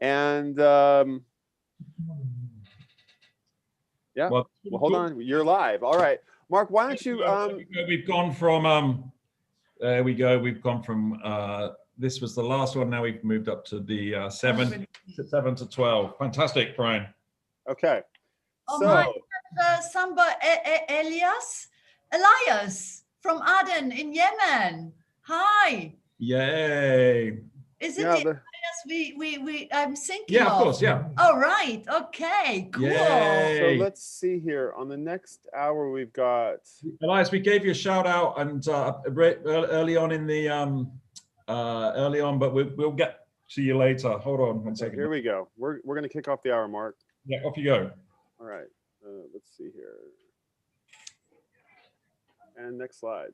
And yeah, well, hold on, you're live. All right, Mark, why don't you? We've gone from there we go. We've gone from this was the last one. Now we've moved up to the 7 to 12. Fantastic, Brian. Okay. Oh, so my, Samba Elias from Aden in Yemen. Hi. Yay. Is it the Elias I'm thinking of? Yeah, of course, yeah. Oh, right. Okay, cool. Yay. So let's see here. On the next hour, we've got... Elias, we gave you a shout out and early on in the, but we'll get to you later. Hold on one second. Here we go. We're going to kick off the hour, Mark. Yeah, off you go. All right. Let's see here. And next slide.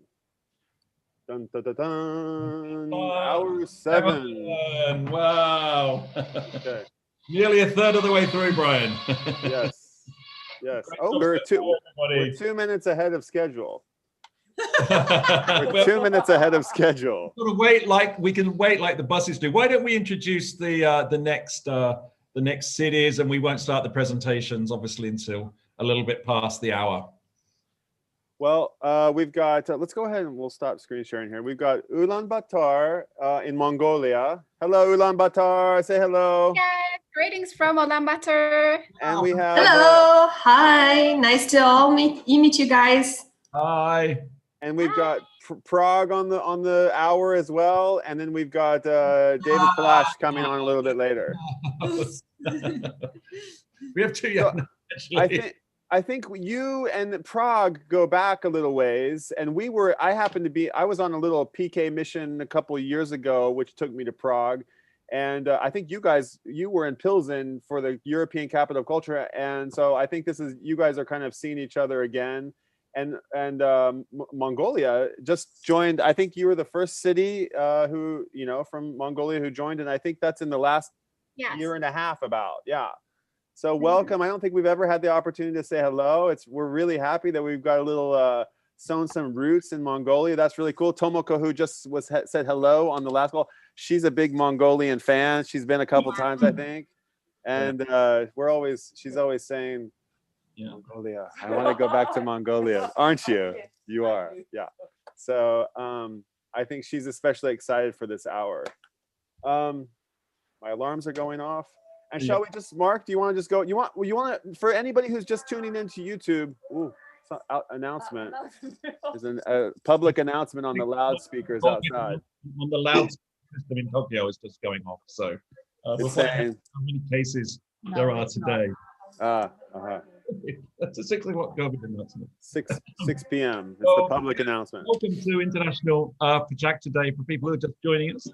Dun, dun, dun, dun. Hour 7. Wow. Okay. Nearly a third of the way through, Brian. Yes. Yes. Oh, we're 2 minutes ahead of schedule. We're 2 minutes ahead of schedule. We can wait like the buses do. Why don't we introduce the next cities, and we won't start the presentations obviously until a little bit past the hour. Well, we've got, let's go ahead and we'll stop screen sharing here. We've got Ulaanbaatar in Mongolia. Hello, Ulaanbaatar. Say hello. Yeah, greetings from Ulaanbaatar. And we have... Hello. Hi. Nice to all meet you guys. Hi. And we've got Prague on the hour as well. And then we've got David Flash coming on a little bit later. We have two young, actually. I think you and Prague go back a little ways, and I was on a little PK mission a couple of years ago, which took me to Prague, and I think you were in Pilsen for the European Capital of Culture, and so I think you guys are kind of seeing each other again, and Mongolia just joined. I think you were the first city from Mongolia who joined, and I think that's in the last year and a half about, yeah. So welcome. I don't think we've ever had the opportunity to say hello. We're really happy that we've got a little sown some roots in Mongolia. That's really cool. Tomoko, who just said hello on the last call, she's a big Mongolian fan. She's been a couple times, I think, and she's always saying, Mongolia. I want to go back to Mongolia, aren't you? You are, yeah. So I think she's especially excited for this hour. My alarms are going off. And shall we just, Mark, do you want to just go? You want to, for anybody who's just tuning into YouTube, announcement. There's a public announcement on the loudspeakers outside. On the loudspeaker system in Tokyo is just going off. So we'll find how many cases there are today. That's exactly what COVID announcement. 6 p.m. It's the public announcement. Welcome to International PechaKucha Day for people who are just joining us.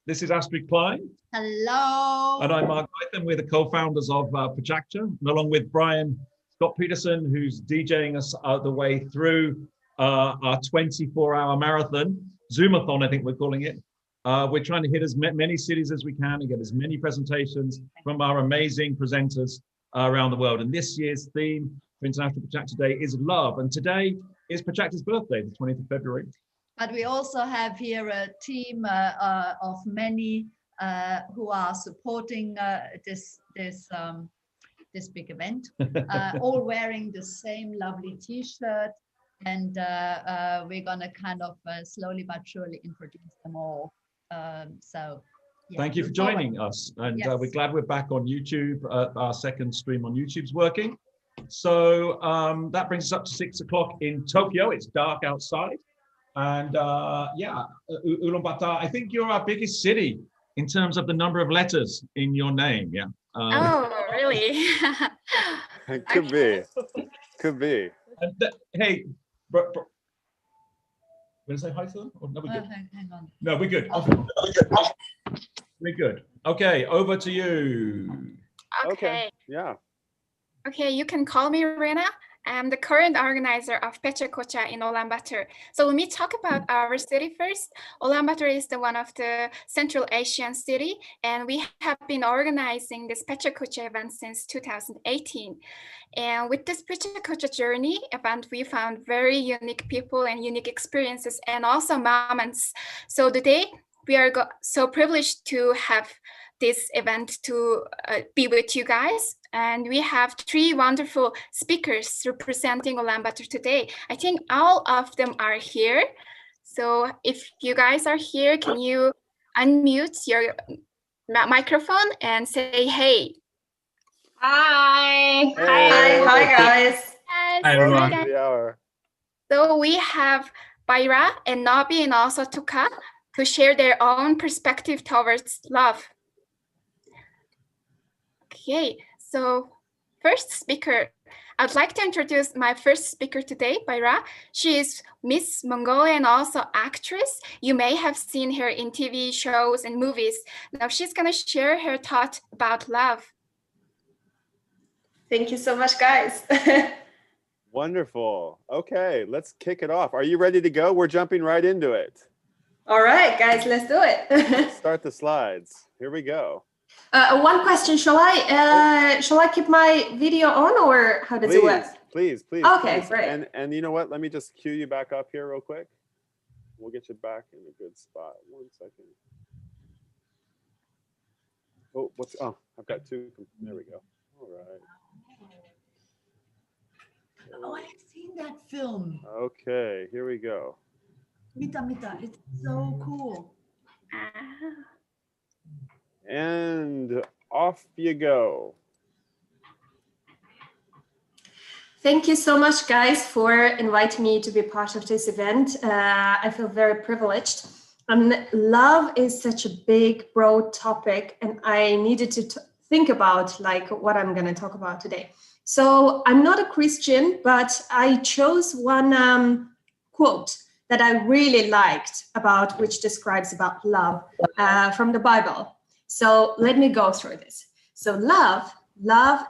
This is Astrid Klein. Hello. And I'm Mark Python. We're the co-founders of PechaKucha, and along with Brian Scott Peterson, who's DJing us the way through our 24-hour marathon, Zoomathon, I think we're calling it. We're trying to hit as many cities as we can and get as many presentations from our amazing presenters around the world. And this year's theme for International PechaKucha Day is love. And today is PechaKucha's birthday, the 20th of February. But we also have here a team of many who are supporting this big event, all wearing the same lovely T-shirt, and we're gonna kind of slowly but surely introduce them all. Thank you for joining us, and we're glad we're back on YouTube. Our second stream on YouTube's working. So that brings us up to 6 o'clock in Tokyo. It's dark outside. And Ulaanbaatar, I think you're our biggest city in terms of the number of letters in your name. Yeah. Oh, really? Could be. Hey, want to say hi to them? Or no, we're good. Hang on. No, we're good. We're good. Okay, over to you. Okay. Yeah. Okay, you can call me Rena. I'm the current organizer of PechaKucha in Ulaanbaatar. So let me talk about our city first. Ulaanbaatar is one of the Central Asian city, and we have been organizing this PechaKucha event since 2018. And with this PechaKucha journey event, we found very unique people and unique experiences and also moments. So today we are so privileged to have this event to be with you guys. And we have 3 wonderful speakers representing Ulaanbaatar today. I think all of them are here. So if you guys are here, can you unmute your microphone and say hey? Hi. Hey. Hi, guys. Yes. Hi, everyone. Welcome to the hour. So we have Byra and Robbie and also Tuka to share their own perspective towards love. Okay, so first speaker, I'd like to introduce my first speaker today, Byra. She is Miss Mongolia and also actress. You may have seen her in TV shows and movies. Now she's gonna share her thought about love. Thank you so much, guys. Wonderful. Okay, let's kick it off. Are you ready to go? We're jumping right into it. All right, guys, let's do it. Start the slides. Here we go. One question, shall I keep my video on or how does it work? Please. Okay, please. great. And you know what? Let me just cue you back up here real quick. We'll get you back in a good spot. 1 second. Oh, I've got 2. There we go. All right. Oh, I've seen that film. Okay, here we go. Mita, it's so cool. And off you go. Thank you so much, guys, for inviting me to be part of this event. I feel very privileged. Love is such a big, broad topic, and I needed to think about like what I'm going to talk about today. So I'm not a Christian, but I chose one quote that I really liked about which describes about love from the Bible. So let me go through this. So love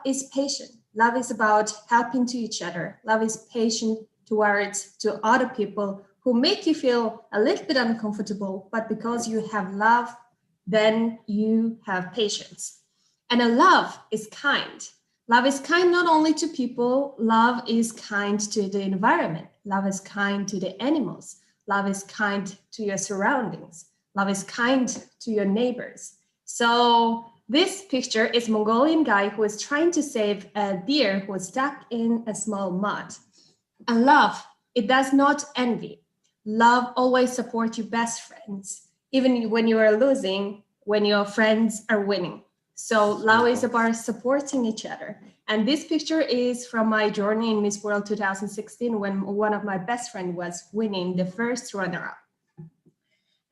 is patient. Love is about helping to each other. Love is patient towards to other people who make you feel a little bit uncomfortable, but because you have love, then you have patience. And a love is kind. Love is kind not only to people, love is kind to the environment. Love is kind to the animals. Love is kind to your surroundings. Love is kind to your neighbors. So this picture is a Mongolian guy who is trying to save a deer who was stuck in a small mud. And love, it does not envy. Love always supports your best friends, even when you are losing, when your friends are winning. So love is about supporting each other. And this picture is from my journey in Miss World 2016 when one of my best friends was winning the first runner-up.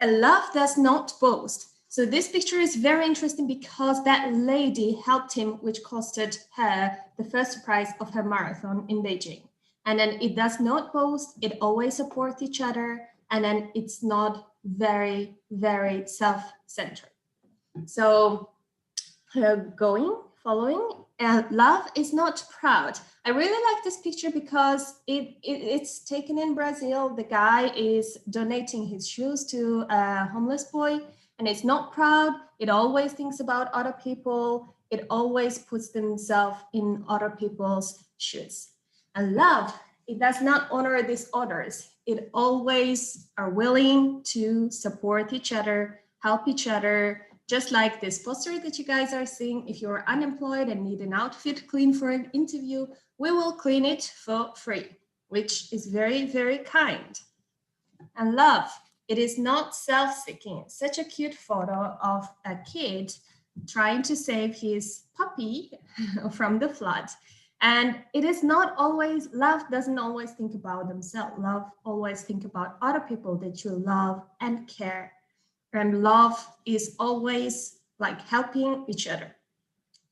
And love does not boast. So this picture is very interesting because that lady helped him, which costed her the first prize of her marathon in Beijing. And then it does not boast, it always supports each other, and then it's not very, very self-centered. So following, love is not proud. I really like this picture because it's taken in Brazil. The guy is donating his shoes to a homeless boy, and it's not proud. It always thinks about other people. It always puts themselves in other people's shoes. And love, it does not honor these others. It always are willing to support each other, help each other, just like this poster that you guys are seeing. If you're unemployed and need an outfit clean for an interview, we will clean it for free, which is very, very kind. And love, it is not self-seeking. Such a cute photo of a kid trying to save his puppy from the flood. And it is not always, love doesn't always think about themselves. Love always think about other people that you love and care. And love is always like helping each other.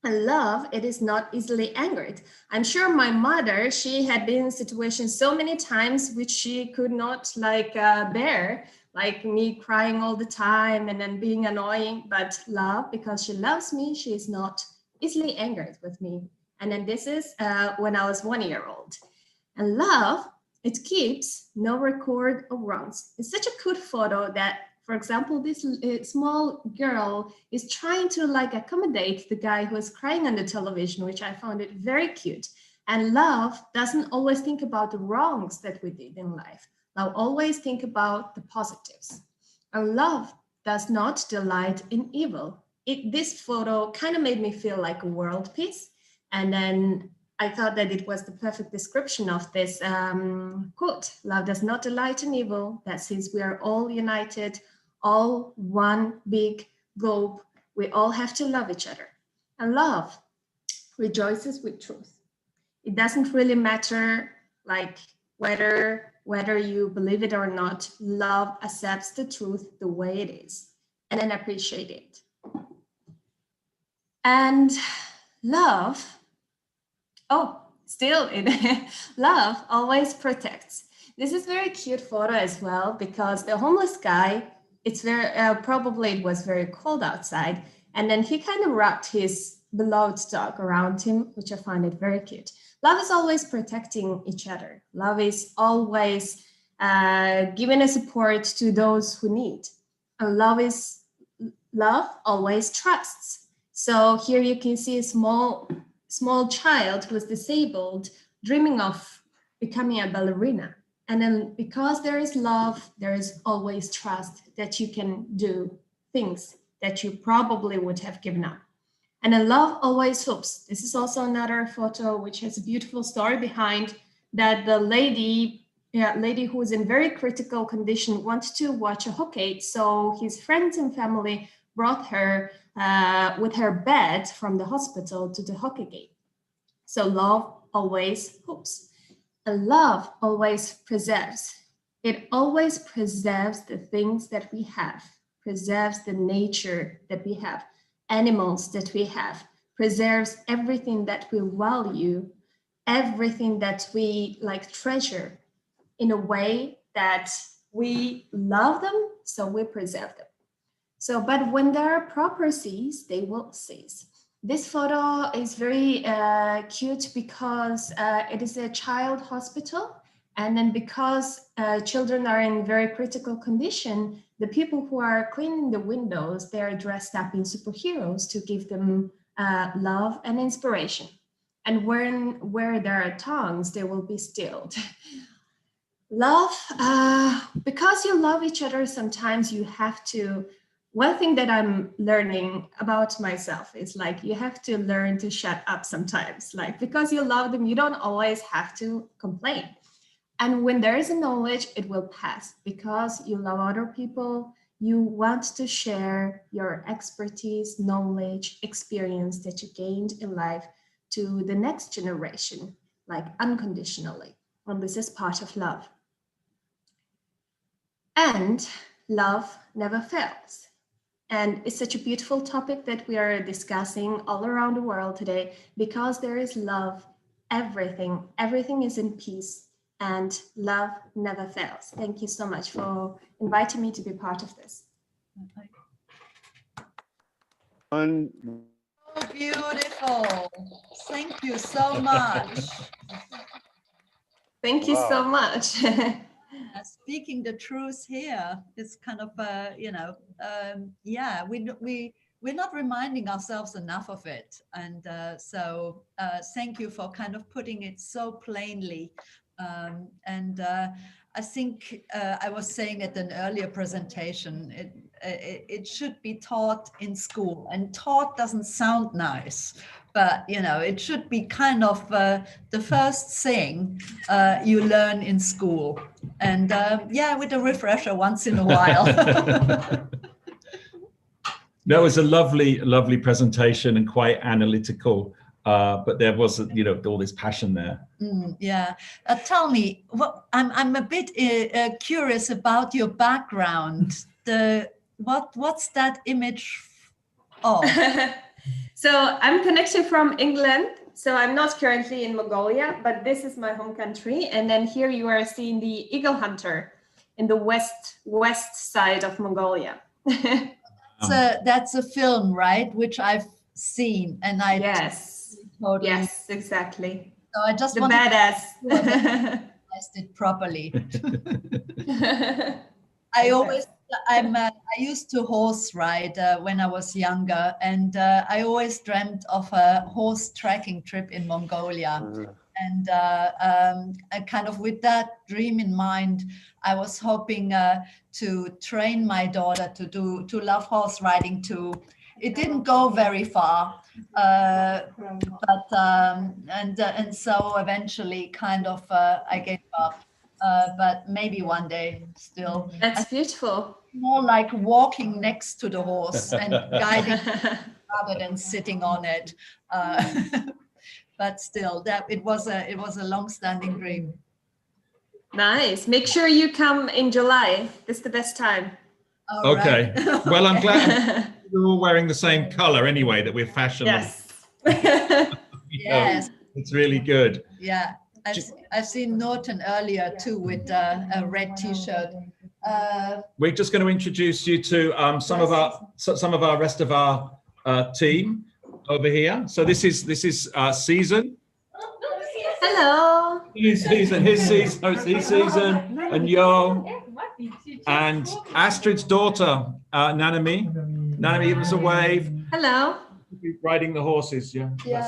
And love, it is not easily angered. I'm sure my mother, she had been in situations so many times which she could not bear, like me crying all the time and then being annoying. But love, because she loves me, she is not easily angered with me. And then this is when I was 1 year old. And love, it keeps no record of wrongs. It's such a good photo that, for example, this small girl is trying to accommodate the guy who is crying on the television, which I found it very cute. And love doesn't always think about the wrongs that we did in life. Love always think about the positives. And love does not delight in evil. this photo kind of made me feel like a world peace. And then I thought that it was the perfect description of this quote, love does not delight in evil, that since we are all united, all one big globe, we all have to love each other. And love rejoices with truth. It doesn't really matter like whether you believe it or not, love accepts the truth the way it is and then appreciate it. And love, love always protects. This is very cute photo as well, because the homeless guy, it's very, probably it was very cold outside. And then he kind of wrapped his beloved dog around him, which I find it very cute. Love is always protecting each other. Love is always giving a support to those who need. And love always trusts. So here you can see a small child who is disabled, dreaming of becoming a ballerina. And then because there is love, there is always trust that you can do things that you probably would have given up. And then love always hopes. This is also another photo which has a beautiful story behind that. The lady who is in very critical condition wanted to watch a hockey. So his friends and family brought her with her bed from the hospital to the hockey game. So love always hopes. And love always preserves. It always preserves the things that we have, preserves the nature that we have, animals that we have, preserves everything that we value, everything that we like treasure, in a way that we love them, so we preserve them. So, but when there are proper cease, they will cease. This photo is very cute because it is a child hospital. And then because children are in very critical condition, the people who are cleaning the windows, they are dressed up in superheroes to give them love and inspiration. And where there are tongues, they will be stilled. Love, because you love each other, sometimes you have to, one thing that I'm learning about myself is like, you have to learn to shut up sometimes. Like, because you love them, you don't always have to complain. And when there is a knowledge, it will pass. Because you love other people, you want to share your expertise, knowledge, experience that you gained in life to the next generation, like unconditionally. And this is part of love. And love never fails. And it's such a beautiful topic that we are discussing all around the world today, because there is love, everything is in peace, and love never fails. Thank you so much for inviting me to be part of this. So beautiful. Thank you so much. Thank you so much. Speaking the truth here is kind of, we're not reminding ourselves enough of it. And so thank you for kind of putting it so plainly. I think I was saying at an earlier presentation, it should be taught in school, and taught doesn't sound nice, but it should be kind of the first thing you learn in school, and with a refresher once in a while. That was a lovely presentation and quite analytical. But there was, all this passion there. Tell me, I'm a bit curious about your background. What's that image of? So I'm connected from England. So I'm not currently in Mongolia, but this is my home country. And then here you are seeing the eagle hunter in the west side of Mongolia. That's a film, right? Which I've seen, and yes, totally. Yes, exactly. So I just the badass. I it properly. I used to horse ride when I was younger, and I always dreamt of a horse trekking trip in Mongolia. And I kind of, with that dream in mind, I was hoping to train my daughter to love horse riding too. it didn't go very far. But and so eventually kind of I gave up. But maybe one day still. That's beautiful. More like walking next to the horse and guiding rather than sitting on it. But still, that it was a long-standing dream. Nice. Make sure you come in July. It's the best time. All okay. Right. Well, I'm glad we're all wearing the same color anyway, that we're fashionable. Yes. Yes. It's really good. Yeah. I've seen Norton earlier too with a red T-shirt. We're just going to introduce you to some of our rest of our team over here. So this is Season. Hello. Here's Season. He's Season and Yo and Astrid's daughter, Nanami. Nanami, give us a wave. Hello. Riding the horses, yeah. Yeah.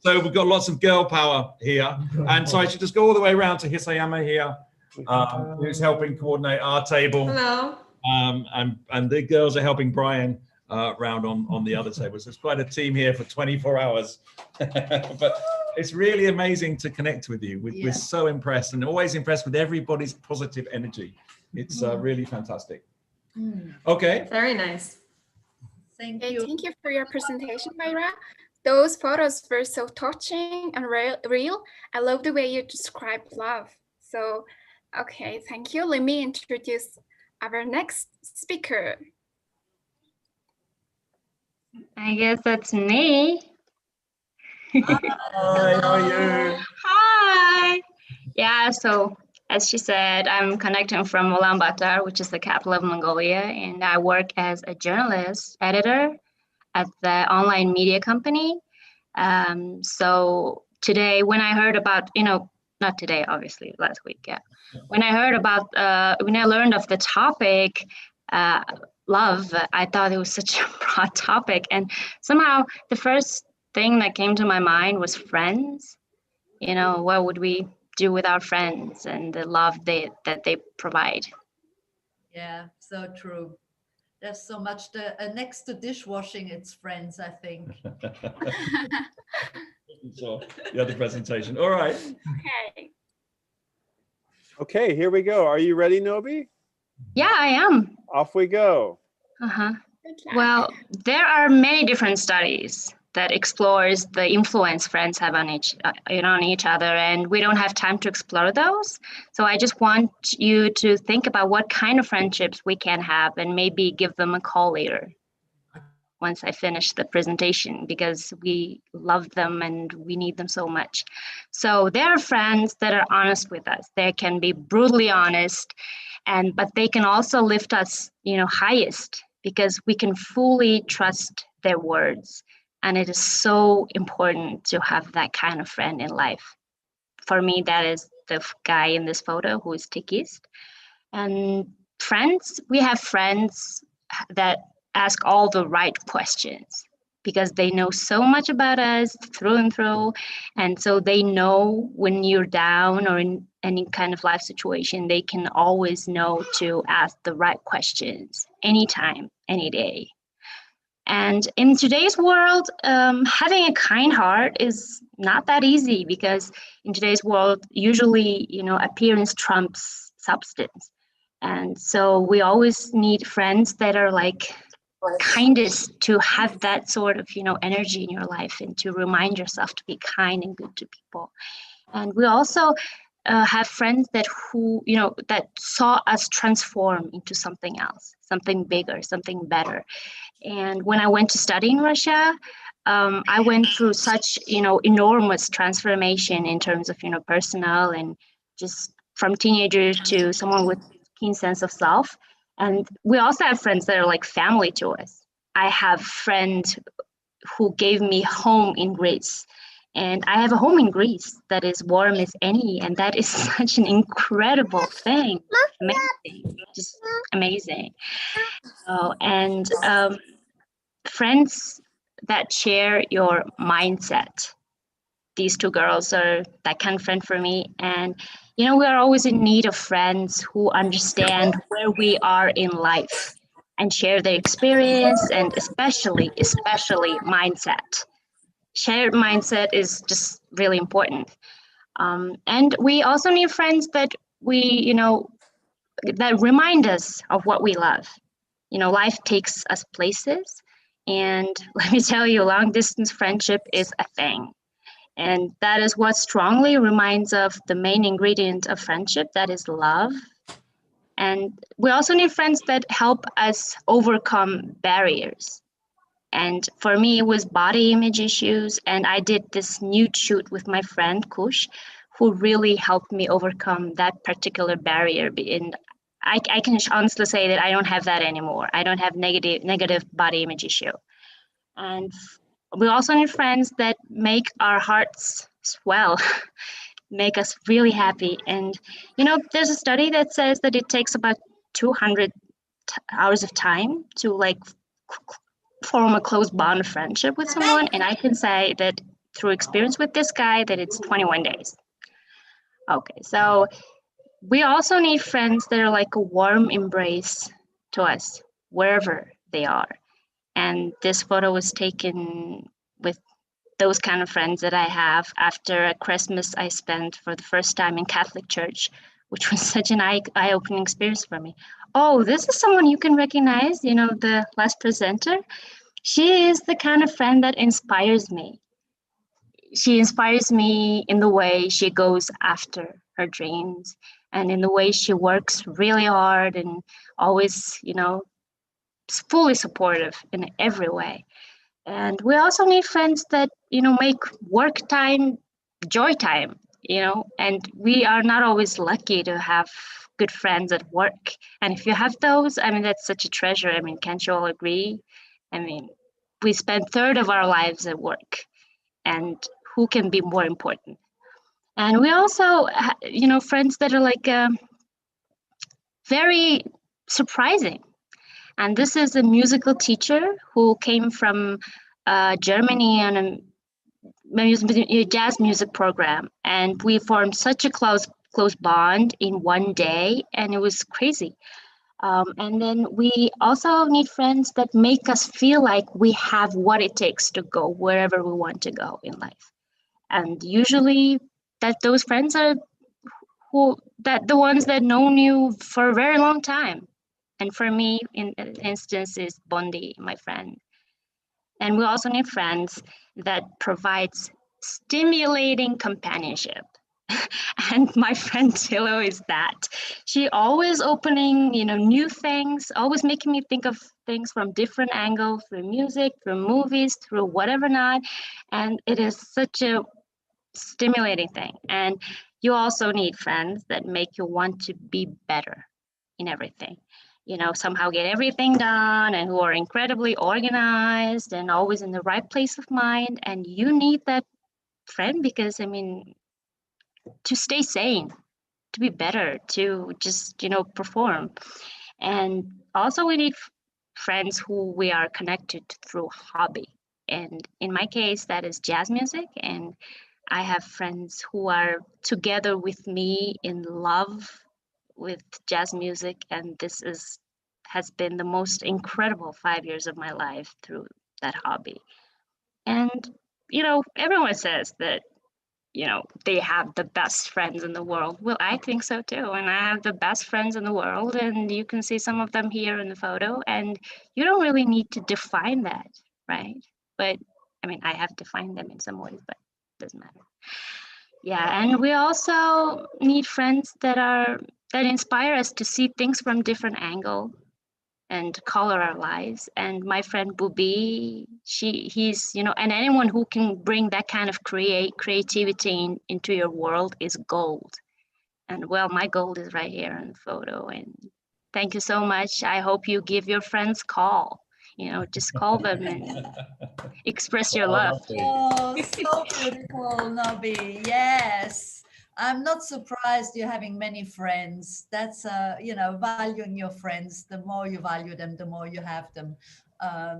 So we've got lots of girl power here. And so I should just go all the way around to Hisayama here, who's helping coordinate our table. Hello. And the girls are helping Brian round on the other tables. It's quite a team here for 24 hours. But it's really amazing to connect with you. We're so impressed and always impressed with everybody's positive energy. It's really fantastic. Okay. Very nice. Thank Okay, you. thank you for your presentation, Byra. Those photos were so touching and real. I love the way you describe love. So, okay, thank you. Let me introduce our next speaker. I guess that's me. Hi, how are you? Hi. Yeah, so as she said, I'm connecting from Ulaanbaatar, which is the capital of Mongolia, and I work as a journalist, editor at the online media company. So today, when I heard about, not today, obviously, last week, yeah. When I heard about, when I learned of the topic, love, I thought it was such a broad topic. And somehow the first thing that came to my mind was friends. What would we do with our friends and the love that they provide? Yeah, so true. There's so much next to dishwashing, it's friends, I think. So the other presentation. All right. Okay. Okay, here we go. Are you ready, Nobi? Yeah, I am. Off we go. Well, there are many different studies that explores the influence friends have on each other, and we don't have time to explore those. So I just want you to think about what kind of friendships we can have and maybe give them a call later once I finish the presentation, because we love them and we need them so much. So there are friends that are honest with us. They can be brutally honest, but they can also lift us, highest, because we can fully trust their words. And it is so important to have that kind of friend in life. For me, that is the guy in this photo who is Tikist. And friends, we have friends that ask all the right questions because they know so much about us through and through. And so they know when you're down or in any kind of life situation, they can always know to ask the right questions anytime, any day. And in today's world, having a kind heart is not that easy, because in today's world, usually, appearance trumps substance. And so we always need friends that are like kindest, to have that sort of, energy in your life and to remind yourself to be kind and good to people. And we also have friends that saw us transform into something else, something bigger, something better. And when I went to study in Russia, I went through such, enormous transformation in terms of, personal, and just from teenager to someone with keen sense of self. And we also have friends that are like family to us. I have friends who gave me home in Greece. And I have a home in Greece that is warm as any, and that is such an incredible thing. Amazing, just amazing. And friends that share your mindset. These two girls are that kind of friend for me. And, we are always in need of friends who understand where we are in life and share their experience, and especially mindset. Shared mindset is just really important. And we also need friends that that remind us of what we love. Life takes us places, and let me tell you, long distance friendship is a thing. And that is what strongly reminds of the main ingredient of friendship, that is love. And we also need friends that help us overcome barriers. And for me, it was body image issues. And I did this nude shoot with my friend Kush, who really helped me overcome that particular barrier. And I can honestly say that I don't have that anymore. I don't have negative body image issue. And we also need friends that make our hearts swell, make us really happy. And, there's a study that says that it takes about 200 hours of time to form a close bond of friendship with someone. And I can say that through experience with this guy that it's 21 days. Okay, so we also need friends that are like a warm embrace to us wherever they are. And this photo was taken with those kind of friends that I have after a Christmas I spent for the first time in Catholic church, which was such an eye-opening experience for me. Oh, this is someone you can recognize, the last presenter. She is the kind of friend that inspires me. She inspires me in the way she goes after her dreams and in the way she works really hard and always, fully supportive in every way. And we also need friends that, make work time joy time, and we are not always lucky to have good friends at work. And if you have those, that's such a treasure. Can't you all agree? We spend a third of our lives at work, and who can be more important? And we also, friends that are very surprising. And this is a musical teacher who came from Germany and a jazz music program. And we formed such a close bond in one day, and it was crazy. And then we also need friends that make us feel like we have what it takes to go wherever we want to go in life. And usually those friends are the ones that known you for a very long time. And for me, in instance, is Bondi, my friend. And we also need friends that provides stimulating companionship. And my friend Tilo is that. She always opening, new things, always making me think of things from different angles, through music, through movies, through whatever not. And it is such a stimulating thing. And you also need friends that make you want to be better in everything. Somehow get everything done, and who are incredibly organized and always in the right place of mind. And you need that friend because, to stay sane, to be better, to just, perform. And also we need friends who we are connected through hobby. And in my case, that is jazz music. And I have friends who are together with me in love with jazz music. And this has been the most incredible 5 years of my life through that hobby. And, everyone says that, they have the best friends in the world. Well, I think so too. And I have the best friends in the world, and you can see some of them here in the photo, and you don't really need to define that, right? But I have defined them in some ways, but it doesn't matter. Yeah, and we also need friends that inspire us to see things from different angle and color our lives. And my friend Bubi, he's, and anyone who can bring that kind of creativity into your world is gold. And well, my gold is right here in the photo. And thank you so much. I hope you give your friends call. Just call them and express your love. Oh, so beautiful, Nobi. Yes. I'm not surprised you're having many friends. That's, valuing your friends. The more you value them, the more you have them.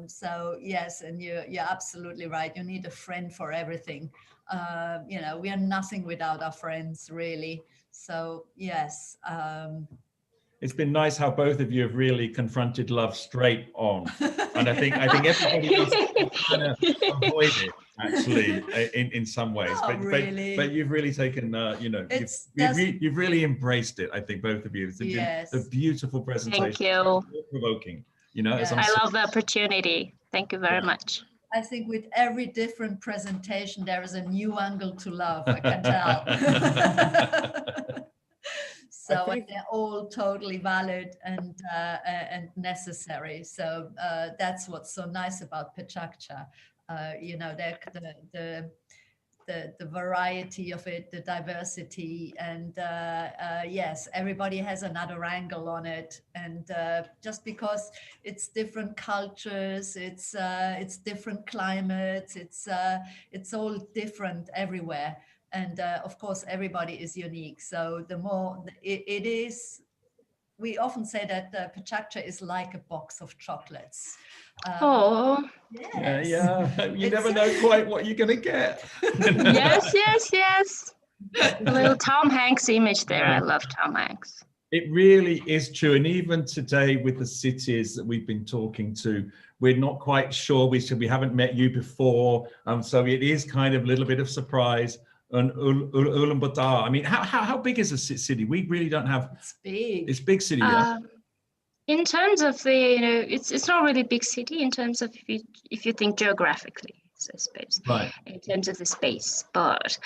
So yes, and you're absolutely right. You need a friend for everything. We are nothing without our friends, really. So yes. it's been nice how both of you have really confronted love straight on, and I think everybody else kind of avoid it actually in some ways. Oh, really? But you've really taken you've really embraced it. I think both of you. It's been a beautiful presentation. Thank you. Provoking. You know, Yes. I love the opportunity. Thank you very much. I think with every different presentation, there is a new angle to love, I can tell. So they're all totally valid and necessary. So that's what's so nice about PechaKucha. You know, the variety of it, the diversity, and yes, everybody has another angle on it. And just because it's different cultures, it's different climates, it's all different everywhere. And of course, everybody is unique. So the more it is, we often say that PechaKucha is like a box of chocolates. Oh, yes. Yeah. You never know quite what you're gonna get. yes. A little Tom Hanks image there. I love Tom Hanks. It really is true. And even today with the cities that we've been talking to, we're not quite sure. We haven't met you before. So it is kind of a little bit of surprise. And Ulaanbaatar, I mean, how big is the city? We really don't have. It's big. It's big city, yeah. In terms of the, you know, it's not really a big city in terms of if you think geographically, I suppose. Right. In terms of the space, but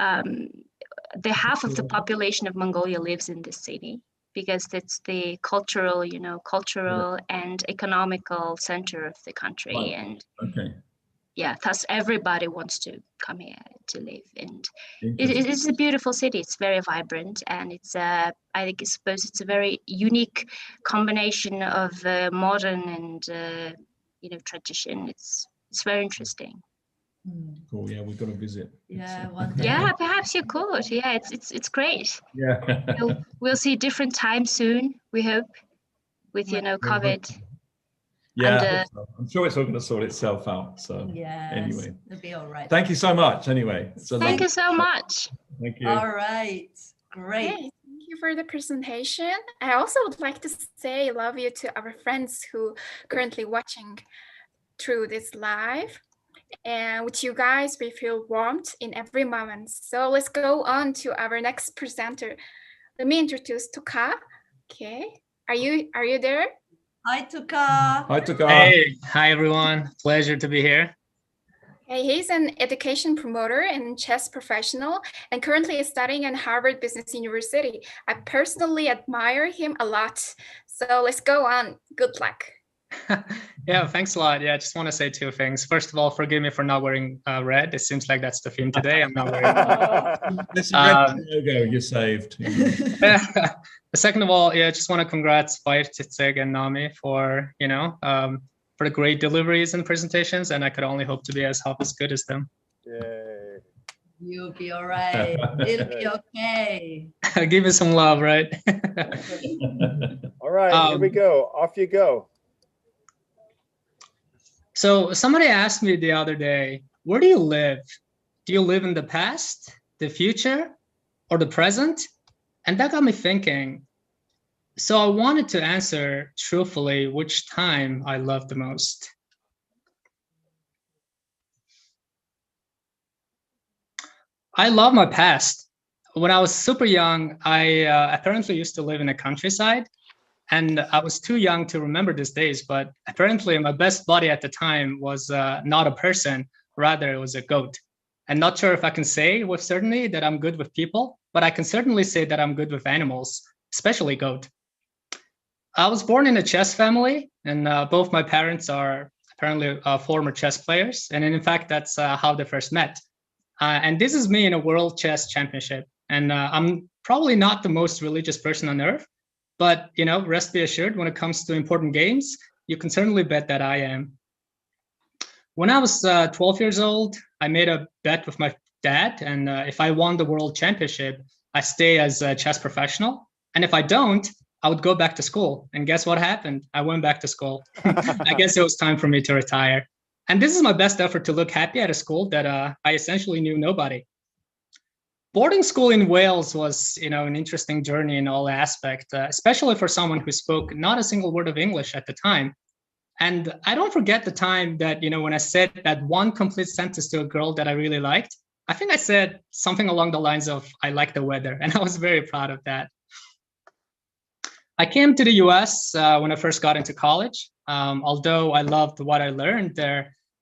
the half of the population of Mongolia lives in this city because it's the cultural and economical center of the country. Right. And okay. Yeah, thus everybody wants to come here to live, and it's a beautiful city. It's very vibrant, and it's I suppose it's a very unique combination of modern and tradition. It's very interesting. Cool. Yeah, we've got to visit. Yeah, one day. Yeah, perhaps you could. Yeah, it's great. Yeah. We'll see different times soon. We hope, with COVID. Yeah, I'm sure it's all going to sort itself out. So anyway, it'll be all right. Thank you so much. Anyway, thank you so much. Thank you. All right, great. Okay, thank you for the presentation. I also would like to say love you to our friends who currently watching through this live. And with you guys, we feel warmth in every moment. So let's go on to our next presenter. Let me introduce Tuka. Okay, are you there? Hi, Tuka. Hi, Tuka. Hey, hi everyone. Pleasure to be here. Hey, he's an education promoter and chess professional and currently is studying at Harvard Business University. I personally admire him a lot. So let's go on. Good luck. Yeah, thanks a lot. Yeah, I just want to say two things. First of all, forgive me for not wearing red. It seems like that's the theme today. I'm not wearing this red logo, you're saved. Second of all, yeah, I just want to congrats CeCe and Nami for, for the great deliveries and presentations. And I could only hope to be as half as good as them. Yay. You'll be all right. It'll be okay. Give me some love, right? All right, here we go. Off you go. So somebody asked me the other day, where do you live? Do you live in the past, the future, or the present? And that got me thinking. So I wanted to answer truthfully which time I love the most. I love my past. When I was super young, I apparently used to live in the countryside. And I was too young to remember these days, but apparently my best buddy at the time was not a person, rather it was a goat. I'm not sure if I can say with certainty that I'm good with people, but I can certainly say that I'm good with animals, especially goat. I was born in a chess family, and both my parents are apparently former chess players. And in fact, that's how they first met. And this is me in a world chess championship. And I'm probably not the most religious person on earth, but rest be assured, when it comes to important games, you can certainly bet that I am. When I was 12 years old, I made a bet with my dad, and if I won the world championship, I stay as a chess professional. And if I don't, I would go back to school. And guess what happened? I went back to school. I guess it was time for me to retire. And this is my best effort to look happy at a school that I essentially knew nobody. Boarding school in Wales was, an interesting journey in all aspects, especially for someone who spoke not a single word of English at the time. And I don't forget the time that, when I said that one complete sentence to a girl that I really liked, I think I said something along the lines of, I like the weather. And I was very proud of that. I came to the US when I first got into college. Although I loved what I learned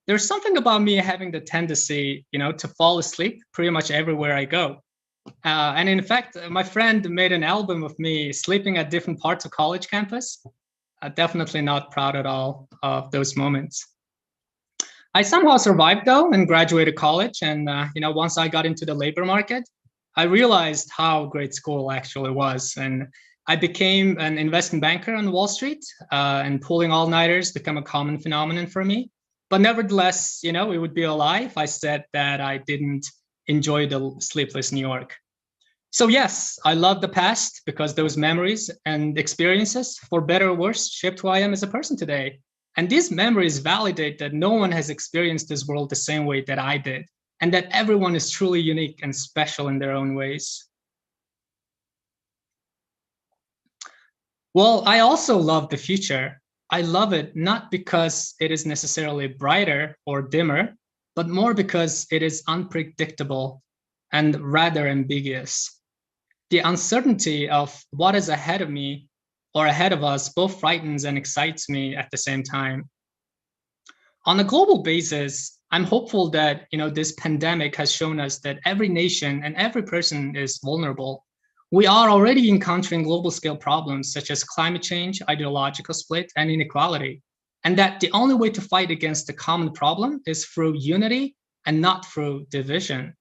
there's something about me having the tendency, to fall asleep pretty much everywhere I go. And in fact, my friend made an album of me sleeping at different parts of college campus. Definitely not proud at all of those moments. I somehow survived though and graduated college. And once I got into the labor market, I realized how great school actually was. And I became an investment banker on Wall Street, and pulling all-nighters became a common phenomenon for me. But nevertheless, it would be a lie if I said that I didn't enjoy the sleepless New York. So yes, I love the past because those memories and experiences, for better or worse, shaped who I am as a person today. And these memories validate that no one has experienced this world the same way that I did, and that everyone is truly unique and special in their own ways. Well, I also love the future. I love it not because it is necessarily brighter or dimmer, but more because it is unpredictable and rather ambiguous. The uncertainty of what is ahead of me or ahead of us both frightens and excites me at the same time. On a global basis, I'm hopeful that this pandemic has shown us that every nation and every person is vulnerable. We are already encountering global scale problems such as climate change, ideological split, and inequality, and that the only way to fight against the common problem is through unity and not through division.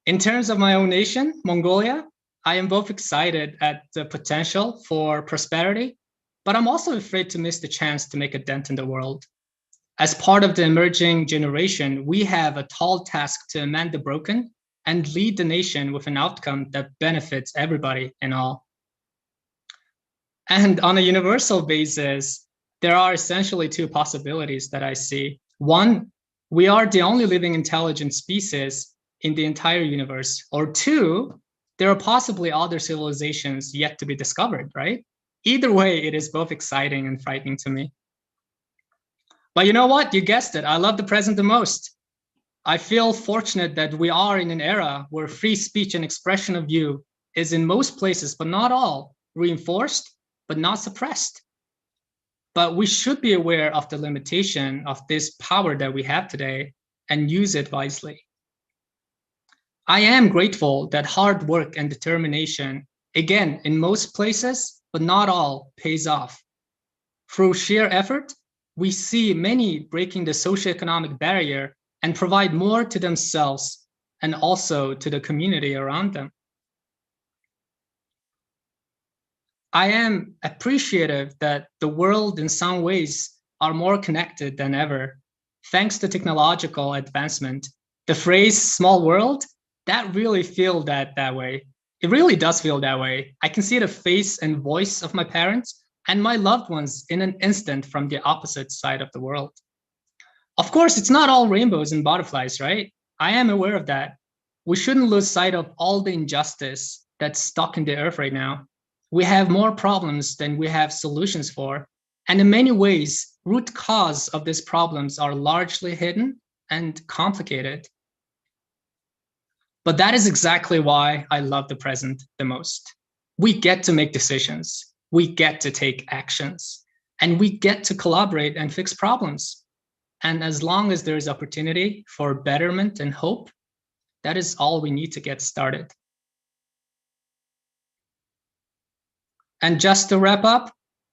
In terms of my own nation, Mongolia, I am both excited at the potential for prosperity, but I'm also afraid to miss the chance to make a dent in the world. As part of the emerging generation, we have a tall task to amend the broken and lead the nation with an outcome that benefits everybody and all. And on a universal basis, there are essentially two possibilities that I see. One, we are the only living intelligent species in the entire universe. Or two, there are possibly other civilizations yet to be discovered, right? Either way, it is both exciting and frightening to me. But you know what? You guessed it. I love the present the most. I feel fortunate that we are in an era where free speech and expression of view is in most places, but not all, reinforced, but not suppressed. But we should be aware of the limitation of this power that we have today and use it wisely. I am grateful that hard work and determination, again, in most places, but not all, pays off. Through sheer effort, we see many breaking the socioeconomic barrier and provide more to themselves and also to the community around them. I am appreciative that the world in some ways are more connected than ever. Thanks to technological advancement, the phrase small world, that really feels that way. It really does feel that way. I can see the face and voice of my parents and my loved ones in an instant from the opposite side of the world. Of course, it's not all rainbows and butterflies, right? I am aware of that. We shouldn't lose sight of all the injustice that's stuck in the earth right now. We have more problems than we have solutions for. And in many ways, root cause of these problems are largely hidden and complicated. But that is exactly why I love the present the most. We get to make decisions. We get to take actions. And we get to collaborate and fix problems. And as long as there is opportunity for betterment and hope, that is all we need to get started. And just to wrap up,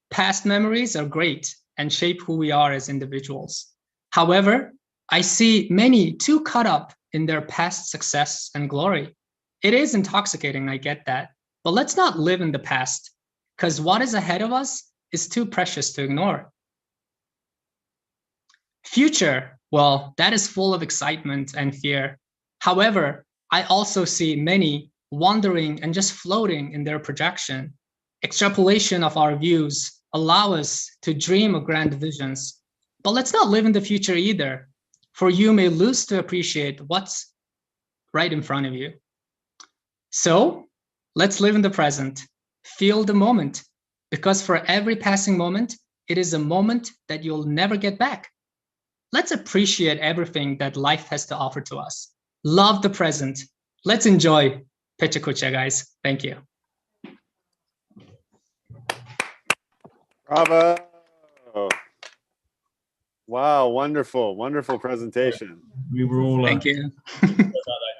past memories are great and shape who we are as individuals. However, I see many too caught up in their past success and glory. It is intoxicating, I get that, but let's not live in the past, because what is ahead of us is too precious to ignore. Future, well, that is full of excitement and fear. However, I also see many wandering and just floating in their projection. Extrapolation of our views allow us to dream of grand visions. But let's not live in the future either, for you may lose to appreciate what's right in front of you. So let's live in the present, feel the moment, because for every passing moment, it is a moment that you'll never get back. Let's appreciate everything that life has to offer to us. Love the present. Let's enjoy PechaKucha, guys. Thank you. Bravo. Wow, wonderful, wonderful presentation. We were all Thank you.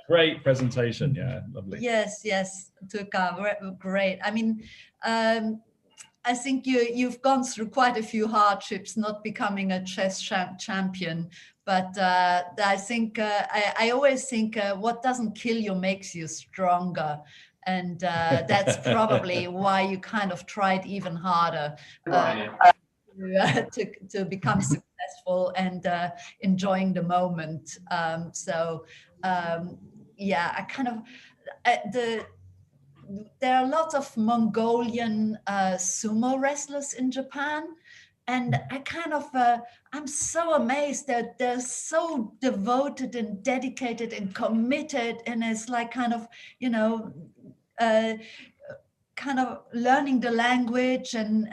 Great presentation. Yeah, lovely. Yes, yes, Tuka, great. I mean, I think you've gone through quite a few hardships not becoming a chess champion, but I think I always think what doesn't kill you makes you stronger. And that's probably why you kind of tried even harder to become successful and enjoying the moment. Yeah, I kind of, there are lots of Mongolian sumo wrestlers in Japan. And I kind of, I'm so amazed that they're so devoted and dedicated and committed. And it's like kind of, you know, kind of learning the language and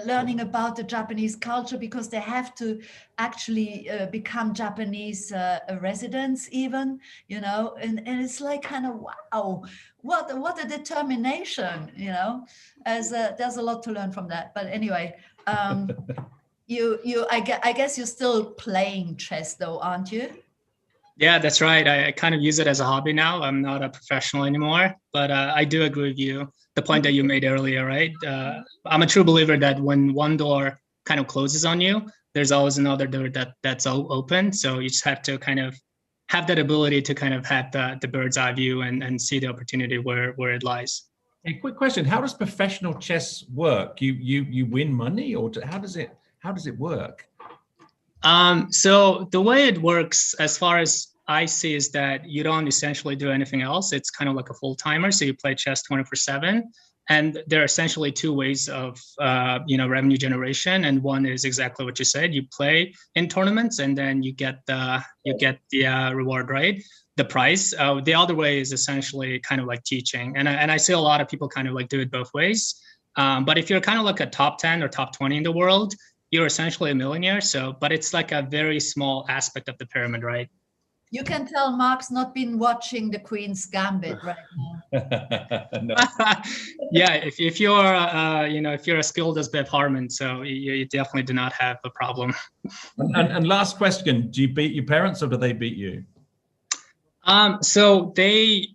learning about the Japanese culture, because they have to actually become Japanese residents even, you know, and it's like kind of, wow, what a determination, you know, as there's a lot to learn from that. But anyway, I guess you're still playing chess though, aren't you? Yeah, that's right. I kind of use it as a hobby now. I'm not a professional anymore, but I do agree with you. The point that you made earlier, right? I'm a true believer that when one door kind of closes on you, there's always another door that's open. So you just have to kind of have that ability to kind of have the bird's eye view and see the opportunity where it lies. A quick question: how does professional chess work? You win money, or how does it work? So the way it works, as far as I see, is that you don't essentially do anything else. It's kind of like a full-timer. So you play chess 24/7, and there are essentially two ways of revenue generation. And one is exactly what you said: you play in tournaments, and then you get the reward, right? The prize. The other way is essentially kind of like teaching, and I see a lot of people kind of like do it both ways. But if you're kind of like a top 10 or top 20 in the world, you're essentially a millionaire. So, but it's like a very small aspect of the pyramid, right? You can tell Mark's not been watching the Queen's Gambit right now. Yeah, if you're if you're as skilled as Bev Harmon, so you definitely do not have a problem. And last question: do you beat your parents, or do they beat you? So they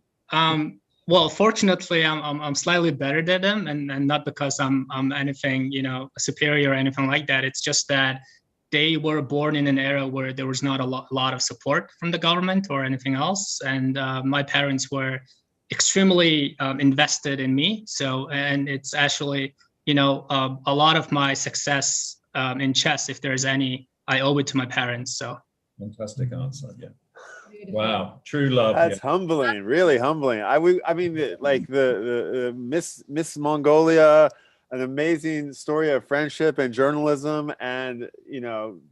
well, fortunately, I'm slightly better than them, and not because I'm anything superior or anything like that. It's just that they were born in an era where there was not a lot of support from the government or anything else, and my parents were extremely invested in me. So, and it's actually a lot of my success in chess, if there's any, I owe it to my parents. So fantastic answer. Yeah. Wow, true love. That's humbling, really humbling. I mean, like the Miss Mongolia, an amazing story of friendship and journalism, and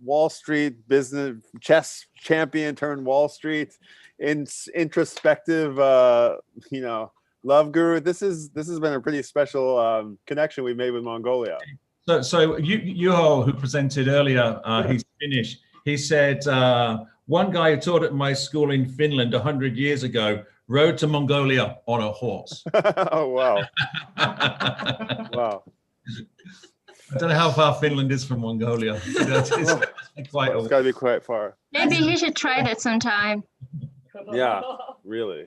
Wall Street business, chess champion turned Wall Street, introspective, love guru. This has been a pretty special connection we made with Mongolia. So Juho, who presented earlier, he's Finnish. He said, one guy who taught at my school in Finland 100 years ago rode to Mongolia on a horse. Oh, wow. Wow. I don't know how far Finland is from Mongolia. It's got to be quite far. Maybe he should try that sometime. Yeah, really.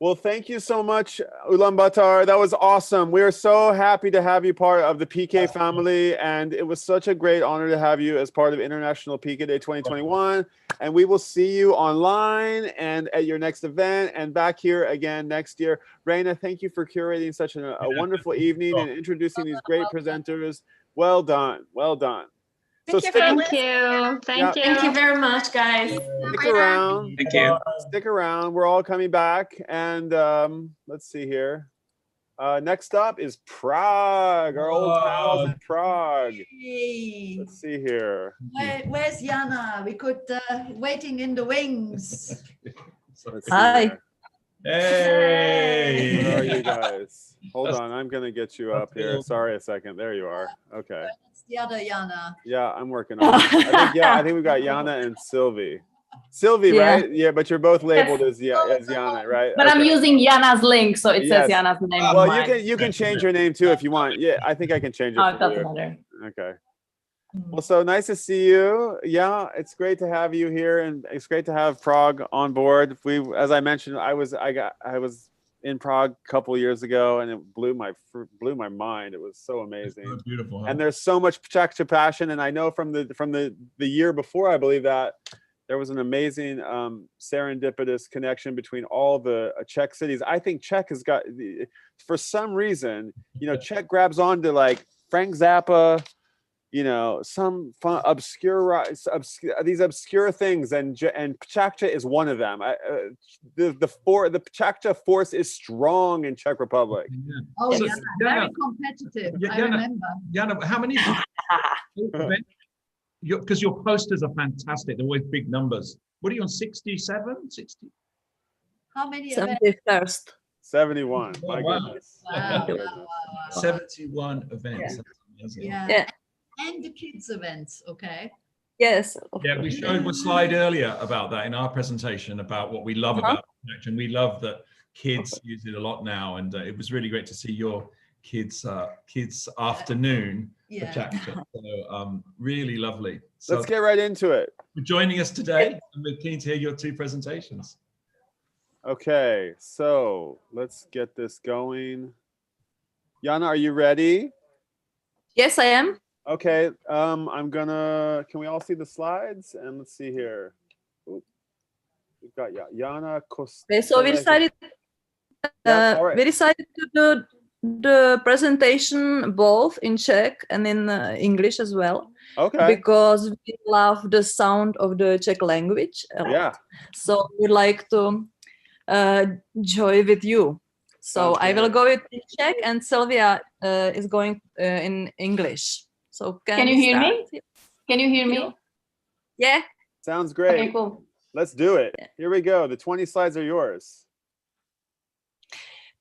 Well, thank you so much, Ulaanbaatar. That was awesome. We are so happy to have you part of the PK family, and it was such a great honor to have you as part of International Pecha Day 2021. And we will see you online and at your next event and back here again next year. Reina, thank you for curating such a wonderful evening and introducing these great presenters. Well done. Well done. Thank you. Thank you very much, guys. Stick around. Thank you. Stick around. We're all coming back. And let's see here. Next up is Prague, our old pals in Prague. Hey. Let's see here. Where's Jana? We could waiting in the wings. Let's see Hi. here. Hey! Where are you guys? Hold on, I'm gonna get you up here. cool. Sorry a second. There you are. Okay. That's the other Jana. Yeah, I'm working on it. I think we've got Jana and Sylvie. Sylvie, Yeah. right? Yeah, but you're both labeled as Jana, right? But I'm Okay. using Jana's link, so it says Yes. Jana's name. Well, on mine. you can change your name too if you want. Yeah, I think I can change it Oh, it for doesn't you. matter. Okay. Well, so nice to see you. Yeah, it's great to have you here, and it's great to have Prague on board. As I mentioned, I was in Prague a couple of years ago, and it blew my mind. It was so amazing. So beautiful. Huh? And there's so much PechaKucha passion, and I know from the year before, I believe that there was an amazing serendipitous connection between all the Czech cities. I think Czech has got, for some reason, Czech grabs onto like Frank Zappa, some fun, these obscure things, and PechaKucha is one of them. The PechaKucha force is strong in Czech Republic. Yeah. Oh, So, yeah, very competitive. I remember. Jana, how many? Because your posters are fantastic. They're always big numbers. What are you on? 67? 60? How many events? 71st. 71. Oh, My wow. goodness. Wow, My wow, goodness. wow. 71 events. Yeah. That's amazing. Yeah. Yeah. And the kids events, okay? Yes. Yeah, we showed a slide earlier about that in our presentation about what we love about PechaKucha, and we love that kids use it a lot now, and it was really great to see your kids afternoon PechaKucha. So really lovely. So Let's get right into it. for joining us today, and we're keen to hear your two presentations. Okay, so let's get this going. Jana, are you ready? Yes, I am. Okay, can we all see the slides? And let's see here. Ooh, we've got Jana Okay, so we decided all right. we decided to do the presentation both in Czech and in English as well, Okay, because we love the sound of the Czech language a lot. yeah. So we'd like to join with you. So Sounds I will great. go in Czech and Sylvia is going in English. So Can you we hear start? me? Can you hear me? Yeah. Sounds great. Okay, cool. Let's do it. Here we go. The 20 slides are yours.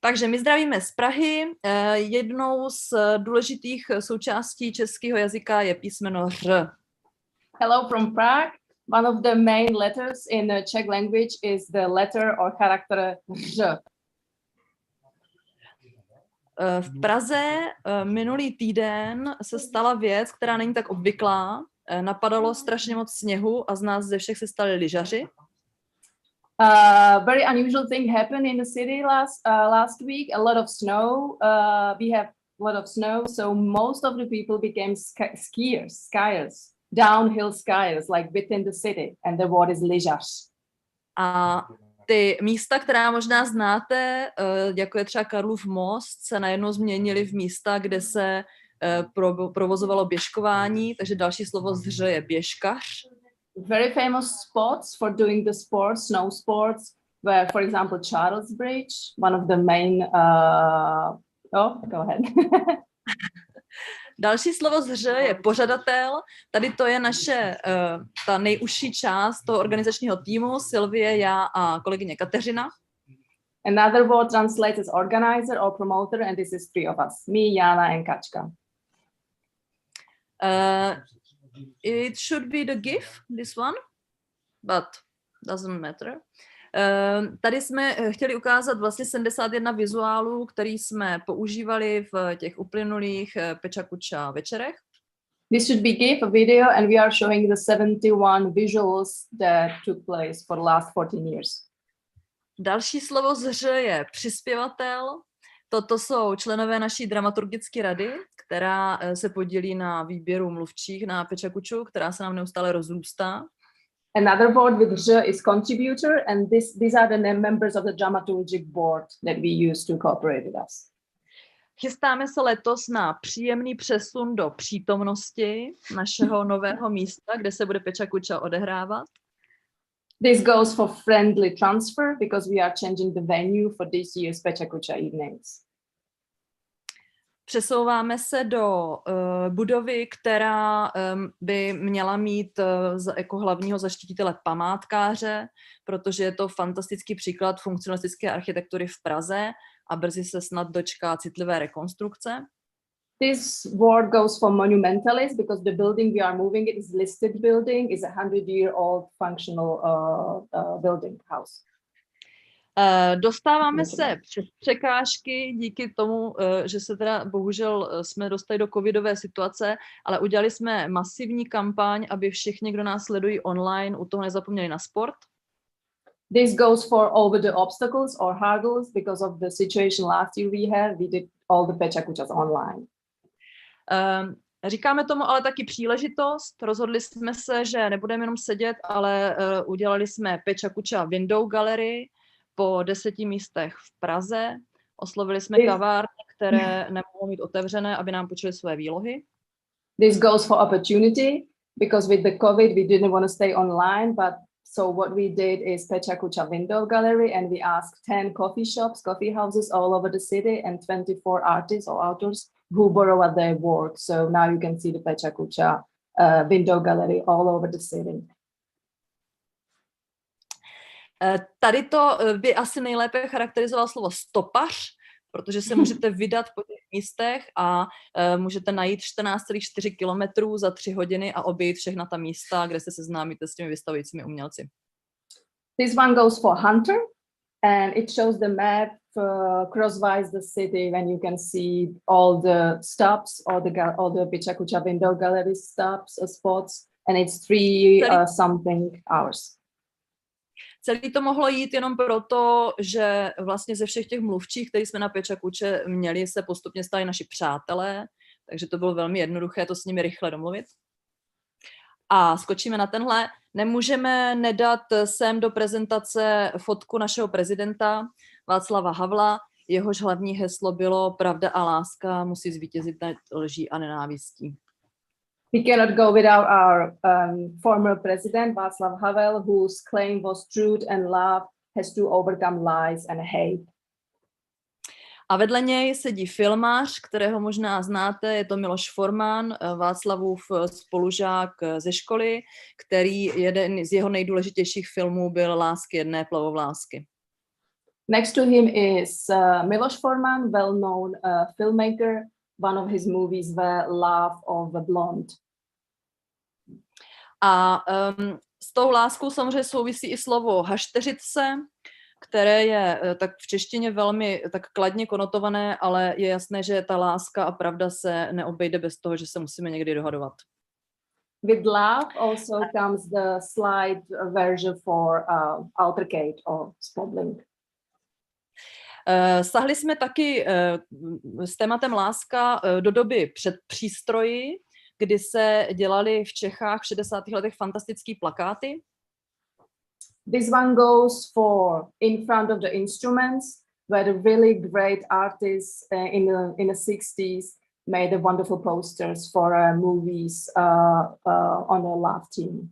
Takže my zdravíme z Prahy. Jednou z důležitých součástí českého jazyka je písmeno R. Hello from Prague. One of the main letters in the Czech language is the letter or character R. V Praze minulý týden se stala věc, která není tak obvyklá. Napadalo strašně moc sněhu a z nás ze všech se stali lyžaři. Very unusual thing happened in the city last week. A lot of snow. We have a lot of snow, so most of the people became skiers, downhill skiers, like within the city, and the word is lyžař. A ty místa, která možná znáte, jako je třeba Karlův most, se najednou změnily v místa, kde se provozovalo běžkování, takže další slovo z hře je běžkař. Very famous spots for doing the sports, snow sports, were, for example, Charles Bridge, one of the main. Go ahead. Další slovo z hře je pořadatel. Tady to je naše ta nejužší část toho organizačního týmu, Sylvie, já a kolegyně Kateřina. Another word translates as organizer or promoter, and this is three of us, me, Jana, and Kačka. It should be the GIF, this one, but doesn't matter. Tady jsme chtěli ukázat vlastně 71 vizuálů, který jsme používali v těch uplynulých PechaKucha večerech. This should be GIF, a video, and we are showing the 71 visuals that took place for the last 14 years. Další slovo z hře je přispěvatel. Toto jsou členové naší dramaturgické rady, která se podílí na výběru mluvčích na PechaKuchu, která se nám neustále rozrůstá. Another board with ž is contributor, and these are the members of the dramaturgic board that we use to cooperate with us. Chystáme se letos na příjemný přesun do přítomnosti našeho nového místa, kde se bude PechaKucha odehrávat. This goes for friendly transfer because we are changing the venue for this year's PechaKucha evenings. Přesouváme se do budovy, která by měla mít jako hlavního zaštititele památkáře, protože je to fantastický příklad funkcionalistické architektury v Praze a brzy se snad dočká citlivé rekonstrukce. This word goes for monumentalist because the building we are moving, it is listed building, is a 100-year-old functional building house. Dostáváme se přes překážky díky tomu, že se teda bohužel jsme dostali do covidové situace, ale udělali jsme masivní kampaň, aby všichni, kdo nás sledují online, u toho nezapomněli na sport. This goes for over the obstacles or hurdles because of the situation last year we did all the PechaKuchas online. Říkáme tomu ale taky příležitost. Rozhodli jsme se, že nebudeme jenom sedět, ale udělali jsme PechaKucha Window Gallery po 10 místech v Praze. Oslovili jsme kavárny, které nemohou mít otevřené, aby nám počuli své výlohy. This goes for opportunity because with the COVID we didn't want to stay online, but so what we did is PechaKucha Window Gallery, and we asked 10 coffee shops, coffee houses all over the city and 24 artists or authors who borrow their work. So now you can see the PechaKucha Window Gallery all over the city. Tady to by asi nejlépe charakterizoval slovo stopař, protože se můžete vydat po těch místech a můžete najít 14,4 kilometrů za 3 hodiny a obejít všechna ta místa, kde se seznámíte s těmi vystavujícími umělci. This one goes for hunter and it shows the map crosswise the city when you can see all the stops, all the PechaKucha Window Gallery stops, spots, and it's 3 something hours. Celý to mohlo jít jenom proto, že vlastně ze všech těch mluvčích, který jsme na PechaKuche měli, se postupně stali naši přátelé, takže to bylo velmi jednoduché to s nimi rychle domluvit. A skočíme na tenhle. Nemůžeme nedat sem do prezentace fotku našeho prezidenta Václava Havla. Jehož hlavní heslo bylo pravda a láska musí zvítězit nad lží a nenávistí. We cannot go without our former president, Václav Havel, whose claim was truth and love has to overcome lies and hate. A vedle něj sedí filmář, kterého možná znáte, je to Miloš Forman, Václavův spolužák ze školy, který jeden z jeho nejdůležitějších filmů byl Lásky jedné plavovlásky. Next to him is Miloš Forman, well-known filmmaker. One of his movies were Love of the Blonde. A s tou láskou samozřejmě souvisí i slovo hašteřice, které je tak v češtině velmi tak kladně konotované, ale je jasné, že ta láska a pravda se neobejde bez toho, že se musíme někdy dohadovat. With love also comes the slight version for altercate or squabbling. Sahli jsme taky s tématem láska do doby před přístroji, kdy se dělali v Čechách v 60. letech fantastické plakáty. This one goes for in front of the instruments, where the really great artists in the 60s made the wonderful posters for movies on a love theme.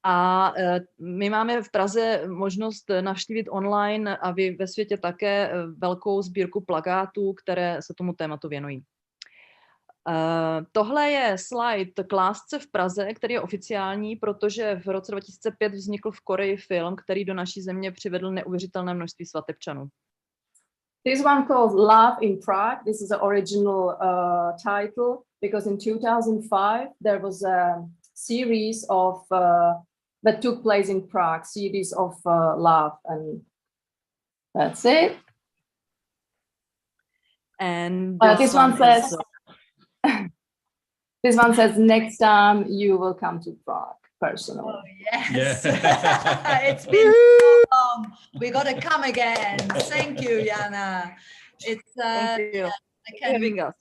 A my máme v Praze možnost navštívit online a vy ve světě také velkou sbírku plakátů, které se tomu tématu věnují. Tohle je slide k lásce v Praze, který je oficiální, protože v roce 2005 vznikl v Koreji film, který do naší země přivedl neuvěřitelné množství svatebčanů. This one called Love in Prague. This is the original title because in 2005 there was a series of that took place in Prague, series of love, and that's it. And this one says, this one says, next time you will come to Prague personally. Oh, yes. Yeah. It's been so long. We got to come again. Thank you, Jana. It's Thank you for having us.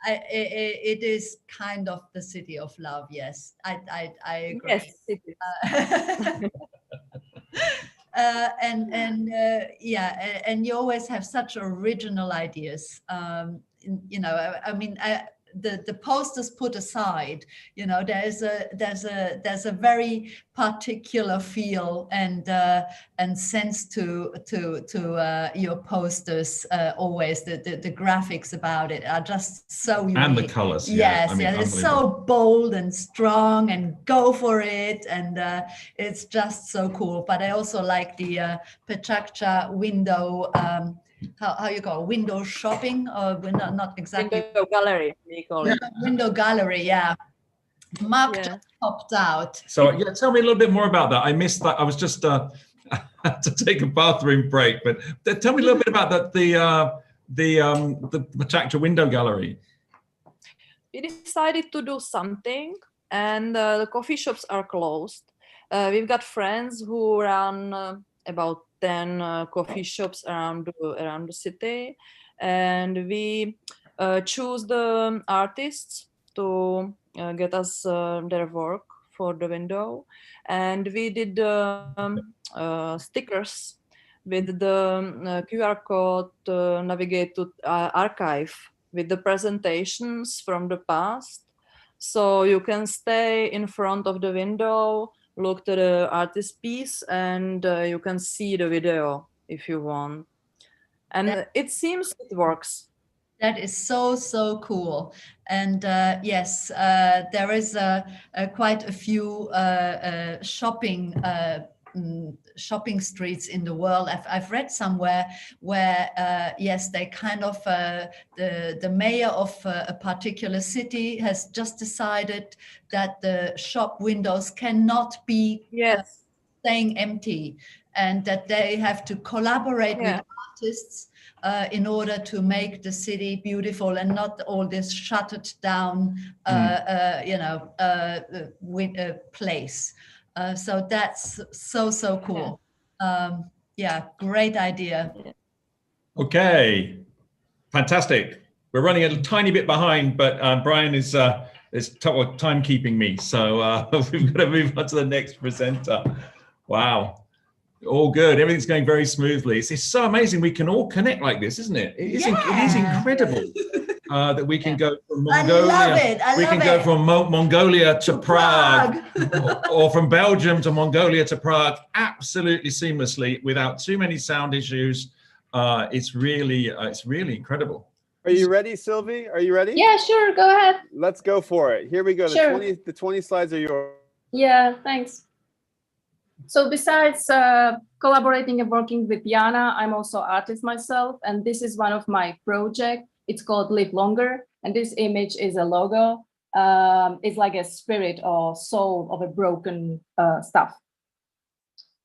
It is kind of the city of love. Yes, I agree. Yes, it is. And you always have such original ideas. You know, I mean, the posters put aside, you know, there's a very particular feel and sense to your posters. Always the graphics about it are just so unique. And the colors. Yes, I mean, yeah, it's so bold and strong and go for it, and it's just so cool. But I also like the PechaKucha window. How you call it? Window shopping, or window, not exactly. Window gallery, we call it. Window gallery, yeah. Mark just popped out. So yeah, tell me a little bit more about that. I missed that. I was just had to take a bathroom break, but tell me a little bit about that. The PechaKucha window gallery. We decided to do something, and the coffee shops are closed. We've got friends who run about 10 coffee shops around the city, and we choose the artists to get us their work for the window, and we did stickers with the QR code to navigate to archive with the presentations from the past, so you can stay in front of the window, look to the artist piece, and you can see the video if you want. And it seems it works. That is so cool. And yes, there is quite a few shopping streets in the world. I've read somewhere where yes, they kind of the mayor of a particular city has just decided that the shop windows cannot be staying empty, and that they have to collaborate with artists in order to make the city beautiful and not all this shuttered down place. So that's so cool. Yeah, great idea. Okay, fantastic. We're running a tiny bit behind, but Brian is timekeeping me, so we've got to move on to the next presenter. Wow, all good. Everything's going very smoothly. It's so amazing we can all connect like this, isn't it? It is incredible. That we can go from Mongolia. We can go from Mongolia to Prague, or from Belgium to Mongolia to Prague, absolutely seamlessly without too many sound issues. It's really incredible. Are you ready, Sylvie? Are you ready? Yeah, sure. Go ahead. Let's go for it. Here we go. Sure. The 20 slides are yours. Yeah, thanks. So besides collaborating and working with Jana, I'm also an artist myself, and this is one of my projects. It's called Live Longer, and this image is a logo. It's like a spirit or soul of a broken stuff,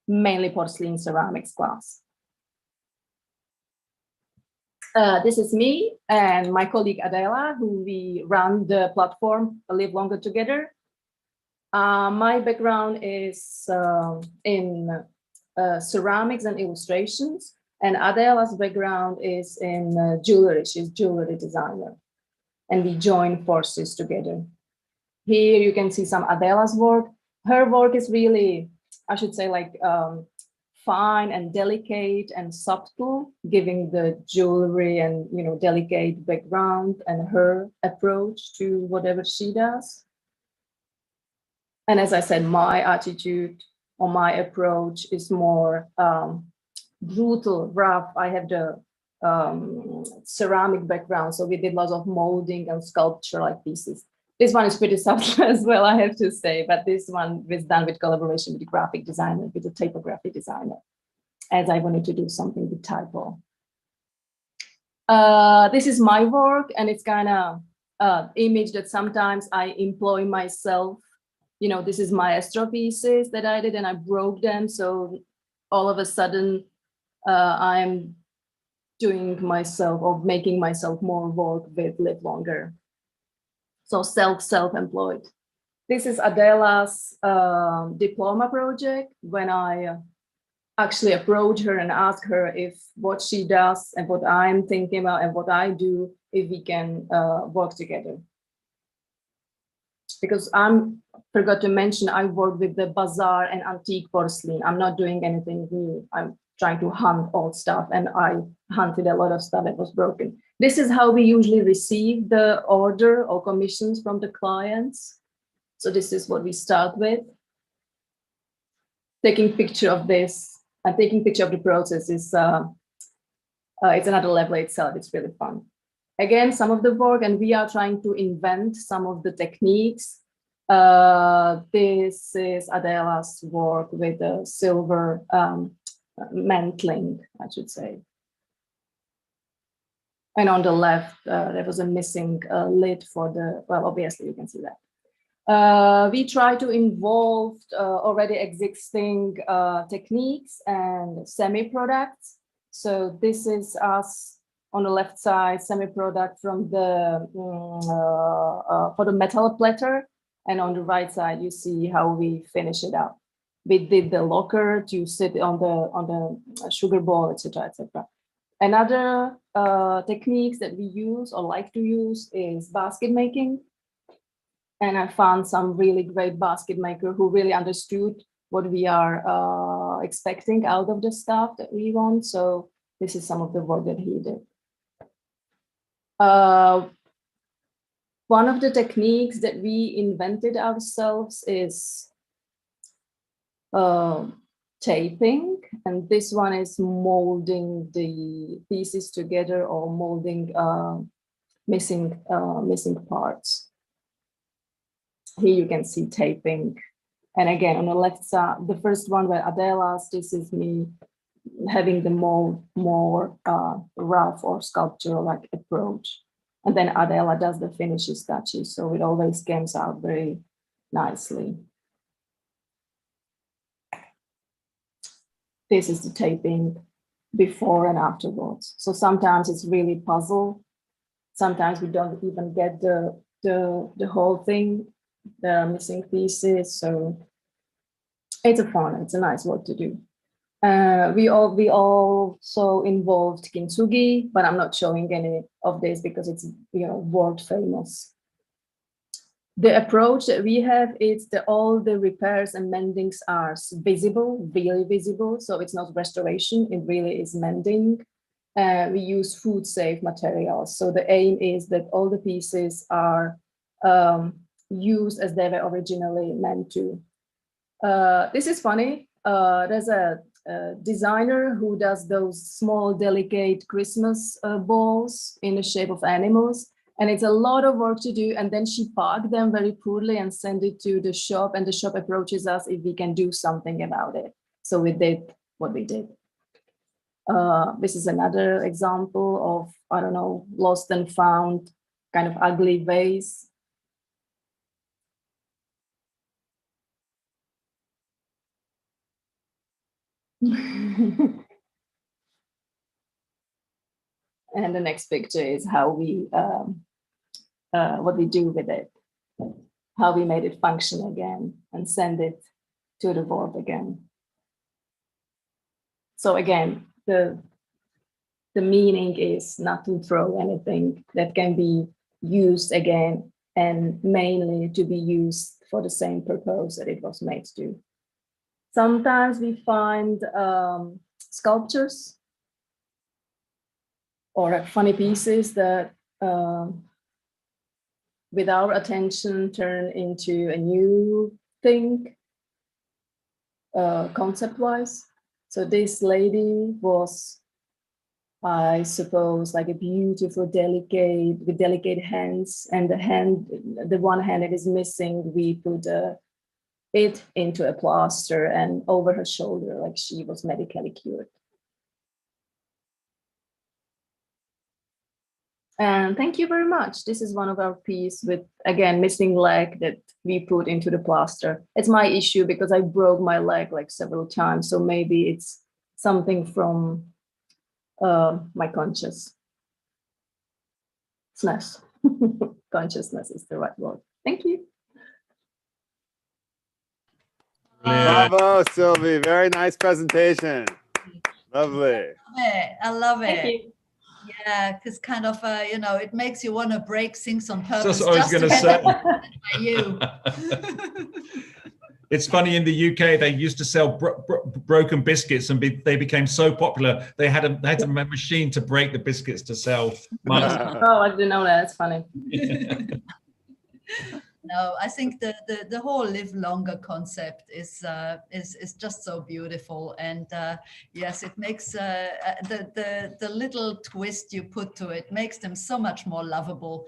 mainly porcelain, ceramics, glass. This is me and my colleague Adela, who we run the platform Live Longer together. My background is in ceramics and illustrations, and Adela's background is in jewelry. She's a jewelry designer, and we join forces together. Here you can see some Adela's work. Her work is really, I should say, like fine and delicate and subtle, giving the jewelry and delicate background and her approach to whatever she does. And as I said, my attitude or my approach is more brutal, rough. I have the ceramic background, so we did lots of molding and sculpture like pieces. This one is pretty subtle as well, I have to say, but this one was done with collaboration with the graphic designer, with the typography designer, as I wanted to do something with typo. This is my work, and it's kind of image that sometimes I employ myself. This is my Astro pieces that I did, and I broke them. So all of a sudden, I'm doing myself or making myself more work with Live Longer. So self-employed. This is Adela's diploma project. When I actually approach her and ask her if what she does and what I'm thinking about and what I do, if we can work together. Because forgot to mention, I work with the bazaar and antique porcelain. I'm not doing anything new. I'm trying to hunt old stuff, and I hunted a lot of stuff that was broken. This is how we usually receive the order or commissions from the clients. So this is what we start with. Taking picture of this and taking picture of the process is it's another level itself. It's really fun. Again, some of the work, and we are trying to invent some of the techniques. This is Adela's work with the silver mantling, I should say. And on the left, there was a missing lid for the, well, obviously you can see that. We try to involve already existing techniques and semi-products. So this is us on the left side, semi-product from the for the metal platter, and on the right side you see how we finish it up. We did the locker to sit on the sugar ball, etc., etc. Another techniques that we use or like to use is basket making. And I found some really great basket maker who really understood what we are expecting out of the stuff that we want. So this is some of the work that he did. One of the techniques that we invented ourselves is taping, and this one is molding the pieces together or molding missing parts. Here you can see taping, and again on the left side, the first one where Adela's, this is me having the more rough or sculptural-like approach, and then Adela does the finishes touches, so it always comes out very nicely. This is the taping before and afterwards. So sometimes it's really puzzle. Sometimes we don't even get the whole thing, the missing pieces. So it's a nice work to do. We also involved kintsugi, but I'm not showing any of this because it's world famous. The approach that we have is that all the repairs and mendings are visible, really visible. So it's not restoration, it really is mending. We use food safe materials. So the aim is that all the pieces are used as they were originally meant to. This is funny. There's a designer who does those small, delicate Christmas balls in the shape of animals. And it's a lot of work to do. And then she packed them very poorly and sent it to the shop. And the shop approaches us if we can do something about it. So we did what we did. This is another example of, I don't know, lost and found kind of ugly vase. And the next picture is how we, what we do with it, how we made it function again and send it to the world again. So again, the meaning is not to throw anything that can be used again, and mainly to be used for the same purpose that it was made to. Sometimes we find sculptures or funny pieces that with our attention turn into a new thing concept-wise. So this lady was, I suppose, like a beautiful, delicate, with delicate hands, and the one hand that is missing, we put it into a plaster and over her shoulder, like she was medically cured. And thank you very much. This is one of our pieces with, again, missing leg that we put into the plaster. It's my issue because I broke my leg like several times. So maybe it's something from my consciousness. Consciousness is the right word. Thank you. Bravo, Sylvie. Very nice presentation. Lovely. I love it. Thank you. Yeah, because kind of, it makes you want to break things on purpose. That's what I was going to say. You. It's funny, in the UK, they used to sell broken biscuits, and they became so popular, they had a machine to break the biscuits to sell. Oh, I didn't know that. It's funny. No, I think the whole live longer concept is just so beautiful, and yes, it makes the little twist you put to it makes them so much more lovable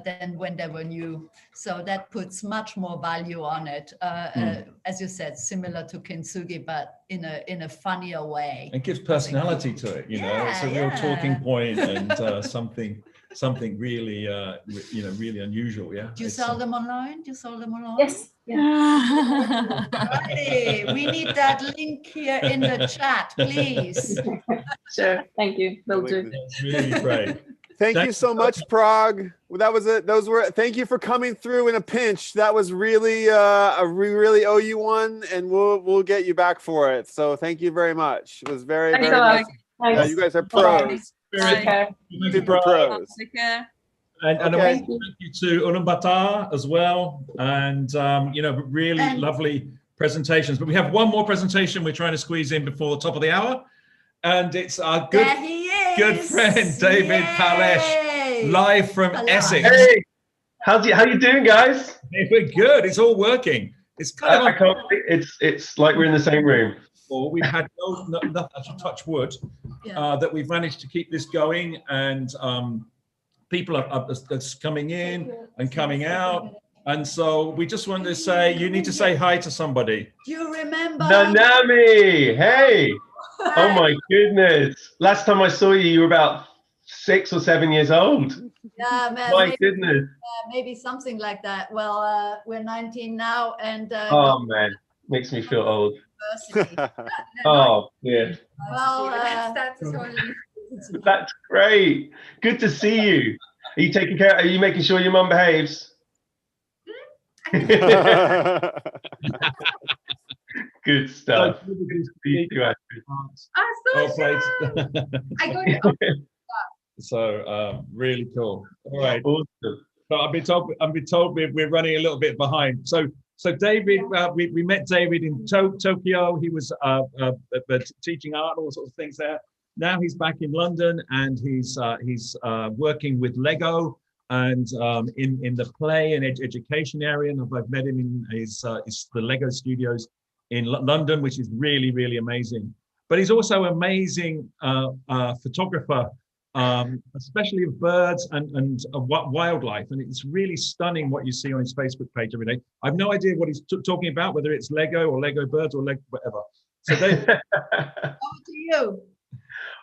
than when they were new. So that puts much more value on it, as you said, similar to kintsugi, but in a funnier way. It gives personality to it, you know. It's a real talking point and something really, really unusual. Yeah. Do you sell them online? Do you sell them online? Yes. Yeah. Hey, we need that link here in the chat, please. Sure. Thank you. Will do. It's really great. Thank you so much, Prague. Well, that was it. Thank you for coming through in a pinch. That was really, we really owe you one, and we'll get you back for it. So thank you very much. It was very, Thanks very nice. Thanks. Yeah, you guys are pros. Super pros. And a thank you to Ulaanbaatar as well, and really lovely presentations. But we have one more presentation we're trying to squeeze in before the top of the hour, and it's our good friend David Palesh, live from Essex. Hey, how you doing, guys? Hey, we're good. It's all working. It's kind I can't. It's like we're in the same room. We've had nothing to touch wood, that we've managed to keep this going, and people are coming in and coming out. And so we just wanted to say, you need to say hi to somebody. Do you remember? Nanami, hey. Oh my goodness. Last time I saw you, you were about 6 or 7 years old. Yeah, man. My goodness. Maybe something like that. Well, we're 19 now, and oh man, makes me feel old. Oh yeah. Well, that's great. Good to see you. Are you taking care? Are you making sure your mum behaves? Good stuff. So really cool. All right. Awesome. So I've been told we're running a little bit behind. So David, we met David in Tokyo. He was teaching art, all sorts of things there. Now he's back in London, and he's working with Lego and in the play and education area. And I've met him in the Lego studios in London, which is really, really amazing. But he's also an amazing photographer, especially of birds and wildlife. And it's really stunning what you see on his Facebook page every day. I have no idea what he's talking about, whether it's Lego or Lego birds or Lego whatever. So over to you.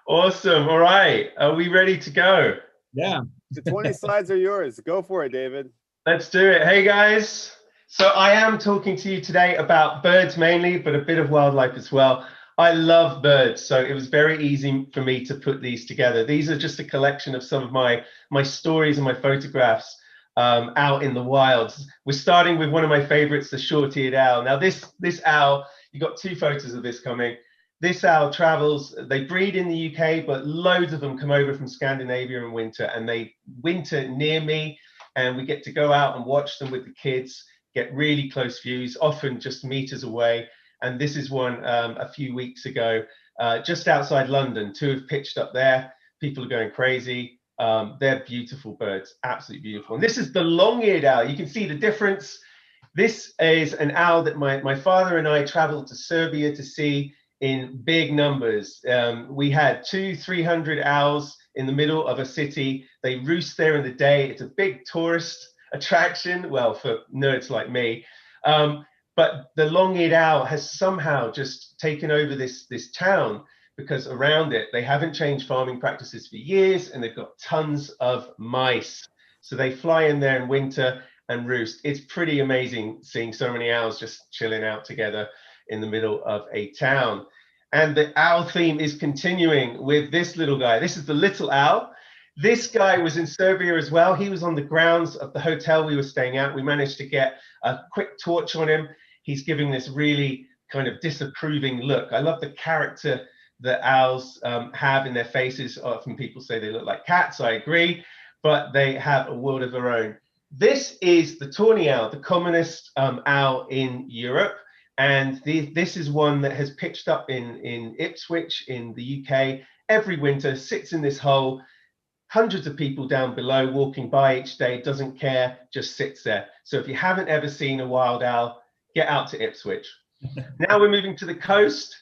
Awesome. All right. Are we ready to go? Yeah. The 20 slides are yours. Go for it, David. Let's do it. Hey, guys. So I am talking to you today about birds mainly, but a bit of wildlife as well. I love birds, so it was very easy for me to put these together. These are just a collection of some of my stories and my photographs out in the wilds. We're starting with one of my favorites, the short-eared owl. Now this owl, you got 2 photos of this coming. This owl travels, they breed in the UK, but loads of them come over from Scandinavia in winter, and they winter near me, and we get to go out and watch them with the kids, get really close views, often just meters away. And this is one a few weeks ago, just outside London. 2 have pitched up there. People are going crazy. They're beautiful birds, absolutely beautiful. And this is the long-eared owl. You can see the difference. This is an owl that my father and I traveled to Serbia to see in big numbers. We had 200-300 owls in the middle of a city. They roost there in the day. It's a big tourist attraction, well, for nerds like me. But the long-eared owl has somehow just taken over this town, because around it, they haven't changed farming practices for years, and they've got tons of mice. So they fly in there in winter and roost. It's pretty amazing seeing so many owls just chilling out together in the middle of a town. And the owl theme is continuing with this little guy. This is the little owl. This guy was in Serbia as well. He was on the grounds of the hotel we were staying at. We managed to get a quick torch on him. He's giving this really kind of disapproving look. I love the character that owls have in their faces. Often people say they look like cats. I agree, but they have a world of their own. This is the tawny owl, the commonest owl in Europe. And this is one that has pitched up in Ipswich in the UK every winter, sits in this hole, hundreds of people down below walking by each day, doesn't care, just sits there. So if you haven't ever seen a wild owl, get out to Ipswich. Now we're moving to the coast.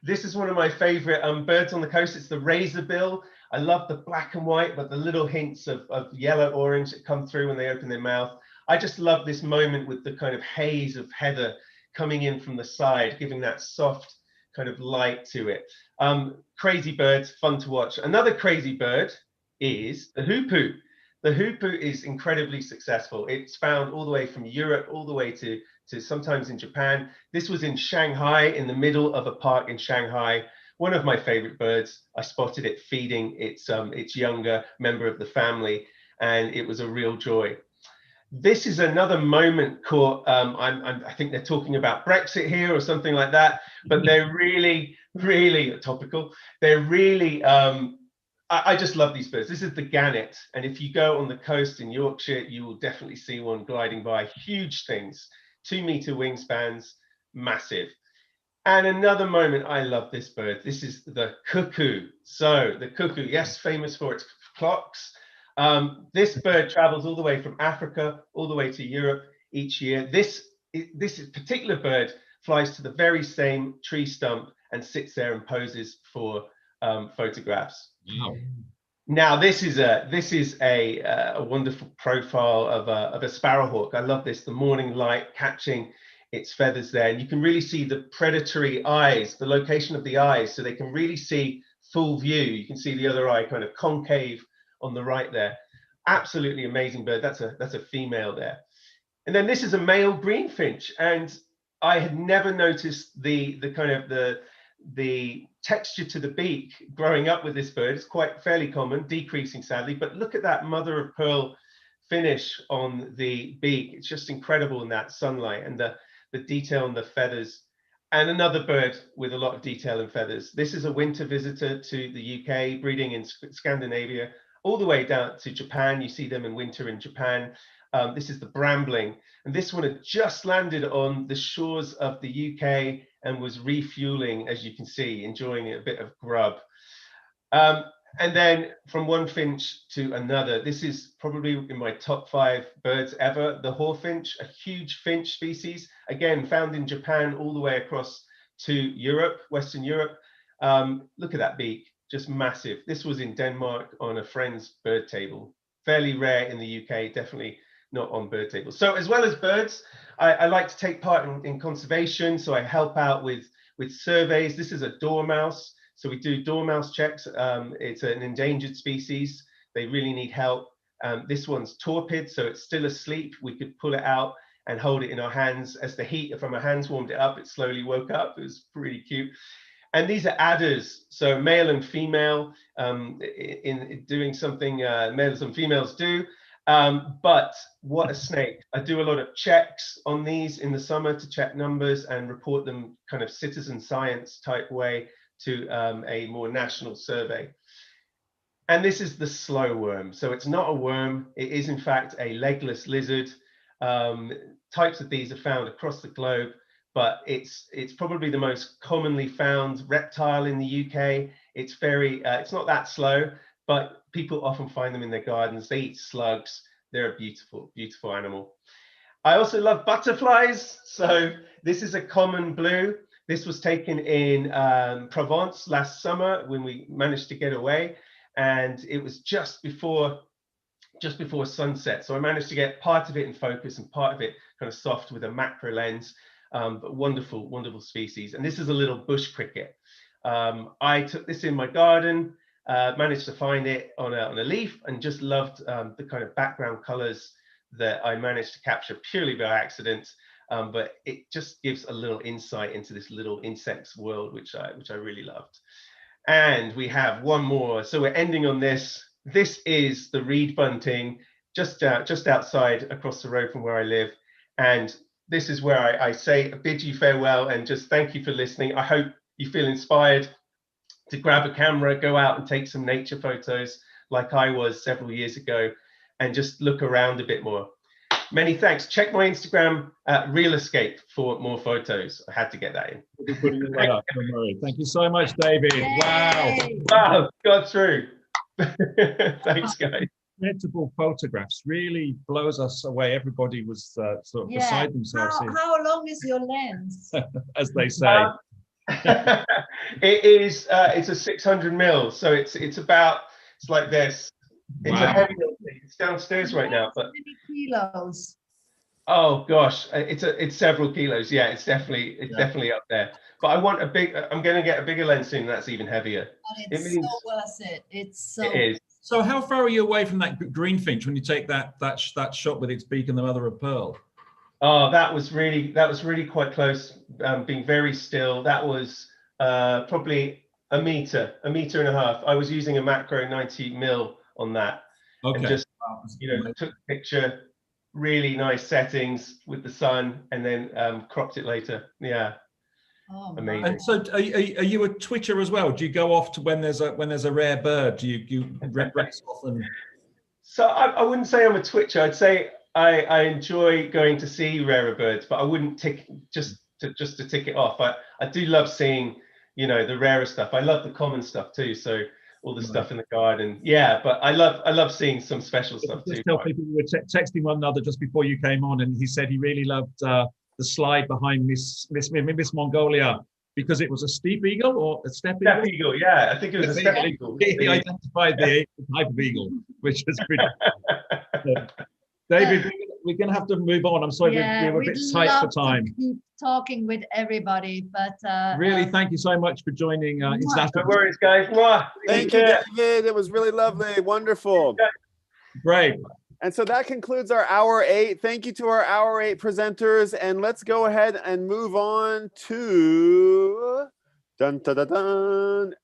This is one of my favorite birds on the coast. It's the razorbill. I love the black and white, but the little hints of yellow, orange that come through when they open their mouth. I just love this moment with the kind of haze of heather coming in from the side, giving that soft kind of light to it. Crazy birds, fun to watch. Another crazy bird is the hoopoe. The hoopoe is incredibly successful. It's found all the way from Europe, all the way to sometimes in Japan. This was in Shanghai, in the middle of a park in Shanghai. One of my favorite birds. I spotted it feeding its younger member of the family, and it was a real joy. This is another moment caught, I think they're talking about Brexit here or something like that, but they're really, really topical. They're really, I just love these birds. This is the gannet. And if you go on the coast in Yorkshire, you will definitely see one gliding by. Huge things, 2-meter wingspans, massive. And another moment, I love this bird. This is the cuckoo. So the cuckoo, yes, famous for its clocks. This bird travels all the way from Africa, all the way to Europe each year. This particular bird flies to the very same tree stump and sits there and poses for photographs. Wow. Now this is a wonderful profile of a sparrowhawk. I love this. The morning light catching its feathers there, and you can really see the predatory eyes, the location of the eyes, so they can really see full view. You can see the other eye kind of concave on the right there. Absolutely amazing bird. That's a female there. And then this is a male greenfinch, and I had never noticed the kind of the texture to the beak growing up with this bird. It's quite fairly common, decreasing sadly, but look at that mother of pearl finish on the beak. It's just incredible in that sunlight, and the detail on the feathers. And another bird with a lot of detail and feathers. This is a winter visitor to the UK, breeding in Scandinavia, all the way down to Japan. You see them in winter in Japan. This is the brambling, and this one had just landed on the shores of the UK and was refueling, as you can see, enjoying a bit of grub. And then from one finch to another, this is probably in my top 5 birds ever. The hawfinch, a huge finch species, again found in Japan all the way across to Europe, Western Europe. Look at that beak, just massive. This was in Denmark on a friend's bird table. Fairly rare in the UK, definitely not on bird tables. So as well as birds, I like to take part in conservation. So I help out with surveys. This is a dormouse. So we do dormouse checks. It's an endangered species. They really need help. This one's torpid, so it's still asleep. We could pull it out and hold it in our hands. As the heat from our hands warmed it up, it slowly woke up. It was pretty cute. And these are adders, so male and female, in doing something males and females do. But what a snake. I do a lot of checks on these in the summer to check numbers and report them kind of citizen science type way to a more national survey. And this is the slow worm. So it's not a worm. It is in fact a legless lizard. Types of these are found across the globe, but it's probably the most commonly found reptile in the UK. It's it's not that slow, but people often find them in their gardens. They eat slugs. They're a beautiful, beautiful animal. I also love butterflies. So this is a common blue. This was taken in Provence last summer when we managed to get away, and it was just before sunset. So I managed to get part of it in focus and part of it kind of soft with a macro lens. But wonderful, wonderful species. And this is a little bush cricket. I took this in my garden, managed to find it on a leaf, and just loved the kind of background colors that I managed to capture purely by accident. But it just gives a little insight into this little insects world, which I really loved. And we have one more. So we're ending on this. This is the reed bunting, just outside across the road from where I live. And this is where I bid you farewell and just thank you for listening. I hope you feel inspired to grab a camera, go out and take some nature photos like I was several years ago, and just look around a bit more. Many thanks. Check my Instagram, Real Escape, for more photos. I had to get that in. We'll be putting it up, don't worry. Thank you so much, David. Yay. Wow. Wow, got through. Thanks, guys. Incredible photographs, really blows us away. Everybody was sort of beside themselves here, How long is your lens? as they say. It is. It's a 600 mil, so it's like this. It's a heavy little thing. It's downstairs right now, but many kilos. Oh gosh, it's several kilos. Yeah, it's definitely up there. But I want a big. I'm going to get a bigger lens soon. That's even heavier. But it's so worth it. It's so. It is. So how far are you away from that greenfinch when you take that shot with its beak and the mother of pearl? Oh, that was really quite close. Being very still. That was probably a meter and a half. I was using a macro 90 mil on that. Okay. And just took the picture, really nice settings with the sun, and then cropped it later. Yeah. Oh, amazing. And so, are you a twitcher as well? Do you go off to when there's a rare bird? Do you rest off and? So I wouldn't say I'm a twitcher. I'd say I enjoy going to see rarer birds, but I wouldn't tick just to tick it off. I do love seeing the rarer stuff. I love the common stuff too. So all the stuff in the garden, yeah. But I love seeing some special stuff too. Tell people we were texting one another just before you came on, and he said he really loved the slide behind Miss Mongolia because it was a steep eagle or a step eagle. Step eagle, yeah. I think it was a step eagle. He identified the type of eagle, which is pretty. David, we're going to have to move on. I'm sorry, we're a bit tight for time. Keep talking with everybody, but really, thank you so much for joining. No worries, guys. Thank you, David. It was really lovely, wonderful. Great. And so that concludes our hour 8. Thank you to our hour 8 presenters, and let's go ahead and move on to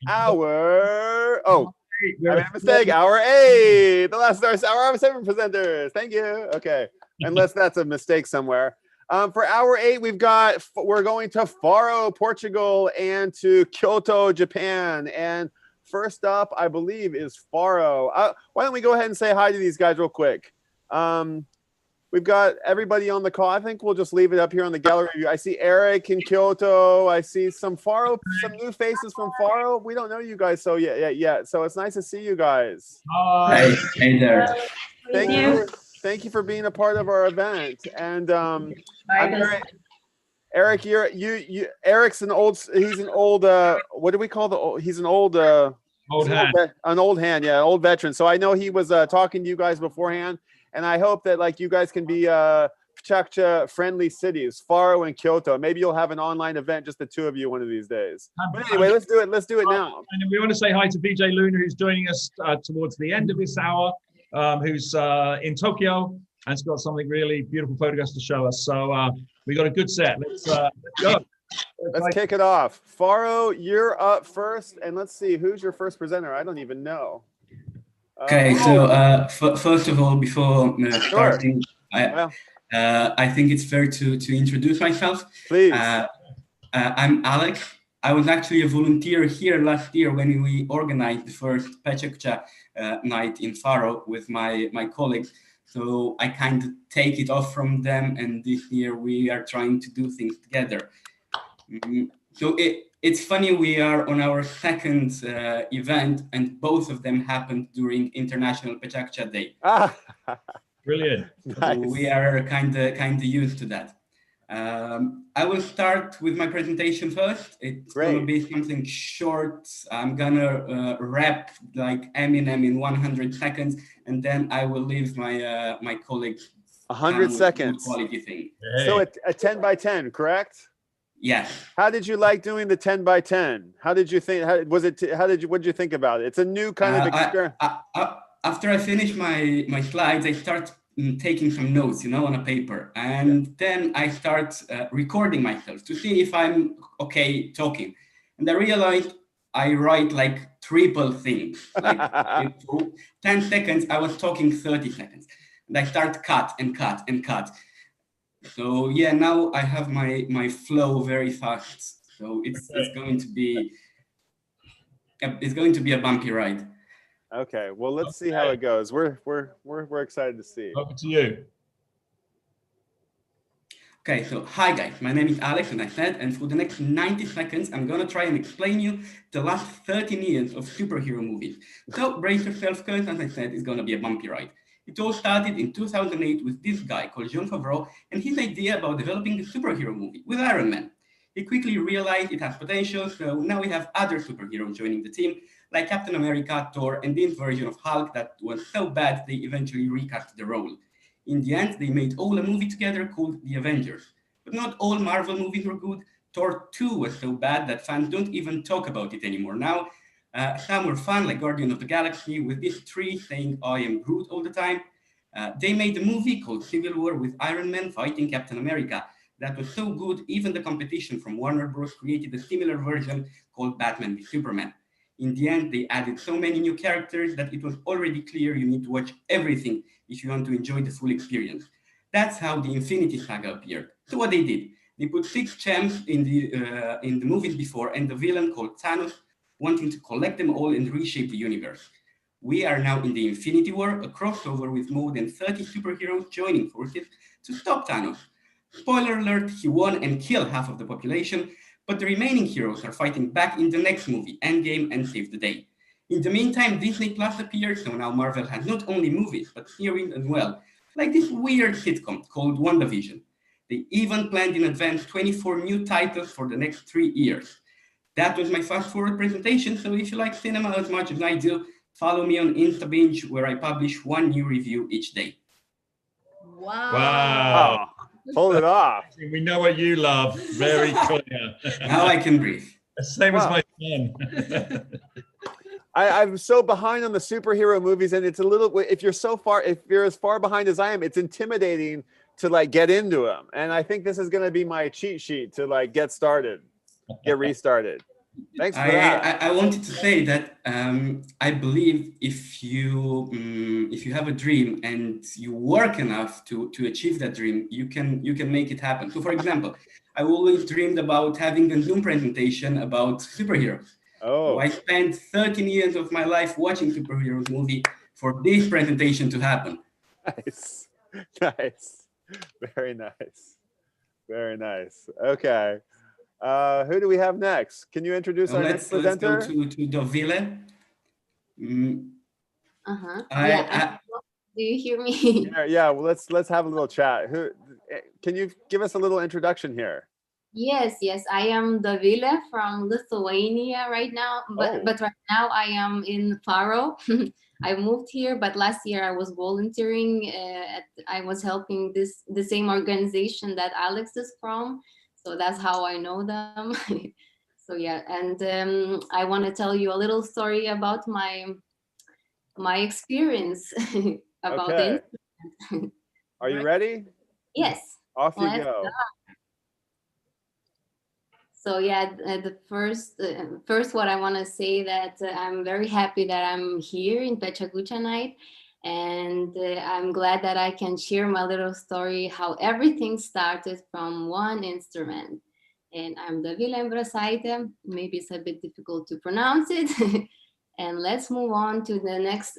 hour. Oh, I made a mistake. Hour 8. The last hour 7 presenters. Thank you. Okay, unless that's a mistake somewhere. For hour 8, we're going to Faro, Portugal, and to Kyoto, Japan. And first up, I believe, is Faro. Why don't we go ahead and say hi to these guys real quick? We've got everybody on the call. I think we'll just leave it up here on the gallery view. I see Eric in Kyoto. I see some new faces from Faro. We don't know you guys so yet. So it's nice to see you guys. Hi. Hey there. Thank you for being a part of our event. And Eric, Eric's an old. He's an old. What do we call he's an old. Old hand. An old hand, yeah, an old veteran. So I know he was talking to you guys beforehand, and I hope that you guys can be PechaKucha friendly cities, Faro and Kyoto. Maybe you'll have an online event, just the two of you, one of these days. But anyway, let's do it. Let's do it now. And we want to say hi to VJ Luna, who's joining us towards the end of this hour, who's in Tokyo and has got something really beautiful photographs to show us. So we got a good set. Let's go. Let's kick it off. Faro, you're up first, and let's see who's your first presenter. I don't even know. Okay, so first of all, before starting, I think it's fair to introduce myself. Please. I'm Alec. I was actually a volunteer here last year when we organized the first PechaKucha night in Faro with my colleagues. So I kind of take it off from them, and this year we are trying to do things together. So it's funny, we are on our second event, and both of them happened during International PechaKucha Day. Brilliant. So we are kind of used to that. I will start with my presentation first. It's going to be something short. I'm gonna rap like Eminem in 100 seconds, and then I will leave my colleague 100 seconds. Quality thing. Hey. So a 10 by 10, correct? Yes. How did you like doing the 10 by 10? How did you think? What did you think about it? It's a new kind of experience. After I finish my slides, I start taking some notes, on a paper, and then I start recording myself to see if I'm okay talking. And I realized I write like triple things. Like in 10 seconds, I was talking 30 seconds, and I start cut and cut and cut. So yeah, now I have my flow very fast. So it's going to be a bumpy ride. Okay, well, let's see how it goes. We're excited to see. Over to you. Okay, so hi guys, my name is Alex, and I said, and for the next 90 seconds, I'm gonna try and explain you the last 13 years of superhero movies. So brace yourself, because as I said, it's gonna be a bumpy ride. It all started in 2008 with this guy called Jon Favreau and his idea about developing a superhero movie with Iron Man. He quickly realized it has potential, so now we have other superheroes joining the team, like Captain America, Thor, and this version of Hulk that was so bad they eventually recast the role. In the end, they made all a movie together called The Avengers. But not all Marvel movies were good. Thor 2 was so bad that fans don't even talk about it anymore now. Some were fun, like Guardian of the Galaxy, with this tree saying I am Groot all the time. They made a movie called Civil War with Iron Man fighting Captain America. That was so good, even the competition from Warner Bros. Created a similar version called Batman v Superman. In the end, they added so many new characters that it was already clear you need to watch everything if you want to enjoy the full experience. That's how the Infinity Saga appeared. So what they did, they put 6 gems in the movies before, and the villain called Thanos, wanting to collect them all and reshape the universe. We are now in the Infinity War, a crossover with more than 30 superheroes joining forces to stop Thanos. Spoiler alert, he won and killed half of the population, but the remaining heroes are fighting back in the next movie, Endgame, and Save the Day. In the meantime, Disney Plus appeared, so now Marvel has not only movies, but series as well, like this weird sitcom called WandaVision. They even planned in advance 24 new titles for the next 3 years. That was my fast-forward presentation, so if you like cinema as much as I do, follow me on InstaBinge, where I publish 1 new review each day. Wow. Wow. Pulled it off. We know what you love. Very clear. Now I can breathe. Same as my son. I'm so behind on the superhero movies, and it's a little, if you're as far behind as I am, it's intimidating to like get into them. And I think this is going to be my cheat sheet to like get restarted. Thanks for that. I wanted to say that I believe if you have a dream and you work enough to achieve that dream, you can make it happen. So, for example, I always dreamed about having a Zoom presentation about superheroes. Oh. So I spent 13 years of my life watching superheroes movie for this presentation to happen. Nice, nice, very nice, very nice. Okay. Who do we have next? Can you introduce our next presenter? Let's go to Dovile. Do you hear me? Yeah. Well, let's have a little chat. Can you give us a little introduction here? Yes. I am Dovile from Lithuania right now, but right now I am in Faro. I moved here, but last year I was volunteering. I was helping the same organization that Alex is from. So that's how I know them. So yeah, and I want to tell you a little story about my experience about it. Are you ready? Yes. Off you go. So yeah, the first what I want to say that I'm very happy that I'm here in PechaKucha night. And I'm glad that I can share my little story, how everything started from one instrument. And I'm Dovile Embrasaite. Maybe it's a bit difficult to pronounce it. And let's move on to the next.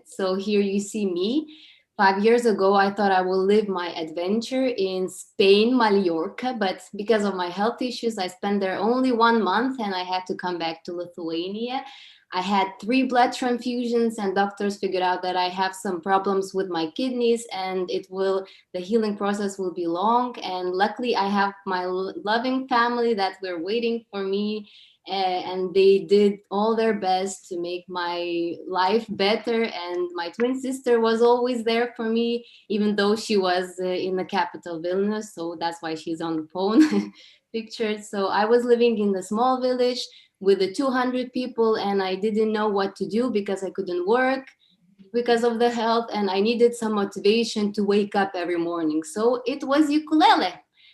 So here you see me. 5 years ago, I thought I will live my adventure in Spain, Mallorca, but because of my health issues, I spent there only 1 month and I had to come back to Lithuania. I had 3 blood transfusions and doctors figured out that I have some problems with my kidneys and the healing process will be long. And luckily I have my loving family that were waiting for me and they did all their best to make my life better. And my twin sister was always there for me, even though she was in the capital Vilnius. So that's why she's on the phone pictured. So I was living in the small village with the 200 people and I didn't know what to do because I couldn't work because of the health and I needed some motivation to wake up every morning. So it was ukulele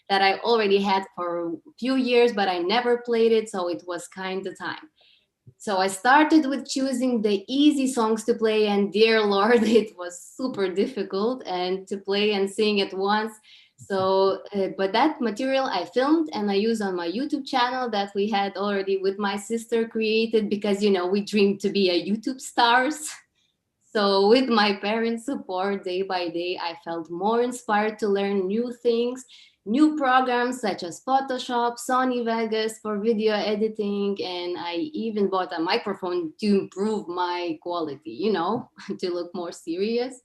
that I already had for a few years, but I never played it. So it was kind of time. So I started with choosing the easy songs to play and dear Lord, it was super difficult and to play and sing at once. So, but that material I filmed and I used on my YouTube channel that we had already with my sister created because, you know, we dreamed to be a YouTube stars. So with my parents' support day by day, I felt more inspired to learn new things new programs such as Photoshop, Sony Vegas for video editing, and I even bought a microphone to improve my quality, you know, to look more serious.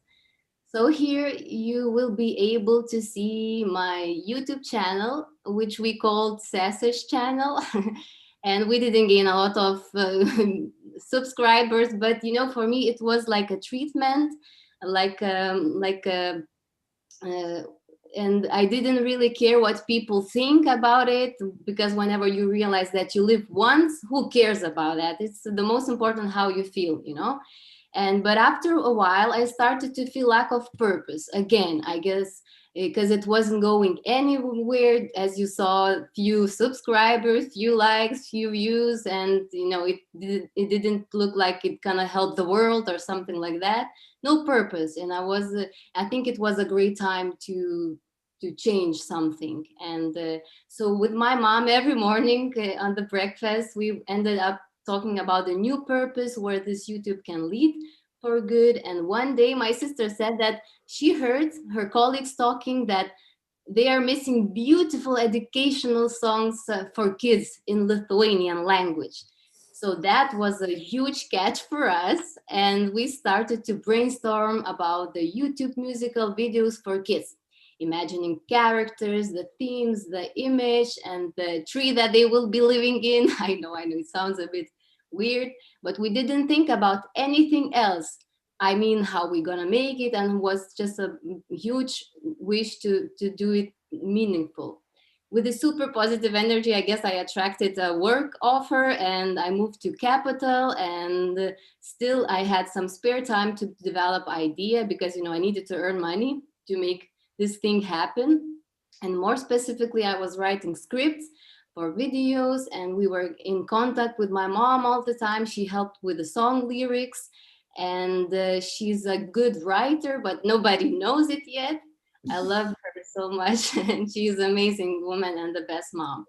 So here you will be able to see my YouTube channel, which we called CeCe's channel. And we didn't gain a lot of subscribers, but you know, for me, it was like a treatment, and I didn't really care what people think about it, because whenever you realize that you live once, who cares about that? It's the most important how you feel, you know? But after a while, I started to feel lack of purpose again, I guess, because it wasn't going anywhere. As you saw, few subscribers, few likes, few views, and you know, it didn't look like it gonna help the world or something like that. No purpose. And I think it was a great time to change something. And so with my mom every morning on the breakfast, we ended up talking about the new purpose where this YouTube can lead for good. And one day my sister said that she heard her colleagues talking that they are missing beautiful educational songs for kids in Lithuanian language. So that was a huge catch for us. And we started to brainstorm about the YouTube musical videos for kids, imagining characters, the themes, the image, and the tree that they will be living in. I know it sounds a bit weird, but we didn't think about anything else. I mean, how we gonna make it, and was just a huge wish to do it meaningful. With a super positive energy, I guess I attracted a work offer and I moved to capital, and still I had some spare time to develop idea, because, you know, I needed to earn money to make this thing happen. And more specifically, I was writing scripts for videos, and we were in contact with my mom all the time. She helped with the song lyrics, and she's a good writer, but nobody knows it yet. I love her so much, and she's an amazing woman and the best mom.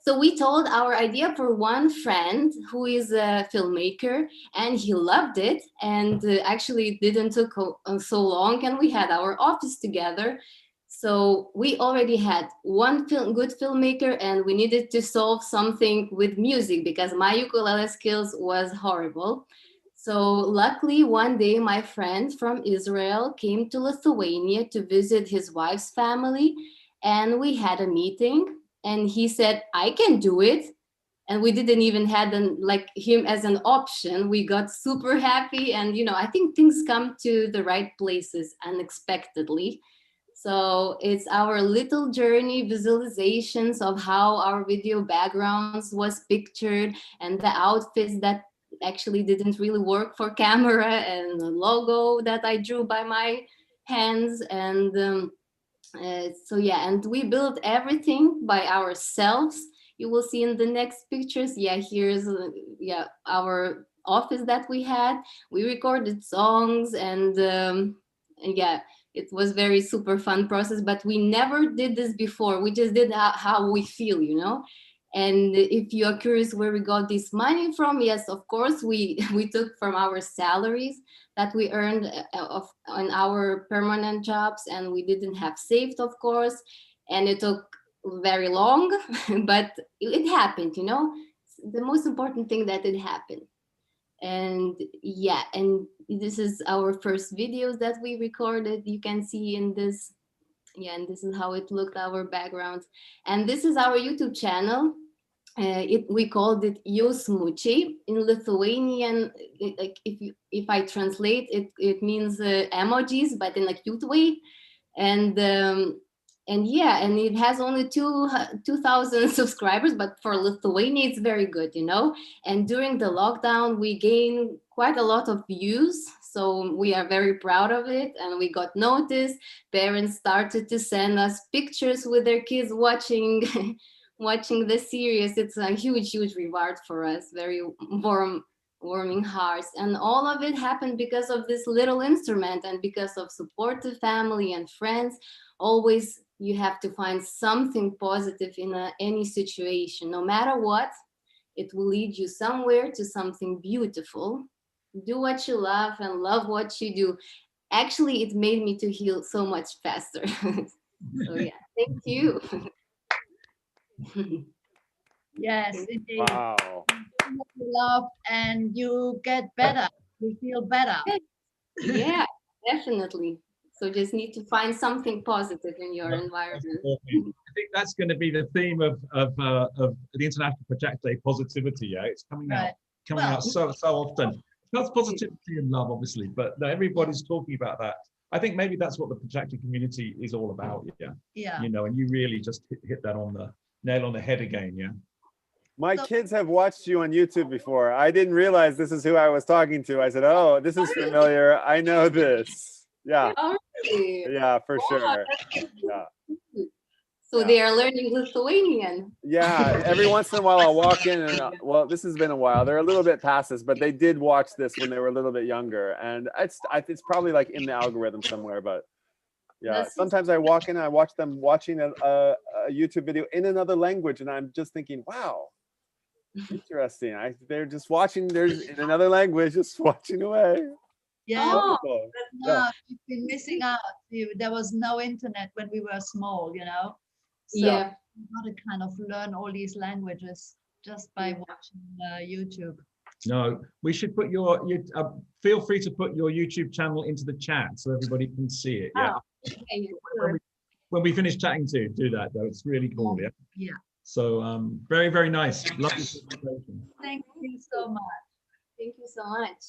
So we told our idea for one friend who is a filmmaker, and he loved it. And actually it didn't took so long, and we had our office together. So we already had one good filmmaker, and we needed to solve something with music because my ukulele skills was horrible. So luckily one day my friend from Israel came to Lithuania to visit his wife's family, and we had a meeting, and he said, I can do it. And we didn't even have him as an option. We got super happy, and you know, I think things come to the right places unexpectedly. So it's our little journey visualizations of how our video backgrounds was pictured, and the outfits that actually didn't really work for camera, and the logo that I drew by my hands. And so yeah, and we built everything by ourselves. You will see in the next pictures. Yeah, here's our office that we had. We recorded songs, and yeah, it was very super fun process, but we never did this before. We just did how we feel, you know. And if you are curious where we got this money from, yes, of course, we took from our salaries that we earned on our permanent jobs, and we didn't have saved, of course, and it took very long, but it happened, you know. The most important thing that it happened. And yeah, and this is our first videos that we recorded. You can see in this. Yeah, and this is how it looked, our backgrounds. And this is our YouTube channel. We called it Jausmučiai in Lithuanian. Like if I translate it means emojis, but in a cute way. And yeah, and it has only 2,000 subscribers, but for Lithuania it's very good, you know. And during the lockdown we gained quite a lot of views, so we are very proud of it. And we got noticed. Parents started to send us pictures with their kids watching watching the series. It's a huge reward for us, very warming hearts. And all of it happened because of this little instrument, and because of supportive family and friends. Always you have to find something positive in any situation. No matter what, it will lead you somewhere to something beautiful. Do what you love and love what you do. Actually, it made me to heal so much faster. So yeah. Thank you. Yes, indeed. Wow. You love and you get better. You feel better. Yeah, definitely. So just need to find something positive in your environment. I think that's going to be the theme of the International PechaKucha Day, positivity. Yeah, it's coming out so often. That's positivity and love, obviously, but no, everybody's talking about that. I think maybe that's what the PechaKucha community is all about. Yeah. Yeah. You know, and you really just hit that on the nail on the head again. Yeah. My kids have watched you on YouTube before. I didn't realize this is who I was talking to. I said, "Oh, this is familiar. I know this." Yeah. Oh, really? Yeah, for sure. Yeah. So they are learning Lithuanian. Yeah, every once in a while I'll walk in and well, this has been a while. They're a little bit past this, but they did watch this when they were a little bit younger, and it's probably like in the algorithm somewhere. But yeah, sometimes I walk in and I watch them watching a YouTube video in another language, and I'm just thinking, wow, interesting. They're just watching. There's in another language, just watching away. Yeah, Wonderful. no, you've been missing out. There was no internet when we were small, you know. So yeah, you got to kind of learn all these languages just by watching YouTube. No, we should put feel free to put your YouTube channel into the chat so everybody can see it. Yeah. Oh, okay. When we finish chatting, do that though. It's really cool. Yeah. Yeah. So very, very nice. Lovely presentation. Thank you so much. Thank you so much.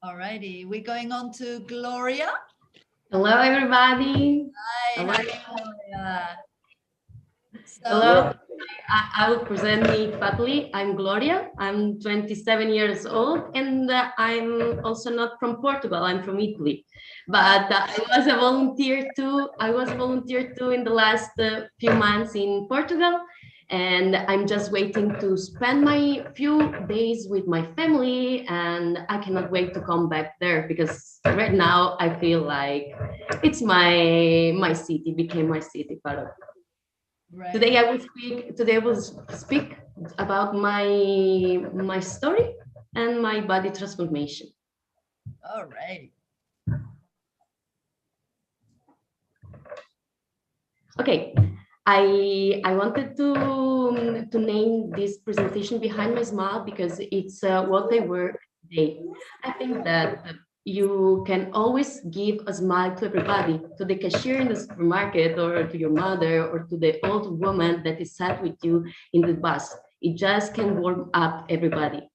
Alrighty, we're going on to Gloria. Hello, everybody. Hi, Gloria. So, hello. I will present me faculty. I'm Gloria. I'm 27 years old, and I'm also not from Portugal. I'm from Italy. But I was a volunteer too. I was a volunteer too in the last few months in Portugal. And I'm just waiting to spend my few days with my family, and I cannot wait to come back there because right now I feel like it's my city, became my city, Faro. Right. Today I will speak about my story and my body transformation. All right. Okay. I wanted to name this presentation Behind My Smile because it's what I wear today. I think that you can always give a smile to everybody, to the cashier in the supermarket, or to your mother, or to the old woman that is sat with you in the bus. It just can warm up everybody.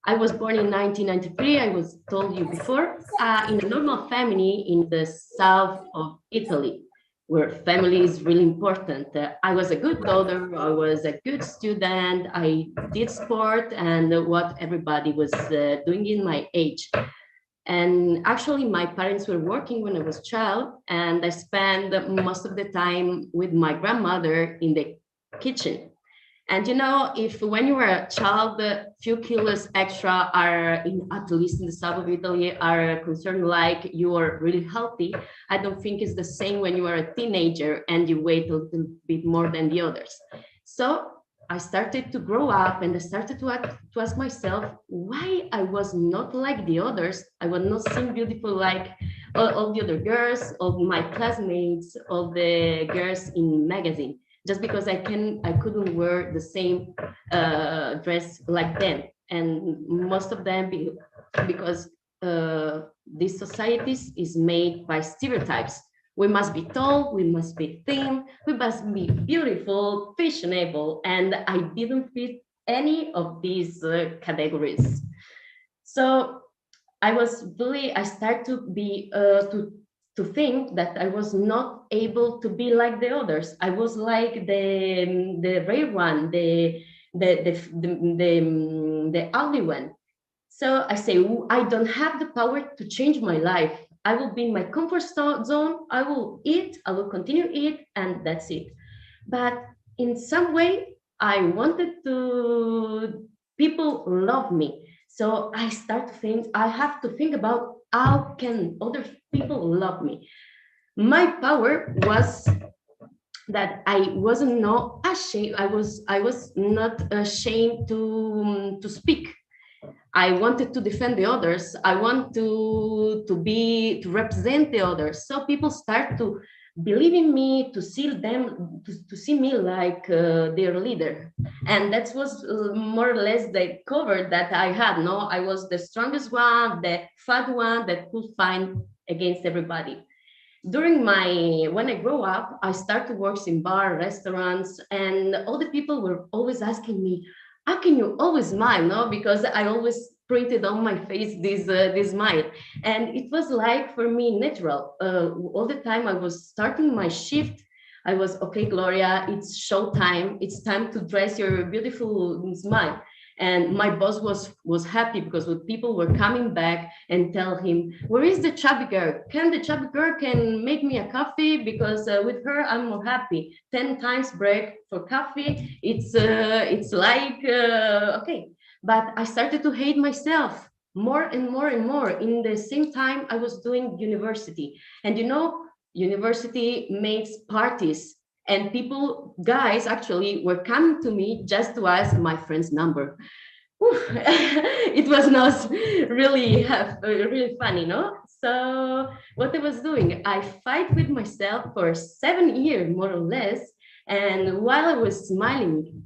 I was born in 1993, I was told you before, in a normal family in the south of Italy, where family is really important. I was a good daughter, I was a good student, I did sport and what everybody was doing in my age. And actually my parents were working when I was a child, and I spent most of the time with my grandmother in the kitchen. And you know, if when you were a child, a few kilos extra are, at least in the south of Italy, are concerned like you are really healthy, I don't think it's the same when you are a teenager and you weigh a little bit more than the others. So I started to grow up and I started to ask myself why I was not like the others. I was not seeing beautiful like all the other girls, all my classmates, all the girls in magazine. Just because I couldn't wear the same dress like them, and most of them because this society is made by stereotypes. We must be tall, we must be thin, we must be beautiful, fashionable, and I didn't fit any of these categories. So I started to be to think that I was not able to be like the others. I was like the rare one, the ugly one. So I say, I don't have the power to change my life. I will be in my comfort zone. I will eat, I will continue to eat, and that's it. But in some way, I wanted people love me. So I start to think, I have to think about how can other people love me. My power was that I wasn't not ashamed. I was not ashamed to speak. I wanted to defend the others. I want to represent the others. So people start to believe in me, to see them, to see me like their leader. And that was more or less the cover that I had. No, I was the strongest one, the fat one that could fight against everybody. When I grew up, I started to work in bar, restaurants, and all the people were always asking me, how can you always smile? No, because I always printed on my face this smile. And it was like for me natural. All the time I was starting my shift, I was, okay, Gloria, it's show time. It's time to dress your beautiful smile. And my boss was happy because people were coming back and tell him, where is the chubby girl? Can the chubby girl can make me a coffee? Because with her, I'm more happy. 10 times break for coffee. It's like, okay. But I started to hate myself more and more and more. In the same time, I was doing university. And you know, university makes parties. And people, guys, actually were coming to me just to ask my friend's number. It was not really funny, no? So what I was doing, I fight with myself for 7 years, more or less. And while I was smiling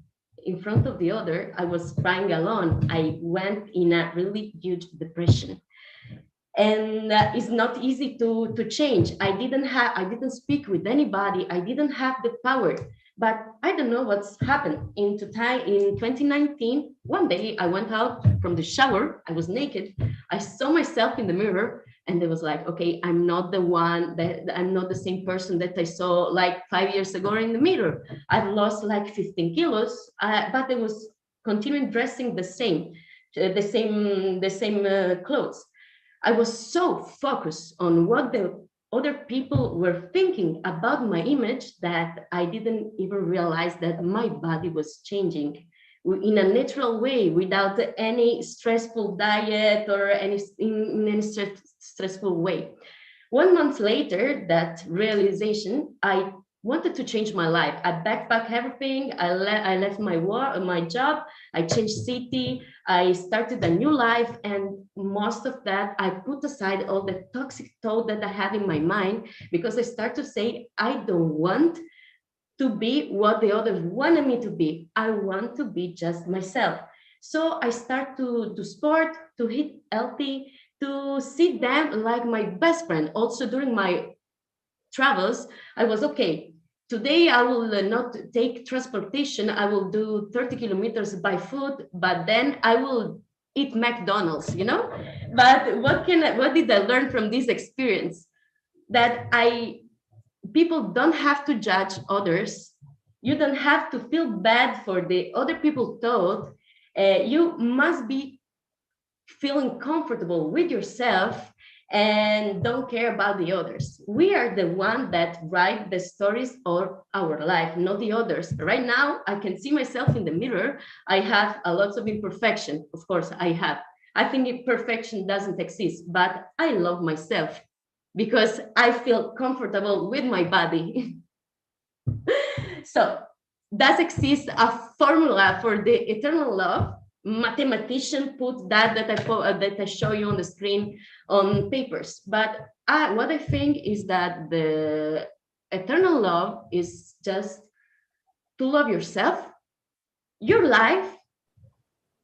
in front of the other, I was crying alone. I went in a really huge depression. And it's not easy to change. I didn't speak with anybody. I didn't have the power, but I don't know what's happened. In 2019, one day I went out from the shower. I was naked. I saw myself in the mirror, and it was like, okay, I'm not the same person that I saw like 5 years ago in the mirror. I've lost like 15 kilos, but I was continuing dressing the same clothes. I was so focused on what the other people were thinking about my image that I didn't even realize that my body was changing in a natural way without any stressful diet or in any stressful way. 1 month later, that realization, I wanted to change my life. I backpacked everything. I left my job. I changed city. I started a new life. And most of that, I put aside all the toxic thought that I had in my mind, because I started to say, I don't want to be what the others wanted me to be. I want to be just myself. So I start to do sport, to eat healthy, to see them like my best friend. Also during my travels, I was okay. Today, I will not take transportation. I will do 30 kilometers by foot, but then I will eat McDonald's, you know? But what did I learn from this experience? That people don't have to judge others. You don't have to feel bad for the other people thought. You must be feeling comfortable with yourself and don't care about the others. We are the one that write the stories of our life, not the others. Right now, I can see myself in the mirror. I have a lot of imperfection. Of course, I have. I think perfection doesn't exist, but I love myself because I feel comfortable with my body. So, does exist a formula for the eternal love? Mathematician put that I show you on the screen on papers, but what I think is that the eternal love is just to love yourself, your life,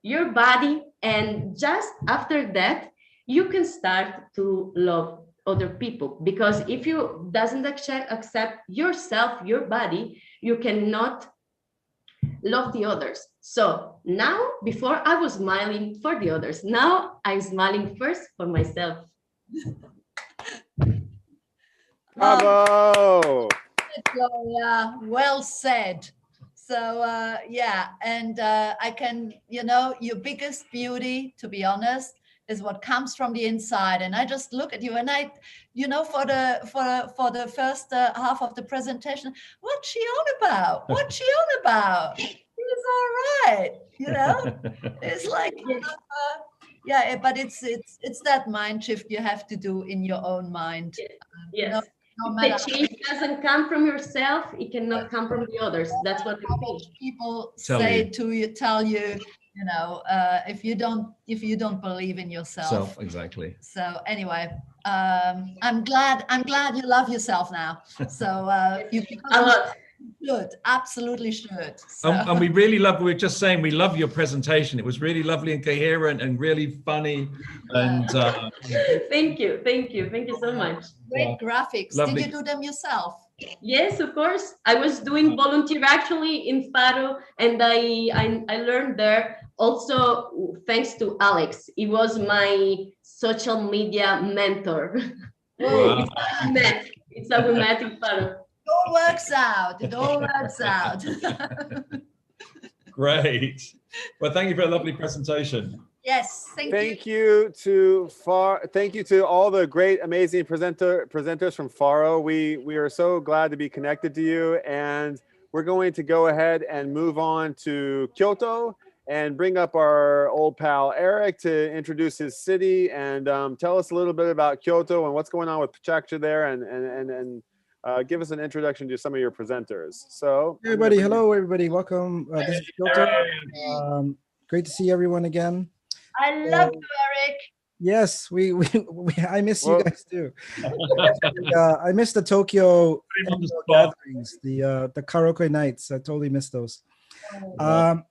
your body, and just after that you can start to love other people, because if you doesn't accept yourself, your body, you cannot love the others. So now, before I was smiling for the others, now I'm smiling first for myself. Bravo! Gloria, well said. So yeah, and I can, you know, your biggest beauty, to be honest, is what comes from the inside. And I just look at you, and I, you know, for the first half of the presentation, what's she on about? What's she on about? It's all right, you know. It's like, yeah, but it's that mind shift you have to do in your own mind. Yes. You know, no if the change doesn't come from yourself, it cannot come from the others. That's what I think. People say to you, tell you, you know, if you don't believe in yourself. Exactly. So anyway, I'm glad you love yourself now. So you should, absolutely should. So. And we really love, we were just saying, we love your presentation. It was really lovely and coherent and really funny. And Thank you so much. Great graphics. Lovely. Did you do them yourself? Yes, of course. I was doing volunteer actually in Faro, and I learned there also thanks to Alex. He was my social media mentor. Wow. It's how we met in Faro. It all works out. It all works out. Great. Well, thank you for a lovely presentation. Yes, thank you to all the great, amazing presenters from Faro. We are so glad to be connected to you, and we're going to go ahead and move on to Kyoto and bring up our old pal Eric to introduce his city and tell us a little bit about Kyoto and what's going on with PechaKucha there, and give us an introduction to some of your presenters. So, everybody, hello, everybody, welcome. This is Kyoto. Great to see everyone again. I love you, Eric. Yes, I miss you guys too. I miss the Tokyo gatherings, the karaoke nights. I totally miss those.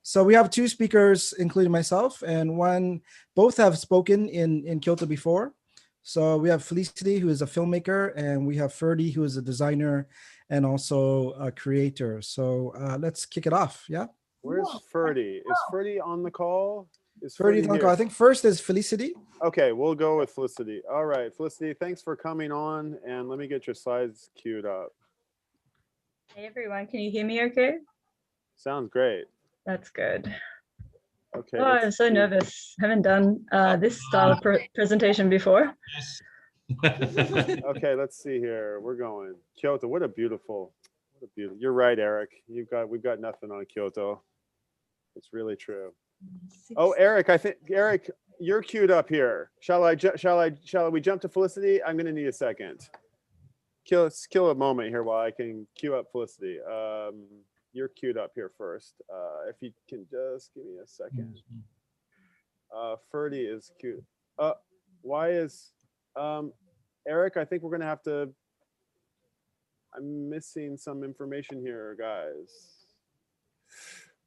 So we have two speakers, including myself, and both have spoken in Kyoto before. So we have Felicity, who is a filmmaker, and we have Ferdie, who is a designer and also a creator. So let's kick it off. Yeah. Where's Ferdie? Is Ferdie on the call? Is Ferdie on the call? I think first is Felicity. Okay, we'll go with Felicity. All right, Felicity, thanks for coming on, and let me get your slides queued up. Hey everyone, can you hear me okay? Sounds great. That's good. Okay. Oh, I'm so nervous. Haven't done this style of presentation before. Okay, let's see here. We're going Kyoto. What a beautiful. You're right, Eric. We've got nothing on Kyoto. It's really true. Oh, Eric, Eric, you're queued up here. Shall we jump to Felicity? I'm gonna need a second. Kill a moment here while I can queue up Felicity. You're queued up here first. If you can just give me a second. Ferdie is queued. Why is Eric? I think we're gonna have to. I'm missing some information here, guys.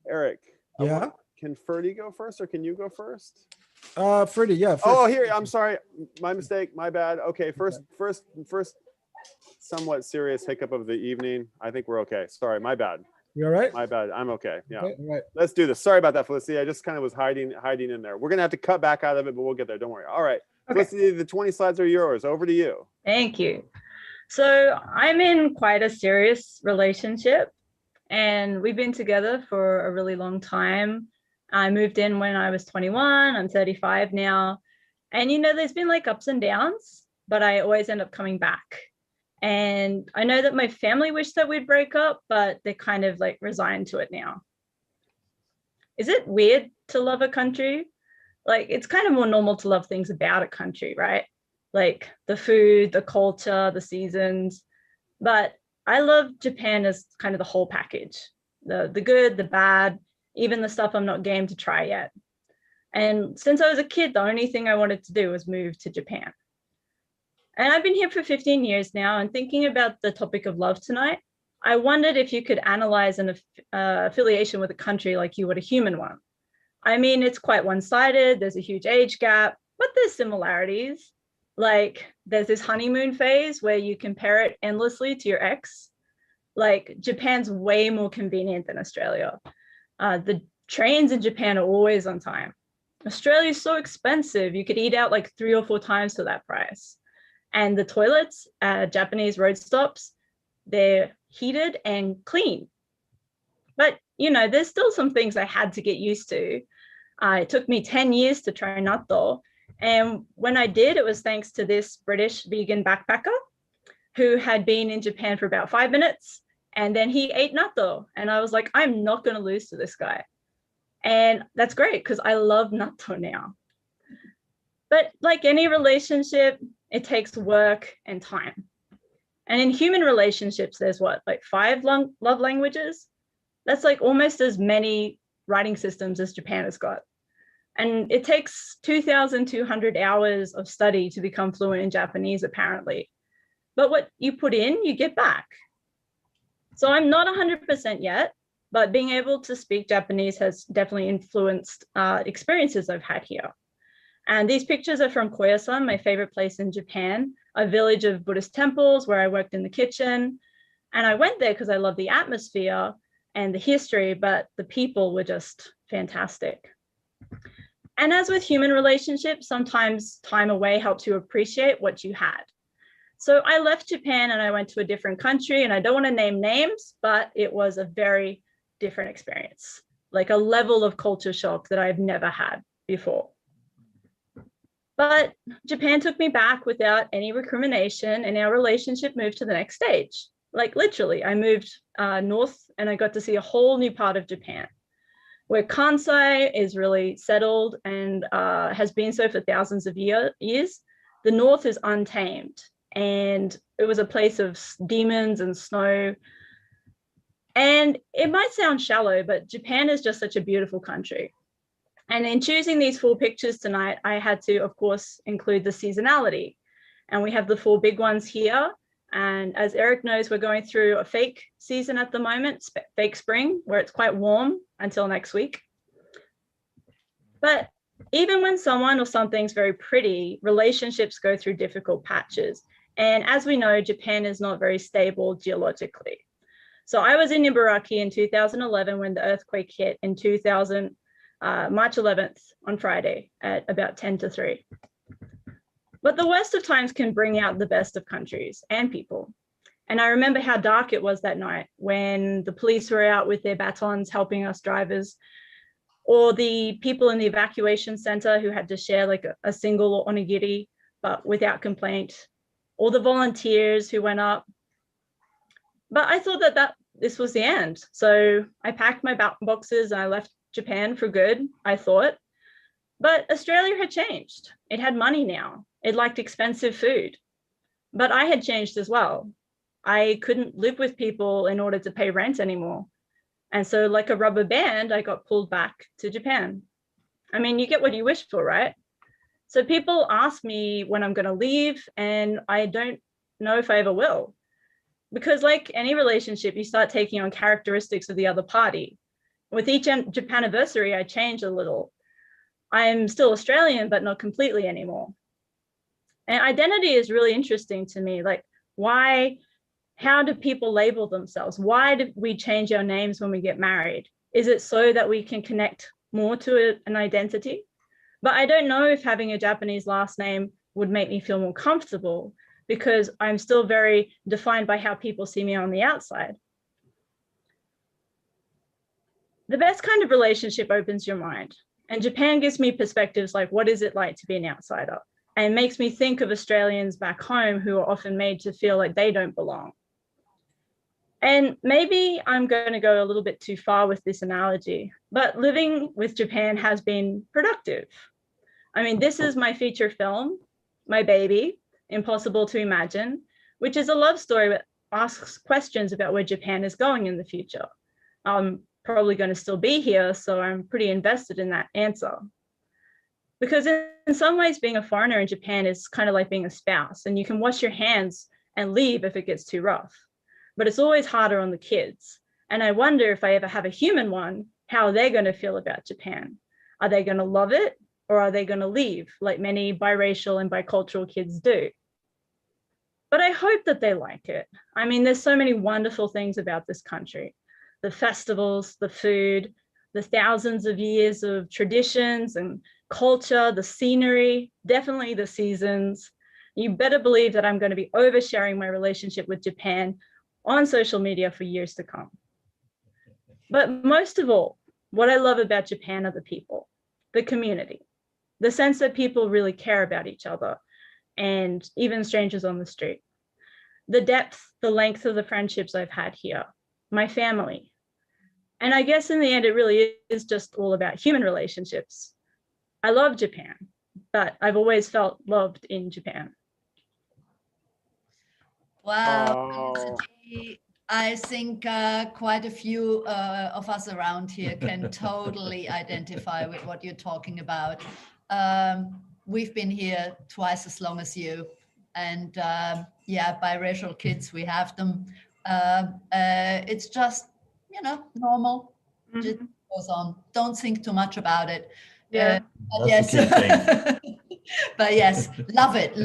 Eric. Yeah. Can Ferdie go first, or can you go first? Ferdie, yeah. First. Oh, here. I'm sorry. My mistake. My bad. Okay. First, somewhat serious hiccup of the evening. I think we're okay. Sorry. My bad. You all right? My bad. I'm okay. Yeah. Okay, all right. Let's do this. Sorry about that, Felicity. I just kind of was hiding in there. We're gonna have to cut back out of it, but we'll get there. Don't worry. All right. Okay. Felicity, the 20 slides are yours. Over to you. Thank you. So I'm in quite a serious relationship, and we've been together for a really long time. I moved in when I was 21. I'm 35 now. And, you know, there's been like ups and downs, but I always end up coming back. And I know that my family wished that we'd break up, but they're kind of like resigned to it now. Is it weird to love a country? Like, it's kind of more normal to love things about a country, right? Like the food, the culture, the seasons. But I love Japan as kind of the whole package, the good, the bad, even the stuff I'm not game to try yet. And since I was a kid, the only thing I wanted to do was move to Japan. And I've been here for 15 years now, and thinking about the topic of love tonight, I wondered if you could analyze an affiliation with a country like you would a human one. I mean, it's quite one-sided, there's a huge age gap, but there's similarities. Like there's this honeymoon phase where you compare it endlessly to your ex. Like Japan's way more convenient than Australia. The trains in Japan are always on time. Australia is so expensive. You could eat out like 3 or 4 times for that price. And the toilets at Japanese road stops, they're heated and clean. But, you know, there's still some things I had to get used to. It took me 10 years to try natto. And when I did, it was thanks to this British vegan backpacker who had been in Japan for about 5 minutes. And then he ate natto. And I was like, I'm not going to lose to this guy. And that's great because I love natto now. But like any relationship, it takes work and time. And in human relationships, there's what, like 5 love languages? That's like almost as many writing systems as Japan has got. And it takes 2,200 hours of study to become fluent in Japanese, apparently. But what you put in, you get back. So I'm not 100% yet, but being able to speak Japanese has definitely influenced experiences I've had here. And these pictures are from Koyasan, my favorite place in Japan, a village of Buddhist temples where I worked in the kitchen. And I went there because I love the atmosphere and the history, but the people were just fantastic. And as with human relationships, sometimes time away helps you appreciate what you had. So I left Japan and I went to a different country, and I don't want to name names, but it was a very different experience, like a level of culture shock that I've never had before. But Japan took me back without any recrimination, and our relationship moved to the next stage. Like literally, I moved north and I got to see a whole new part of Japan, where Kansai is really settled and has been so for thousands of years. The north is untamed, and it was a place of demons and snow. And it might sound shallow, but Japan is just such a beautiful country. And in choosing these 4 pictures tonight, I had to, of course, include the seasonality. And we have the 4 big ones here. And as Eric knows, we're going through a fake season at the moment, fake spring, where it's quite warm until next week. But even when someone or something's very pretty, relationships go through difficult patches. And as we know, Japan is not very stable geologically. So I was in Ibaraki in 2011 when the earthquake hit in March 11th on Friday at about 10 to 3. But the worst of times can bring out the best of countries and people. And I remember how dark it was that night when the police were out with their batons helping us drivers, or the people in the evacuation center who had to share like a single onigiri, but without complaint, or the volunteers who went up. But I thought that this was the end. So I packed my boxes and I left Japan for good, I thought. But Australia had changed. It had money now. It liked expensive food. But I had changed as well. I couldn't live with people in order to pay rent anymore. And so like a rubber band, I got pulled back to Japan. I mean, you get what you wish for, right? So people ask me when I'm going to leave, and I don't know if I ever will. Because like any relationship, you start taking on characteristics of the other party. With each Japaniversary, I changed a little. I'm still Australian, but not completely anymore. And identity is really interesting to me. Like, how do people label themselves? Why do we change our names when we get married? Is it so that we can connect more to an identity? But I don't know if having a Japanese last name would make me feel more comfortable, because I'm still very defined by how people see me on the outside. The best kind of relationship opens your mind. And Japan gives me perspectives like, what is it like to be an outsider? And makes me think of Australians back home who are often made to feel like they don't belong. And maybe I'm going to go a little bit too far with this analogy, but living with Japan has been productive. I mean, this is my feature film, my baby, Impossible to Imagine, which is a love story that asks questions about where Japan is going in the future. I'm probably going to still be here, so I'm pretty invested in that answer. Because in some ways, being a foreigner in Japan is kind of like being a spouse, and you can wash your hands and leave if it gets too rough. But it's always harder on the kids. And I wonder if I ever have a human one, how they're going to feel about Japan. Are they going to love it, or are they going to leave, like many biracial and bicultural kids do? But I hope that they like it. I mean, there's so many wonderful things about this country. The festivals, the food, the thousands of years of traditions and culture, the scenery, definitely the seasons. You better believe that I'm going to be oversharing my relationship with Japan on social media for years to come. But most of all, what I love about Japan are the people, the community, the sense that people really care about each other, and even strangers on the street. The depth, the length of the friendships I've had here, my family. And I guess in the end, it really is just all about human relationships. I love Japan, but I've always felt loved in Japan. Wow, Felicity, I think quite a few of us around here can totally identify with what you're talking about. We've been here twice as long as you. And yeah, biracial kids, we have them. It's just, you know, normal. Just goes on. Don't think too much about it. Yeah. But yes. But yes, love it,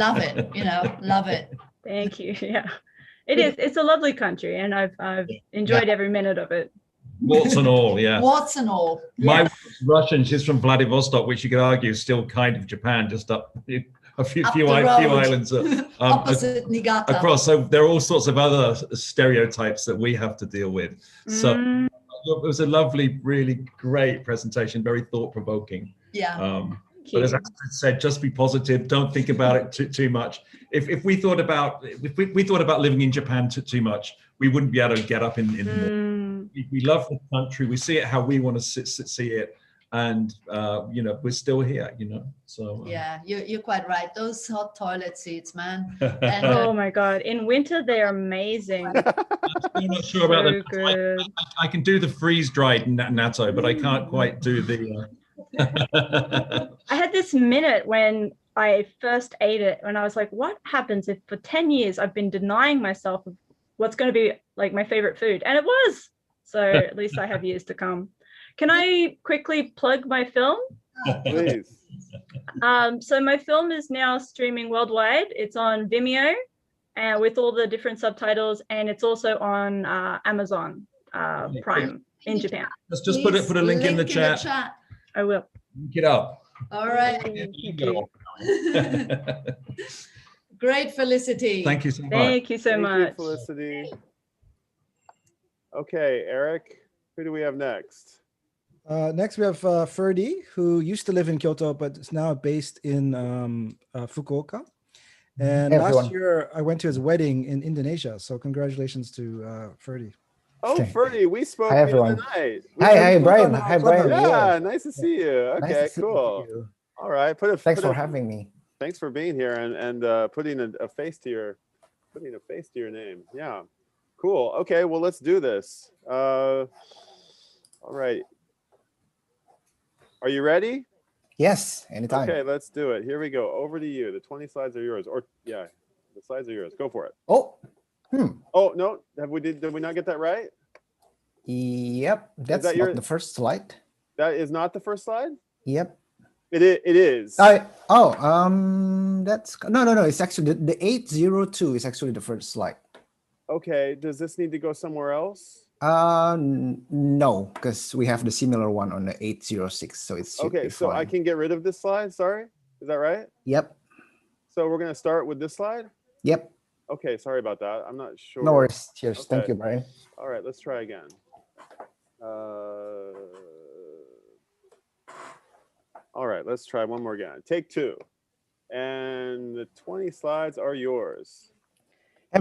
you know, love it. Thank you. Yeah. It is. It's a lovely country, and I've enjoyed every minute of it. Warts and all, yeah. Warts and all. My Yes. Russian, she's from Vladivostok, which you could argue is still kind of Japan, just up a few the islands opposite Niigata. across. So there are all sorts of other stereotypes that we have to deal with. So it was a lovely, really great presentation, very thought-provoking. Yeah. But as Agnes said, just be positive. Don't think about it too much. If we thought about living in Japan too much, we wouldn't be able to get up in the morning. We love the country. We see it how we want to see it, and you know, we're still here. You know, so yeah, you're quite right. Those hot toilet seats, man. And, oh my God! In winter, they're amazing. I'm not sure about so good. I can do the freeze-dried natto, but I can't quite do the. I had this minute when I first ate it, and I was like, what happens if for 10 years I've been denying myself of what's going to be like my favorite food? And it was. So at least I have years to come. Can I quickly plug my film? Please. So my film is now streaming worldwide. It's on Vimeo with all the different subtitles, and it's also on Amazon Prime in Japan. Let's just put a link in the chat. I will. Get up. All right. Great, Felicity. Thank you so much. Thank you so much. Thank you, Felicity. Okay, Eric, who do we have next? Next, we have Ferdie, who used to live in Kyoto, but is now based in Fukuoka. And last year, I went to his wedding in Indonesia. So congratulations to Ferdie. Oh, Ferdie, we spoke the other night. Hi, Brian. Hi, Brian. Yeah, nice to see you. Okay, Nice to see cool. you. All right, Thanks for having me. Thanks for being here and putting a face to your name. Yeah, cool. Okay, well, let's do this. All right. Are you ready? Yes, anytime. Okay, let's do it. Here we go. Over to you. The 20 slides are yours. Or yeah, the slides are yours. Go for it. Oh. Oh no! Did we not get that right? Yep, that's that not the first slide. That is not the first slide. Yep. It is. That's no. It's actually the 802 is actually the first slide. Okay. Does this need to go somewhere else? No, because we have the similar one on the 806, so it's okay. So I can get rid of this slide. Sorry, is that right? Yep. So we're gonna start with this slide. Yep. Okay, sorry about that. I'm not sure. No worries. Cheers. Okay. Thank you, Brian. All right, let's try again. All right, let's try one more again. Take two. And the 20 slides are yours. Hi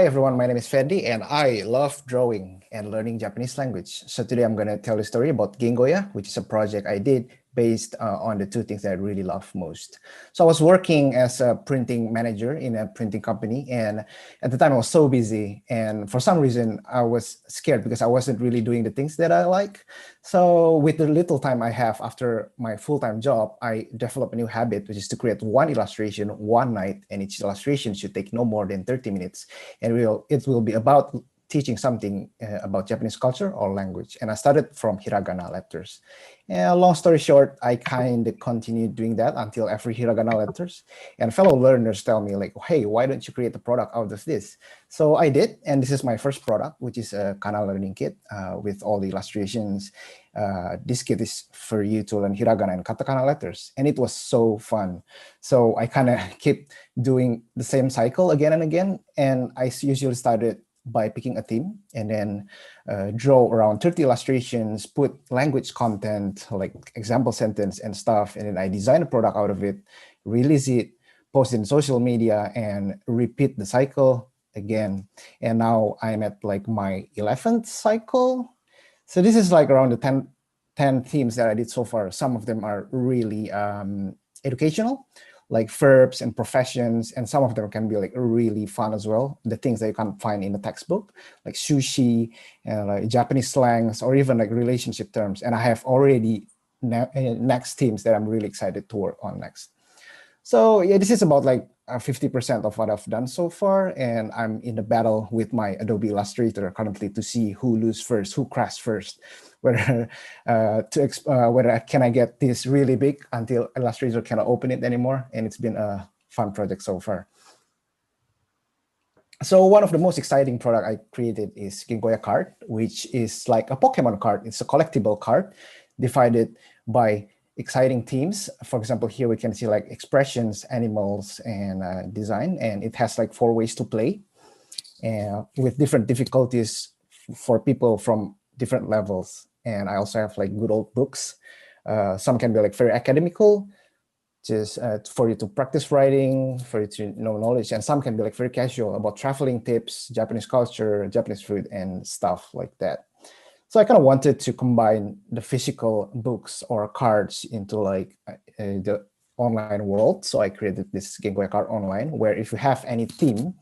everyone, my name is Ferdie and I love drawing and learning Japanese language. So today I'm going to tell a story about Gengoya, which is a project I did based on the two things that I really love most. So I was working as a printing manager in a printing company, and at the time I was so busy, and for some reason I was scared because I wasn't really doing the things that I like. So with the little time I have after my full-time job, I developed a new habit, which is to create one illustration one night, and each illustration should take no more than 30 minutes, and it will be about teaching something about Japanese culture or language. And I started from hiragana letters. And long story short, I kind of continued doing that until every hiragana letters. And fellow learners tell me like, hey, why don't you create a product out of this? So I did, and this is my first product, which is a Kana learning kit with all the illustrations. This kit is for you to learn hiragana and katakana letters. And it was so fun. So I kind of keep doing the same cycle again and again. And I usually started by picking a theme and then draw around 30 illustrations, put language content like example sentence and stuff, and then I design a product out of it, release it, post it in social media, and repeat the cycle again. And now I'm at like my 11th cycle. So this is like around the 10 themes that I did so far. Some of them are really educational, like verbs and professions, and some of them can be like really fun as well. The things that you can't find in the textbook, like sushi, and like Japanese slangs, or even like relationship terms. And I have already next themes that I'm really excited to work on next. So yeah, this is about like 50% of what I've done so far, and I'm in the battle with my Adobe Illustrator currently to see who loses first, who crashes first, whether whether can I get this really big until Illustrator cannot open it anymore. And it's been a fun project so far. So one of the most exciting product I created is Gingoya card, which is like a Pokemon card. It's a collectible card divided by exciting themes. For example, here we can see like expressions, animals, and design, and it has like 4 ways to play with different difficulties for people from different levels. And I also have like good old books. Some can be like very academical, just for you to practice writing, for you to know knowledge, and some can be like very casual about traveling tips, Japanese culture, Japanese food, and stuff like that. So I kind of wanted to combine the physical books or cards into like the online world. So I created this Gingoya card online, where if you have any theme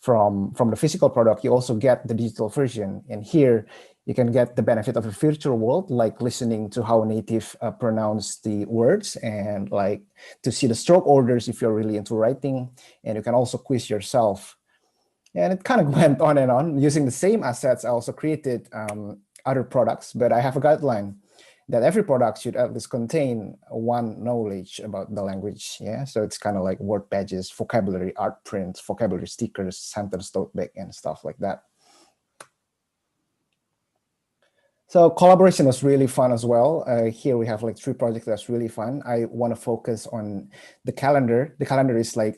from the physical product, you also get the digital version. And here you can get the benefit of a virtual world, like listening to how native pronounce the words, and like to see the stroke orders if you're really into writing. And you can also quiz yourself. And it kind of went on and on. Using the same assets, I also created other products, but I have a guideline that every product should at least contain one knowledge about the language. Yeah, so it's kind of like word badges, vocabulary, art prints, vocabulary stickers, sentence tote bag, and stuff like that. So collaboration was really fun as well. Here we have like 3 projects that's really fun. I want to focus on the calendar. The calendar is like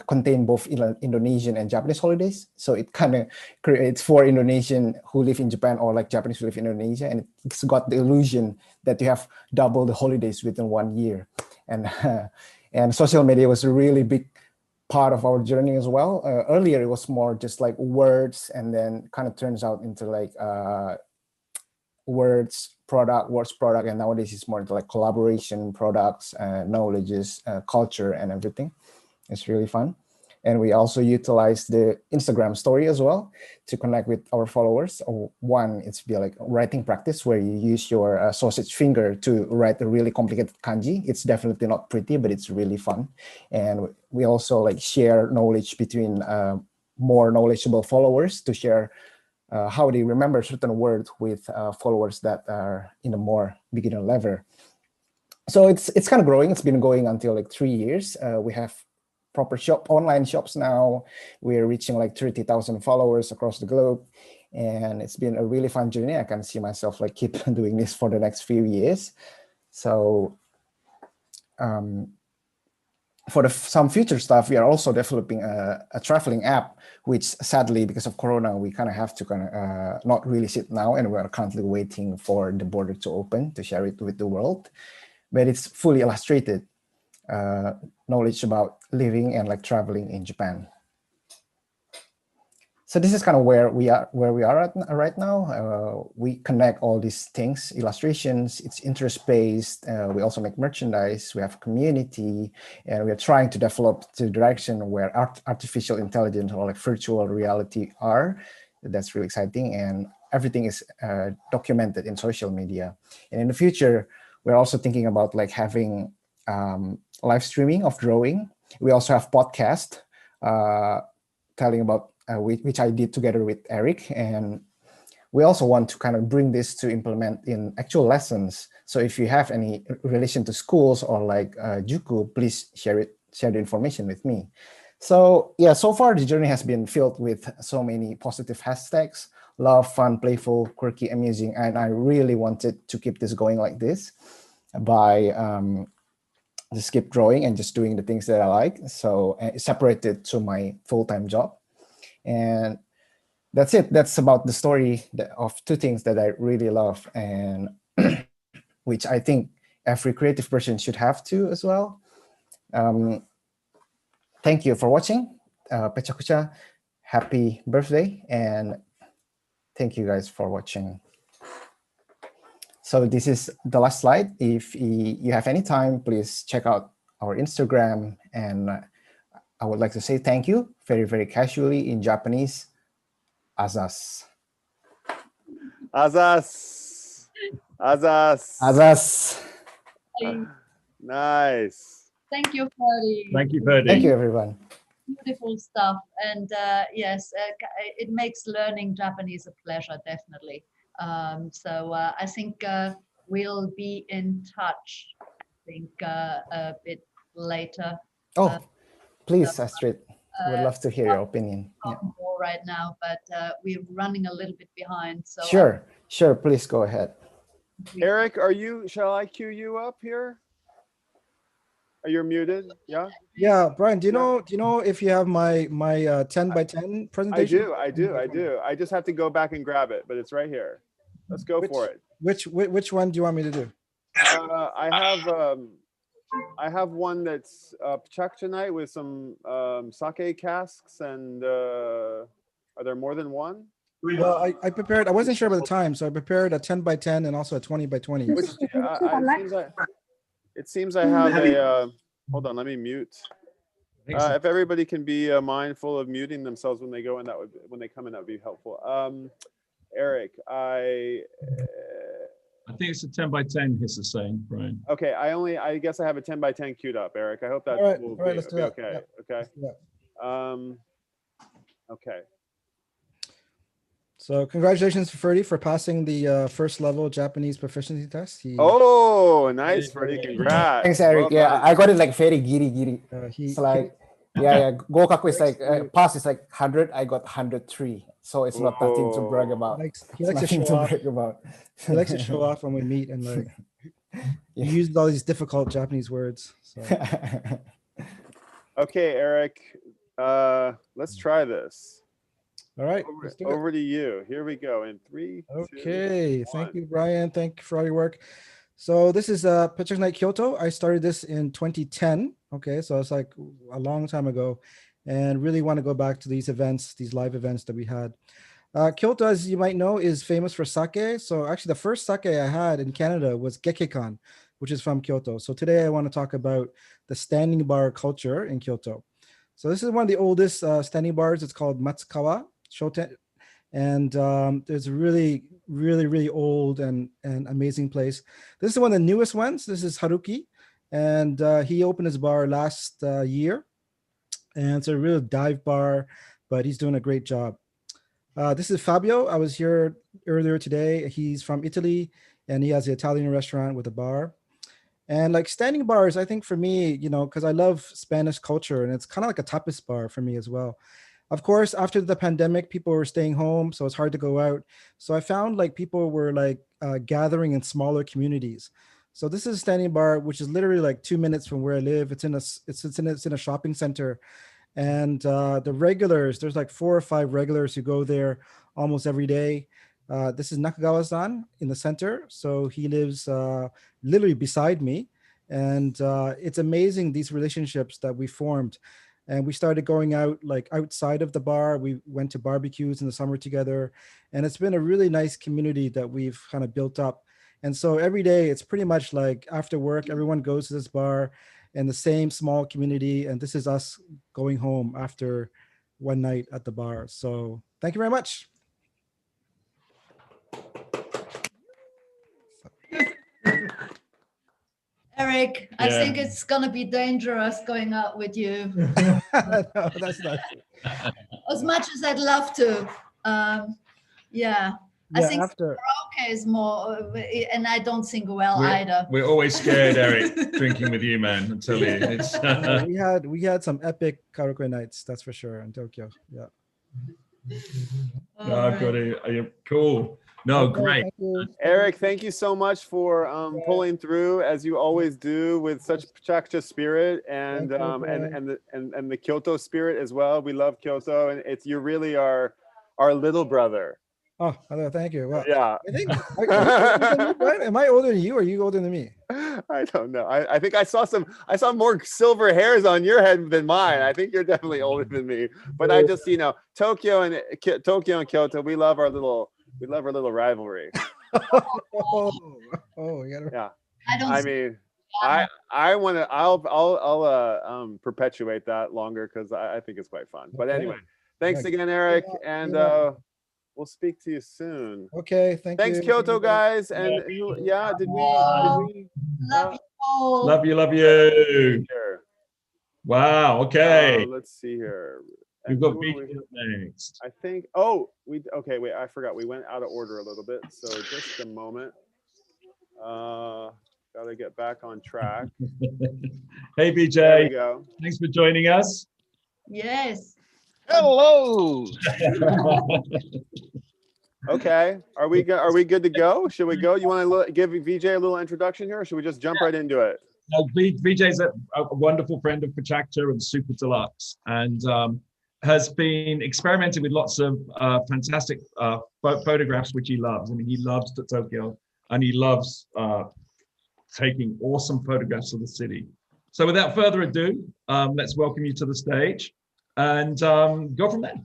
contain both Indonesian and Japanese holidays. So it kind of creates for Indonesian who live in Japan or like Japanese who live in Indonesia. And it's got the illusion that you have double the holidays within 1 year. And, and social media was a really big part of our journey as well. Earlier, it was more just like words, and then kind of turns out into like words product, and nowadays it's more into like collaboration, products, knowledges, culture, and everything. It's really fun. And we also utilize the Instagram story as well to connect with our followers. One, it's be like writing practice, where you use your sausage finger to write a really complicated kanji. It's definitely not pretty, but it's really fun. And we also like share knowledge between more knowledgeable followers to share how they remember certain words with followers that are in a more beginner level. So it's kind of growing. It's been going until like 3 years. We have proper online shops now. We're reaching like 30,000 followers across the globe, and it's been a really fun journey. I can see myself like keep doing this for the next few years. So for some future stuff, we are also developing a traveling app, which sadly, because of Corona, we kind of have to kind of not really sit now, and we're currently waiting for the border to open to share it with the world. But it's fully illustrated knowledge about living and like traveling in Japan. So this is kind of where we are right now. We connect all these things, illustrations, it's interest-based. We also make merchandise, we have a community, and we are trying to develop the direction where artificial intelligence or like virtual reality are. That's really exciting, and everything is documented in social media. And in the future, we're also thinking about like having live streaming of drawing. We also have podcast telling about which I did together with Eric. And we also want to kind of bring this to implement in actual lessons. So if you have any relation to schools or like Juku, please share the information with me. So yeah, so far the journey has been filled with so many positive hashtags: love, fun, playful, quirky, amusing. And I really wanted to keep this going like this by just keep drawing and just doing the things that I like. So separated to my full-time job. And that's it. That's about the story of 2 things that I really love, and which I think every creative person should have to as well. Thank you for watching. PechaKucha, happy birthday, and thank you guys for watching. So this is the last slide. If you have any time, please check out our Instagram And I would like to say thank you very, very casually in Japanese. Azas. Azas. Azas. Azas. Nice. Thank you, Ferdie. Thank you, Ferdie. Thank you, everyone. Beautiful stuff. And yes, it makes learning Japanese a pleasure, definitely. So I think we'll be in touch, I think, a bit later. Oh, please, Astrid. Would love to hear your opinion. Yeah. More right now, but we're running a little bit behind. So Sure, please go ahead. Eric, shall I cue you up here? Are you muted? Yeah. Yeah, Brian, do you know if you have my 10 by 10 presentation? I do. I just have to go back and grab it, but it's right here. Let's go for it. Which one do you want me to do? I have one that's PechaKucha night with some sake casks, and are there more than one? Well, I prepared. I wasn't sure about the time, so I prepared a 10 by 10 and also a 20 by 20. It seems I have a. Hold on, let me mute. If everybody can be mindful of muting themselves when they go in, when they come in, that would be helpful. Eric, I think it's a 10 by 10, Hiss is saying, Brian. Okay, I guess I have a 10 by 10 queued up, Eric. I hope that will be let's do that. okay. Yeah. Okay. Okay. So congratulations to Ferdie for passing the first level Japanese proficiency test. Oh, nice, Ferdie! Congrats. Thanks, Eric. Well done. I got it like very giri. It's like Gokaku is like pass is like 100. I got 103. So it's not nothing to brag about. He likes to show off. He likes to show off when we meet and like he uses all these difficult Japanese words. So. Okay, Eric. Let's try this. All right, over to you. Here we go in 3, 2, 1. Thank you, Brian. Thank you for all your work. So this is PechaKucha Night Kyoto. I started this in 2010. Okay, so it's like a long time ago, and really want to go back to these events, these live events that we had. Kyoto, as you might know, is famous for sake. So actually, the first sake I had in Canada was Gekkeikan, which is from Kyoto. So today I want to talk about the standing bar culture in Kyoto. So this is one of the oldest standing bars. It's called Matsukawa Shoten, and it's a really, really, really old and amazing place. This is one of the newest ones. This is Haruki, and he opened his bar last year, and it's a real dive bar, but he's doing a great job. This is Fabio. I was here earlier today. He's from Italy, and he has an Italian restaurant with a bar. And like standing bars, I think for me, because I love Spanish culture, and it's kind of like a tapas bar for me as well. Of course, after the pandemic, people were staying home, so it's hard to go out. So I found like people were like gathering in smaller communities. So this is a standing bar, which is literally like 2 minutes from where I live. It's in a shopping center, and the regulars, there's like 4 or 5 regulars who go there almost every day. This is Nakagawa-san in the center. So he lives literally beside me, and it's amazing these relationships that we formed. And we started going out like outside of the bar. We went to barbecues in the summer together. And it's been a really nice community that we've kind of built up. And so every day it's pretty much like after work, everyone goes to this bar in the same small community. And this is us going home after one night at the bar. So thank you very much. Eric, I think it's gonna be dangerous going out with you. No, that's not true. As much as I'd love to, I think karaoke is more, and I don't sing well either. We're always scared, Eric, drinking with you, man. I tell you, it's we had some epic karaoke nights, that's for sure, in Tokyo. Yeah. I've got it. Cool. No, great. Eric, thank you so much for pulling through as you always do with such PechaKucha spirit and the Kyoto spirit as well. We love Kyoto, and you really are our little brother. Oh, thank you. Well, yeah. I think am I older than you, or are you older than me? I don't know. I think I saw more silver hairs on your head than mine. I think you're definitely older than me. But I just, Tokyo and Kyoto, we love our little rivalry. Yeah. I mean, I want to. I'll perpetuate that longer because I think it's quite fun. But anyway, thanks again, Eric, and we'll speak to you soon. Okay, thanks, Kyoto guys. And did we? Love you all. Love you. Wow. Okay. Let's see here. We've got BJ next. I think. Oh, okay. Wait, I forgot. We went out of order a little bit. So just a moment. Gotta get back on track. Hey, BJ. There we go. Thanks for joining us. Yes. Hello. Okay. Are we good to go? Should we go? You want to give VJ a little introduction here, or should we just jump right into it? VJ's a wonderful friend of PechaKucha and super deluxe, and has been experimenting with lots of fantastic photographs, which he loves. I mean, he loves Tokyo, and he loves taking awesome photographs of the city. So without further ado, let's welcome you to the stage and go from there.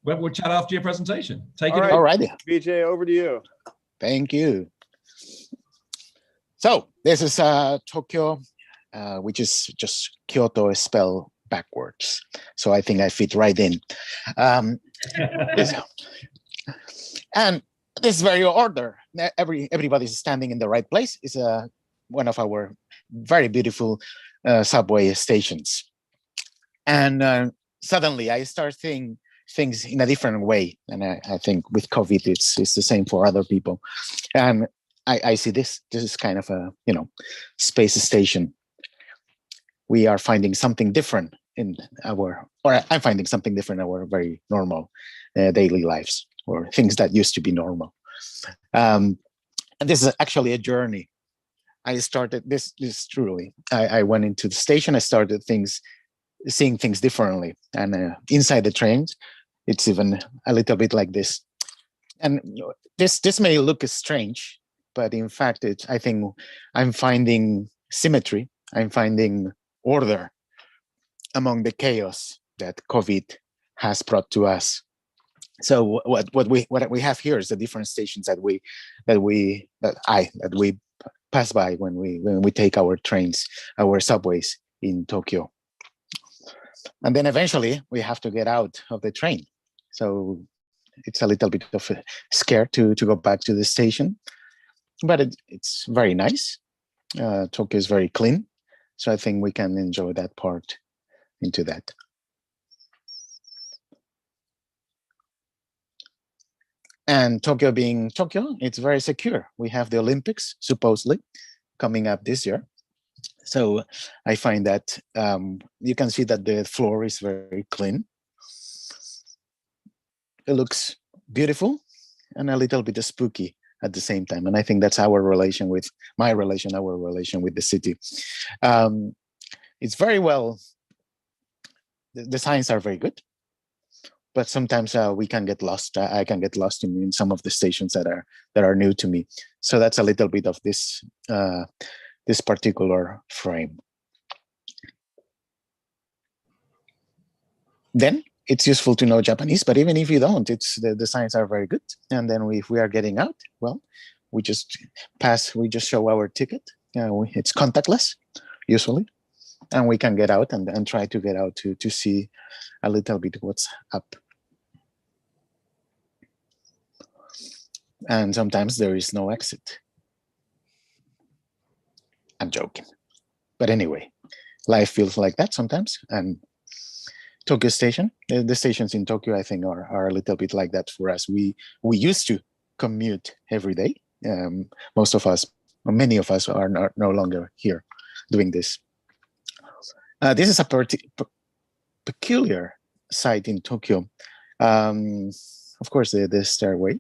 We'll chat after your presentation. Take it away. All right. VJ, over to you. Thank you. So this is Tokyo, which is just Kyoto spelled backwards. So I think I fit right in. And this is very order. Everybody's standing in the right place. It's one of our very beautiful subway stations. And suddenly I start seeing things in a different way. And I think with COVID, it's the same for other people. And I see this is kind of a, space station. We are finding something different in I'm finding something different in our very normal daily lives, or things that used to be normal. And this is actually a journey. I started this truly. I went into the station. I started seeing things differently. And inside the trains, it's even a little bit like this. And this may look strange, but in fact, I think I'm finding symmetry. I'm finding order among the chaos that COVID has brought to us. So what we have here is the different stations that we pass by when we take our trains, our subways in Tokyo. And then eventually we have to get out of the train. So it's a little bit of a scare to go back to the station, but it's very nice. Tokyo is very clean. So I think we can enjoy that part into that. And Tokyo being Tokyo, it's very secure. We have the Olympics, supposedly, coming up this year. So I find that you can see that the floor is very clean. It looks beautiful and a little bit spooky at the same time. And I think that's our relation with the city. It's very well, the signs are very good, but sometimes we can get lost. I can get lost in some of the stations that are new to me. So that's a little bit of this particular frame. Then it's useful to know Japanese, but even if you don't, the signs are very good. And then if we are getting out, well, we just show our ticket. It's contactless, usually. And we can get out and try to get out to see a little bit what's up. And sometimes there is no exit. I'm joking. But anyway, life feels like that sometimes. And Tokyo Station, the stations in Tokyo, I think, are a little bit like that for us. We used to commute every day. Most of us, or many of us, are no longer here doing this. This is a peculiar site in Tokyo. Of course, the stairway,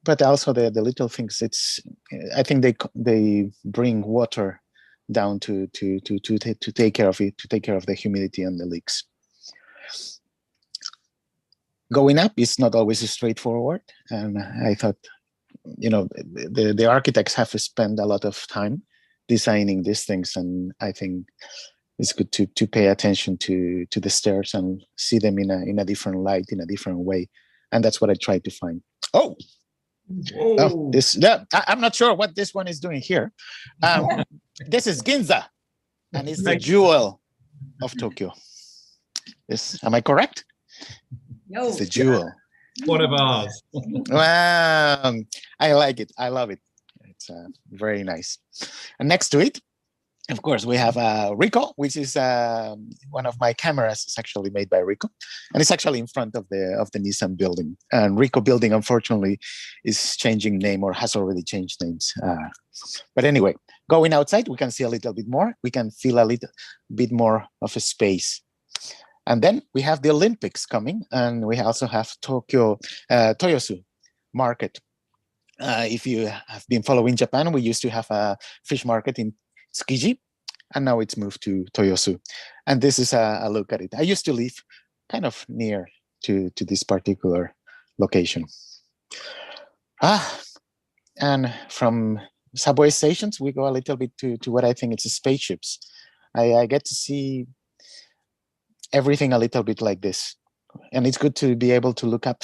but also the little things. I think they bring water down to take care of it, to take care of the humidity and the leaks. Going up is not always straightforward, and I thought, the architects have spent a lot of time designing these things, and I think it's good to pay attention to the stairs and see them in a different light, in a different way, and that's what I tried to find. Oh, Oh, this, yeah, I'm not sure what this one is doing here. This is Ginza, and it's the jewel of Tokyo. Yes, am I correct? No. It's the jewel. One of ours. Wow, I like it. I love it. It's very nice. And next to it, of course, we have Rico, which is one of my cameras. It's actually made by Rico, and it's actually in front of the Nissan building. And Rico building, unfortunately, is changing name or has already changed names. But anyway, going outside, we can see a little bit more. We can feel a little bit more of a space. And then we have the Olympics coming, and we also have Tokyo Toyosu Market. If you have been following Japan, we used to have a fish market in Tsukiji, and now it's moved to Toyosu. And this is a look at it. I used to live kind of near to this particular location. And from subway stations, we go a little bit to what I think it's spaceships. I get to see everything a little bit like this. And it's good to be able to look up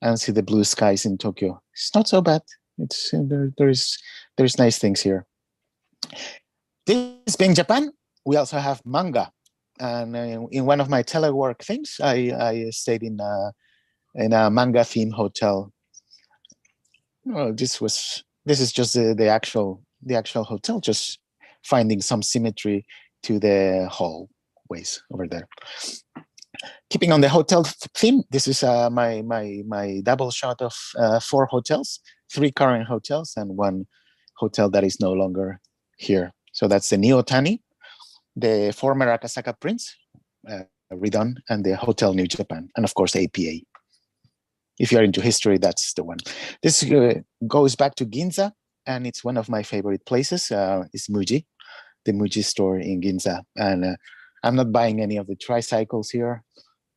and see the blue skies in Tokyo. It's not so bad. It's there's nice things here. This being Japan, we also have manga. And in one of my telework things, I stayed in a manga theme hotel. Well, this is just the actual hotel, just finding some symmetry to the hallways over there. Keeping on the hotel theme, this is my double shot of 4 hotels, 3 current hotels and 1 hotel that is no longer here. So that's the Niotani, the former Akasaka Prince, redone, and the Hotel New Japan, and of course APA. If you're into history, that's the one. This goes back to Ginza, and it's one of my favorite places. It's Muji, the Muji store in Ginza. And I'm not buying any of the tricycles here,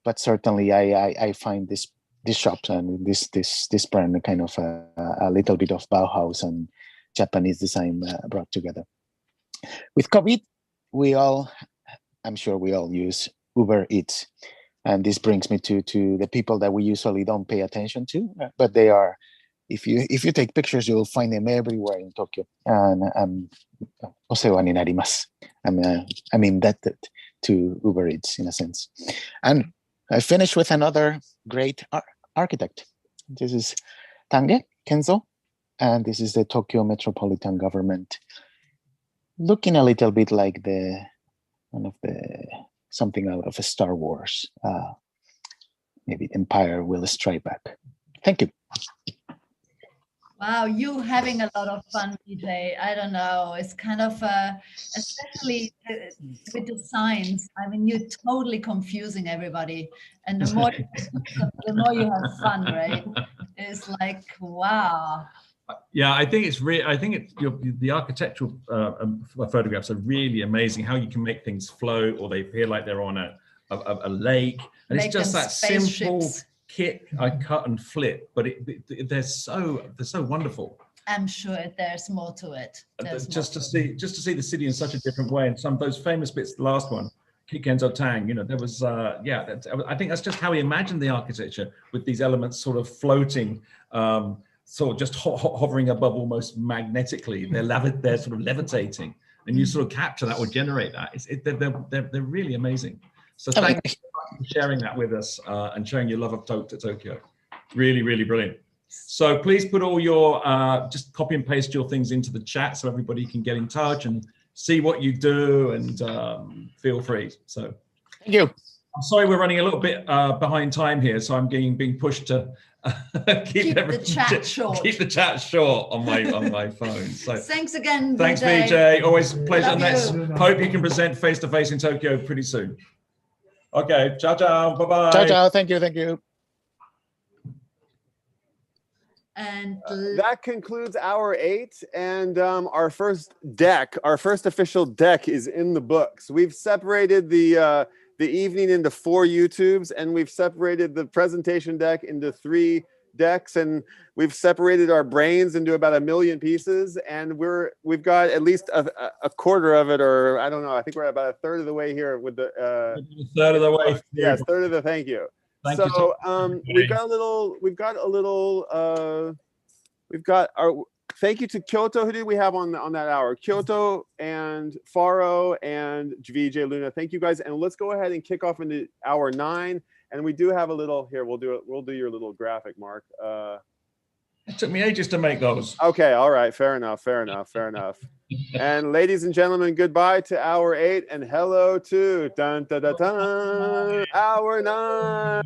but certainly I find this shop and this brand kind of a little bit of Bauhaus and Japanese design brought together. With COVID, I'm sure we all use Uber Eats. And this brings me to the people that we usually don't pay attention to, but they are, if you take pictures, you will find them everywhere in Tokyo. And osewa ni narimasu. I'm indebted to Uber Eats in a sense. And I finished with another great architect. This is Tange Kenzo, and this is the Tokyo Metropolitan Government, looking a little bit like something out of a Star Wars. Maybe Empire will strike back. Thank you. Wow, you having a lot of fun, BJ. I don't know. It's kind of, especially with the signs. I mean, you're totally confusing everybody. And the more you have fun, right? It's like, wow. Yeah, I think it's really. I think the architectural photographs are really amazing. How you can make things float, or they appear like they're on a lake, and it's just that simple kit I cut and flip. But they're so wonderful. I'm sure there's more to it. Just to see the city in such a different way, and some of those famous bits. The last one, Kikenzo Tang. You know, there was I think that's just how he imagined the architecture, with these elements sort of floating. Sort of just hovering above almost magnetically. They're sort of levitating, and you sort of capture that or generate that. They're really amazing. So thank you for sharing that with us and showing your love of Tokyo. Really, really brilliant. So please put all your, just copy and paste your things into the chat so everybody can get in touch and see what you do, and feel free. So thank you. I'm sorry we're running a little bit behind time here, so I'm being pushed to keep the chat short. Keep the chat short on my phone. So thanks again. Thanks, BJ. Always a pleasure. And let's hope you can present face to face in Tokyo pretty soon. Okay, ciao, ciao, bye bye. Ciao, ciao. Thank you. And that concludes hour 8, and our first official deck is in the books. We've separated the evening into 4 YouTubes, and we've separated the presentation deck into 3 decks, and we've separated our brains into about 1 million pieces, and we've got at least a quarter of it, or I don't know, I think we're at about 1/3 of the way here with the a third of the way. Yes, 1/3 of the thank you. Thank you. We've got a little We've got our thank you to Kyoto. Who did we have on that hour? Kyoto and Faro and VJ Luna. Thank you guys. And let's go ahead and kick off into hour 9. And we do have a little here. We'll do your little graphic, Mark. It took me ages to make those. Okay, all right, fair enough. And ladies and gentlemen, goodbye to hour 8 and hello to dun, dun, dun, dun, hour 9.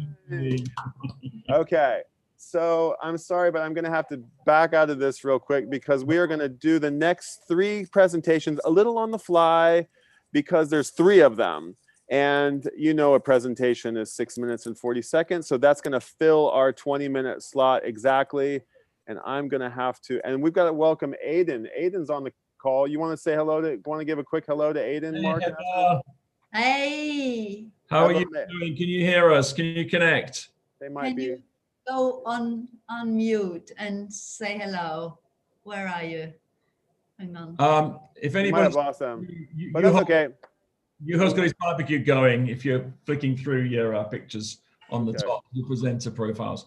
Okay, so I'm sorry, but I'm gonna have to back out of this real quick because we are gonna do the next 3 presentations a little on the fly because there's 3 of them. And you know a presentation is 6 minutes and 40 seconds, so that's gonna fill our 20-minute slot exactly. And I'm gonna have to, and we've got to welcome Aiden. Aiden's on the call. You want to say hello to, want to give a quick hello to Aiden, Mark? Hey. How are you doing? Can you hear us? Can you connect? They might be. You go on mute and say hello. Where are you? Hang on. If You might anybody's have lost them, but that's okay. Yuho's got his barbecue going. If you're flicking through your pictures on the top, your presenter profiles.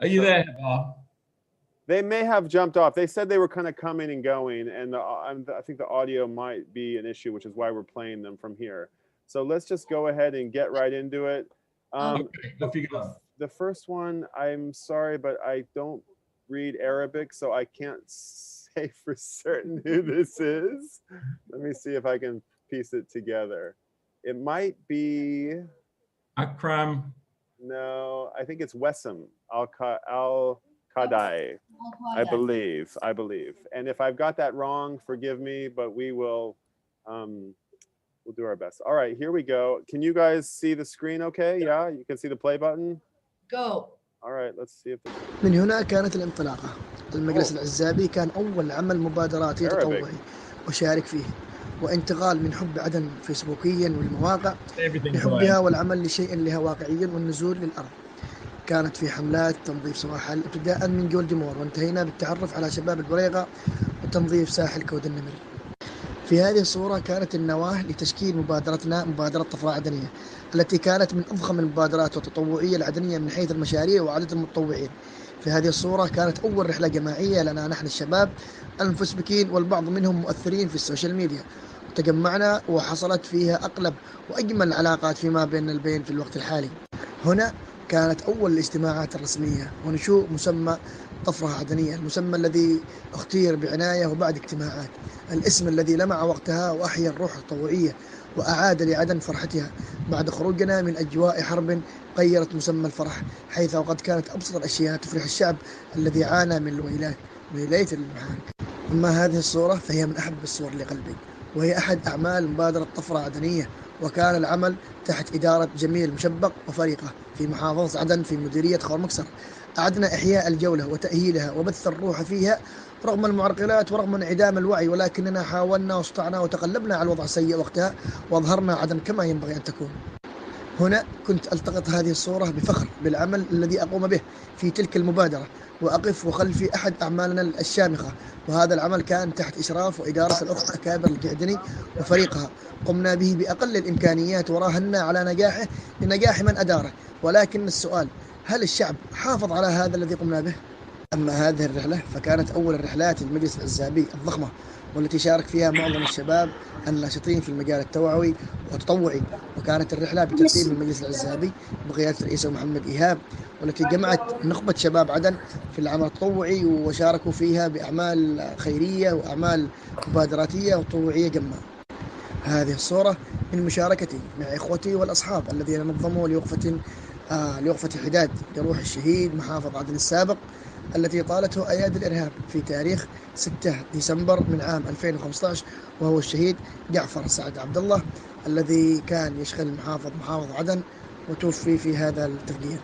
Are you there? They may have jumped off. They said they were kind of coming and going, and I think the audio might be an issue, which is why we're playing them from here. So let's just go ahead and get right into it. The first one, I'm sorry, but I don't read Arabic, so I can't say for certain who this is. Let me see if I can piece it together. It might be Akram. No, I think it's Wessam Al-Qadai. I believe. And if I've got that wrong, forgive me, but we will we'll do our best. All right, here we go. Can you guys see the screen okay? Yeah, you can see the play button? Go. All right, let's see if من هنا كانت الانطلاقة. المجلس العزابي كان أول عمل مبادراتي تطوعي أشارك فيه، وانتقال من حب عدن فيسبوكيا والمواقع لحبها والعمل لشيء لها واقعيا والنزول للأرض. كانت في حملات تنظيف سواحل ابتداء من جولد مور، وانتهينا بالتعرف على شباب البريغة وتنظيف ساحل كود النمر. في هذه الصورة كانت النواة لتشكيل مبادرتنا مبادرة طفرة عدنية، التي كانت من أضخم المبادرات التطوعية العدنية من حيث المشاريع وعدد المتطوعين. في هذه الصورة كانت أول رحلة جماعية لنا نحن الشباب المفسبكين، والبعض منهم مؤثرين في السوشيال ميديا. تجمعنا وحصلت فيها أقلب وأجمل العلاقات فيما بين البين في الوقت الحالي. هنا كانت أول الاجتماعات الرسمية ونشوء مسمى طفرة عدنية، المسمى الذي اختير بعناية وبعد اجتماعات، الاسم الذي لمع وقتها وأحيا الروح التطوعية وأعاد لعدن فرحتها بعد خروجنا من أجواء حرب غيرت مسمى الفرح، حيث وقد كانت أبسط الأشياء تفرح الشعب الذي عانى من الويلات المعارك. أما هذه الصورة فهي من أحب الصور لقلبي، وهي أحد أعمال مبادرة طفرة عدنية، وكان العمل تحت إدارة جميل مشبق وفريقه في محافظة عدن في مديرية خور مكسر. أعدنا إحياء الجولة وتأهيلها وبث الروح فيها رغم المعرقلات ورغم انعدام الوعي، ولكننا حاولنا واستطعنا وتغلبنا على الوضع السيء وقتها وأظهرنا عدن كما ينبغي أن تكون. هنا كنت ألتقط هذه الصورة بفخر بالعمل الذي أقوم به في تلك المبادرة، وأقف وخلفي أحد أعمالنا الشامخة، وهذا العمل كان تحت إشراف وإدارة الأخت أكابر القعدني وفريقها. قمنا به بأقل الإمكانيات وراهنا على نجاحه لنجاح من أداره، ولكن السؤال هل الشعب حافظ على هذا الذي قمنا به؟ أما هذه الرحلة فكانت أول الرحلات للمجلس العزابي الضخمة، والتي شارك فيها معظم الشباب الناشطين في المجال التوعوي والتطوعي، وكانت الرحلة بترتيب المجلس العزابي بقيادة رئيسه محمد إيهاب، والتي جمعت نخبة شباب عدن في العمل التطوعي وشاركوا فيها بأعمال خيرية وأعمال مبادراتية وتطوعية جمة. هذه الصورة من مشاركتي مع إخوتي والأصحاب الذين نظموا لوقفة حداد لروح الشهيد محافظ عدن السابق التي طالته أيادي الإرهاب في تاريخ 6 ديسمبر من عام 2015، وهو الشهيد جعفر سعد عبد الله الذي كان يشغل محافظ عدن وتوفي في هذا التفجير.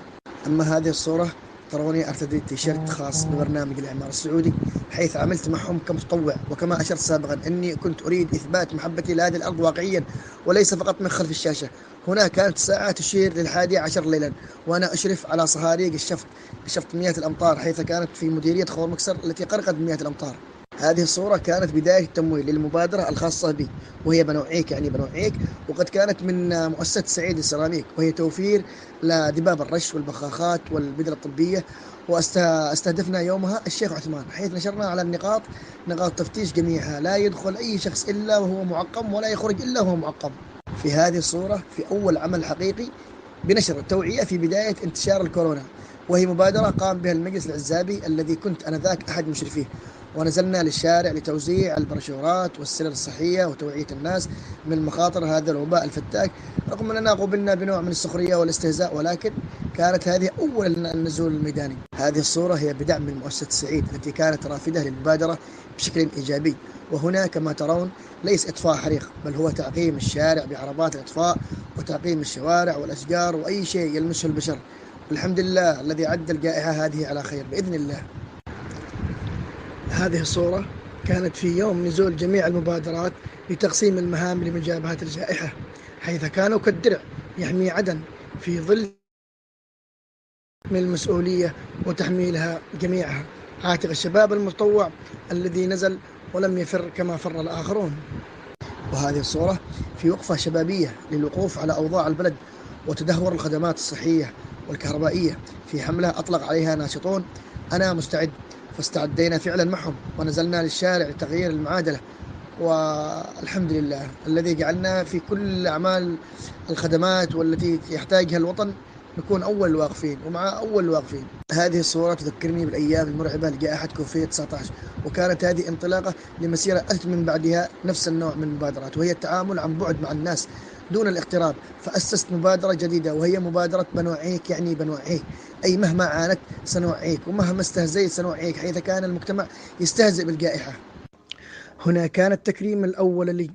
أما هذه الصورة تروني أرتدي تيشيرت خاص ببرنامج الإعمار السعودي، حيث عملت معهم كمتطوع، وكما أشرت سابقا أني كنت أريد إثبات محبتي لهذه الأرض واقعيا وليس فقط من خلف الشاشة. هنا كانت الساعة تشير لل11 ليلا وأنا أشرف على صهاريج الشفط مياه الأمطار، حيث كانت في مديرية خور مكسر التي غرقت بمياه الأمطار. هذه الصورة كانت بداية التمويل للمبادرة الخاصة بي، وهي بنوعيك يعني بنوعيك، وقد كانت من مؤسسة سعيد السيراميك، وهي توفير لدباب الرش والبخاخات والبدلة الطبية واستهدفنا يومها الشيخ عثمان، حيث نشرنا على نقاط تفتيش جميعها، لا يدخل أي شخص إلا وهو معقم ولا يخرج إلا وهو معقم. في هذه الصورة في أول عمل حقيقي بنشر التوعية في بداية انتشار الكورونا، وهي مبادرة قام بها المجلس العزابي الذي كنت أنذاك أحد مشرفيه، ونزلنا للشارع لتوزيع البروشورات والسلل الصحية وتوعية الناس من مخاطر هذا الوباء الفتاك، رغم أننا قوبلنا بنوع من السخرية والاستهزاء، ولكن كانت هذه أول النزول الميداني. هذه الصورة هي بدعم من مؤسسة سعيد التي كانت رافدة للمبادرة بشكل إيجابي، وهنا كما ترون ليس إطفاء حريق، بل هو تعقيم الشارع بعربات الإطفاء وتعقيم الشوارع والأشجار وأي شيء يلمسه البشر. الحمد لله الذي عد الجائحة هذه على خير بإذن الله. هذه الصورة كانت في يوم نزول جميع المبادرات لتقسيم المهام لمجابهة الجائحة، حيث كانوا كالدرع يحمي عدن في ظل من المسؤولية وتحميلها جميعها عاتق الشباب المتطوع الذي نزل ولم يفر كما فر الآخرون. وهذه الصورة في وقفة شبابية للوقوف على أوضاع البلد وتدهور الخدمات الصحية والكهربائية في حملة أطلق عليها ناشطون أنا مستعد، فاستعدينا فعلا معهم ونزلنا للشارع لتغيير المعادلة، والحمد لله الذي جعلنا في كل أعمال الخدمات والتي يحتاجها الوطن نكون أول الواقفين ومع أول الواقفين. هذه الصورة تذكرني بالأيام المرعبة لجائحة كوفيد 19، وكانت هذه انطلاقة لمسيرة أتت من بعدها نفس النوع من المبادرات، وهي التعامل عن بعد مع الناس دون الاقتراب. فأسست مبادرة جديدة وهي مبادرة بنوعيك، يعني بنوعيك أي مهما عانت سنوعيك ومهما استهزيت سنوعيك، حيث كان المجتمع يستهزئ بالجائحة. هنا كان التكريم الأول لي،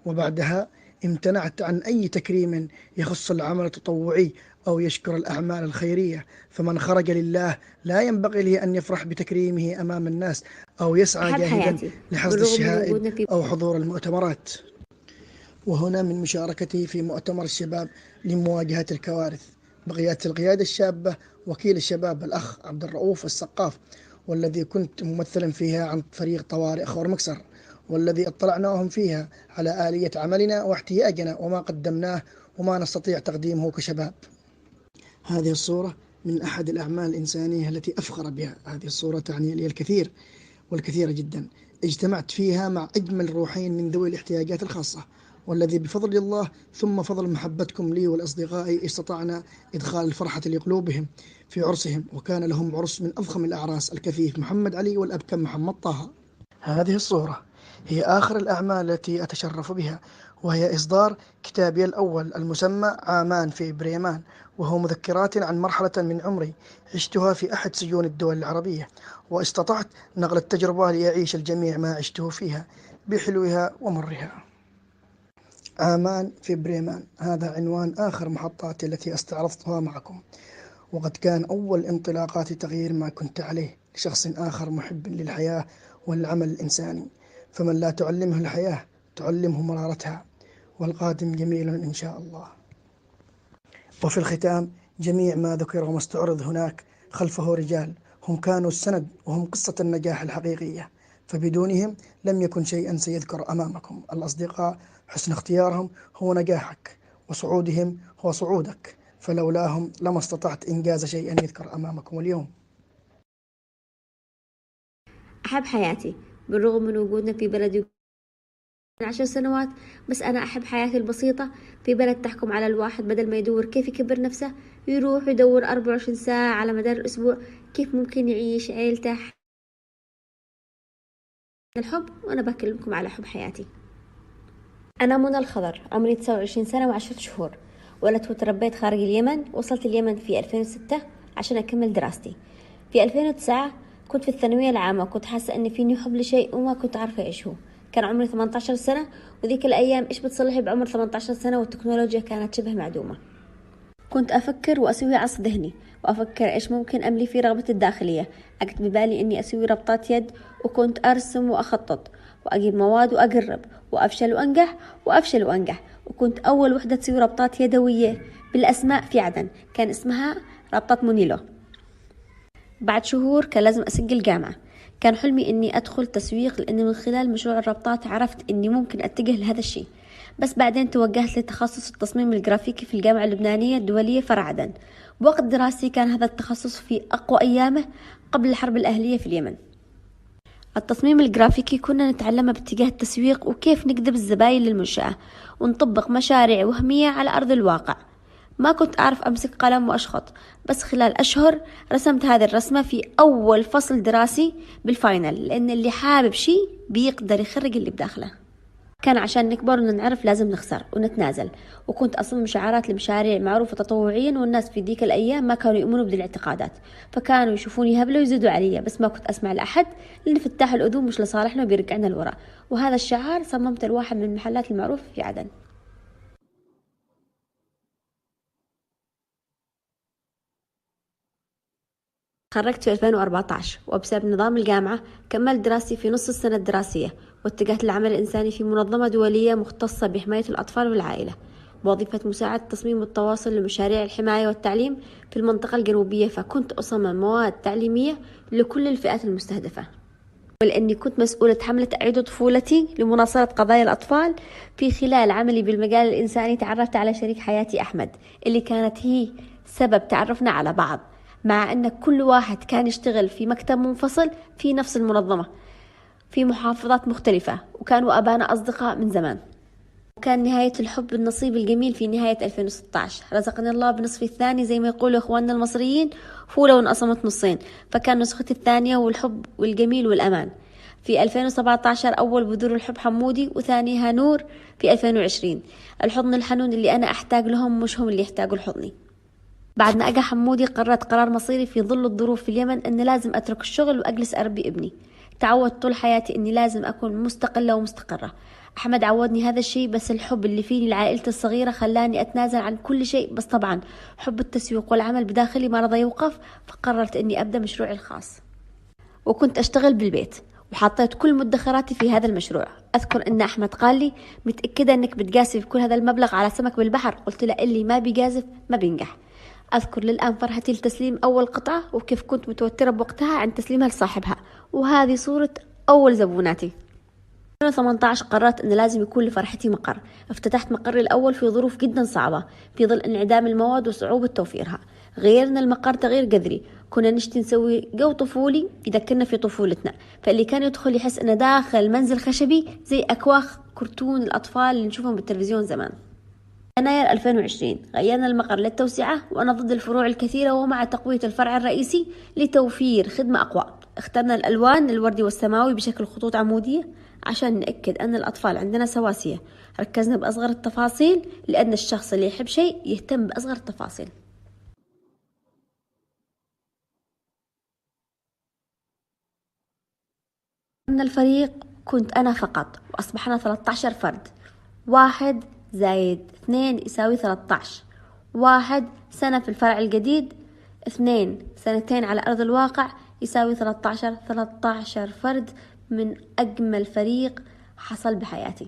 وبعدها امتنعت عن أي تكريم يخص العمل التطوعي أو يشكر الأعمال الخيرية، فمن خرج لله لا ينبغي له أن يفرح بتكريمه أمام الناس أو يسعى جاهدا لحصد الشهائد أو حضور المؤتمرات. وهنا من مشاركتي في مؤتمر الشباب لمواجهة الكوارث بقيادة القيادة الشابة وكيل الشباب الأخ عبد الرؤوف السقاف، والذي كنت ممثلا فيها عن فريق طوارئ خور مكسر، والذي اطلعناهم فيها على آلية عملنا واحتياجنا وما قدمناه وما نستطيع تقديمه كشباب. هذه الصورة من أحد الأعمال الإنسانية التي أفخر بها. هذه الصورة تعني لي الكثير والكثير جدا. اجتمعت فيها مع أجمل روحين من ذوي الاحتياجات الخاصة، والذي بفضل الله ثم فضل محبتكم لي والأصدقاء استطعنا إدخال الفرحة لقلوبهم في عرسهم، وكان لهم عرس من أضخم الأعراس الكفيف محمد علي والأبكم محمد طه. هذه الصورة هي آخر الأعمال التي أتشرف بها، وهي إصدار كتابي الأول المسمى عامان في بريمان، وهو مذكرات عن مرحلة من عمري عشتها في أحد سجون الدول العربية، واستطعت نقل التجربة ليعيش الجميع ما عشته فيها بحلوها ومرها. عامان في بريمان هذا عنوان آخر محطاتي التي استعرضتها معكم، وقد كان أول انطلاقات تغيير ما كنت عليه لشخص آخر محب للحياة والعمل الإنساني، فمن لا تعلمه الحياة تعلمه مرارتها، والقادم جميل إن شاء الله. وفي الختام جميع ما ذكر وما استعرض هناك خلفه رجال هم كانوا السند وهم قصة النجاح الحقيقية، فبدونهم لم يكن شيئا سيذكر أمامكم. الأصدقاء حسن اختيارهم هو نجاحك، وصعودهم هو صعودك، فلولاهم لما استطعت إنجاز شيئا يذكر أمامكم اليوم. أحب حياتي بالرغم من وجودنا في بلد 10 سنوات، بس أنا أحب حياتي البسيطة في بلد تحكم على الواحد بدل ما يدور كيف يكبر نفسه، يروح يدور 24 ساعة على مدار الأسبوع كيف ممكن يعيش عيلته. الحب، وأنا بكلمكم على حب حياتي. أنا منى الخضر، عمري 29 سنة و10 شهور، ولدت وتربيت خارج اليمن. وصلت اليمن في 2006 عشان أكمل دراستي. في 2009 كنت في الثانوية العامة، وكنت حاسة أن فيني حب لشيء وما كنت عارفة إيش هو. كان عمري 18 سنة، وذيك الأيام إيش بتصلحي بعمر 18 سنة والتكنولوجيا كانت شبه معدومة. كنت أفكر وأسوي عصف ذهني، وأفكر إيش ممكن أملي في رغبتي الداخلية. أجت ببالي إني أسوي ربطات يد، وكنت أرسم وأخطط وأجيب مواد وأقرب، وأفشل وأنجح وأفشل وأنجح. وكنت أول وحدة تسوي ربطات يدوية بالأسماء في عدن، كان اسمها ربطة مونيلو. بعد شهور كان لازم أسجل جامعة. كان حلمي إني أدخل تسويق، لأن من خلال مشروع الربطات عرفت إني ممكن أتجه لهذا الشيء. بس بعدين توجهت لتخصص التصميم الجرافيكي في الجامعة اللبنانية الدولية فرع عدن. بوقت دراستي كان هذا التخصص في أقوى أيامه قبل الحرب الأهلية في اليمن. التصميم الجرافيكي كنا نتعلمه باتجاه التسويق وكيف نجذب الزباين للمنشأة ونطبق مشاريع وهمية على أرض الواقع. ما كنت أعرف أمسك قلم وأشخط، بس خلال أشهر رسمت هذه الرسمة في أول فصل دراسي بالفاينل، لأن اللي حابب شيء بيقدر يخرج اللي بداخله. كان عشان نكبر ونعرف لازم نخسر ونتنازل، وكنت أصمم شعارات لمشاريع معروفة تطوعيا، والناس في ذيك الأيام ما كانوا يؤمنوا بذي الاعتقادات، فكانوا يشوفوني هبلة ويزيدوا علي، بس ما كنت أسمع لأحد لأن فتاح الأذون مش لصالحنا وبيرجعنا الوراء. وهذا الشعار صممته لواحد من المحلات المعروفة في عدن. تخرجت في 2014، وبسبب نظام الجامعة كملت دراستي في نص السنة الدراسية، واتجهت للعمل الإنساني في منظمة دولية مختصة بحماية الأطفال والعائلة بوظيفة مساعد تصميم والتواصل لمشاريع الحماية والتعليم في المنطقة الجنوبية. فكنت أصمم مواد تعليمية لكل الفئات المستهدفة، ولأني كنت مسؤولة حملة أعيد طفولتي لمناصرة قضايا الأطفال. في خلال عملي بالمجال الإنساني تعرفت على شريك حياتي أحمد، اللي كانت هي سبب تعرفنا على بعض، مع أن كل واحد كان يشتغل في مكتب منفصل في نفس المنظمة في محافظات مختلفة، وكانوا أبانا أصدقاء من زمان. وكان نهاية الحب النصيب الجميل في نهاية 2016. رزقني الله بنصفي الثاني زي ما يقولوا إخواننا المصريين، فولة وانقسمت نصين، فكان نسختي الثانية والحب والجميل والأمان. في 2017 أول بذور الحب حمودي، وثانيها نور في 2020. الحضن الحنون اللي أنا أحتاج لهم مش هم اللي يحتاجوا لحضني. بعد ما أجا حمودي قررت قرار مصيري في ظل الظروف في اليمن أن لازم أترك الشغل وأجلس أربي ابني. تعودت طول حياتي أني لازم أكون مستقلة ومستقرة. أحمد عودني هذا الشيء، بس الحب اللي فيني لعائلتي الصغيرة خلاني أتنازل عن كل شيء. بس طبعا حب التسويق والعمل بداخلي ما رضى يوقف، فقررت أني أبدأ مشروعي الخاص. وكنت أشتغل بالبيت، وحطيت كل مدخراتي في هذا المشروع. أذكر أن أحمد قال لي متأكدة أنك بتقاسي كل هذا المبلغ على سمك بالبحر؟ قلت له اللي ما بيجازف ما بينجح. أذكر للآن فرحتي لتسليم أول قطعة، وكيف كنت متوترة بوقتها عن تسليمها لصاحبها. وهذه صورة أول زبوناتي. 2018 قررت أن لازم يكون لفرحتي مقر. افتتحت مقري الأول في ظروف جدا صعبة في ظل انعدام المواد وصعوبة توفيرها. غيرنا المقر تغيير جذري، كنا نشتي نسوي جو طفولي يذكرنا في طفولتنا، فاللي كان يدخل يحس أنه داخل منزل خشبي زي أكواخ كرتون الأطفال اللي نشوفهم بالتلفزيون زمان. يناير 2020 غيرنا المقر للتوسعة، وأنا ضد الفروع الكثيرة ومع تقوية الفرع الرئيسي لتوفير خدمة أقوى. اخترنا الألوان الوردي والسماوي بشكل خطوط عمودية عشان نأكد أن الأطفال عندنا سواسية. ركزنا بأصغر التفاصيل لأن الشخص اللي يحب شيء يهتم بأصغر التفاصيل. من الفريق كنت أنا فقط، وأصبحنا 13 فرد. 1 زائد 2 يساوي 13. 1 سنة في الفرع الجديد، 2 سنتين على أرض الواقع يساوي 13. 13 فرد من أجمل فريق حصل بحياتي.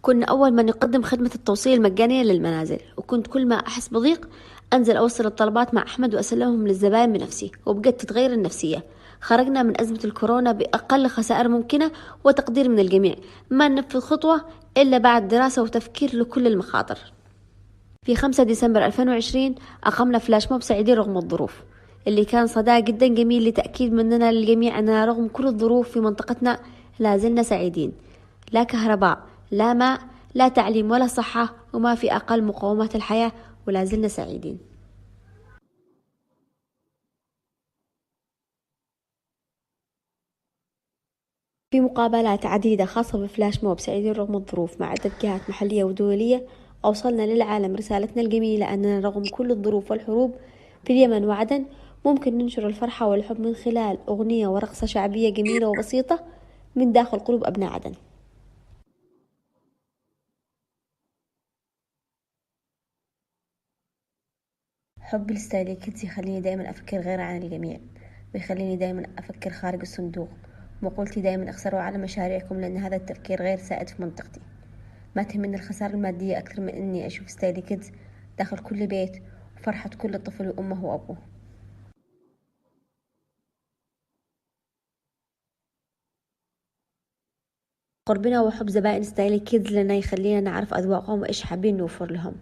كنا أول من يقدم خدمة التوصيل المجانية للمنازل، وكنت كل ما أحس بضيق أنزل أوصل الطلبات مع أحمد وأسلمهم للزبائن بنفسي، وبقت تتغير النفسية. خرجنا من أزمة الكورونا بأقل خسائر ممكنة وتقدير من الجميع. ما ننفذ خطوة إلا بعد دراسة وتفكير لكل المخاطر. في 5 ديسمبر 2020 أقمنا فلاش موب سعيدين رغم الظروف، اللي كان صداع جدا جميل لتأكيد مننا للجميع أننا رغم كل الظروف في منطقتنا لازلنا سعيدين. لا كهرباء، لا ماء، لا تعليم ولا صحة، وما في أقل مقومات الحياة، ولازلنا سعيدين. في مقابلات عديدة خاصة بفلاش موب سعيدين رغم الظروف مع عدة جهات محلية ودولية، أوصلنا للعالم رسالتنا الجميلة أننا رغم كل الظروف والحروب في اليمن وعدن ممكن ننشر الفرحة والحب من خلال أغنية ورقصة شعبية جميلة وبسيطة من داخل قلوب أبناء عدن. حب الستايل كيدز يخليني دائما أفكر غير عن الجميع، ويخليني دائما أفكر خارج الصندوق. مقولتي دائما اخسروا على مشاريعكم، لأن هذا التفكير غير سائد في منطقتي. ما تهمني الخسارة المادية أكثر من أني أشوف ستايل كيدز داخل كل بيت وفرحة كل طفل وأمه وأبوه. قربنا وحب زبائن ستايل كيدز لنا يخلينا نعرف أذواقهم وإيش حابين نوفر لهم،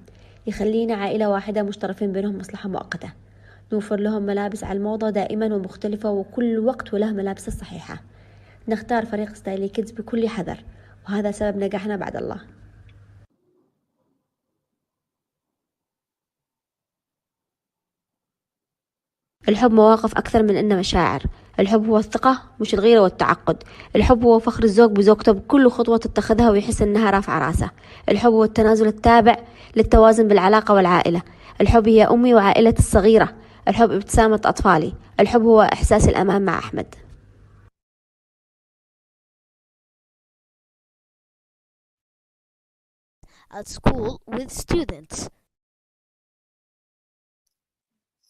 يخلينا عائلة واحدة مشتركين بينهم مصلحة مؤقتة، نوفر لهم ملابس على الموضة دائما ومختلفة وكل وقت وله ملابس الصحيحة. نختار فريق ستايل كيدز بكل حذر، وهذا سبب نجاحنا بعد الله. الحب مواقف أكثر من إنه مشاعر. الحب هو الثقة مش الغيرة والتعقد. الحب هو فخر الزوج بزوجته بكل خطوة تتخذها ويحس إنها رافعة راسه. الحب هو التنازل التابع للتوازن بالعلاقة والعائلة. الحب هي أمي وعائلتي الصغيرة. الحب ابتسامة أطفالي. الحب هو إحساس الأمان مع أحمد. At school with students.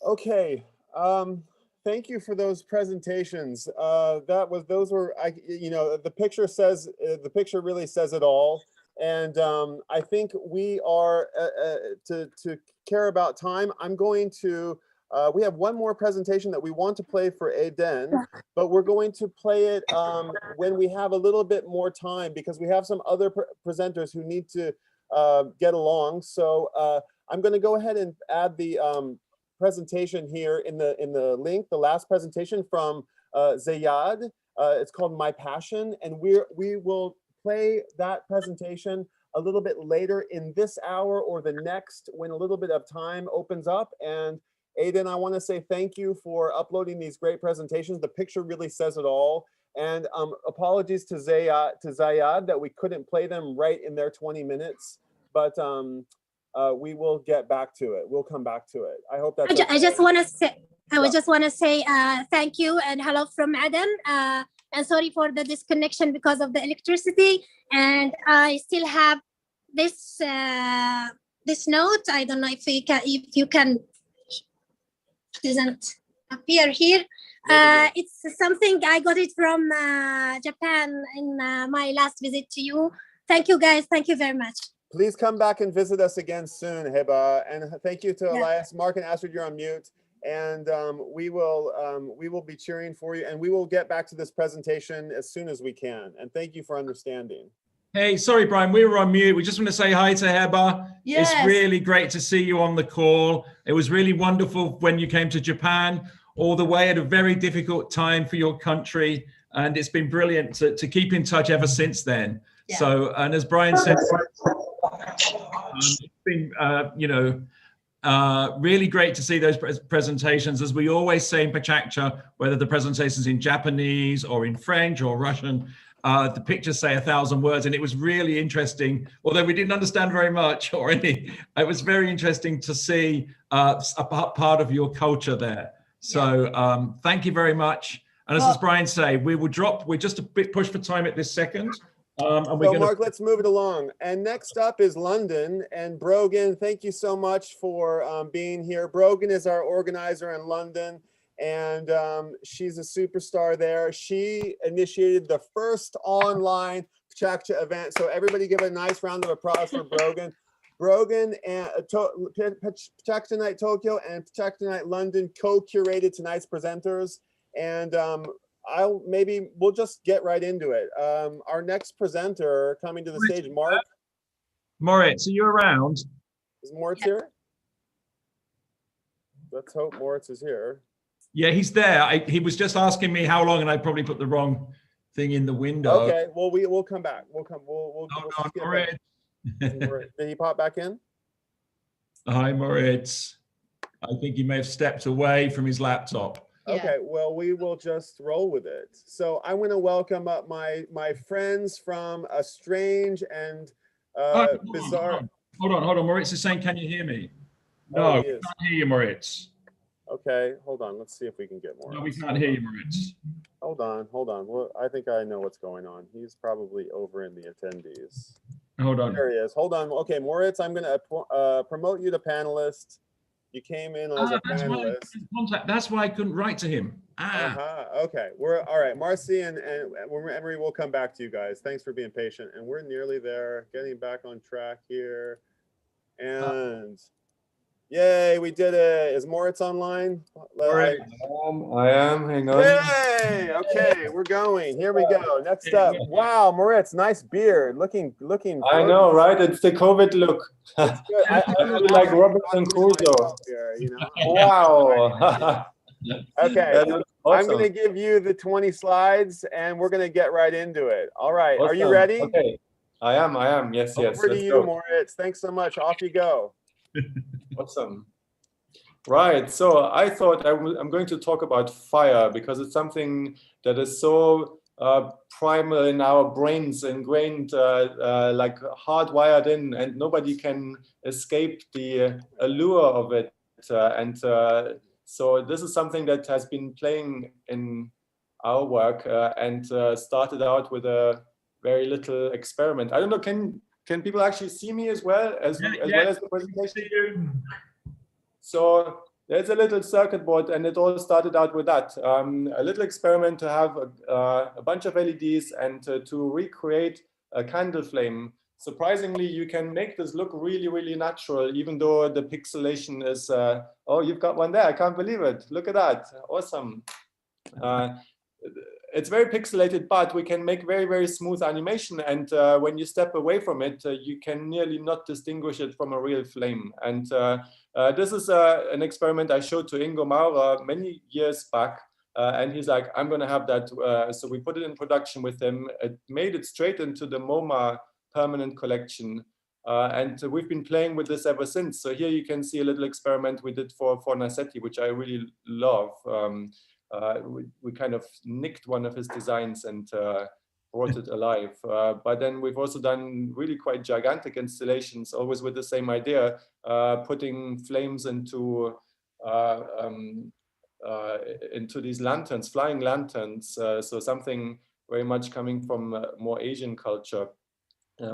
Okay. Thank you for those presentations. Those were, you know, the picture really says it all. And I think we are, to care about time, I'm going to, we have one more presentation that we want to play for Aiden, but we're going to play it when we have a little bit more time, because we have some other presenters who need to get along. So I'm going to go ahead and add the presentation here in the link, the last presentation from Zayad. It's called My Passion, and we will play that presentation a little bit later in this hour or the next, when a little bit of time opens up. And Aiden, I want to say thank you for uploading these great presentations. The picture really says it all. And apologies to Zayad that we couldn't play them right in their 20 minutes, but we will get back to it. We'll come back to it. I hope that's okay. I just want to say, just want to say thank you and hello from Aiden. And sorry for the disconnection because of the electricity. And I still have this this note. I don't know if you can. It doesn't appear here. It's something I got it from Japan in my last visit to you. Thank you, guys. Thank you very much. Please come back and visit us again soon, Heba. And thank you to Elias, Mark, and Astrid. You're on mute. And we will be cheering for you, and we will get back to this presentation as soon as we can. And thank you for understanding. Hey, sorry, Brian, we were on mute. We just want to say hi to Heba. Yes. It's really great to see you on the call. It was really wonderful when you came to Japan, all the way at a very difficult time for your country. And it's been brilliant to keep in touch ever since then. Yeah. So, and as Brian said, it's been, you know, really great to see those presentations. As we always say in PechaKucha, whether the presentation's in Japanese or in French or Russian, the pictures say 1,000 words, and it was really interesting. Although we didn't understand very much or any, it was very interesting to see a part of your culture there. So thank you very much. And as Brian say, we will drop. We're just a bit pushed for time at this second. And so Mark, let's move it along. And next up is London, and Brogan, thank you so much for being here. Brogan is our organizer in London, and she's a superstar there. She initiated the first online PechaKucha event. So everybody give a nice round of applause for Brogan. Brogan and PechaKucha Night Tokyo and PechaKucha Night London co-curated tonight's presenters. And we'll just get right into it. Our next presenter coming to the stage, Mark. Moritz, are you around? Is Moritz here? Let's hope Moritz is here. Yeah, he's there. He was just asking me how long, and I probably put the wrong thing in the window. Okay, well we'll come back. We'll Moritz. Did he pop back in? Hi, Moritz. I think he may have stepped away from his laptop. Okay, well, we will just roll with it. So I want to welcome up my friends from a strange and bizarre. Hold on. Moritz is saying, can you hear me? No, we can't hear you, Moritz. Okay, hold on. Let's see if we can get more. No, we can't hear you, Moritz. Hold on. Well, I think I know what's going on. He's probably over in the attendees. Hold on. There he is. Hold on. Okay, Moritz, I'm going to promote you to panelist. You came in as a panelist. That's why I couldn't write to him. Okay, we're all right. Marcy and Emory will come back to you guys. Thanks for being patient. And we're nearly there, getting back on track here. And Yay, we did it. Is Moritz online? Right. I am. Hang on. Yay! Okay, we're going. Here we go. Next up. Wow, Moritz, nice beard. Looking. I know, right? It's the COVID look. It's good. I feel like Robinson Crusoe. Here, you know. Wow. Okay, Awesome. I'm going to give you the 20 slides, and we're going to get right into it. All right, are you Awesome. ready? Okay, I am. Yes. Over to Let's you, go. Moritz. Thanks so much. Off you go. Awesome. Right, so I thought I'm going to talk about fire because it's something that is so primal in our brains, ingrained, like hardwired in, and nobody can escape the allure of it. So this is something that has been playing in our work and started out with a very little experiment. I don't know, can people actually see me as well as well as the presentation? So there's a little circuit board, and it all started out with that. A little experiment to have a bunch of LEDs and to recreate a candle flame. Surprisingly, you can make this look really, really natural, even though the pixelation is, oh, you've got one there. I can't believe it. Look at that. Awesome. It's very pixelated, but we can make very, very smooth animation. And when you step away from it, you can nearly not distinguish it from a real flame. And this is an experiment I showed to Ingo Maurer many years back. And he's like, I'm going to have that. So we put it in production with him. It made it straight into the MoMA permanent collection. And we've been playing with this ever since. So here you can see a little experiment we did for Nassetti, which I really love. We kind of nicked one of his designs and brought it alive. But then we've also done really quite gigantic installations, always with the same idea, putting flames into these lanterns, flying lanterns. So something very much coming from more Asian culture.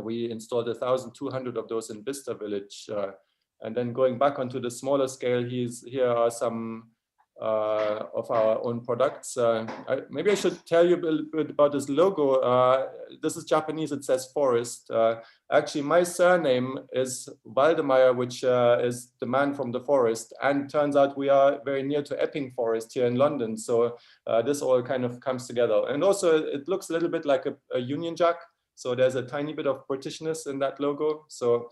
We installed 1,200 of those in Bista village. And then going back onto the smaller scale, here are some of our own products. Maybe I should tell you a little bit about this logo. This is Japanese, it says forest. Actually, my surname is Waldemeier, which is the man from the forest. And turns out we are very near to Epping Forest here in London. So this all kind of comes together. And also it looks a little bit like a Union Jack. So there's a tiny bit of Britishness in that logo. So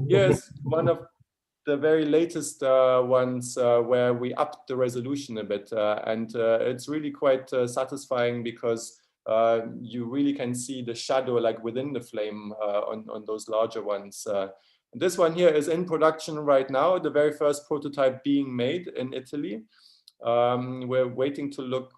here's one of the very latest ones where we upped the resolution a bit. And it's really quite satisfying because you really can see the shadow like within the flame on those larger ones. This one here is in production right now, the very first prototype being made in Italy. We're waiting to look,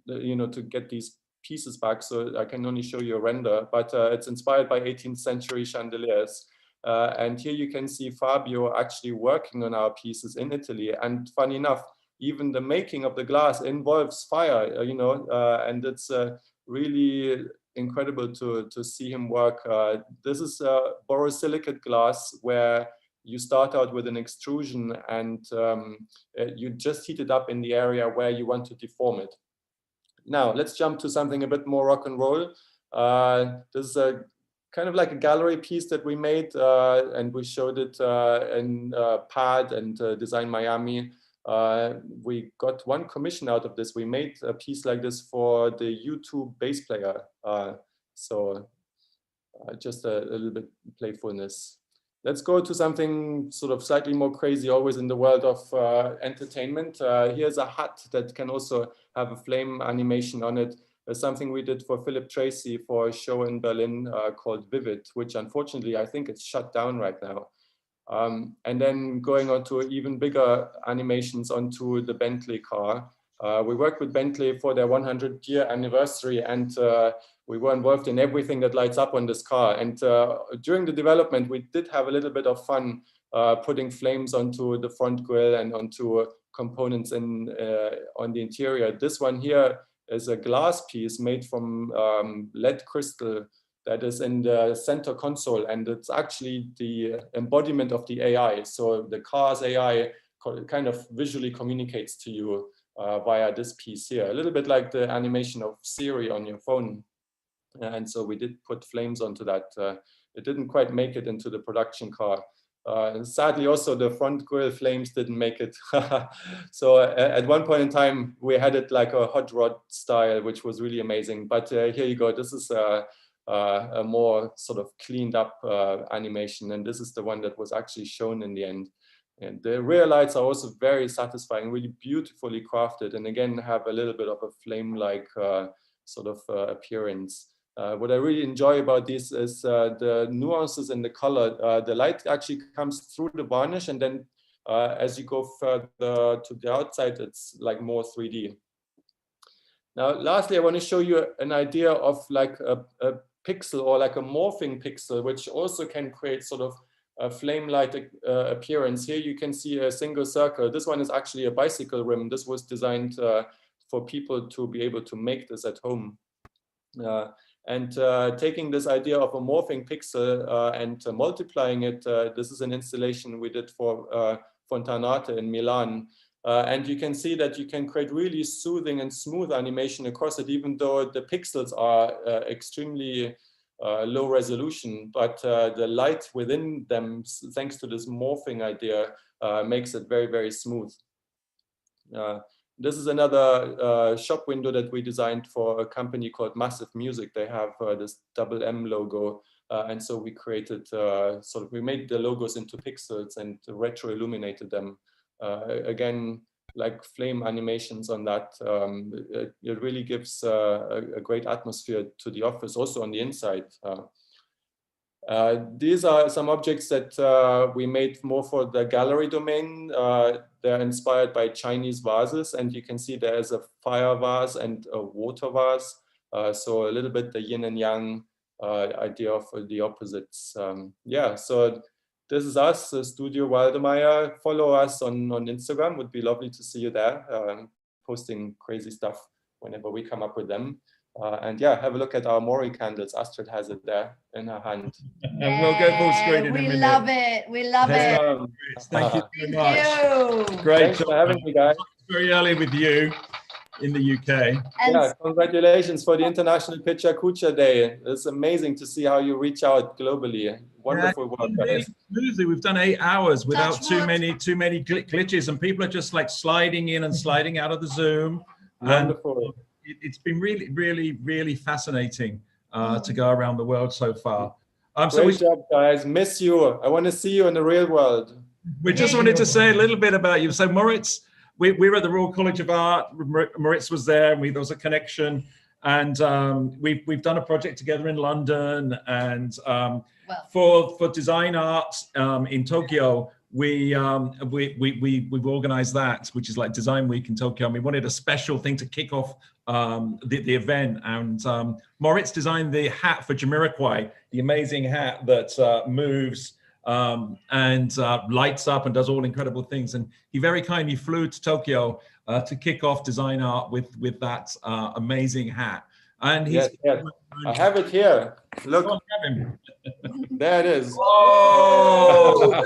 to get these pieces back, so I can only show you a render, but it's inspired by 18th century chandeliers. And here you can see Fabio actually working on our pieces in Italy. And funny enough, even the making of the glass involves fire, and it's really incredible to see him work. This is borosilicate glass where you start out with an extrusion and you just heat it up in the area where you want to deform it. Now, let's jump to something a bit more rock and roll. This is a kind of like a gallery piece that we made and we showed it in PAD and Design Miami. We got one commission out of this. We made a piece like this for the U2 bass player. So just a little bit playfulness. Let's go to something sort of slightly more crazy, always in the world of entertainment. Here's a hat that can also have a flame animation on it. Something we did for Philip Tracy for a show in Berlin called Vivid, which unfortunately I think it's shut down right now. And then going on to even bigger animations onto the Bentley car. We worked with Bentley for their 100-year anniversary, and we were involved in everything that lights up on this car. And during the development, we did have a little bit of fun putting flames onto the front grille and onto components on the interior. This one here is a glass piece made from lead crystal that is in the center console, and it's actually the embodiment of the AI. So the car's AI kind of visually communicates to you via this piece here, a little bit like the animation of Siri on your phone. And so we did put flames onto that. It didn't quite make it into the production car. Sadly, also the front grille flames didn't make it. So at one point in time, we had it like a hot rod style, which was really amazing. But here you go. This is a more sort of cleaned up animation, and this is the one that was actually shown in the end. And the rear lights are also very satisfying, really beautifully crafted, and again have a little bit of a flame-like sort of appearance. What I really enjoy about these is the nuances in the color. The light actually comes through the varnish, and then as you go further to the outside, it's like more 3D. Now, lastly, I want to show you an idea of like a pixel or like a morphing pixel, which also can create sort of a flame-like appearance. Here you can see a single circle. This one is actually a bicycle rim. This was designed for people to be able to make this at home. And taking this idea of a morphing pixel and multiplying it, this is an installation we did for Fontanate in Milan. And you can see that you can create really soothing and smooth animation across it, even though the pixels are extremely low resolution, but the light within them, thanks to this morphing idea, makes it very, very smooth. This is another shop window that we designed for a company called Massive Music. They have this double M logo. And so we created, we made the logos into pixels and retro illuminated them. Again, like flame animations on that. It really gives a great atmosphere to the office, also on the inside. These are some objects that we made more for the gallery domain. They're inspired by Chinese vases, and you can see there's a fire vase and a water vase. So a little bit the yin and yang idea of the opposites. Yeah, so this is us, Studio Waldemeier. Follow us on Instagram. Would be lovely to see you there, posting crazy stuff whenever we come up with them. And yeah, have a look at our Mori candles. Astrid has it there in her hand. And we'll go full screen in a minute. We love it. We love it. Thank you very much. Thank you. Great Thanks job. for having me, guys. Very early with you in the UK. Yeah, congratulations for the International PechaKucha Day. It's amazing to see how you reach out globally. Wonderful work, really guys. Smoothly. We've done 8 hours without too many glitches, and people are just like sliding in and sliding out of the Zoom. Wonderful. It's been really, really, really fascinating to go around the world so far. Great job, guys. Miss you. I want to see you in the real world. We just wanted to say a little bit about you. So Moritz, we were at the Royal College of Art. Moritz was there, and there was a connection. And we've done a project together in London. And for design art in Tokyo, we've organized that, which is like Design Week in Tokyo. And we wanted a special thing to kick off the event. And Moritz designed the hat for Jamiroquai, the amazing hat that moves and lights up and does all incredible things. And he very kindly flew to Tokyo to kick off design art with that amazing hat. And he's I have it here. Look, there it is. Oh!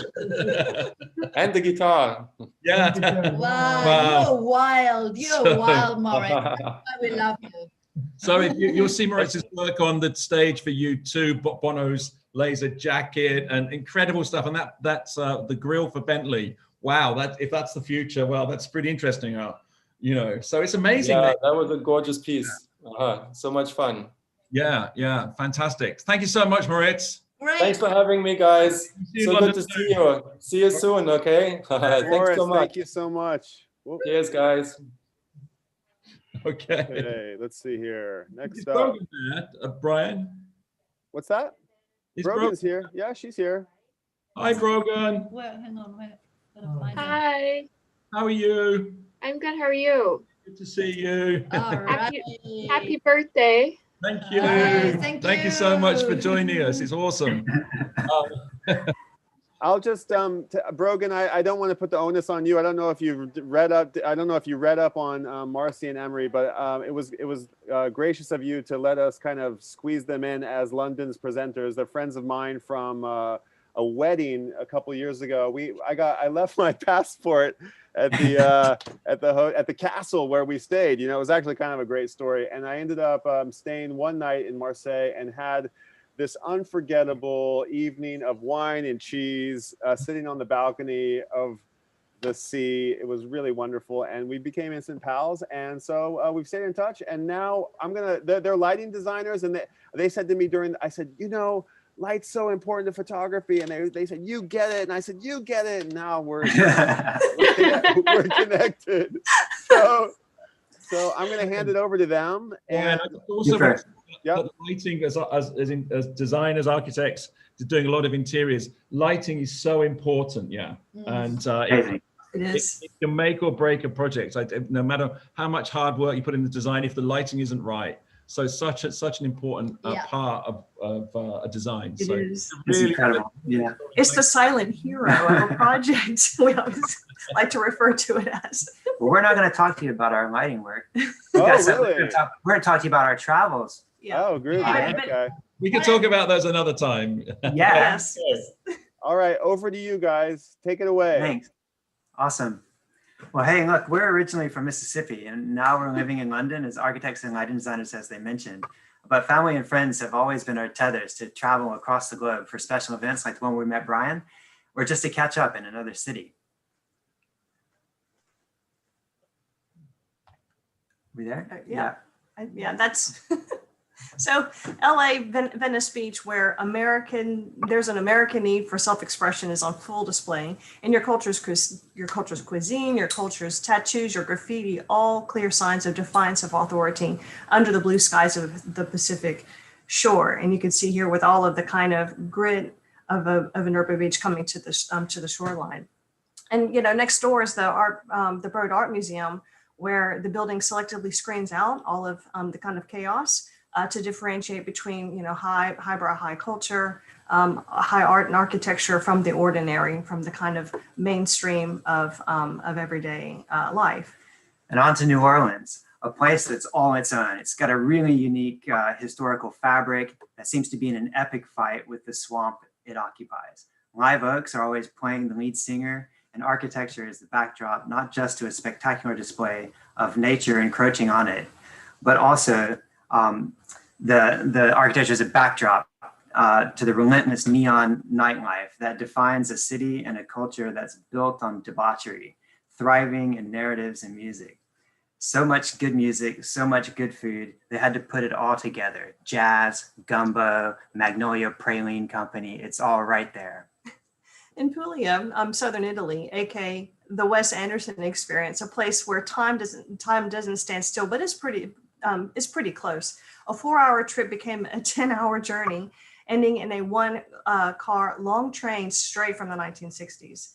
And the guitar. Yeah. Wow, you're wild. You're wild, Moritz. We love you. So you'll see Moritz's work on the stage for you too. Bono's laser jacket and incredible stuff. And that's the grill for Bentley. Wow, if that's the future, well, that's pretty interesting. You know, so it's amazing. Yeah, that was a gorgeous piece. So much fun. Yeah, fantastic. Thank you so much, Moritz. Great. Thanks for having me, guys. So good to see you. See you soon, okay? Thanks so much. Thank you so much. Cheers, guys. Okay. Let's see here. Next up. up. Brian. What's that? Brogan's here. Yeah, she's here. Hi, Brogan. Well, hang on. Hi. How are you? I'm good. How are you? Good to see you. Happy birthday. Thank you. Thank you so much for joining us. It's awesome. I'll just Brogan, I don't want to put the onus on you. I don't know if you read up. I don't know if you read up on Marcy and Emory, but it was gracious of you to let us kind of squeeze them in as London's presenters. They're friends of mine from a wedding a couple years ago. I left my passport at the castle where we stayed. You know, it was actually kind of a great story. And I ended up staying one night in Marseille and had this unforgettable evening of wine and cheese, sitting on the balcony of the sea. It was really wonderful, and we became instant pals. And so we've stayed in touch. And now they're lighting designers, and they said to me I said, you know, light's so important to photography, and they said, you get it, and I said, you get it. And now we're connected. So I'm going to hand it over to them. And also the lighting, as designers, architects, doing a lot of interiors, lighting is so important. And it can make or break a project. No matter how much hard work you put in the design, if the lighting isn't right. So such an important part of a design. It so is. Really, it's incredible. Yeah. It's the silent hero of a project. We always like to refer to it as. Well, we're not going to talk to you about our lighting work. Really? We're going to talk to you about our travels. Yeah. Oh, great. Okay. We can talk about those another time. Yes. All right, over to you guys. Take it away. Thanks. Awesome. Well, hey, look, we're originally from Mississippi, and now we're living in London as architects and lighting designers, as they mentioned. But family and friends have always been our tethers to travel across the globe for special events like the one where we met Brian, or just to catch up in another city. We there? Yeah, that's so LA, Venice Beach, where there's an American need for self-expression is on full display. And your culture's cuisine, your culture's tattoos, your graffiti, all clear signs of defiance of authority under the blue skies of the Pacific shore. And you can see here with all of the kind of grit of an urban beach coming to the shoreline. And next door is the Broad Art Museum, where the building selectively screens out all of the kind of chaos to differentiate between, highbrow, high culture, high art and architecture from the ordinary, from the kind of mainstream of everyday life. And on to New Orleans, a place that's all its own. It's got a really unique historical fabric that seems to be in an epic fight with the swamp it occupies. Live oaks are always playing the lead singer, and architecture is the backdrop, not just to a spectacular display of nature encroaching on it, but also the architecture is a backdrop to the relentless neon nightlife that defines a city and a culture that's built on debauchery, thriving in narratives and music. So much good music, so much good food, they had to put it all together. Jazz, gumbo, Magnolia Praline Company, it's all right there. In Puglia, southern Italy, aka the Wes Anderson experience, a place where time doesn't stand still, but it's pretty close. A 4-hour trip became a 10-hour journey, ending in a one-car long train straight from the 1960s.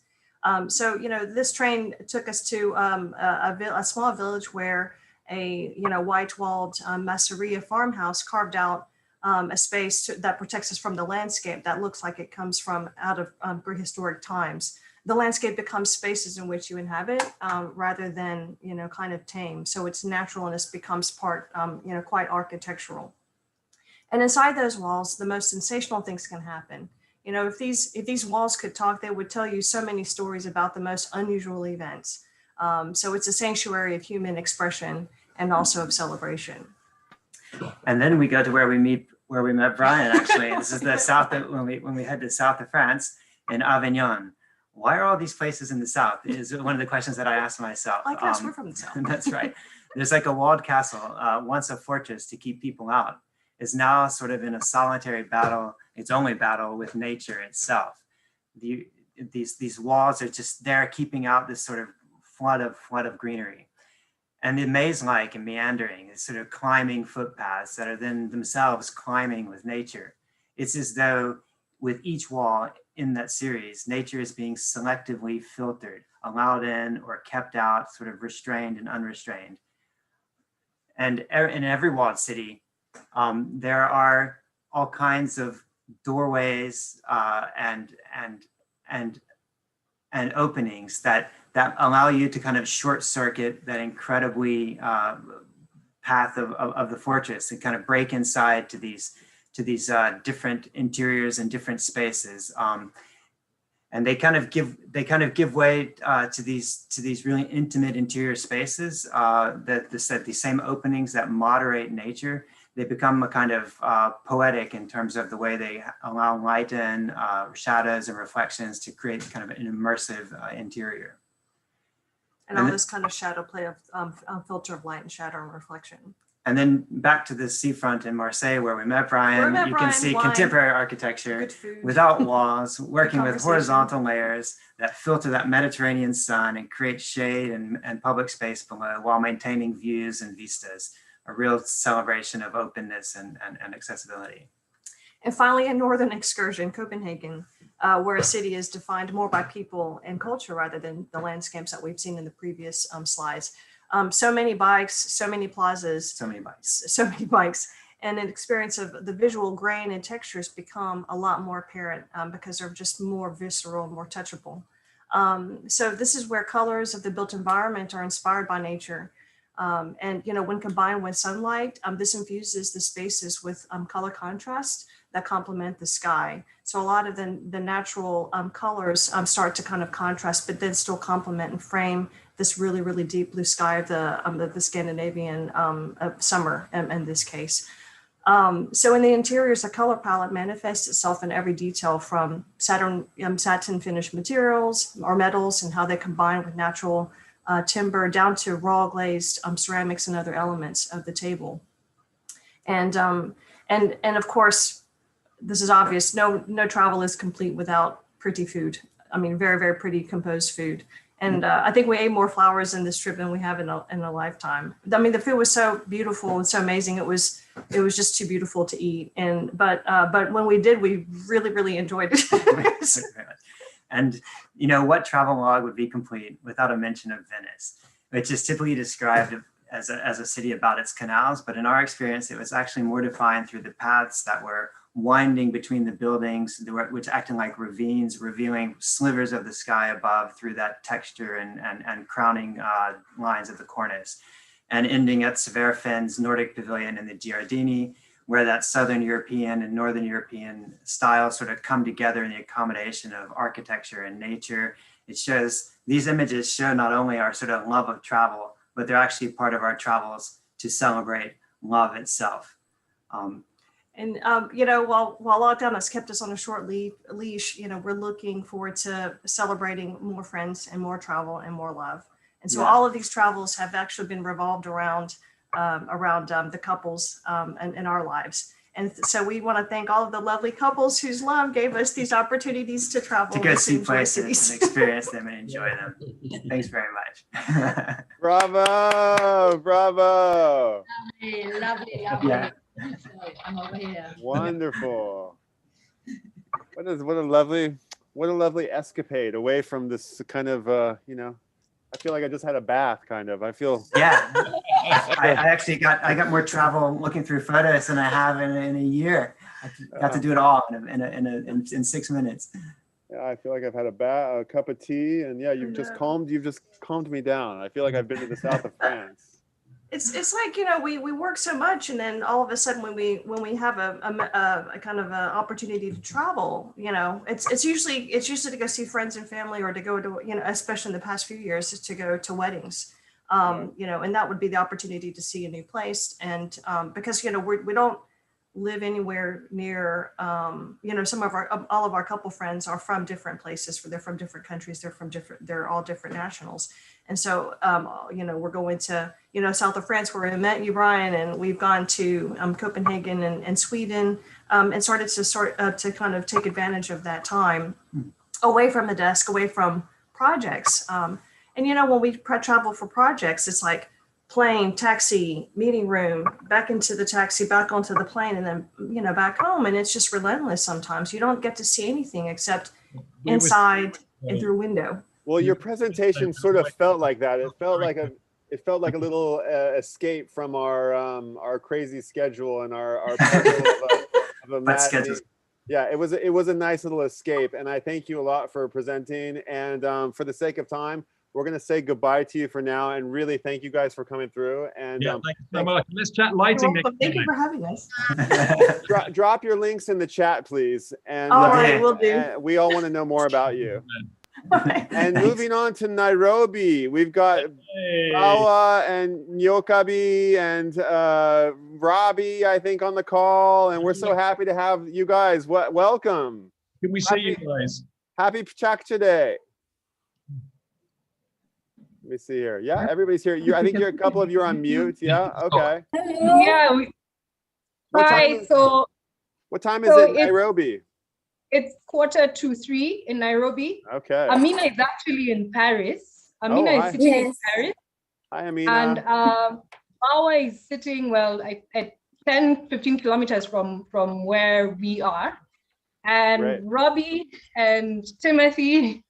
So this train took us to a small village where a white-walled masseria farmhouse carved out a space that protects us from the landscape that looks like it comes from out of prehistoric times. The landscape becomes spaces in which you inhabit rather than, kind of tame. So it's natural and it becomes part, quite architectural. And inside those walls, the most sensational things can happen. If these walls could talk, they would tell you so many stories about the most unusual events. So it's a sanctuary of human expression and also of celebration. And then we go to where we met Brian, actually. This is the south when we head to south of France in Avignon. Why are all these places in the south? Is one of the questions that I asked myself. I guess we're from the south. That's right. There's like a walled castle, once a fortress to keep people out, is now sort of in a solitary battle, its only battle with nature itself. These walls are just there keeping out this sort of flood of greenery. And the maze-like and meandering is sort of climbing footpaths that are then themselves climbing with nature. It's as though with each wall in that series, nature is being selectively filtered, allowed in or kept out, sort of restrained and unrestrained. And in every walled city, there are all kinds of doorways and openings that allow you to kind of short circuit that incredibly path of the fortress and kind of break inside to these different interiors and different spaces. And and they kind of give way to these really intimate interior spaces that the same openings that moderate nature. They become a kind of poetic in terms of the way they allow light in, shadows and reflections to create kind of an immersive interior. And all this kind of shadow play of filter of light and shadow and reflection. And then back to the seafront in Marseille where we met Brian, you can see contemporary architecture without walls, working with horizontal layers that filter that Mediterranean sun and create shade and public space below while maintaining views and vistas, a real celebration of openness and accessibility. And finally, a northern excursion, Copenhagen, where a city is defined more by people and culture rather than the landscapes that we've seen in the previous slides. So many bikes, so many plazas, so many bikes, and an experience of the visual grain and textures become a lot more apparent because they're just more visceral, more touchable. So this is where colors of the built environment are inspired by nature. And when combined with sunlight, this infuses the spaces with color contrast that complement the sky. So a lot of the natural colors start to kind of contrast, but then still complement and frame this really, really deep blue sky of the Scandinavian summer in this case. So in the interiors, the color palette manifests itself in every detail from satin finished materials or metals and how they combine with natural timber down to raw glazed ceramics and other elements of the table. And of course, this is obvious, no travel is complete without pretty food. I mean, very, very pretty composed food. And I think we ate more flowers in this trip than we have in a lifetime. I mean, the food was so beautiful and so amazing. It was just too beautiful to eat. But when we did, we really, really enjoyed it. And what travel log would be complete without a mention of Venice, which is typically described as a city about its canals. But in our experience, it was actually more defined through the paths that were winding between the buildings, which acting like ravines, revealing slivers of the sky above through that texture and crowning lines of the cornice, and ending at Severfen's Nordic Pavilion in the Giardini, where that Southern European and Northern European styles sort of come together in the accommodation of architecture and nature. These images show not only our sort of love of travel, but they're actually part of our travels to celebrate love itself. While lockdown has kept us on a short leash, we're looking forward to celebrating more friends and more travel and more love. And so all of these travels have actually been revolved around the couples in our lives. And so we want to thank all of the lovely couples whose love gave us these opportunities to travel. To go see places and experience them and enjoy them. Thanks very much. Bravo, bravo. Lovely. Yeah. I'm over here. Wonderful. What a lovely escapade away from this kind of I feel like I just had a bath kind of. I feel I actually got more travel looking through photos than I have in a year. I got to do it all in 6 minutes. Yeah, I feel like I've had a cup of tea, and you've just calmed me down. I feel like I've been to the south of France. It's like we work so much, and then all of a sudden when we have a kind of a opportunity to travel, it's usually to go see friends and family, or to go to especially in the past few years, is to go to weddings, and that would be the opportunity to see a new place, and because we don't live anywhere near all of our couple friends are from different places, they're from different countries, they're all different nationals. And so, we're going to, south of France, where I met you, Brian, and we've gone to Copenhagen and Sweden, and started to kind of take advantage of that time away from the desk, away from projects. And, when we travel for projects, it's like plane, taxi, meeting room, back into the taxi, back onto the plane, and then, back home. And it's just relentless sometimes. You don't get to see anything except inside and through a window. Well, your presentation sort of felt like that. It felt like a little escape from our crazy schedule and our of a matinee. Yeah, it was a nice little escape, and I thank you a lot for presenting. And for the sake of time, we're going to say goodbye to you for now, and really thank you guys for coming through. And yeah, thank you so much. Let's chat lighting next time. Thank you for having us. Drop your links in the chat, please. And all right, we'll do. We all want to know more about you. And moving on to Nairobi, we've got Bawa and Nyokabi and Robbie, I think, on the call, and we're so happy to have you guys. Welcome. Can we see you guys? Happy PechaKucha Day. Let me see here. Yeah, everybody's here. I think a couple of you are on mute. Yeah, okay. Yeah. What time is it in Nairobi? It's 2:45 in Nairobi. Okay. Amina is actually in Paris. Amina is sitting in Paris. Hi, Amina. And Bawa is sitting, well, at 10-15 kilometers from where we are. And Robbie and Timothy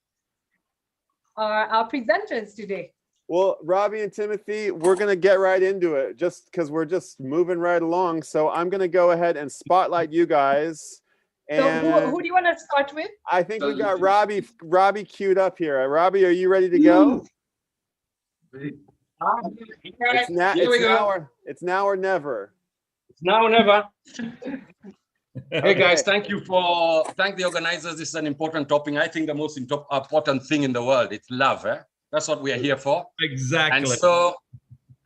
are our presenters today. Well, Robbie and Timothy, we're going to get right into it just because we're just moving right along. So I'm going to go ahead and spotlight you guys. And so who do you want to start with? I think we got Robbie queued up here. Robbie, are you ready to go? It's now or never. It's now or never. Hey guys, thank the organizers. This is an important topic. I think the most important thing in the world, it's love. That's what we are here for. Exactly.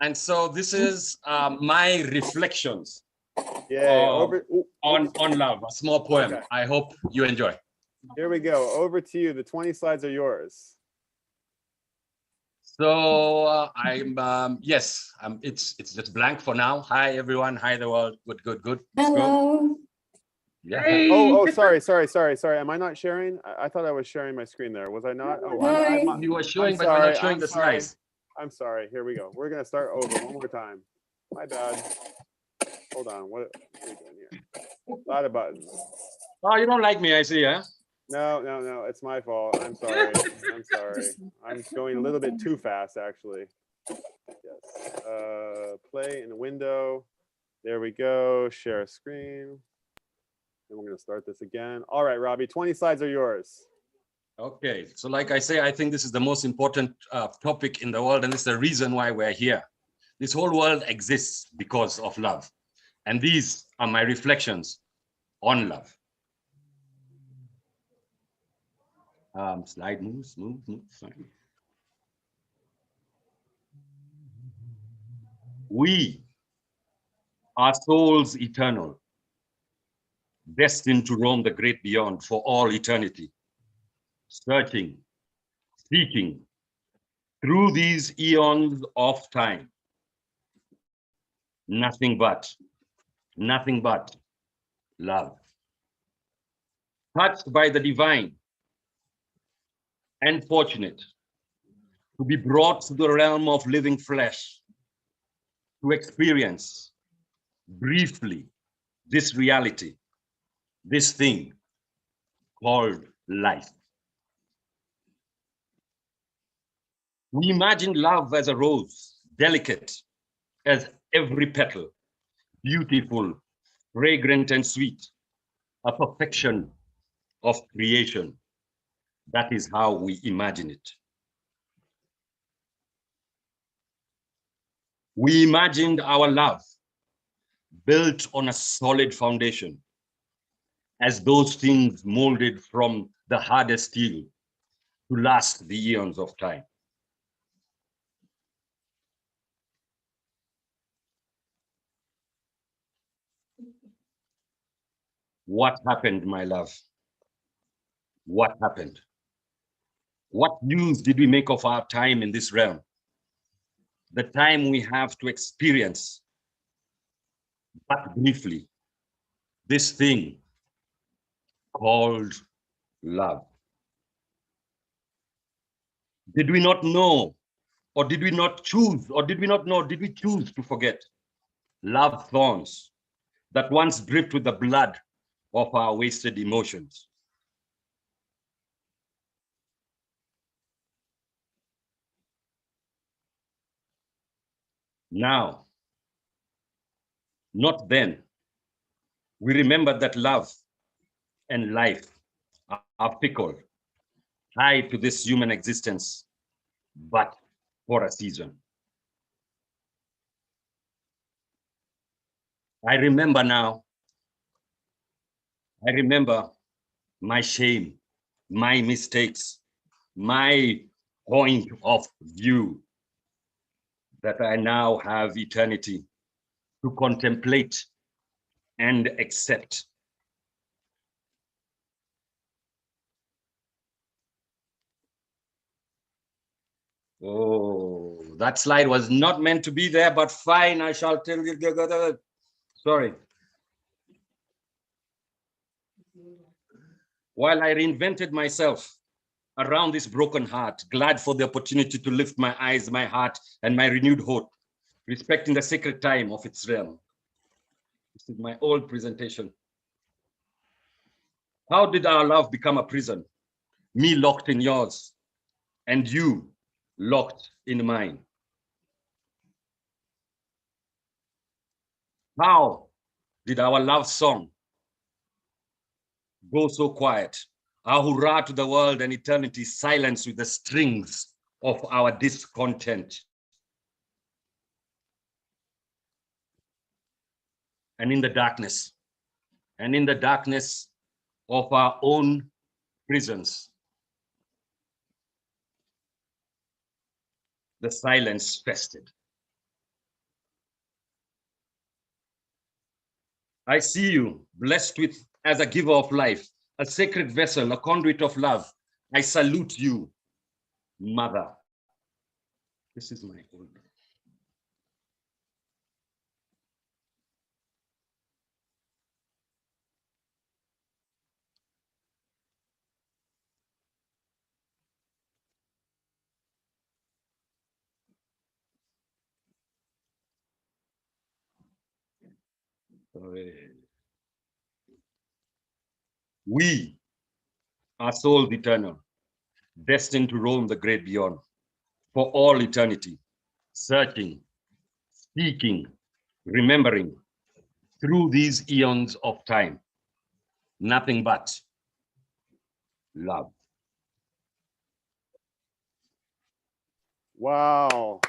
And so this is my reflections on love, a small poem. Okay. I hope you enjoy. Here we go. Over to you. The 20 slides are yours. So it's just blank for now. Hi everyone. Hi the world. Good. Hello. Yeah. Hey. Oh, sorry. Am I not sharing? I thought I was sharing my screen there. Was I not? Oh, you were showing, but you're not showing the slides. I'm sorry. Here we go. We're gonna start over one more time. My bad. Hold on. What are we doing here? A lot of buttons. Oh, you don't like me, I see, huh? No. It's my fault. I'm sorry. I'm going a little bit too fast, actually. Yes. Play in the window. There we go. Share screen. And we're going to start this again. All right, Robbie, 20 slides are yours. Okay. So like I say, I think this is the most important topic in the world, and it's the reason why we're here. This whole world exists because of love. And these are my reflections on love. Slide move. Fine. We are souls eternal, destined to roam the great beyond for all eternity, searching, seeking through these eons of time. Nothing but love. Touched by the divine and fortunate to be brought to the realm of living flesh, to experience briefly this reality, this thing called life. We imagine love as a rose, delicate as every petal, beautiful, fragrant and sweet, a perfection of creation. That is how we imagine it. We imagined our love built on a solid foundation, as those things molded from the hardest steel to last the eons of time. What happened, my love? What happened? What use did we make of our time in this realm? The time we have to experience, but briefly, this thing called love. Did we not know, or did we not choose, or did we not know, did we choose to forget? Love thorns that once dripped with the blood of our wasted emotions. Now, not then, we remember that love and life are fickle, tied to this human existence, but for a season. I remember now, I remember my shame, my mistakes, my point of view, that I now have eternity to contemplate and accept. Oh, that slide was not meant to be there, but fine, I shall tell you. Sorry. While I reinvented myself around this broken heart, glad for the opportunity to lift my eyes, my heart, and my renewed hope, respecting the sacred time of its realm. This is my old presentation. How did our love become a prison? Me locked in yours, and you locked in mine. How did our love song go so quiet? Our hurrah to the world and eternity silenced with the strings of our discontent. And in the darkness of our own prisons, the silence festered. I see you blessed with as a giver of life, a sacred vessel, a conduit of love. I salute you, mother. This is my old. We are souls eternal, destined to roam the great beyond for all eternity, searching, seeking, remembering through these eons of time, nothing but love. Wow.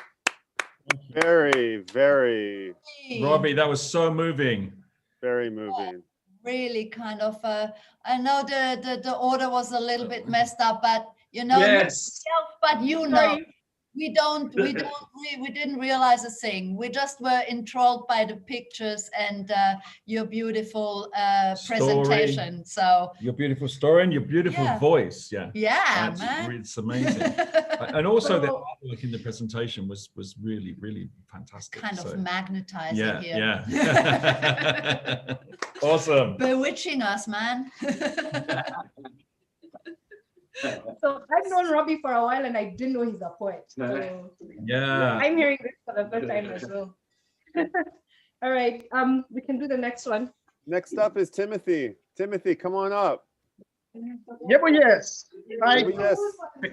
Very, very. Robbie, that was so moving. Very moving. Really kind of, I know the order was a little bit messed up, but you know, yes. But you know, we didn't realize a thing. We just were enthralled by the pictures and your beautiful presentation. So your beautiful story and your beautiful voice. Yeah, man, it's amazing. And also the artwork in the presentation was really, really fantastic. Kind of magnetizing here. Yeah. Awesome. Bewitching us, man. So I've known Robbie for a while and I didn't know he's a poet. So yeah. I'm hearing this for the first time as well. All right, we can do the next one. Next up is Timothy. Timothy, come on up. Yeah, but yes. Hi. Yes.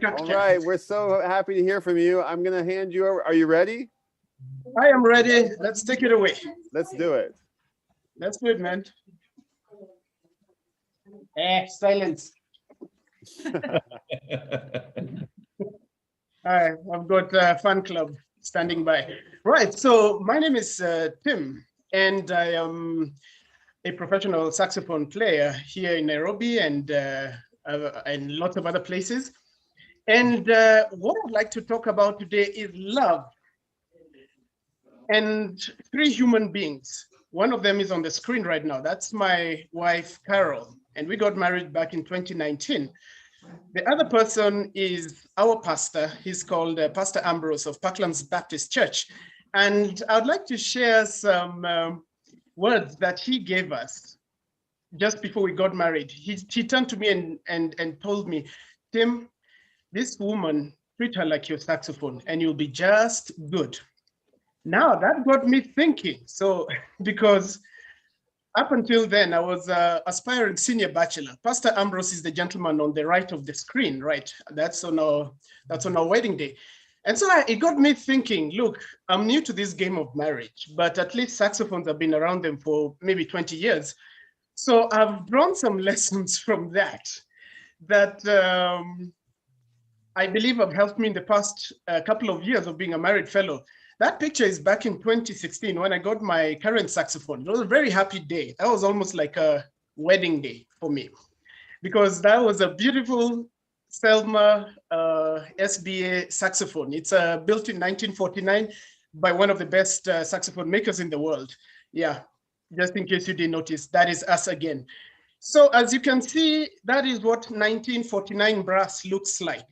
All right, we're so happy to hear from you. I'm gonna hand you over. Are you ready? I am ready. Let's take it away. Let's do it. That's good, man. Silence. Hi, I've got a fan club standing by. Right, so my name is Tim, and I am a professional saxophone player here in Nairobi and lots of other places. And what I'd like to talk about today is love and three human beings. One of them is on the screen right now. That's my wife, Carol, and we got married back in 2019. The other person is our pastor. He's called Pastor Ambrose of Parklands Baptist Church. And I'd like to share some words that he gave us just before we got married. He turned to me and told me, Tim, this woman, treat her like your saxophone and you'll be just good. Now that got me thinking. So, because up until then, I was an aspiring senior bachelor. Pastor Ambrose is the gentleman on the right of the screen, right? That's on our wedding day. And so it got me thinking, look, I'm new to this game of marriage, but at least saxophones have been around them for maybe 20 years. So I've drawn some lessons from that I believe have helped me in the past couple of years of being a married fellow. That picture is back in 2016 when I got my current saxophone. It was a very happy day. That was almost like a wedding day for me, because that was a beautiful Selma SBA saxophone. It's built in 1949 by one of the best saxophone makers in the world. Yeah, just in case you didn't notice, that is us again. So as you can see, that is what 1949 brass looks like.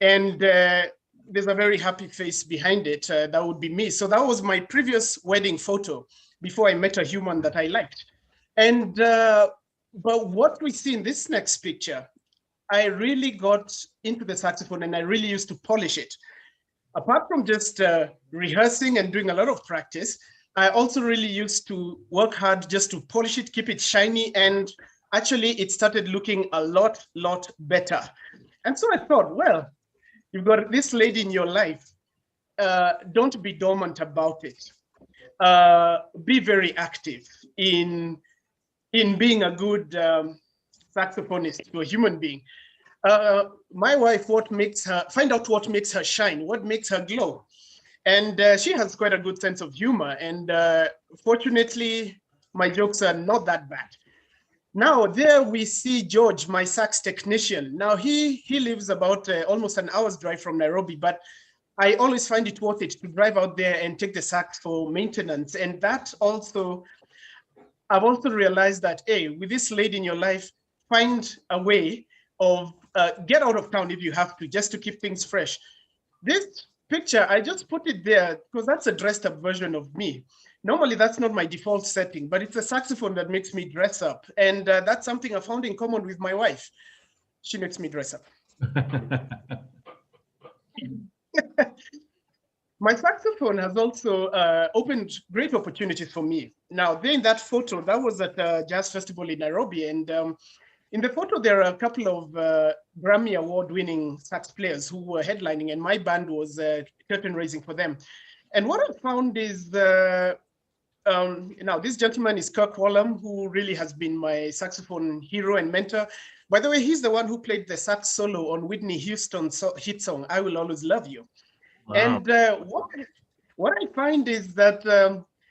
And there's a very happy face behind it. That would be me. So that was my previous wedding photo before I met a human that I liked. And, but what we see in this next picture, I really got into the saxophone and I really used to polish it. Apart from just rehearsing and doing a lot of practice, I also really used to work hard just to polish it, keep it shiny. And actually it started looking a lot better. And so I thought, well, you've got this lady in your life, don't be dormant about it. Be very active in being a good saxophonist to a human being. My wife, find out what makes her shine, what makes her glow. And she has quite a good sense of humor. And fortunately, my jokes are not that bad. Now there we see George, my sax technician. Now he lives about almost an hour's drive from Nairobi, but I always find it worth it to drive out there and take the sax for maintenance. And that also, I've also realized that, hey, with this lady in your life, find a way of get out of town if you have to, just to keep things fresh. This picture, I just put it there because that's a dressed up version of me. Normally that's not my default setting, but it's a saxophone that makes me dress up. And that's something I found in common with my wife. She makes me dress up. My saxophone has also opened great opportunities for me. Now, there in that photo, that was at a jazz festival in Nairobi. And in the photo, there are a couple of Grammy Award-winning sax players who were headlining, and my band was curtain raising for them. And what I found is, now this gentleman is Kirk Whalum, who really has been my saxophone hero and mentor. By the way, he's the one who played the sax solo on Whitney Houston's hit song, I Will Always Love You. Wow. And what I find is that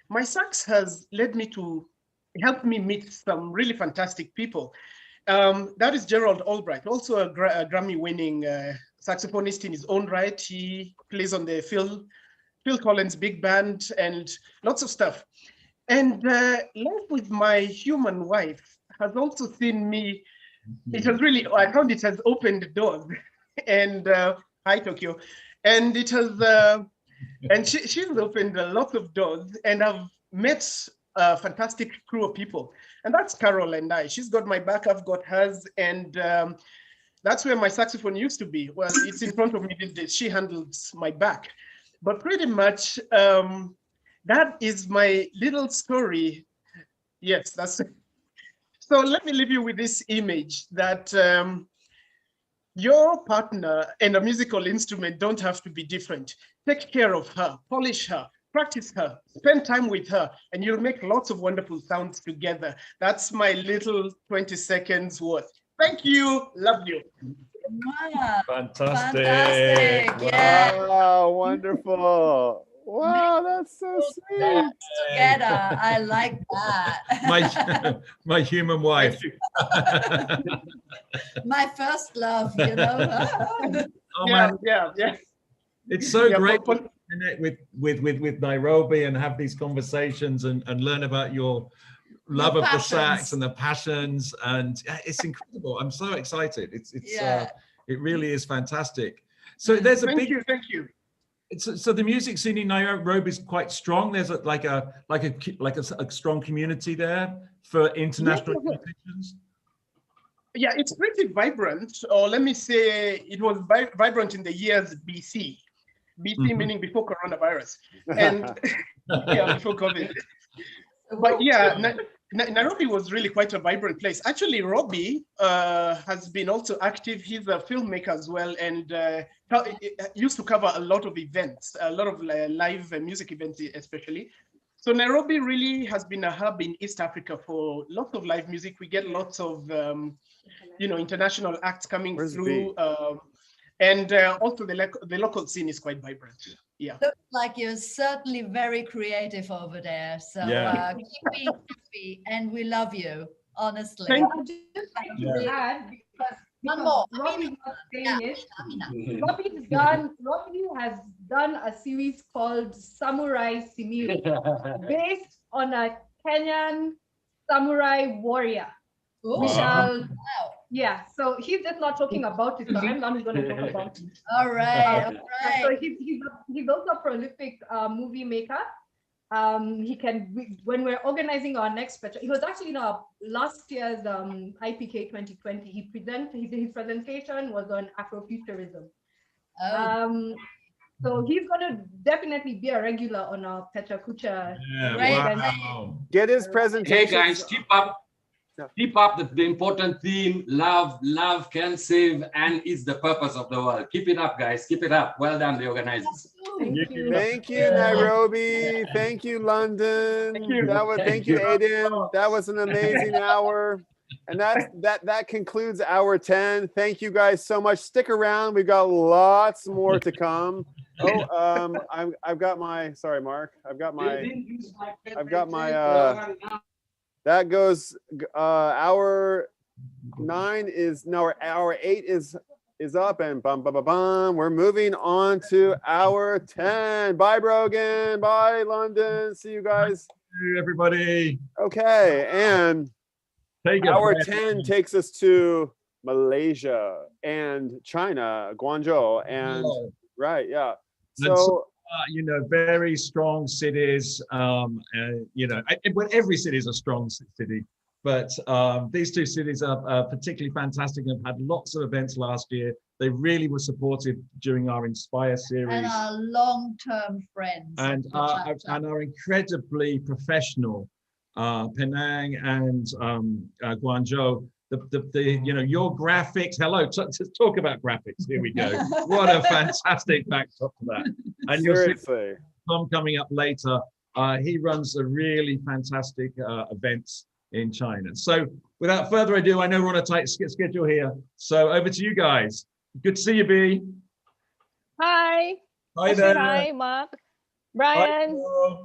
my sax has led me to help me meet some really fantastic people. That is Gerald Albright, also a Grammy-winning saxophonist in his own right. He plays on the Phil Collins big band and lots of stuff. And life with my human wife has also seen me. It has really, I found it has opened doors. And hi, Tokyo. And it has, and she's opened a lot of doors, and I've met a fantastic crew of people. And that's Carol and I. She's got my back, I've got hers. And that's where my saxophone used to be. Well, it's in front of me these days. She handles my back. But pretty much, that is my little story. Yes, that's it. So let me leave you with this image that your partner and a musical instrument don't have to be different. Take care of her, polish her, practice her, spend time with her, and you'll make lots of wonderful sounds together. That's my little 20 seconds worth. Thank you, love you. Wow. Fantastic. Yeah. Wow, wonderful. Wow, that's so sweet. Together, I like that. My human wife. My first love, you know. Oh, man. Yeah. It's so great to connect with Nairobi and have these conversations and learn about your love of the sax and the passions, and it's incredible. I'm so excited. It really is fantastic. So there's a thank you. So the music scene in Nairobi is quite strong. There's like a strong community there for international musicians. Yeah, it's pretty vibrant, or let me say it was vibrant in the years BC. BC meaning before coronavirus, and yeah, before COVID. But yeah, Nairobi was really quite a vibrant place. Actually, Robbie has been also active. He's a filmmaker as well, and used to cover a lot of events, a lot of live music events especially. So Nairobi really has been a hub in East Africa for lots of live music. We get lots of, international acts coming through. And also the local scene is quite vibrant. Yeah. Looks like you're certainly very creative over there. So keep being happy, and we love you, honestly. Thank you. Because one more. Robbie was saying it. Robbie has done a series called Samurai Simiri, based on a Kenyan samurai warrior. Yeah, so he's just not talking about it, so I'm not going to talk about it. All right. So he's also a prolific movie maker. He can, when we're organizing our next Pecha, it was actually in our last year's IPK 2020. His presentation was on Afrofuturism. So he's going to definitely be a regular on our PechaKucha. Wow. Get his presentation. Hey guys, keep up. Keep up the important theme. Love can save and is the purpose of the world. Keep it up, guys. Keep it up. Well done, the organizers. Thank you, Nairobi. Thank you, London. Thank you, Aiden. That was an amazing hour. And that concludes hour 10. Thank you guys so much. Stick around. We've got lots more to come. Oh, I've got my, sorry, Mark. I've got my that goes hour 9 is, no, hour 8 is up, and we're moving on to hour 10. Bye, Brogan. Bye, London. See you guys. Hey, everybody. Okay, and hour 10 takes us to Malaysia and China, Guangzhou, and right, yeah. So you know, very strong cities. You know, well, every city is a strong city, but these two cities are particularly fantastic and have had lots of events last year. They really were supportive during our Inspire series. And our long-term friends. And are incredibly professional. Penang and Guangzhou. You know, your graphics. Hello, let's talk about graphics. Here we go. What a fantastic backdrop to that. And you'll see Tom coming up later. He runs a really fantastic events in China. So without further ado, I know we're on a tight schedule here. So over to you guys. Good to see you, B. Hi. Hi there. Hi, Mark. Brian.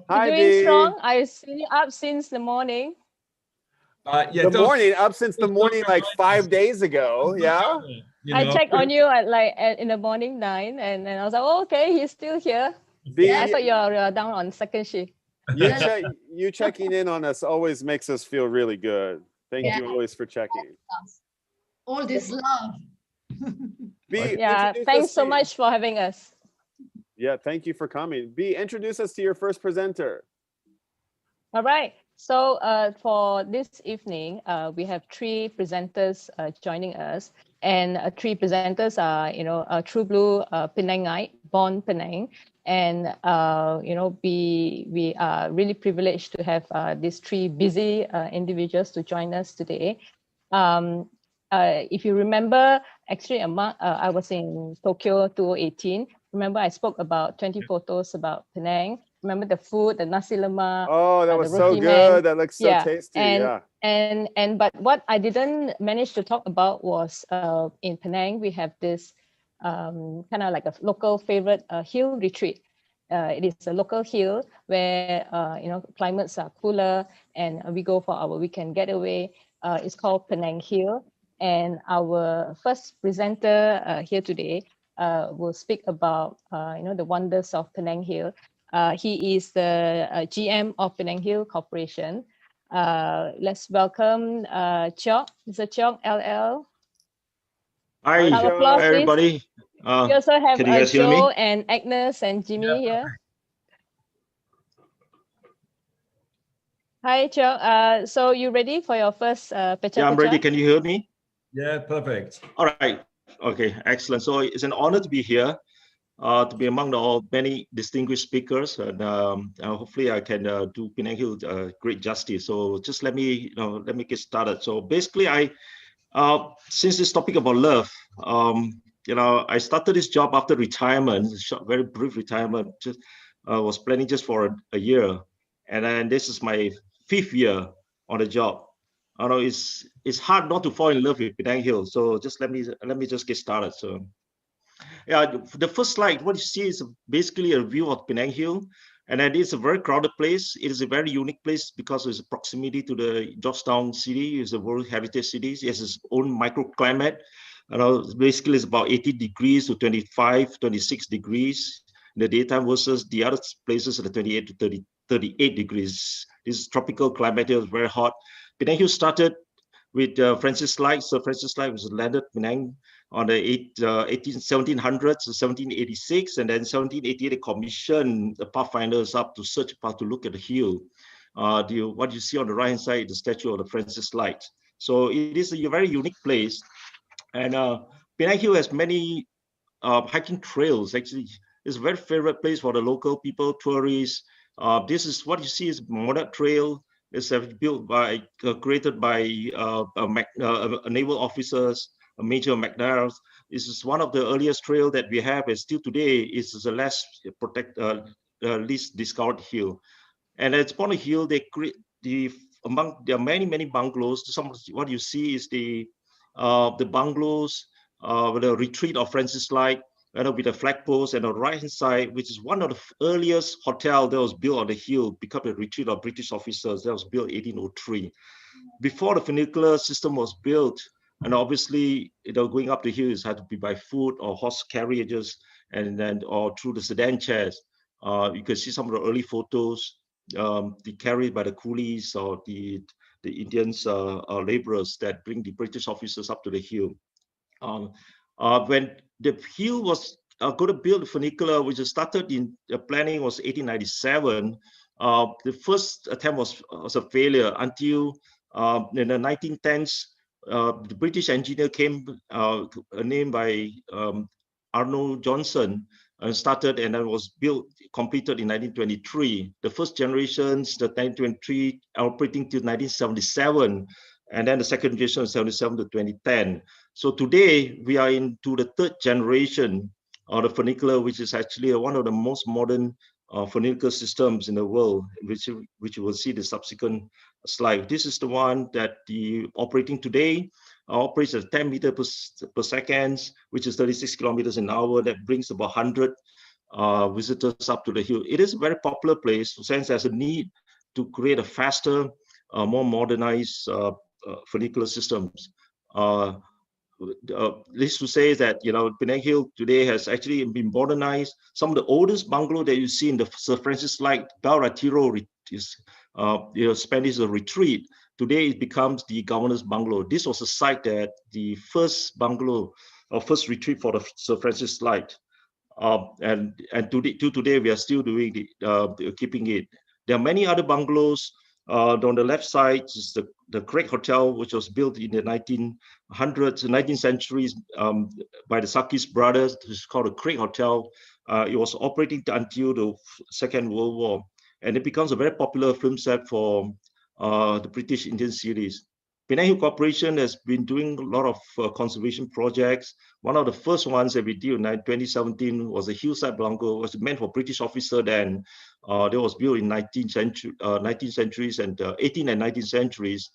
Hi, doing B. strong. I've seen you up since the morning. Yeah, up since the morning, like 5 days ago. Yeah. I checked on you at in the morning 9, and I was like, oh, okay, he's still here. I thought you're down on second shift. You checking in on us always makes us feel really good. Thank you always for checking. All this love. B, yeah, thanks so much for having us. Yeah, thank you for coming. B, introduce us to your first presenter. All right. So for this evening, we have 3 presenters joining us, and 3 presenters are, you know, True Blue Penangite, born Penang, and you know, we are really privileged to have these 3 busy individuals to join us today. If you remember, actually, I was in Tokyo 2018. Remember, I spoke about 20 photos about Penang. Remember the food, the nasi lemak. Oh, that was so good. That looks so tasty. But what I didn't manage to talk about was in Penang, we have this kind of like a local favorite hill retreat. It is a local hill where you know, climates are cooler, and we go for our weekend getaway. It's called Penang Hill, and our first presenter here today will speak about you know, the wonders of Penang Hill. He is the GM of Penang Hill Corporation. Let's welcome Chok, Mr. Chok, LL. Hi, applause, everybody. We also have can you guys hear Joe me? and Agnes and Jimmy here. Hi, Chok. So you ready for your first PechaKucha? Yeah, I'm ready. Can you hear me? Yeah, perfect. All right. Okay, excellent. So it's an honor to be here, to be among the many distinguished speakers, and hopefully I can do Penang Hill great justice. So just let me get started. So basically, since this topic about love, you know, I started this job after retirement, very brief retirement. Just was planning just for a year, and then this is my 5th year on the job. I know it's hard not to fall in love with Penang Hill. So just let me just get started. So Yeah, the first slide, what you see is basically a view of Penang Hill. And it is a very crowded place. It is a very unique place because of its proximity to the Georgetown city. It's a World Heritage City. It has its own microclimate. Basically, it's about 80 degrees to 25, 26 degrees in the daytime versus the other places at 28 to 30, 38 degrees. This tropical climate here is very hot. Penang Hill started with Francis Light. So Francis Light was landed Penang on the 1700s, 1786, and then 1788 they commissioned the pathfinders up to search path to look at the hill. What you see on the right hand side, the statue of the Francis Light. So it is a very unique place, and Penang Hill has many hiking trails. Actually, it's a very favorite place for the local people, tourists. This is what you see is Monarch Trail. It's built by, created by naval officers, Major McNair. This is one of the earliest trail that we have, and still today is the least discovered hill. And at Spawner Hill, they create there are many bungalows. What you see is the bungalows with a retreat of Francis Light, with a flag post, and on the right hand side, which is one of the earliest hotel that was built on the hill, become a retreat of British officers. That was built in 1803. Before the funicular system was built, and obviously, going up the hills had to be by foot or horse carriages, and then or through the sedan chairs. You can see some of the early photos, carried by the coolies or the Indians laborers that bring the British officers up to the hill. When the hill was going to build the funicular, which started in the planning was 1897, the first attempt was a failure until in the 1910s. The British engineer came, named by Arnold Johnson, started and then was built, completed in 1923. The first generations, the 1923 operating till 1977, and then the second generation 77 to 2010. So today we are into the third generation of the funicular, which is actually one of the most modern funicular systems in the world, which you will see the subsequent slide. This is the one that the operating today operates at 10 meters per second, which is 36 kilometers an hour. That brings about 100 visitors up to the hill. It is a very popular place, since there's a need to create a faster, more modernized funicular systems. This to say that Penang Hill today has actually been modernized. Some of the oldest bungalow that you see in the Sir Francis Light Balratiro is Spanish retreat. Today it becomes the governor's bungalow. This was a site that the first bungalow or first retreat for the Sir Francis Light. And today we are still doing keeping it. There are many other bungalows. On the left side is the Curate Hotel, which was built in the 1900s, 19th centuries by the Sakis brothers. It's called the Curate Hotel. It was operating until the Second World War, and it becomes a very popular film set for the British Indian series. Penang Hill Corporation has been doing a lot of conservation projects. One of the first ones that we did in 2017 was a hillside bungalow. It was meant for British officer then. That was built in 19th centuries and 18th and 19th centuries.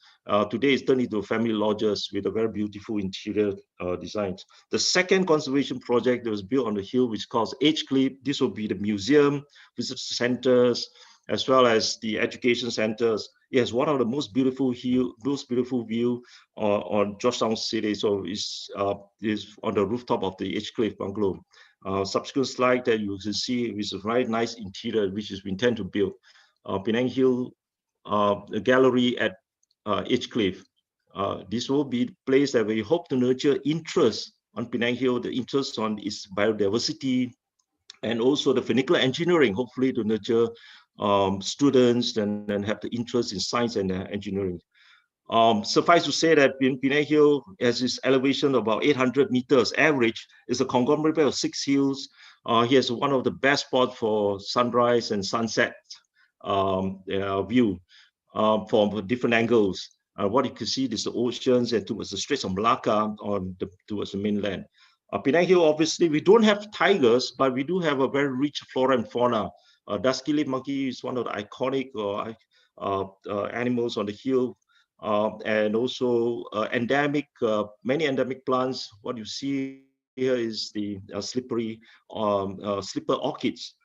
Today it's turned into family lodges with a very beautiful interior designs. The second conservation project that was built on the hill, which is called Edgecliff. This will be the museum, visitor centers, as well as the education centers. It has one of the most beautiful view on Georgetown City. So it's on the rooftop of the Edgecliff bungalow. Subsequent slide that you can see is a very nice interior, which is we intend to build. Penang Hill gallery at Edgecliff. This will be the place that we hope to nurture interest on Penang Hill, the interest on its biodiversity, and also the funicular engineering, hopefully to nurture students and have the interest in science and engineering. Suffice to say that Penang Hill has this elevation of about 800 meters average. It's a conglomerate of 6 hills. He has one of the best spots for sunrise and sunset view from different angles. What you can see is the oceans and towards the Straits of Malacca towards the mainland. Penang Hill, obviously, we don't have tigers, but we do have a very rich flora and fauna. Dusky-leaved monkey is one of the iconic animals on the hill, and also endemic, many endemic plants. What you see here is the slippery slipper orchids,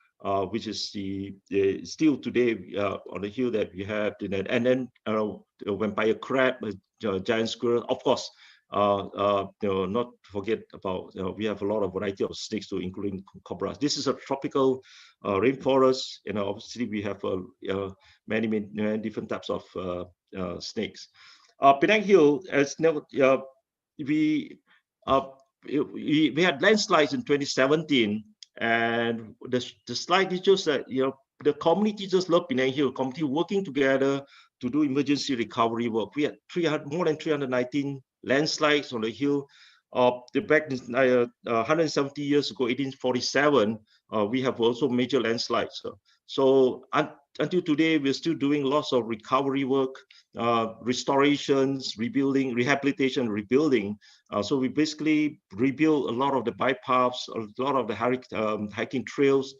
which is the still today on the hill that we have. And then vampire crab, giant squirrel, of course. Not forget about we have a lot of variety of snakes too, including cobras. This is a tropical rainforest. Obviously we have many different types of snakes. Penang Hill, as we had landslides in 2017, and the slide shows that the community just love Penang Hill. Community working together to do emergency recovery work. We had more than 319 landslides on the hill. Back 170 years ago, 1847, we have also major landslides. So until today, we're still doing lots of recovery work, restorations, rebuilding, rehabilitation, rebuilding. So we basically rebuild a lot of the bypaths, a lot of the hiking trails.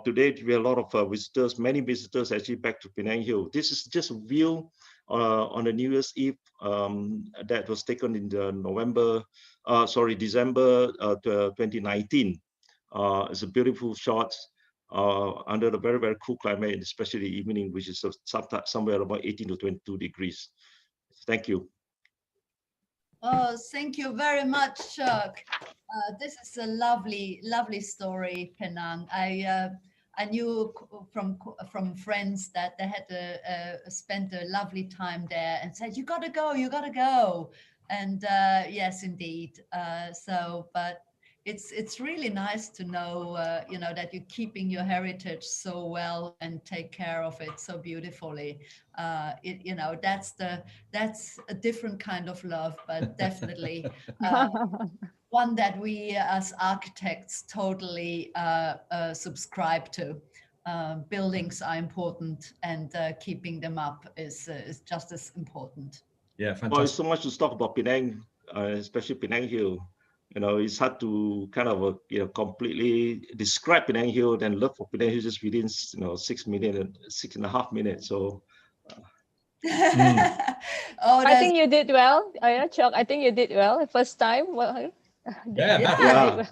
Today, we have a lot of visitors, many visitors actually back to Penang Hill. This is just a view on the New Year's Eve that was taken in the December 2019. It's a beautiful shot under the very, very cool climate, especially the evening, which is somewhere about 18 to 22 degrees. Thank you. Oh, thank you very much, Chuck. This is a lovely, lovely story, Penang. I knew from friends that they had spent a lovely time there and said, you gotta go, you gotta go. And yes, indeed. But it's really nice to know, that you're keeping your heritage so well and take care of it so beautifully. That's a different kind of love, but definitely one that we as architects totally subscribe to. Buildings are important, and keeping them up is just as important. Yeah, fantastic. Well, so much to talk about Penang, especially Penang Hill. It's hard to kind of completely describe Penang Hill and look for Penang Hill just within 6.5 minutes. So. I think you did well. Chuck, I think you did well first time. Well, yeah.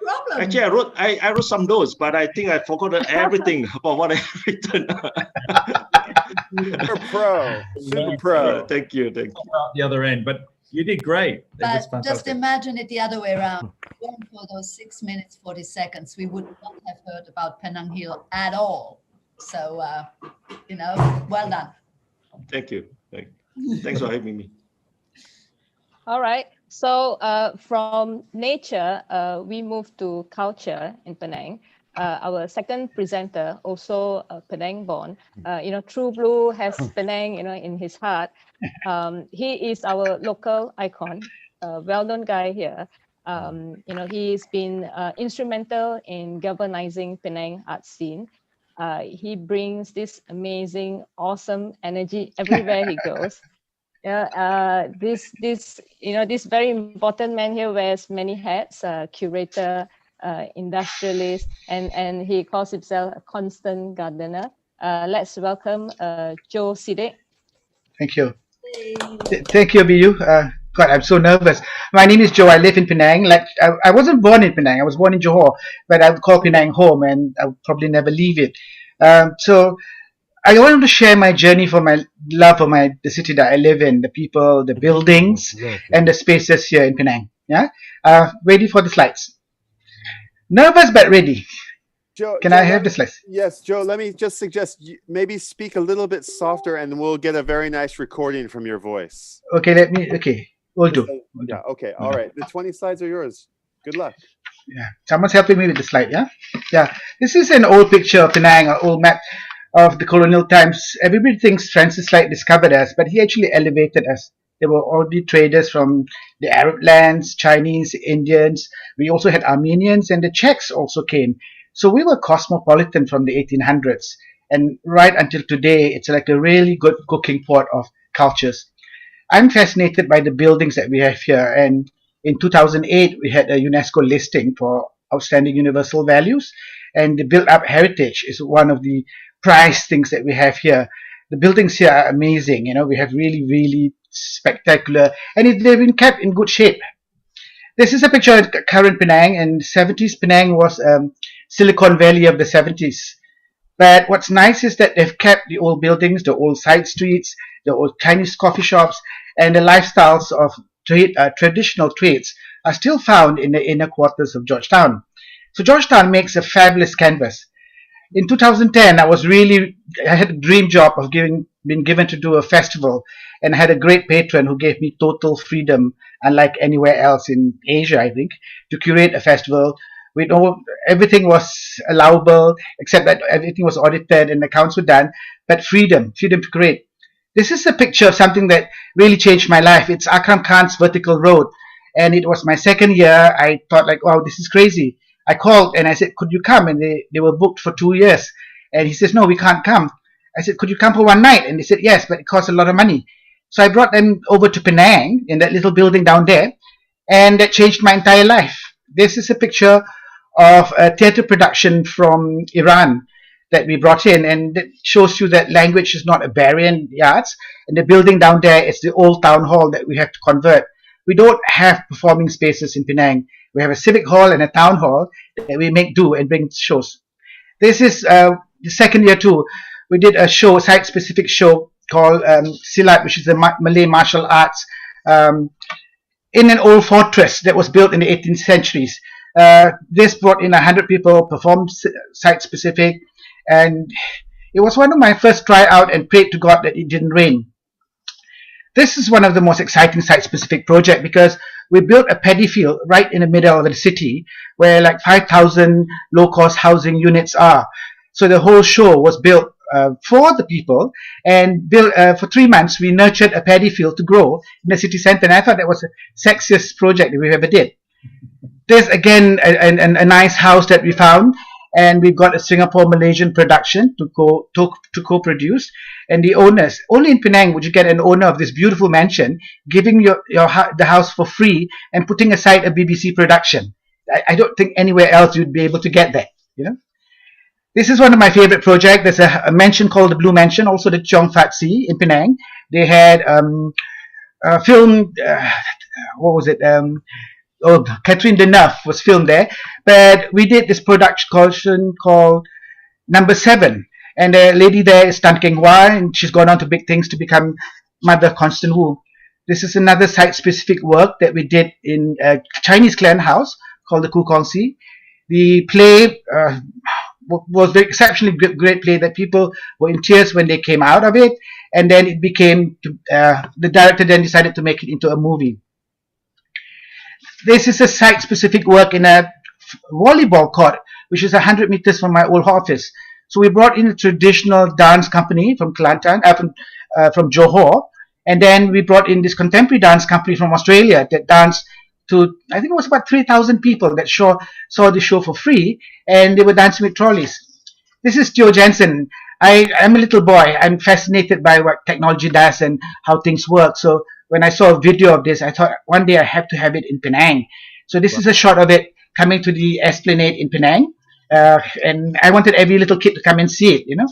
Problem. Actually, I wrote some notes, but I think I forgot everything about what I written. Super pro, super pro. Thank you. The other end, but you did great. But just imagine it the other way around. Going for those 6 minutes 40 seconds, we would not have heard about Penang Hill at all. So, well done. Thank you. Thanks for having me. All right. So from nature, we move to culture in Penang. Our second presenter, also Penang born, True Blue has Penang, in his heart. He is our local icon, a well-known guy here. He's been instrumental in galvanizing Penang art scene. He brings this amazing, awesome energy everywhere he goes. This very important man here wears many hats, curator, industrialist, and he calls himself a constant gardener. Let's welcome Joe Sidek. Thank you. Thank you, BU. God, I'm so nervous. My name is Joe. I live in Penang. I wasn't born in Penang. I was born in Johor, but I would call Penang home, and I would probably never leave it. So I wanted to share my journey for my love for the city that I live in, the people, the buildings, and the spaces here in Penang. Yeah, ready for the slides? Nervous but ready. Joe, Can I have the slides? Yes, Joe. Let me just suggest maybe speak a little bit softer, and we'll get a very nice recording from your voice. Okay, we'll do. Yeah. Okay. All right. The 20 slides are yours. Good luck. Yeah, someone's helping me with the slide. Yeah. This is an old picture of Penang, an old map of the colonial times. Everybody thinks Francis Light discovered us, but he actually elevated us. There were already traders from the Arab lands, Chinese, Indians. We also had Armenians, and the Czechs also came. So we were cosmopolitan from the 1800s. And right until today, it's like a really good cooking pot of cultures. I'm fascinated by the buildings that we have here. And in 2008, we had a UNESCO listing for outstanding universal values. And the built-up heritage is one of the prized things that we have here. The buildings here are amazing. We have really, really spectacular, and they've been kept in good shape. This is a picture of current Penang. In the 70s, Penang was Silicon Valley of the 70s. But what's nice is that they've kept the old buildings, the old side streets, the old Chinese coffee shops, and the lifestyles of traditional trades are still found in the inner quarters of Georgetown. So Georgetown makes a fabulous canvas. In 2010, I had a dream job of being given to do a festival, and I had a great patron who gave me total freedom, unlike anywhere else in Asia, I think, to curate a festival. Everything was allowable, except that everything was audited and accounts were done, but freedom to create. This is a picture of something that really changed my life. It's Akram Khan's Vertical Road, and it was my second year. I thought like, wow, this is crazy. I called and I said, could you come? And they were booked for 2 years. And he says, no, we can't come. I said, could you come for one night? And they said, yes, but it costs a lot of money. So I brought them over to Penang in that little building down there, and that changed my entire life. This is a picture of a theater production from Iran that we brought in, and it shows you that language is not a barrier in the arts. And the building down there is the old town hall that we have to convert. We don't have performing spaces in Penang. We have a civic hall and a town hall that we make do and bring shows. This is the second year too. We did a show, a site-specific show called Silat, which is the Malay martial arts, in an old fortress that was built in the 18th centuries. This brought in 100 people, performed site-specific, and it was one of my first tryout, and prayed to God that it didn't rain. This is one of the most exciting site-specific projects because we built a paddy field right in the middle of the city where like 5,000 low-cost housing units are. So the whole show was built for the people, and built for 3 months. We nurtured a paddy field to grow in the city center, and I thought that was the sexiest project that we ever did. There's again a nice house that we found, and we've got a Singapore-Malaysian production to co-produce. And the owners, only in Penang would you get an owner of this beautiful mansion giving the house for free and putting aside a BBC production. I don't think anywhere else you'd be able to get that. You know, this is one of my favorite projects. There's a mansion called the Blue Mansion, also the Chong Fat Sea in Penang. They had a film. What was it? Catherine Deneuve was filmed there, but we did this production called Number 7, and the lady there is Tan Keng Hua, and she's gone on to big things to become Mother Constant Wu. This is another site-specific work that we did in a Chinese clan house called the Ku Kong Si. The play was an exceptionally great play that people were in tears when they came out of it, and then it became, the director then decided to make it into a movie. This is a site-specific work in a volleyball court, which is 100 meters from my old office. So we brought in a traditional dance company from Kelantan, from Johor, and then we brought in this contemporary dance company from Australia that danced to, I think it was about 3,000 people that saw the show for free, and they were dancing with trolleys. This is Theo Jensen. I'm a little boy. I'm fascinated by what technology does and how things work. So when I saw a video of this, I thought one day I have to have it in Penang. So this is a shot of it coming to the Esplanade in Penang. And I wanted every little kid to come and see it, you know.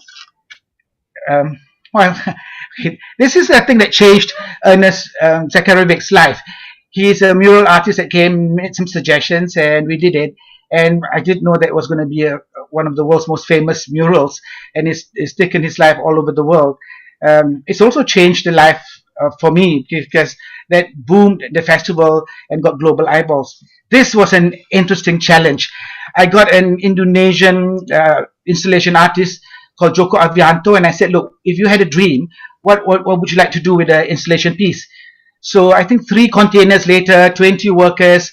Well, this is the thing that changed Ernest Zakarevic's life. He's a mural artist that came, made some suggestions, and we did it. And I didn't know that it was going to be one of the world's most famous murals, and it's taken his life all over the world. It's also changed the life for me, because that boomed the festival and got global eyeballs. This was an interesting challenge. I got an Indonesian installation artist called Joko Avianto, and I said, look, if you had a dream, what would you like to do with the installation piece? So I think 3 containers later, 20 workers,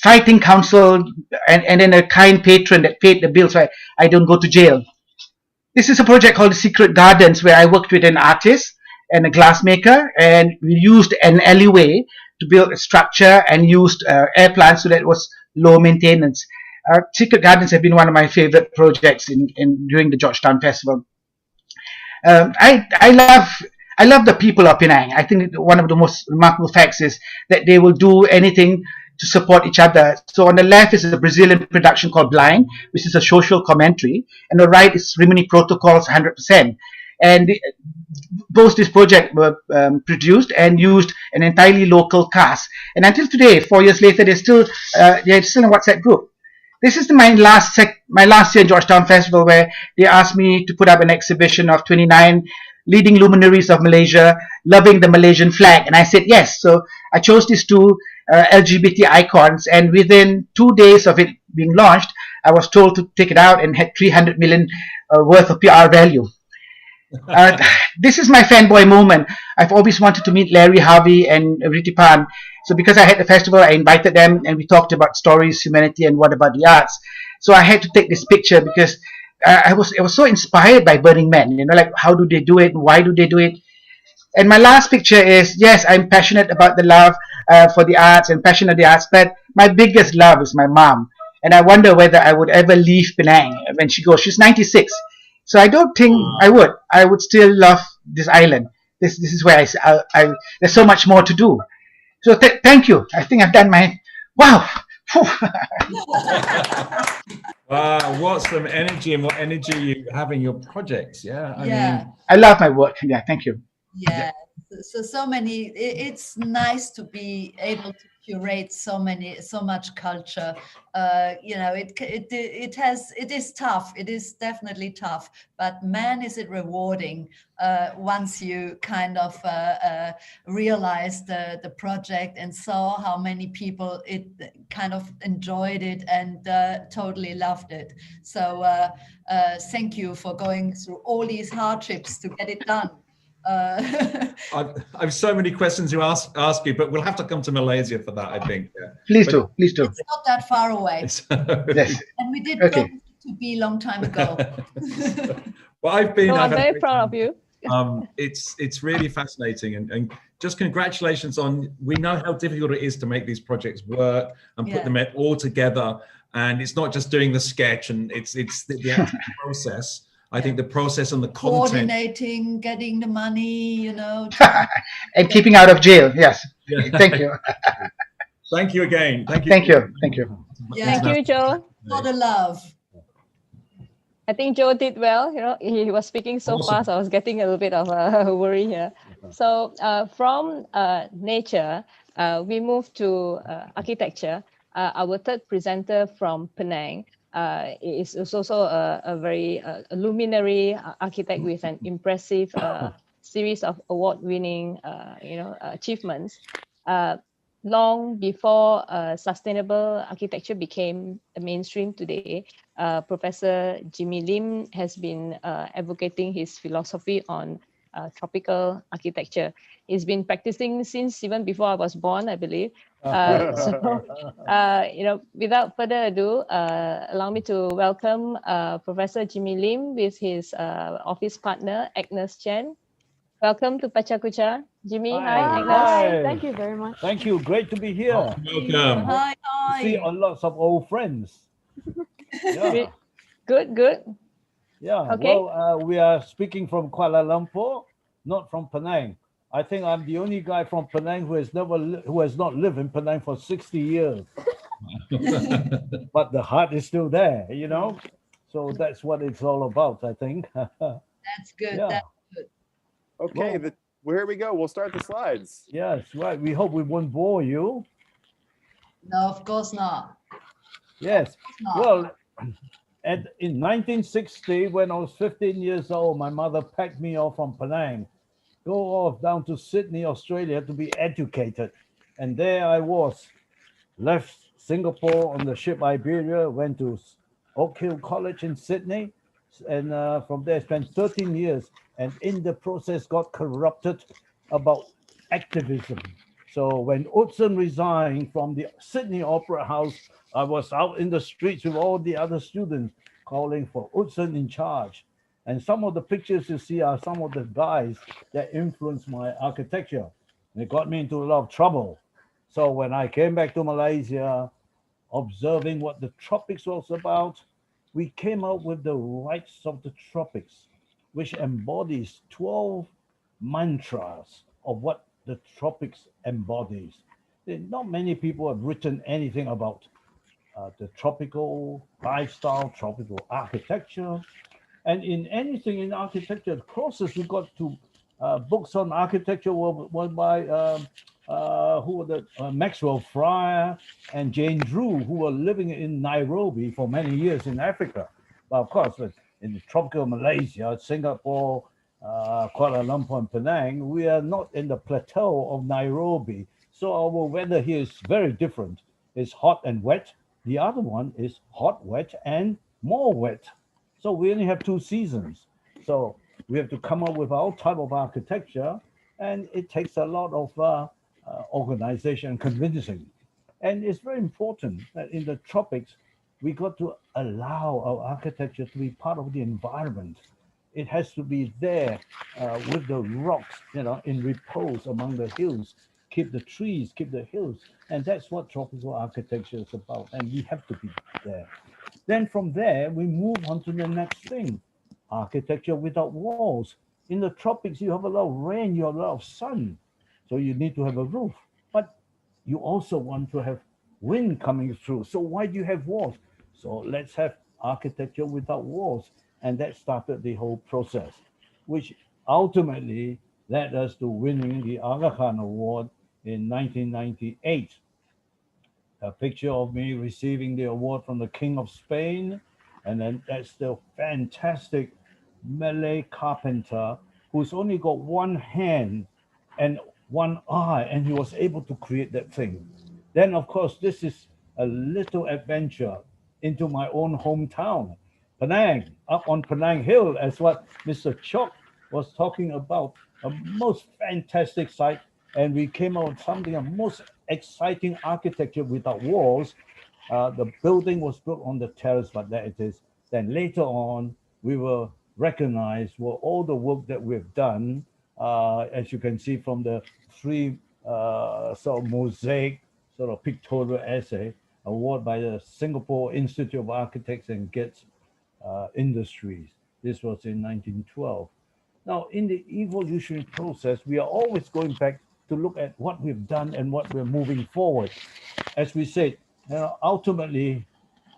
fighting council, and then a kind patron that paid the bill so I don't go to jail. This is a project called The Secret Gardens, where I worked with an artist and a glassmaker, and we used an alleyway to build a structure and used air plants so that it was low maintenance. Secret Gardens have been one of my favorite projects during the Georgetown Festival. I love the people of Penang. I think one of the most remarkable facts is that they will do anything to support each other. So on the left is a Brazilian production called Blind, which is a social commentary, and on the right is Rimini Protocols 100%. And both this project were produced and used an entirely local cast. And until today, 4 years later, they're still in a WhatsApp group. This is my last year in Georgetown Festival, where they asked me to put up an exhibition of 29 leading luminaries of Malaysia, loving the Malaysian flag. And I said yes. So I chose these two LGBT icons, and within 2 days of it being launched, I was told to take it out and had 300 million worth of PR value. This is my fanboy moment. I've always wanted to meet Larry, Harvey, and Ritipan. So because I had the festival, I invited them and we talked about stories, humanity, and what about the arts. So I had to take this picture because I was so inspired by Burning Man. You know, like how do they do it? Why do they do it? And my last picture is, yes, I'm passionate about the love for the arts and passionate of the arts, but my biggest love is my mom. And I wonder whether I would ever leave Penang when she goes. She's 96. So I don't think I would. I would still love this island. This is where there's so much more to do. So thank you. I think I've done my, wow. Wow, what some energy and what energy you have in your projects. Yeah. I mean, I love my work. Yeah, thank you. Yeah. So many, it's nice to be able to curate so much culture. You know, it is tough. It is definitely tough, but man, is it rewarding once you kind of realize the project and saw how many people it kind of enjoyed it and totally loved it. So thank you for going through all these hardships to get it done. I've so many questions to ask you, but we'll have to come to Malaysia for that, I think. Yeah. Please do. It's not that far away. Yes. And we did go to be a long time ago. Well, I'm very proud of you. It's really fascinating, and just congratulations on. We know how difficult it is to make these projects work and put them all together, and it's not just doing the sketch, and it's the actual process. I think the process and the content. Coordinating, getting the money, you know. And keeping out of jail, yes. Yeah. Thank you. Thank you again. Thank you. Thank you. Thank you. Yeah. Thank you, Joe. For the love. I think Joe did well. You know, he was speaking so fast. I was getting a little bit of a worry here. So from nature, we move to architecture. Our third presenter from Penang is also a very luminary architect with an impressive series of award-winning, achievements. Long before sustainable architecture became mainstream today, Professor Jimmy Lim has been advocating his philosophy on tropical architecture. He's been practicing since even before I was born, I believe. Without further ado, allow me to welcome Professor Jimmy Lim with his office partner, Agnes Chen. Welcome to PechaKucha. Jimmy, hi, Agnes. Hi. Thank you very much. Thank you. Great to be here. Welcome. Hi. See lots of old friends. Yeah. Good. Yeah. Okay. Well, we are speaking from Kuala Lumpur, not from Penang. I think I'm the only guy from Penang who has not lived in Penang for 60 years. But the heart is still there, you know. So that's what it's all about, I think. That's good. Yeah. That's good. Okay, well, here we go. We'll start the slides. Yes, right. We hope we won't bore you. No, of course not. Yes. Not. Well, in 1960, when I was 15 years old, my mother packed me off from Penang, go off down to Sydney, Australia to be educated. And there I was, left Singapore on the ship Byra, went to Oak Hill College in Sydney, and from there spent 13 years, and in the process got corrupted about activism. So when Utzon resigned from the Sydney Opera House, I was out in the streets with all the other students calling for Utzon in charge. And some of the pictures you see are some of the guys that influenced my architecture. And it got me into a lot of trouble. So when I came back to Malaysia, observing what the tropics was about, we came up with the rights of the tropics, which embodies 12 mantras of what the tropics embodies. Not many people have written anything about the tropical lifestyle, tropical architecture. And in anything in architecture process, we got to books on architecture were by who were the Maxwell Fryer and Jane Drew, who were living in Nairobi for many years in Africa. But of course, in the tropical Malaysia, Singapore, Kuala Lumpur and Penang, we are not in the plateau of Nairobi. So our weather here is very different. It's hot and wet. The other one is hot, wet, and more wet. So we only have 2 seasons. So we have to come up with our type of architecture, and it takes a lot of organization and convincing. And it's very important that in the tropics, we got to allow our architecture to be part of the environment. It has to be there with the rocks, in repose among the hills. Keep the trees, keep the hills. And that's what tropical architecture is about. And we have to be there. Then from there, we move on to the next thing. Architecture without walls. In the tropics, you have a lot of rain, you have a lot of sun. So you need to have a roof. But you also want to have wind coming through. So why do you have walls? So let's have architecture without walls. And that started the whole process, which ultimately led us to winning the Aga Khan Award in 1998. A picture of me receiving the award from the King of Spain. And then that's the fantastic Malay carpenter who's only got one hand and one eye, and he was able to create that thing. Then, of course, this is a little adventure into my own hometown, Penang, up on Penang Hill, as what Mr. Chok was talking about, a most fantastic site. And we came out with something, a most exciting architecture without walls. The building was built on the terrace, but there it is. Then later on, we were recognized for all the work that we've done, as you can see from the 3 sort of mosaic, sort of pictorial essay award by the Singapore Institute of Architects and Gates Industries. This was in 1912. Now, in the evolutionary process, we are always going back to look at what we've done and what we're moving forward. As we said, ultimately,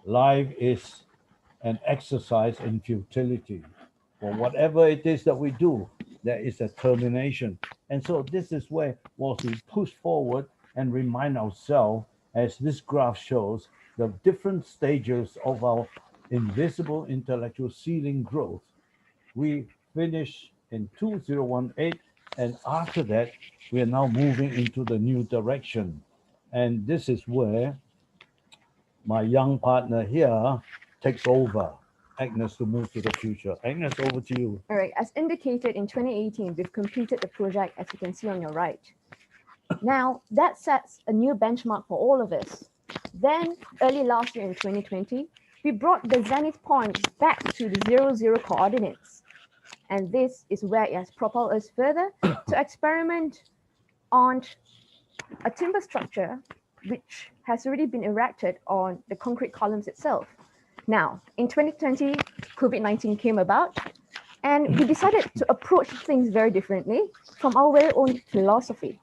life is an exercise in futility. For whatever it is that we do, there is a termination. And so this is where once we push forward and remind ourselves, as this graph shows, the different stages of our invisible intellectual ceiling growth. We finish in 2018, and after that, we are now moving into the new direction. And this is where my young partner here takes over, Agnes, to move to the future. Agnes, over to you. All right, as indicated in 2018, we've completed the project, as you can see on your right. Now, that sets a new benchmark for all of us. Then, early last year in 2020, we brought the zenith point back to the 0, coordinates. And this is where it has propelled us further to experiment on a timber structure which has already been erected on the concrete columns itself. Now, in 2020, COVID-19 came about, and we decided to approach things very differently from our very own philosophy.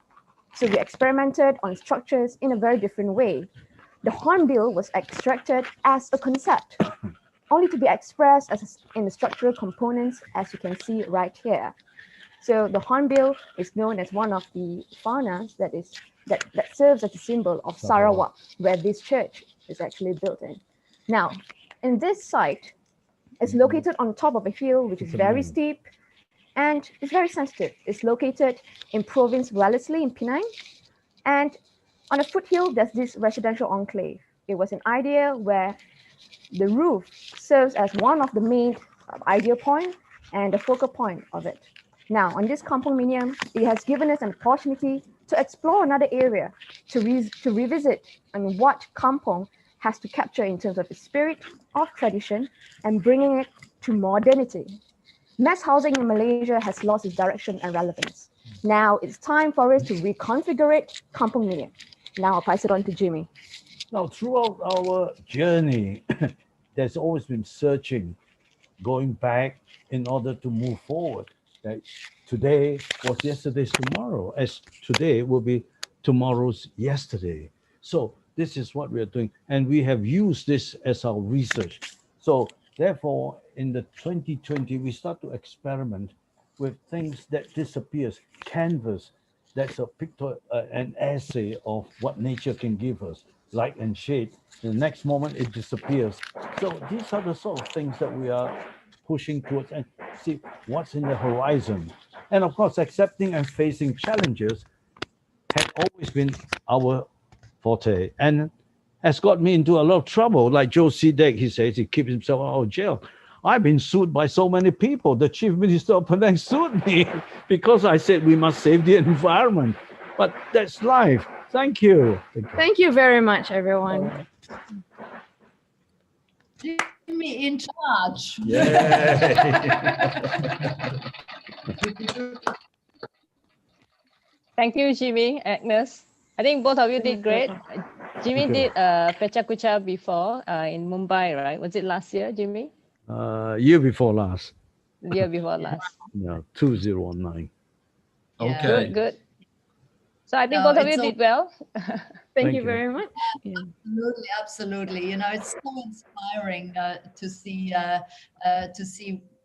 So we experimented on structures in a very different way. The hornbill was extracted as a concept, only to be expressed as in the structural components, as you can see right here. So the hornbill is known as one of the faunas that serves as a symbol of Sarawak, where this church is actually built in. Now, in this site, it's located on top of a hill, which is very steep, and it's very sensitive. It's located in province Wellesley in Penang, and on a foothill, there's this residential enclave. It was an idea where the roof serves as one of the main idea point and the focal point of it. Now, on this kampong minium, it has given us an opportunity to explore another area, to revisit on what kampong has to capture in terms of the spirit of tradition and bringing it to modernity. Mass housing in Malaysia has lost its direction and relevance. Now it's time for us to reconfigure it, kampong minium. Now I'll pass it on to Jimmy. Now, throughout our journey, there's always been searching, going back in order to move forward. That today was yesterday's tomorrow, as today will be tomorrow's yesterday. So this is what we are doing. And we have used this as our research. So therefore, in the 2020, we start to experiment with things that disappears. Canvas, that's a picture, an essay of what nature can give us, light and shade. The next moment it disappears. So these are the sort of things that we are pushing towards and see what's in the horizon. And of course, accepting and facing challenges had always been our forte and has got me into a lot of trouble. Like Joe Sidek, he says he keeps himself out of jail. I've been sued by so many people. The chief minister of Penang sued me because I said we must save the environment. But that's life. Thank you. Thank you very much, everyone. Jimmy in charge. Thank you, Jimmy, Agnes. I think both of you did great. Jimmy did PechaKucha before in Mumbai, right? Was it last year, Jimmy? Year before last. Year before last. Yeah, 2019. Okay. Good. So I think both of you did well. Thank you very much. Absolutely, absolutely. You know, it's so inspiring to see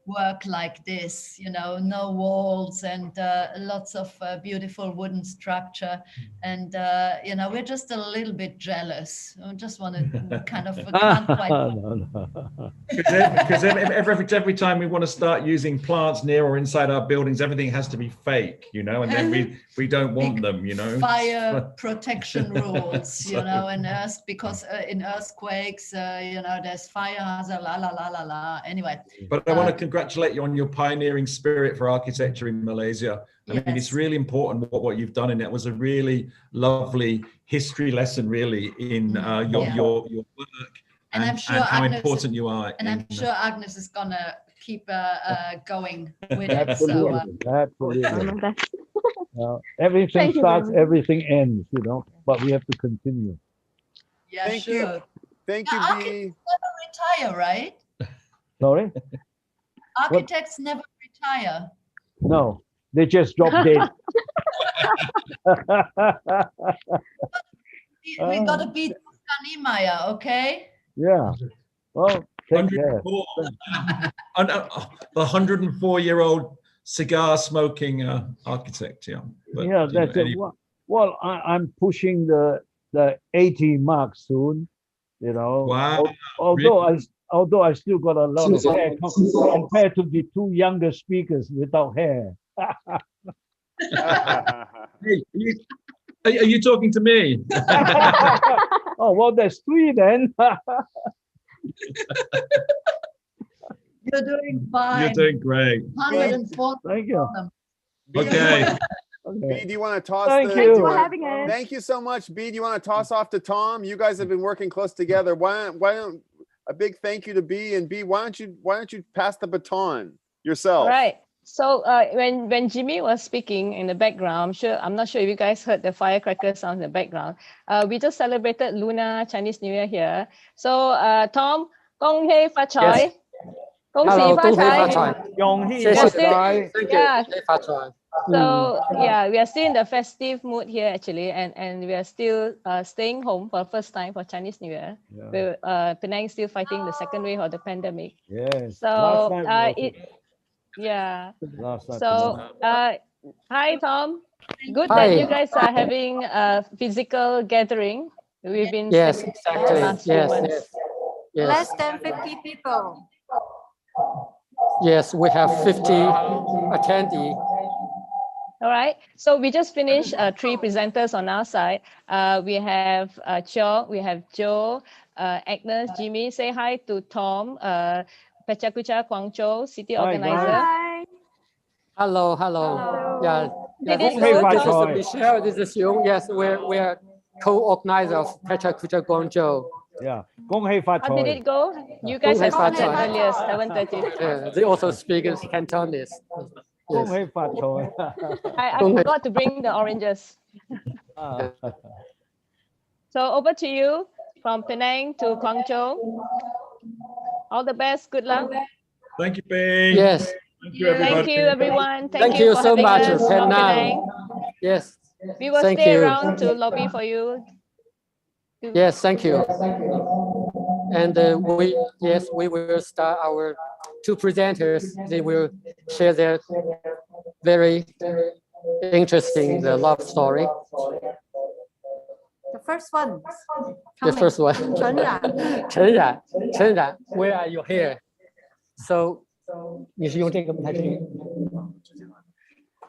work like this. You know, no walls and lots of beautiful wooden structure, and you know, we're just a little bit jealous. I just want to kind of can't quite. Because every time we want to start using plants near or inside our buildings, everything has to be fake, you know, and then we don't want them, you know. Fire protection rules, you know, and because in earthquakes, you know, there's fire hazard, la la la la la. Anyway, but I want to congratulate you on your pioneering spirit for architecture in Malaysia. I mean, it's really important what you've done, and it was a really lovely history lesson, really, in your work. And I'm sure how Agnes important you are. And I'm sure Agnes is gonna keep going with Absolutely. it. So, Absolutely. Everything starts, everything ends, you know, but we have to continue. yeah, Thank sure. you. Thank you, Architects never retire, right? Sorry? Architects never retire. No, they just drop dead. We gotta beat Kanimaya, okay? Yeah. Well, take care. The 104-year-old cigar smoking architect, yeah. But, yeah, that's it. anyway. Well, I'm pushing the 80 mark soon, you know. Wow. Although I still got a lot of hair compared to the two younger speakers without hair. Hey, are you talking to me? Oh, well, there's three then. You're doing fine. You're doing great. 104. Thank you. Okay. B, do you want to toss? Thank you. Thanks for having us. Thank you so much, B. Do you want to toss off to Tom? You guys have been working close together. Why don't a big thank you to B, and B, why don't you pass the baton yourself? Right. So when Jimmy was speaking in the background, I'm not sure if you guys heard the firecracker sound in the background. We just celebrated Lunar Chinese New Year here. So Tom, Gong Hei Fa Chai. Gong Xi Fa Chai. Yong Hei We're Fa still- Chai. Yeah. So yeah, we are still in the festive mood here actually, and we are still staying home for the first time for Chinese New Year. Yeah. Penang is still fighting the second wave of the pandemic. Yes. So Last night yeah. Last night So hi Tom. Good Hi. that you guys are having a physical gathering. We've been Yes, sick exactly. the last few Yes, months. yes. Yes. Less than 50 people. Yes, we have 50 attendees. All right. So we just finished 3 presenters on our side. We have Cho, we have Joe, Agnes, Jimmy. Say hi to Tom, PechaKucha Guangzhou city Hi, organizer. guys. Hi. Hello, hello. Yeah, yeah. Did This it go, is Tom? Michelle. This is you. Yes, we're co-organizer of PechaKucha Guangzhou. Yeah. Gong Hei Fa How did Choi. it go? You guys have Gong Hei Fa started Choi. earlier, 7:30. They also speak Cantonese. Gong Yes. Hei Fa Choi. I Gong Hei. forgot to bring the oranges. Ah. So over to you from Penang to Guangzhou. All the best. Good luck. Thank you, B. Yes. Thank you, everybody. Thank you, everyone. Thank you for so having much, us from Penang. Yes. We will Thank stay you. around to lobby for you. Yes, thank you. And we will start our 2 presenters. They will share their very interesting the love story. The first one. The first one. Chen Ran. Chen Ran, where are you here? So, 你是用这个还是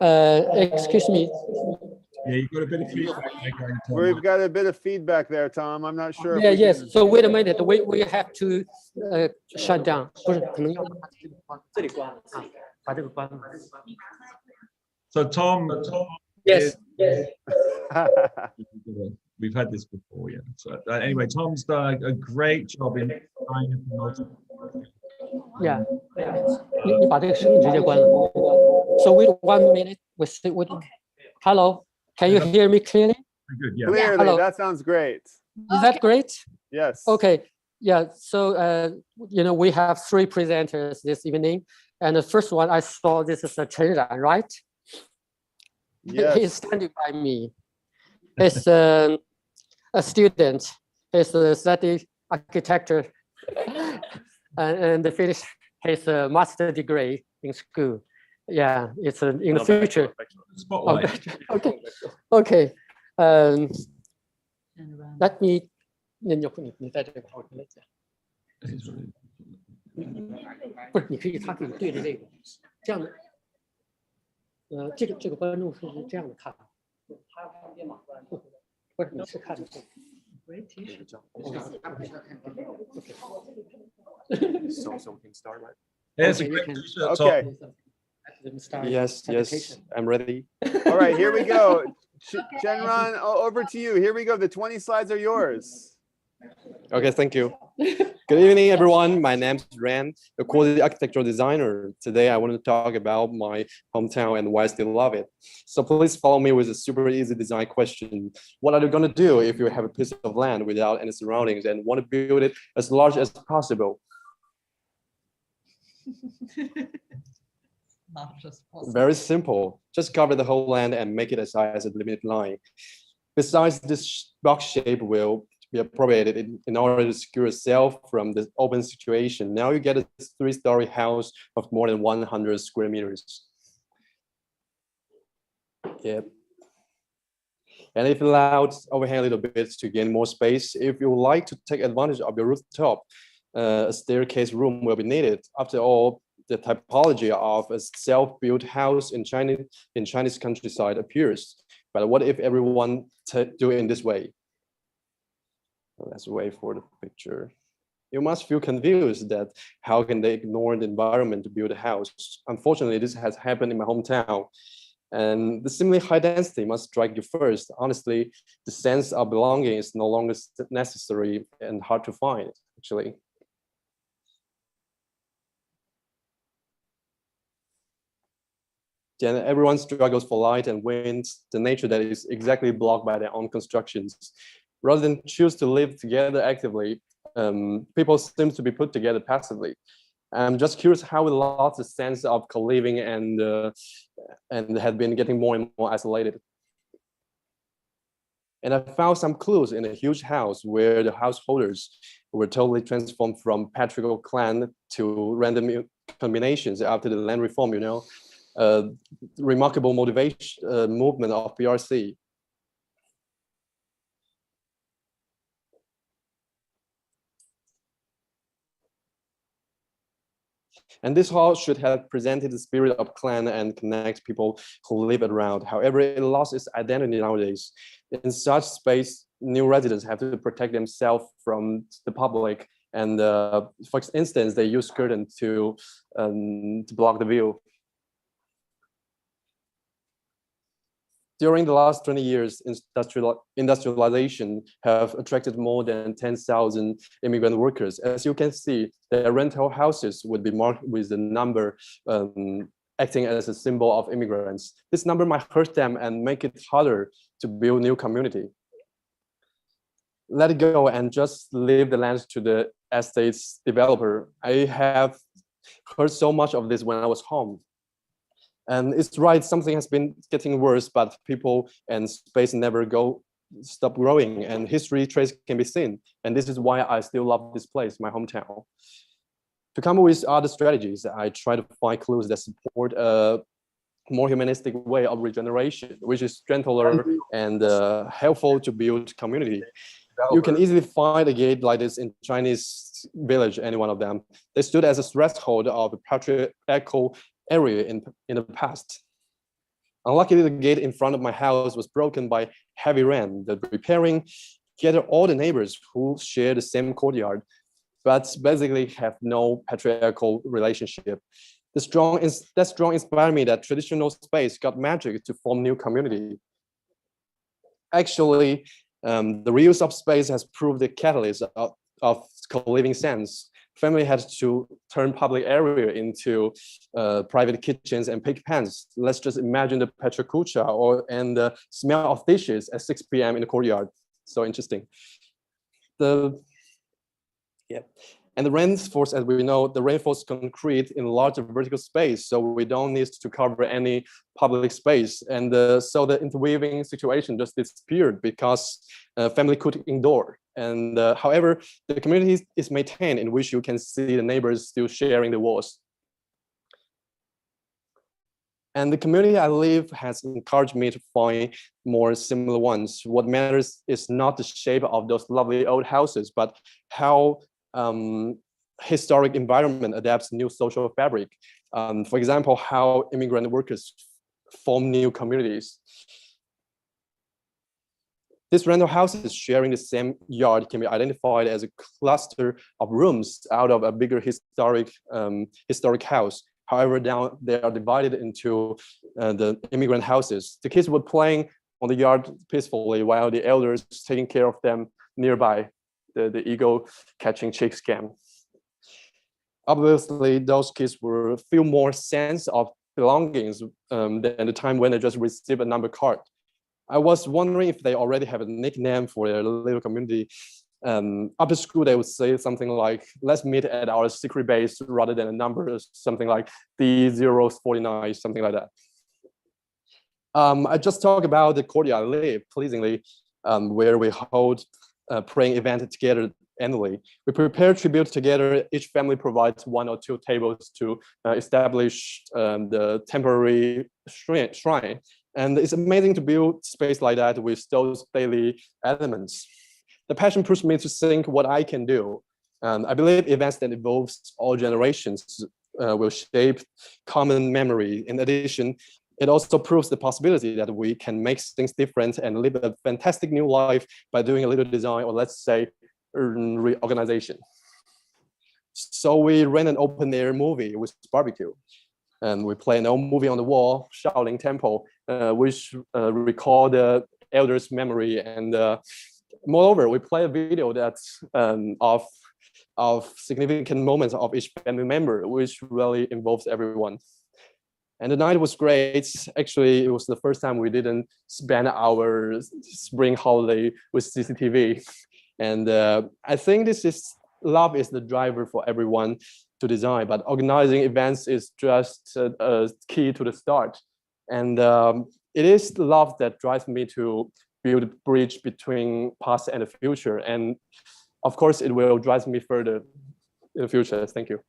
？Excuse me. Yeah, you've got a bit of feedback there going, Tom. We've got a bit of feedback there, Tom. I'm not sure. Yeah, yes. So wait a minute. We have to shut down. 不是，可能要这里关了啊，把这个关了。So Tom. Yes. We've had this before, yeah. So anyway, Tom's done a great job in Yeah. 你把这个声音直接关了。So wait 1 minute. We Hello. Can you hear me clearly? Good, yeah. Clearly, Hello. that sounds great. Is that great? Yes. Okay. Yeah. So we have 3 presenters this evening, and the first one I saw, this is Chen Ran, right? Yes. He's standing by me. He's a student. He's studying architecture, and finished his master degree in school. Yeah, it's in the future. Spotlight. Okay. Let me. 你在这个，我来讲。不是，你可以，他可以对着这个，这样的。这个观众是这样的看，他看电脑不是，你是看这个。So we can start, right? Yes, okay. Yes, I'm ready. All right, here we go. Chen Ran, over to you. Here we go. The 20 slides are yours. Okay, thank you. Good evening, everyone. My name is Ran, a quality architectural designer. Today, I want to talk about my hometown and why I still love it. So please follow me with a super easy design question. What are you going to do if you have a piece of land without any surroundings and want to build it as large as possible? Very simple. Just cover the whole land and make it as high as a limited line. Besides, this box shape will be appropriated in order to secure yourself from the open situation. Now you get a 3-story house of more than 100 square meters. Yep. And if allowed, overhang a little bit to gain more space. If you would like to take advantage of your rooftop, a staircase room will be needed. After all, the typology of a self-built house in Chinese countryside appears. But what if everyone do it in this way? Let's wait for the picture. You must feel confused that how can they ignore the environment to build a house? Unfortunately, this has happened in my hometown. And the seemingly high density must strike you first. Honestly, the sense of belonging is no longer necessary and hard to find, actually. Then everyone struggles for light and wind, the nature that is exactly blocked by their own constructions. Rather than choose to live together actively, people seem to be put together passively. I'm just curious how we lost the sense of co-living and had been getting more and more isolated. And I found some clues in a huge house where the householders were totally transformed from patriarchal clan to random combinations after the land reform, remarkable motivation movement of PRC. And this hall should have presented the spirit of clan and connect people who live around. However, it lost its identity nowadays. In such space, new residents have to protect themselves from the public. And for instance, they use curtains to block the view. During the last 20 years, industrialization have attracted more than 10,000 immigrant workers. As you can see, their rental houses would be marked with the number acting as a symbol of immigrants. This number might hurt them and make it harder to build new community. Let it go and just leave the land to the estate's developer. I have heard so much of this when I was home. And it's right, something has been getting worse, but people and space never stop growing, and history trace can be seen. And this is why I still love this place, my hometown. To come up with other strategies, I try to find clues that support more humanistic way of regeneration, which is gentler and helpful to build community. You can easily find a gate like this in Chinese village, any one of them. They stood as a threshold of a patriarchal area in the past. Unluckily, the gate in front of my house was broken by heavy rain. The repairing gathered all the neighbors who share the same courtyard, but basically have no patriarchal relationship. That strong inspired me that traditional space got magic to form new community. Actually, the reuse of space has proved the catalyst of co-living sense. Family had to turn public area into private kitchens and pig pens. Let's just imagine the PechaKucha and the smell of dishes at 6 p.m. in the courtyard. So interesting. And the rainforest, as we know, the rainforest concrete in larger vertical space, so we don't need to cover any public space. And so the interweaving situation just disappeared because family could indoor. And however, the community is maintained in which you can see the neighbors still sharing the walls. And the community I live has encouraged me to find more similar ones. What matters is not the shape of those lovely old houses, but how historic environment adapts new social fabric. For example, how immigrant workers form new communities. These rental houses sharing the same yard can be identified as a cluster of rooms out of a bigger historic house. However, now they are divided into the immigrant houses. The kids were playing on the yard peacefully while the elders taking care of them nearby. The eagle catching chicks game. Obviously, those kids will feel more sense of belongings than the time when they just receive a number card. I was wondering if they already have a nickname for their little community. After school, they would say something like, let's meet at our secret base rather than a number, something like D049, something like that. I just talked about the courtyard I live, pleasingly, where we hold a praying event together annually. We prepare tribute together. Each family provides 1 or 2 tables to establish the temporary shrine. And it's amazing to build space like that with those daily elements. The passion pushed me to think what I can do. I believe events that involves all generations will shape common memory. In addition, it also proves the possibility that we can make things different and live a fantastic new life by doing a little design, or let's say reorganization. So we ran an open air movie with barbecue, and we play an old movie on the wall, Shaolin Temple, which recall the elders' memory. And moreover, we play a video that's of significant moments of each family member, which really involves everyone. And the night was great. Actually, it was the first time we didn't spend our spring holiday with CCTV. And I think love is the driver for everyone to design, but organizing events is just a key to the start. And it is love that drives me to build a bridge between past and the future. And of course, it will drive me further in the future. Thank you.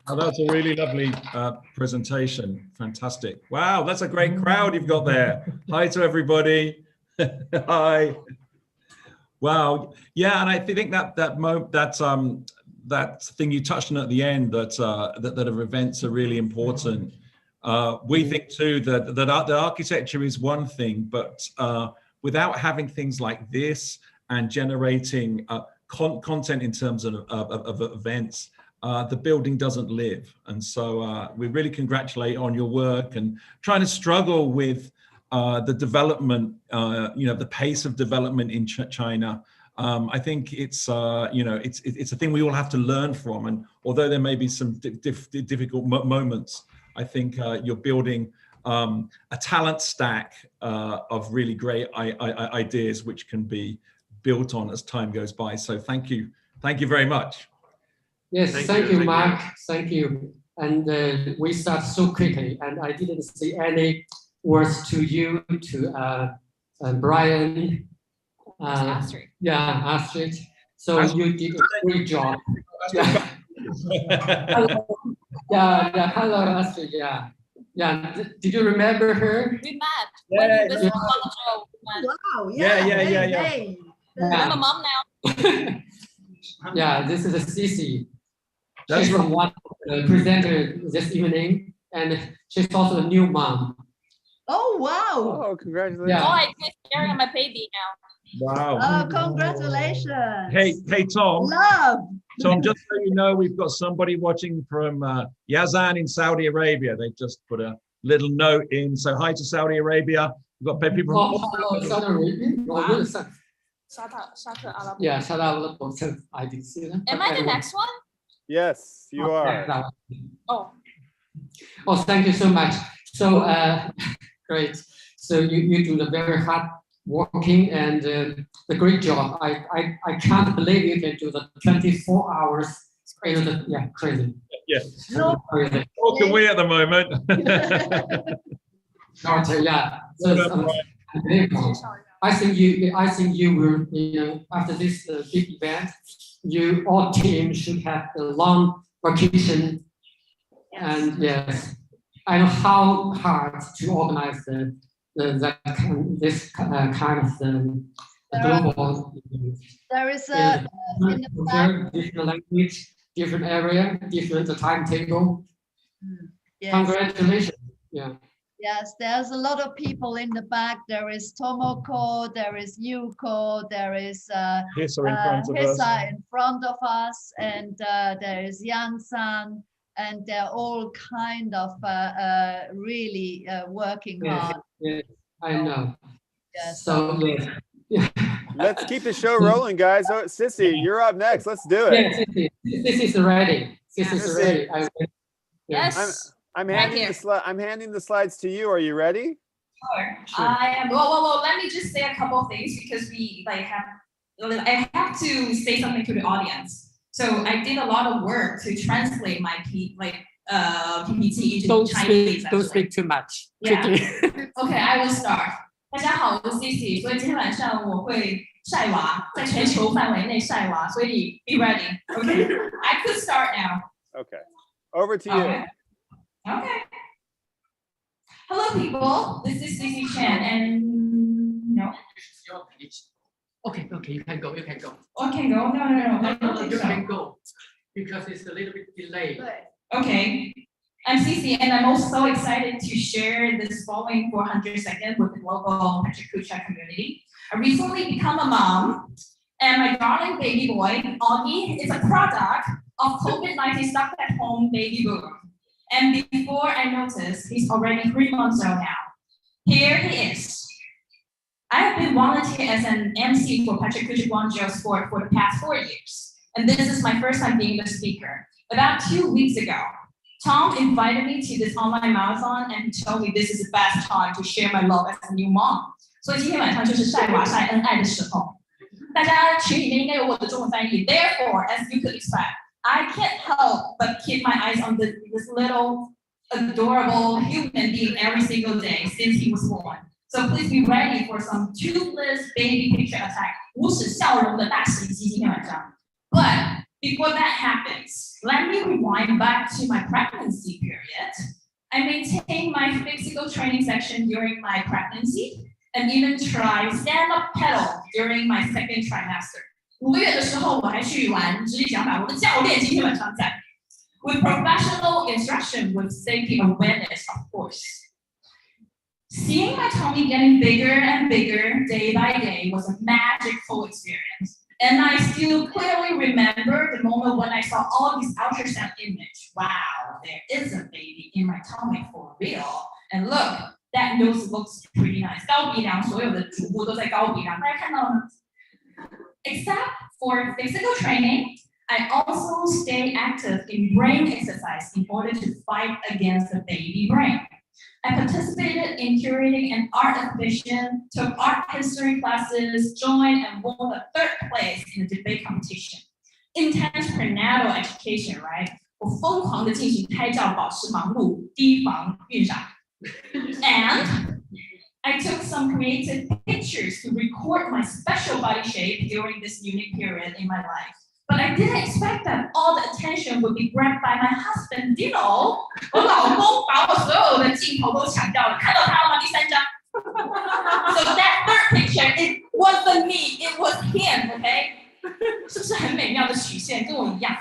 Oh, that's a really lovely presentation. Fantastic. Wow, that's a great crowd you've got there. Hi to everybody. Hi. Wow. Yeah, and I think that thing you touched on at the end, that events are really important. We think too that architecture is one thing, but without having things like this and generating content in terms of events, the building doesn't live. And so we really congratulate on your work and trying to struggle with the development, the pace of development in China. I think it's it's a thing we all have to learn from. And although there may be some difficult moments, I think you're building a talent stack of really great ideas which can be built on as time goes by. So thank you very much. Yes, thank you, Mark. Thank you. And we start so quickly, and I didn't say any words to you, to Brian. Astrid. Yeah, Astrid. So you did a great job. Hello. Yeah, hello, Astrid. Yeah. Did you remember her? We met Yeah, when you yeah. visited Guangzhou. Wow, Yeah. I'm a mom now. Yeah, this is CeCe. That's She's right. one presenter this evening, and she's also a new mom. Oh, wow. Oh, congratulations. Yeah. Oh, I take care of my baby now. Wow. Oh, congratulations. Hey, Tom. Love. Tom, just so you know, we've got somebody watching from Yazan in Saudi Arabia. They just put a little note in. So hi to Saudi Arabia. We've got people from. Saudi Arabia. Wow. Yeah, shout out. I didn't see that. Am I the next one? Yes, you are. Oh. Oh, thank you so much. So great. So you do the very hard working and the great job. I can't believe you can do the 24 hours. It's crazy. Yeah, crazy. Yeah. No. Crazy. What can we at the moment? Yeah. So it's unbelievable. I think you will, after this big event, you all team should have a long vacation. And yes, I know how hard to organize this kind of global. There is a in the back. Different language, different area, different timetable. Yes. Congratulations. Yeah. Yes, there's a lot of people in the back. There is Tomoko, there is Yuko, there is Hisa in front of us, and there is Yan-san, and they're all kind of really working hard. Yes, I know. Yes. So yes. Let's keep the show rolling, guys. Oh, CeCe, you're up next. Let's do it. Yeah, this is ready. This is ready. Yes. I'm handing the slides to you. Are you ready? Sure. I am. Well. Let me just say a couple of things because I have to say something to the audience. So I did a lot of work to translate my PPT into Chinese. Don't speak too much. Yeah. Okay, I will start. 大家好，我是 CeCe， 所以今天晚上我会晒娃，在全球范围内晒娃，所以 be ready. Okay, I could start now. Okay, over to you. Okay. Hello, people. This is CeCe Chen, and no. Okay, you can go. Oh, I can go? No. You can go because it's a little bit delayed. Okay. I'm CeCe, and I'm also so excited to share this following 400 seconds with the global PechaKucha community. I recently become a mom, and my darling baby boy, Augie, is a product of COVID-19 stuck at home baby boom. And before I noticed, he's already 3 months old now. Here he is. I have been volunteering as an MC for PechaKucha Guangzhou Sport for the past 4 years. And this is my first time being the speaker. About 2 weeks ago, Tom invited me to this online marathon and he told me this is the best time to share my love as a new mom. 所以今天晚上就是晒娃晒恩爱的时候。大家群里面应该有我的中文翻译。Therefore, as you could expect, I can't help but keep my eyes on this little adorable human being every single day since he was born. So please be ready for some toothless baby picture attack. 无耻笑容的大袭击今天晚上。But before that happens, let me rewind back to my pregnancy period. I maintained my physical training section during my pregnancy and even tried stand-up pedal during my second trimester. 5个月的时候，我还去玩直立桨板，我的教练今天晚上在。With professional instruction, with safety awareness, of course. Seeing my tummy getting bigger and bigger day by day was a magical experience. And I still clearly remember the moment when I saw all these ultrasound images. Wow, there is a baby in my tummy for real. And look, that nose looks pretty nice. 高鼻梁，所有的主播都在高鼻梁，大家看到了吗？ Except for physical training, I also stay active in brain exercise in order to fight against the baby brain. I participated in curating an art exhibition, took art history classes, joined and won the 3rd place in the debate competition. Intense prenatal education, right? 我疯狂地进行胎教，保持忙碌，提防孕傻。And I took some creative pictures to record my special body shape during this unique period in my life. But I didn't expect that all the attention would be grabbed by my husband. You know, 我老公把我所有的镜头都抢掉了，看到他了吗？第3张。So that third picture, it wasn't me, it was him, okay? 是不是很美妙的曲线，跟我一样？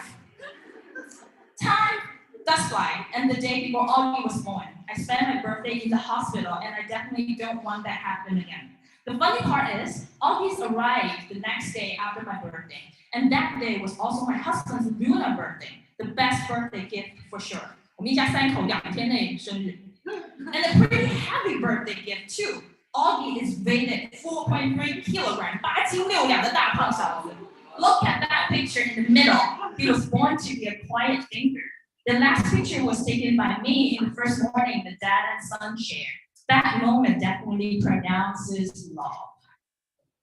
Time does fly, and the day before Augie was born, I spent my birthday in the hospital, and I definitely don't want that to happen again. The funny part is, Augie's arrived the next day after my birthday, and that day was also my husband's lunar birthday, the best birthday gift for sure. 我们一家3口2天内生日 and a pretty heavy birthday gift too. Augie is weighted 4.3 kilograms, 8斤6两的大胖小子. Look at that picture in the middle. He was born to be a quiet thinker. The last picture was taken by me in the first morning the dad and son shared. That moment definitely pronounces love.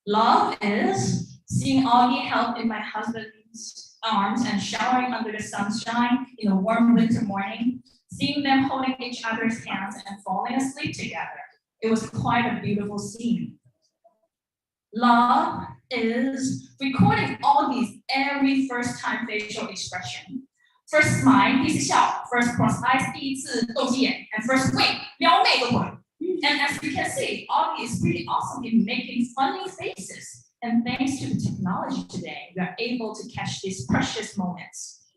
Love is seeing Augie held in my husband's arms and showering under the sunshine in a warm winter morning, seeing them holding each other's hands and falling asleep together. It was quite a beautiful scene. Love is recording Augie's every first time facial expression. First smile, 第一次笑, first cross eyes, 第一次斗鸡眼, and first wink, 撩妹的吻. And as you can see, Augie is pretty awesome in making funny faces. And thanks to the technology today, we are able to catch these precious moments.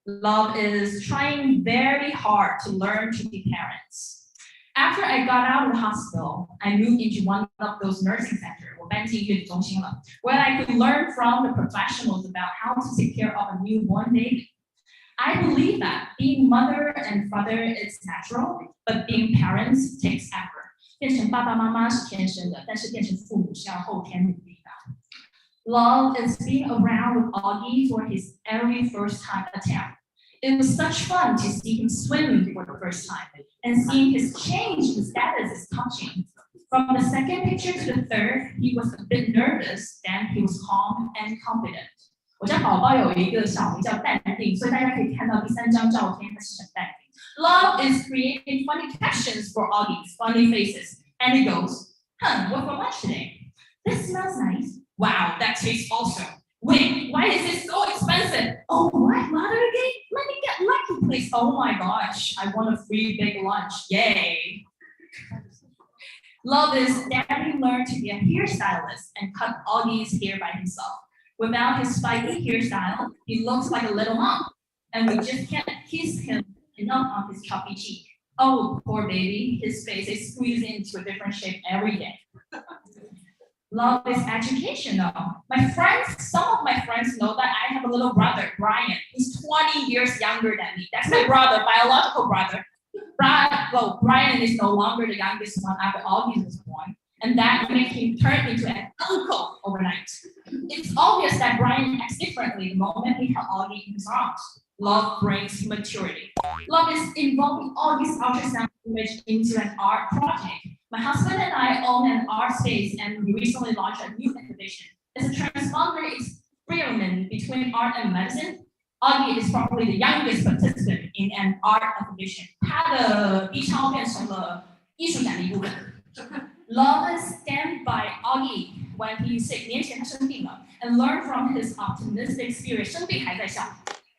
Love is trying very hard to learn to be parents. After I got out of the hospital, I moved into one of those nursing centers, 我搬进月子中心了, where I could learn from the professionals about how to take care of a newborn baby. I believe that being mother and father is natural, but being parents takes effort. 变成爸爸妈妈是天生的，但是变成父母是要后天努力的。Love is being around with Augie for his every first time attempt. It was such fun to see him swimming for the first time, and seeing his change in status is touching. From the second picture to the third, he was a bit nervous, then he was calm and confident. 我家宝宝有一个小名叫淡定，所以大家可以看到第3张照片，他是很淡定。Love is creating funny captions for Augie's funny faces, and it goes, what for lunch today? This smells nice. Wow, that tastes awesome. Wait, why is it so expensive? Oh, what? Mother again? Let me get lucky, please. Oh my gosh, I want a free big lunch. Yay. Love is Daddy learned to be a hairstylist and cut Augie's hair by himself. Without his spiky hairstyle, he looks like a little mom, and we just can't kiss him enough on his choppy cheek. Oh, poor baby, his face is squeezed into a different shape every day. Love is education though. Some of my friends know that I have a little brother, Brian. He's 20 years younger than me. That's my brother, biological brother. Brian is no longer the youngest one after Augie was born, and that made him turn into an uncle overnight. It's obvious that Brian acts differently the moment he held Augie in his arms. Love brings maturity. Love is involving Augie's ultrasound image into an art project. My husband and I own an art space, and we recently launched a new exhibition. It's a transponder experiment between art and medicine. Augie is probably the youngest participant in an art exhibition. 他的 B 超变成了艺术展的一部分。Love is stand by Augie when he's sick. 年前他生病了 and learn from his optimistic spirit. 生病还在笑。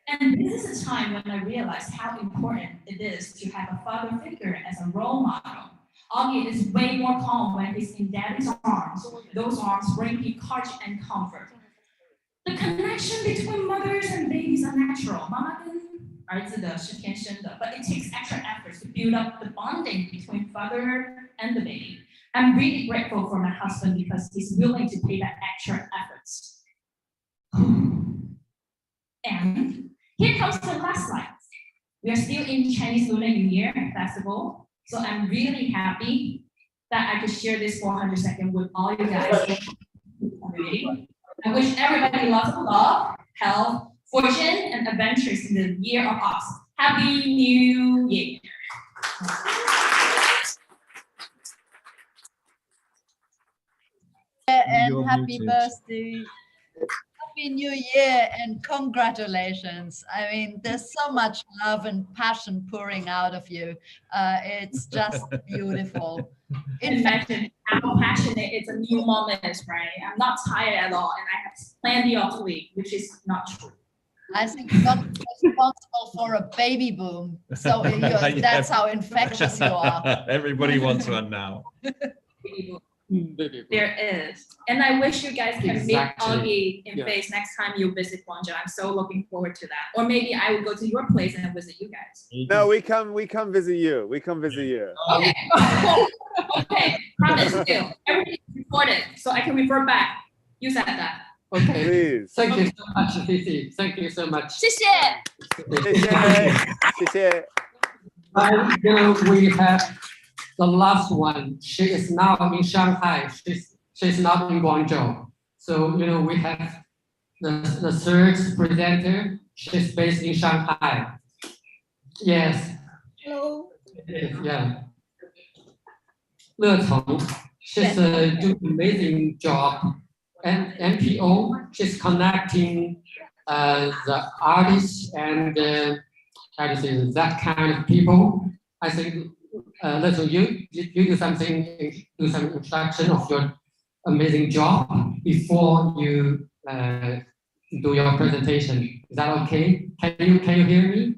And this is a time when I realized how important it is to have a father figure as a role model. Augie is way more calm when he's in Daddy's arms. Those arms bring him courage and comfort. The connection between mothers and babies are natural. 妈妈跟儿子的是天生的, but it takes extra efforts to build up the bonding between father and the baby. I'm really grateful for my husband because he's willing to pay that extra efforts. And here comes the last slide. We are still in Chinese Lunar New Year Festival, so I'm really happy that I could share this 400 seconds with all you guys. I wish everybody lots of love, health, fortune, and adventures in the year of Ox. Happy New Year! And happy birthday. Happy New Year and congratulations. I mean, there's so much love and passion pouring out of you. It's just beautiful. Imagine how passionate it's a new moment, right? I'm not tired at all and I have plenty of sleep, which is not true. I think you're not responsible for a baby boom. So that's how infectious you are. Everybody wants one now. There is. And I wish you guys can meet Exactly. Augie in face next time you visit Guangzhou. I'm so looking forward to that. Or maybe I will go to your place and visit you guys. No, we come visit you. We come visit you. Okay. Okay. Promise you. Everything is recorded, so I can refer back. You said that. Okay. Please. Thank you so much, CeCe. Thank you so much. 谢谢。谢谢。 And we have the last one. She is now in Shanghai. She's not in Guangzhou. So we have the third presenter. She's based in Shanghai. Yes. Hello. Yeah. Le Teng, she's doing an amazing job. And NPO, she's connecting the artists and that kind of people. I think, Le Teng, you do some introduction of your amazing job before you do your presentation. Is that okay? Can you hear me?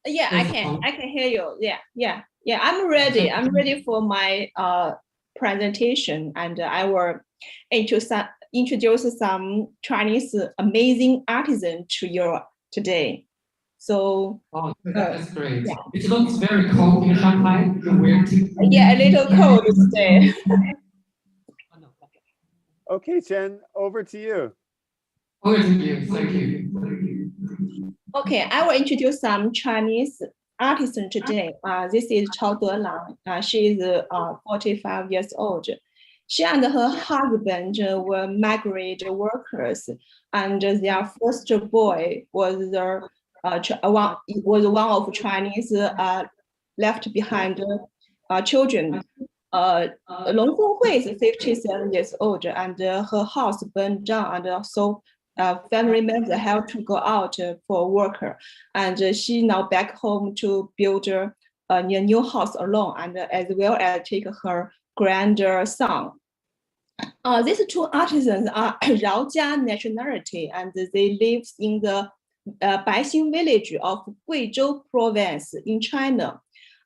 Yeah, I can hear you. Yeah. I'm ready. I'm ready for my presentation, and I will introduce some Chinese amazing artisans to you today. So that's great. Yeah. It looks very cold in Shanghai. Yeah, a little cold today. Okay, Chen, over to you. Over to you. Thank you. Okay, I will introduce some Chinese artists today. This is Chao Delang. She is 45 years old. She and her husband were migrant workers, and their first boy was one of Chinese left behind children. Long Fenghui is 57 years old, and her house burned down, and so family members have to go out for work, and she now back home to build a new house alone, and as well as take her grandson. These two artisans are Raojia nationality, and they live in the Baixing village of Guizhou province in China.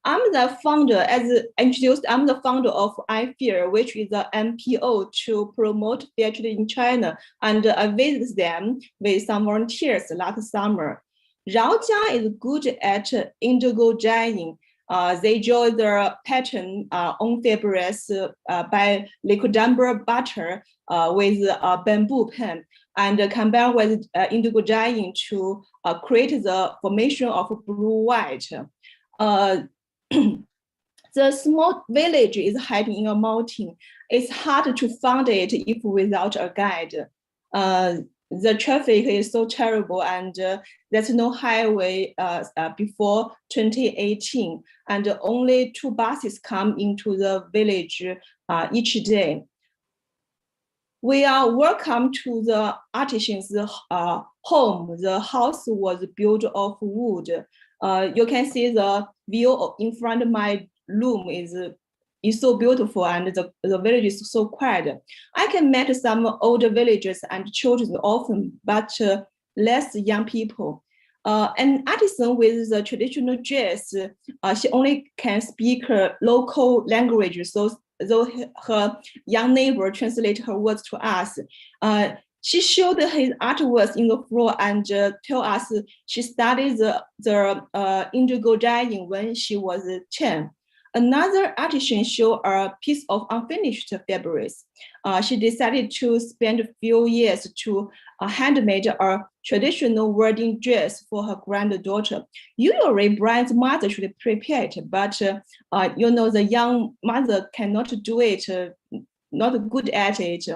I'm the founder, as introduced, I'm the founder of iFear, which is an NPO to promote theater in China, and I visited them with some volunteers last summer. Raojia is good at indigo dyeing. They draw their pattern on fabrics by Ulaanbaatar with a bamboo pen, and combine with indigo dyeing to create the formation of blue-white. The small village is hiding in a mountain. It's hard to find it if without a guide. The traffic is so terrible, and there's no highway before 2018, and only 2 buses come into the village each day. We are welcome to the artisans' home. The house was built of wood. You can see the view in front of my room is so beautiful, and the village is so quiet. I can meet some older villagers and children often, but less young people. An artisan with the traditional dress, she only can speak local language, so though her young neighbor translate her words to us. She showed his artworks in the floor and tell us she studied the indigo dyeing when she was 10. Another artisan showed a piece of unfinished fabrics. She decided to spend a few years to handmade a traditional wedding dress for her granddaughter. Usually, bride's mother should prepare it, but the young mother cannot do it, not good at it.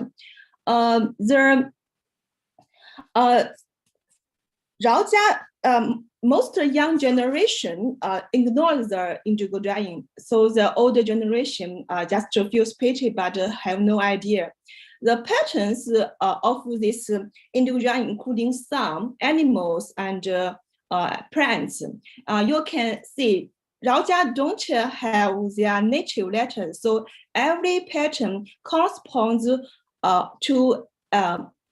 Most young generation ignore the indigo dyeing, so the older generation just feels pity but have no idea. The patterns of this individual, including some animals and plants, you can see Raojia don't have their native letters, so every pattern corresponds to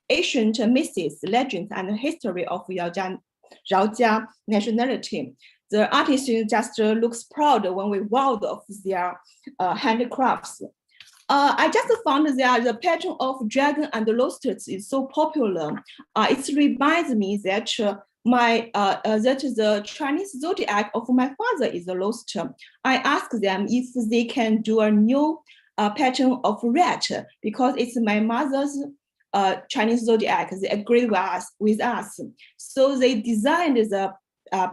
ancient myths, legends, and history of Raojia nationality. The artist just looks proud when we wow of their handicrafts. I just found that the pattern of dragon and lotuses is so popular. It reminds me that that the Chinese zodiac of my father is a lotus. I asked them if they can do a new pattern of rat because it's my mother's Chinese zodiac. They agreed with us. So they designed the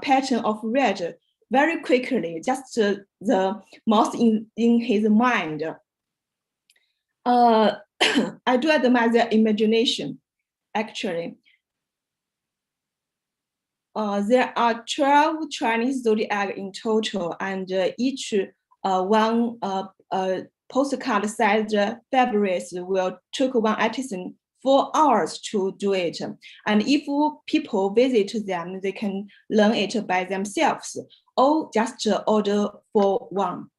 pattern of rat very quickly, just the mouse in his mind. I do admire their imagination, actually. There are 12 Chinese zodiac in total, and each one postcard-sized fabrics will take one artisan 4 hours to do it. And if people visit them, they can learn it by themselves or just order for one.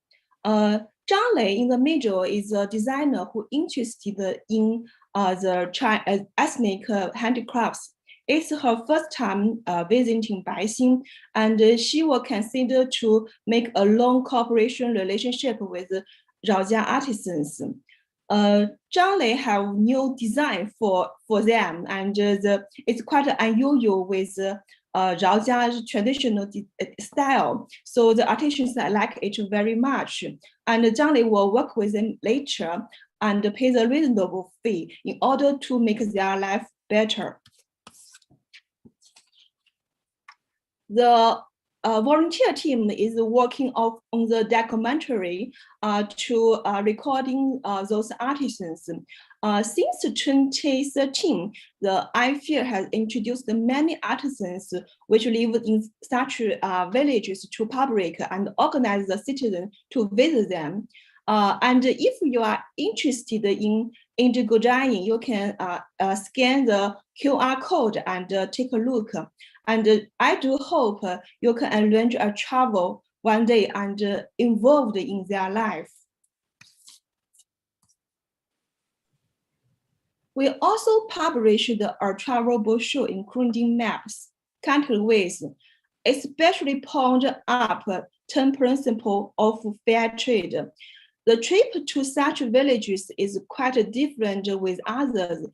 Zhang Lei in the middle is a designer who interested in the ethnic handicrafts. It's her first time visiting Baixing, and she will consider to make a long cooperation relationship with Raojia artisans. Zhang Lei have new design for them, and it's quite unusual with Raojia's traditional style. So the artisans like it very much. And Zhang Lei will work with them later and pay a reasonable fee in order to make their life better. The volunteer team is working on the documentary to recording those artisans. Since 2013, the IFEAR has introduced many artisans which live in such villages to public and organize the citizens to visit them. And if you are interested in indigo dyeing, you can scan the QR code and take a look. And I do hope you can arrange a travel one day and involved in their life. We also published a travel brochure including maps, countryways, especially point up 10 principles of fair trade. The trip to such villages is quite different with others.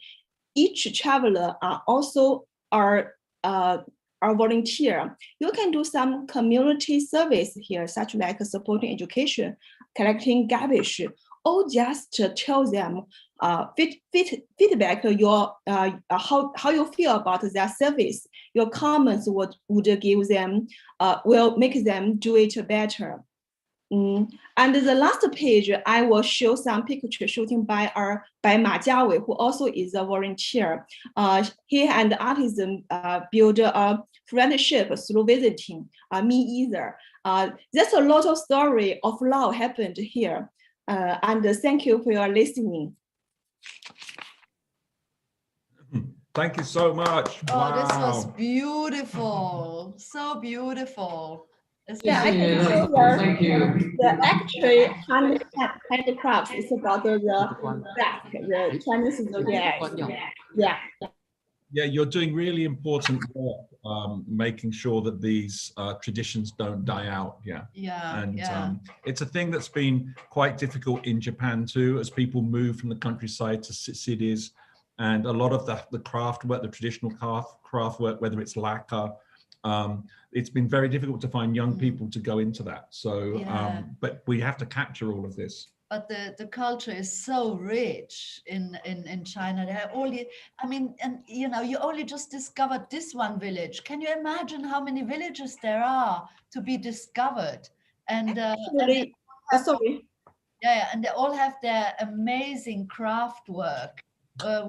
Each traveler also are volunteer. You can do some community service here, such like supporting education, collecting garbage, or just tell them feedback your how you feel about their service. Your comments would give them will make them do it better. And the last page, I will show some picture shooting by Ma Jiawei, who also is a volunteer. He and the artisan build a friendship through visiting. Me either. There's a lot of story of love happened here. And thank you for your listening. Thank you so much. Oh, wow. This was beautiful. So beautiful. Yeah, I can say the actually handicrafts is about the back, the Chinese zodiac. Yeah. Yeah, you're doing really important work, making sure that these traditions don't die out. Yeah. And it's a thing that's been quite difficult in Japan too, as people move from the countryside to cities, and a lot of the craft work, the traditional craft work, whether it's lacquer, it's been very difficult to find young people to go into that. So, but we have to capture all of this. But the culture is so rich in China. There are only, I mean, and you know, you only just discovered this one village. Can you imagine how many villages there are to be discovered? And sorry. Yeah, and they all have their amazing craft work,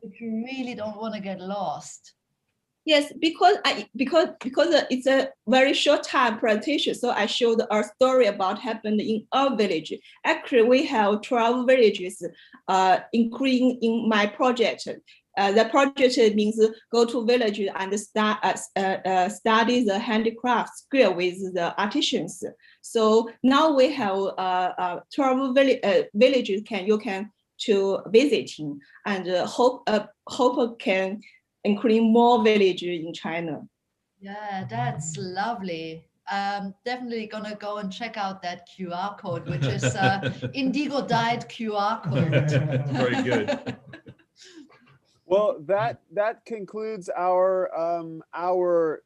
which you really don't want to get lost. Yes, because it's a very short time presentation, so I showed a story about happened in our village. Actually, we have 12 villages, including in my project. The project means go to village and study the handicraft skill with the artisans. So now we have 12 villages you can to visiting, and hope can include more villages in China. Yeah, that's lovely. Definitely gonna go and check out that QR code, which is indigo dyed QR code. Very good. Well, that concludes our hour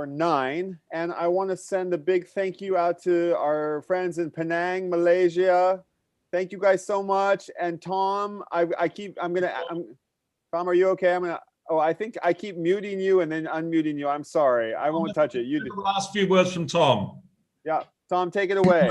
9, and I want to send a big thank you out to our friends in Penang, Malaysia. Thank you guys so much. And Tom, Tom, are you okay? I think I keep muting you and then unmuting you. I'm sorry. I won't touch it. You do. The last few words from Tom. Yeah, Tom, take it away.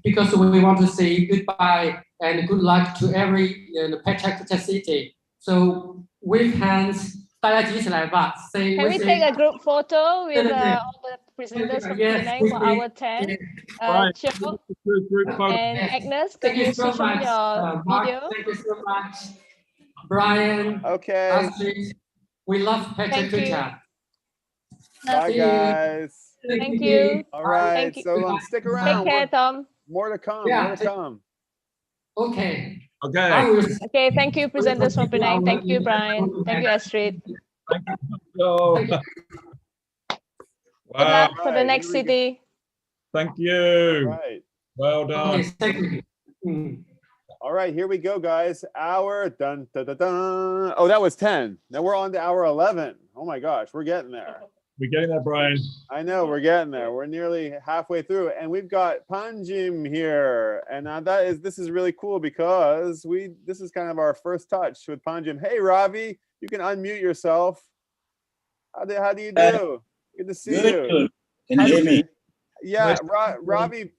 Because we want to say goodbye and good luck to every PechaKucha city. So with hands, 大家举起来吧. Say, Can we take a group photo with all the presenters from Penang for our 10? And Agnes, could you switch on your video? Thank you so much. Brian. Okay. Astrid, we love PechaKucha. Bye, guys. Thank you. All right. So stick around. Take care, Tom. More to come. Yeah. More to come. Okay. Okay. Okay. Thank you, presenters from Penang. Thank you, Brian. Thank you, Astrid. Thank you. Good luck for the next city. Thank you. All right. Well done. Thank you. All right, here we go, guys. Hour dun dun dun dun. Oh, that was 10. Now we're on to hour 11. Oh my gosh, we're getting there. We're getting there, Brian. I know, we're getting there. We're nearly halfway through, and we've got Panjim here, and this is really cool because this is kind of our first touch with Panjim. Hey, Robbie, you can unmute yourself. How do you do? Good to see you. Can you hear me? Yeah, Robbie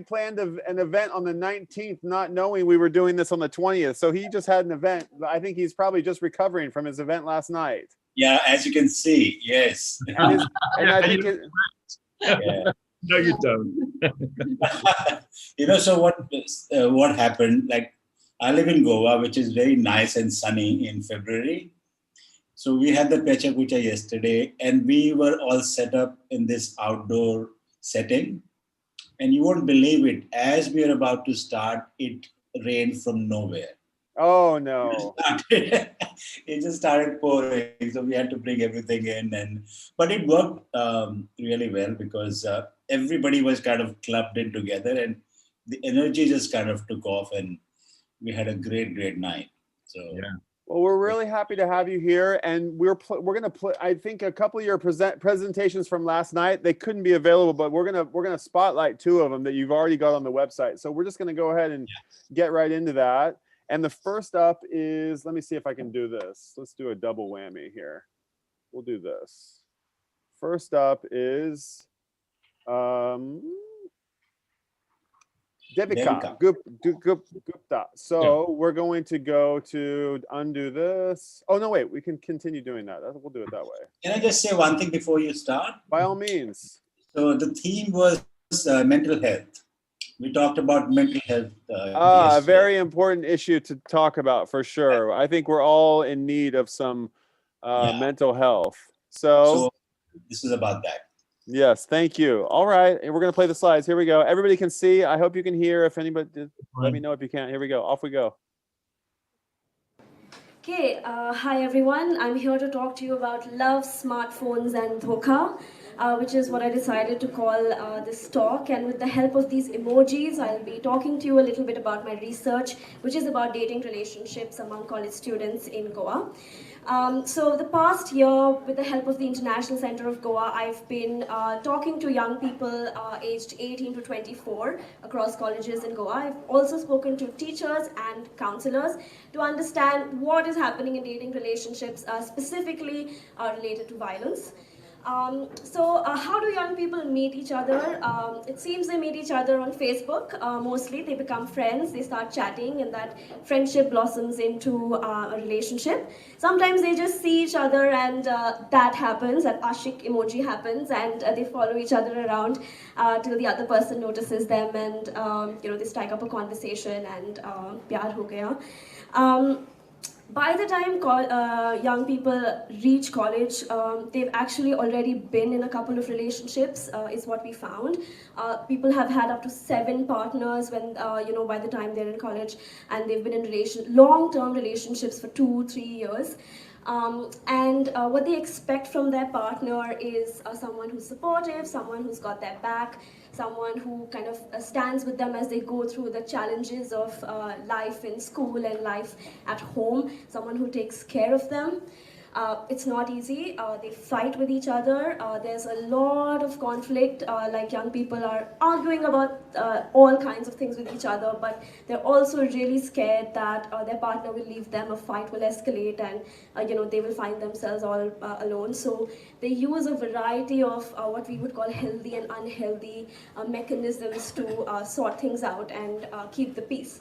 planned an event on the 19th, not knowing we were doing this on the 20th. So he just had an event. I think he's probably just recovering from his event last night. Yeah, as you can see, yes. And I think No, you don't. So what happened? Like, I live in Goa, which is very nice and sunny in February. So we had the PechaKucha yesterday, and we were all set up in this outdoor setting. And you won't believe it, as we are about to start, it rained from nowhere. Oh no. It just started pouring, so we had to bring everything in, but it worked really well because everybody was kind of clubbed in together, and the energy just kind of took off, and we had a great night. So yeah. Well, we're really happy to have you here, and we're gonna play. I think a couple of your presentations from last night, they couldn't be available, but we're gonna spotlight 2 of them that you've already got on the website. So we're just gonna go ahead and get right into that. And the first up is, let me see if I can do this. Let's do a double whammy here. We'll do this. First up is Devika Gupta. So we're going to go to undo this. Oh, no, wait, we can continue doing that. We'll do it that way. Can I just say one thing before you start? By all means. So the theme was mental health. We talked about mental health. A very important issue to talk about for sure. I think we're all in need of some mental health. So this is about that. Yes, thank you. All right, and we're going to play the slides. Here we go. Everybody can see. I hope you can hear. If anybody did, let me know if you can't. Here we go. Off we go. Okay, hi everyone. I'm here to talk to you about love, smartphones, and Tuka, which is what I decided to call this talk. And with the help of these emojis, I'll be talking to you a little bit about my research, which is about dating relationships among college students in Goa. So the past year, with the help of the International Center of Goa, I've been talking to young people aged 18 to 24 across colleges in Goa. I've also spoken to teachers and counselors to understand what is happening in dating relationships, specifically related to violence. How do young people meet each other? It seems they meet each other on Facebook. Mostly they become friends, they start chatting, and that friendship blossoms into a relationship. Sometimes they just see each other and that happens, that ashik emoji happens, and they follow each other around till the other person notices them, and they strike up a conversation, and pyar ho gaya. By the time young people reach college, they've actually already been in a couple of relationships, is what we found. People have had up to 7 partners when, by the time they're in college, and they've been in long-term relationships for 2-3 years. What they expect from their partner is someone who's supportive, someone who's got their back, someone who kind of stands with them as they go through the challenges of life in school and life at home, someone who takes care of them. It's not easy. They fight with each other. There's a lot of conflict, like young people are arguing about all kinds of things with each other, but they're also really scared that their partner will leave them, a fight will escalate, and they will find themselves all alone. So they use a variety of what we would call healthy and unhealthy mechanisms to sort things out and keep the peace.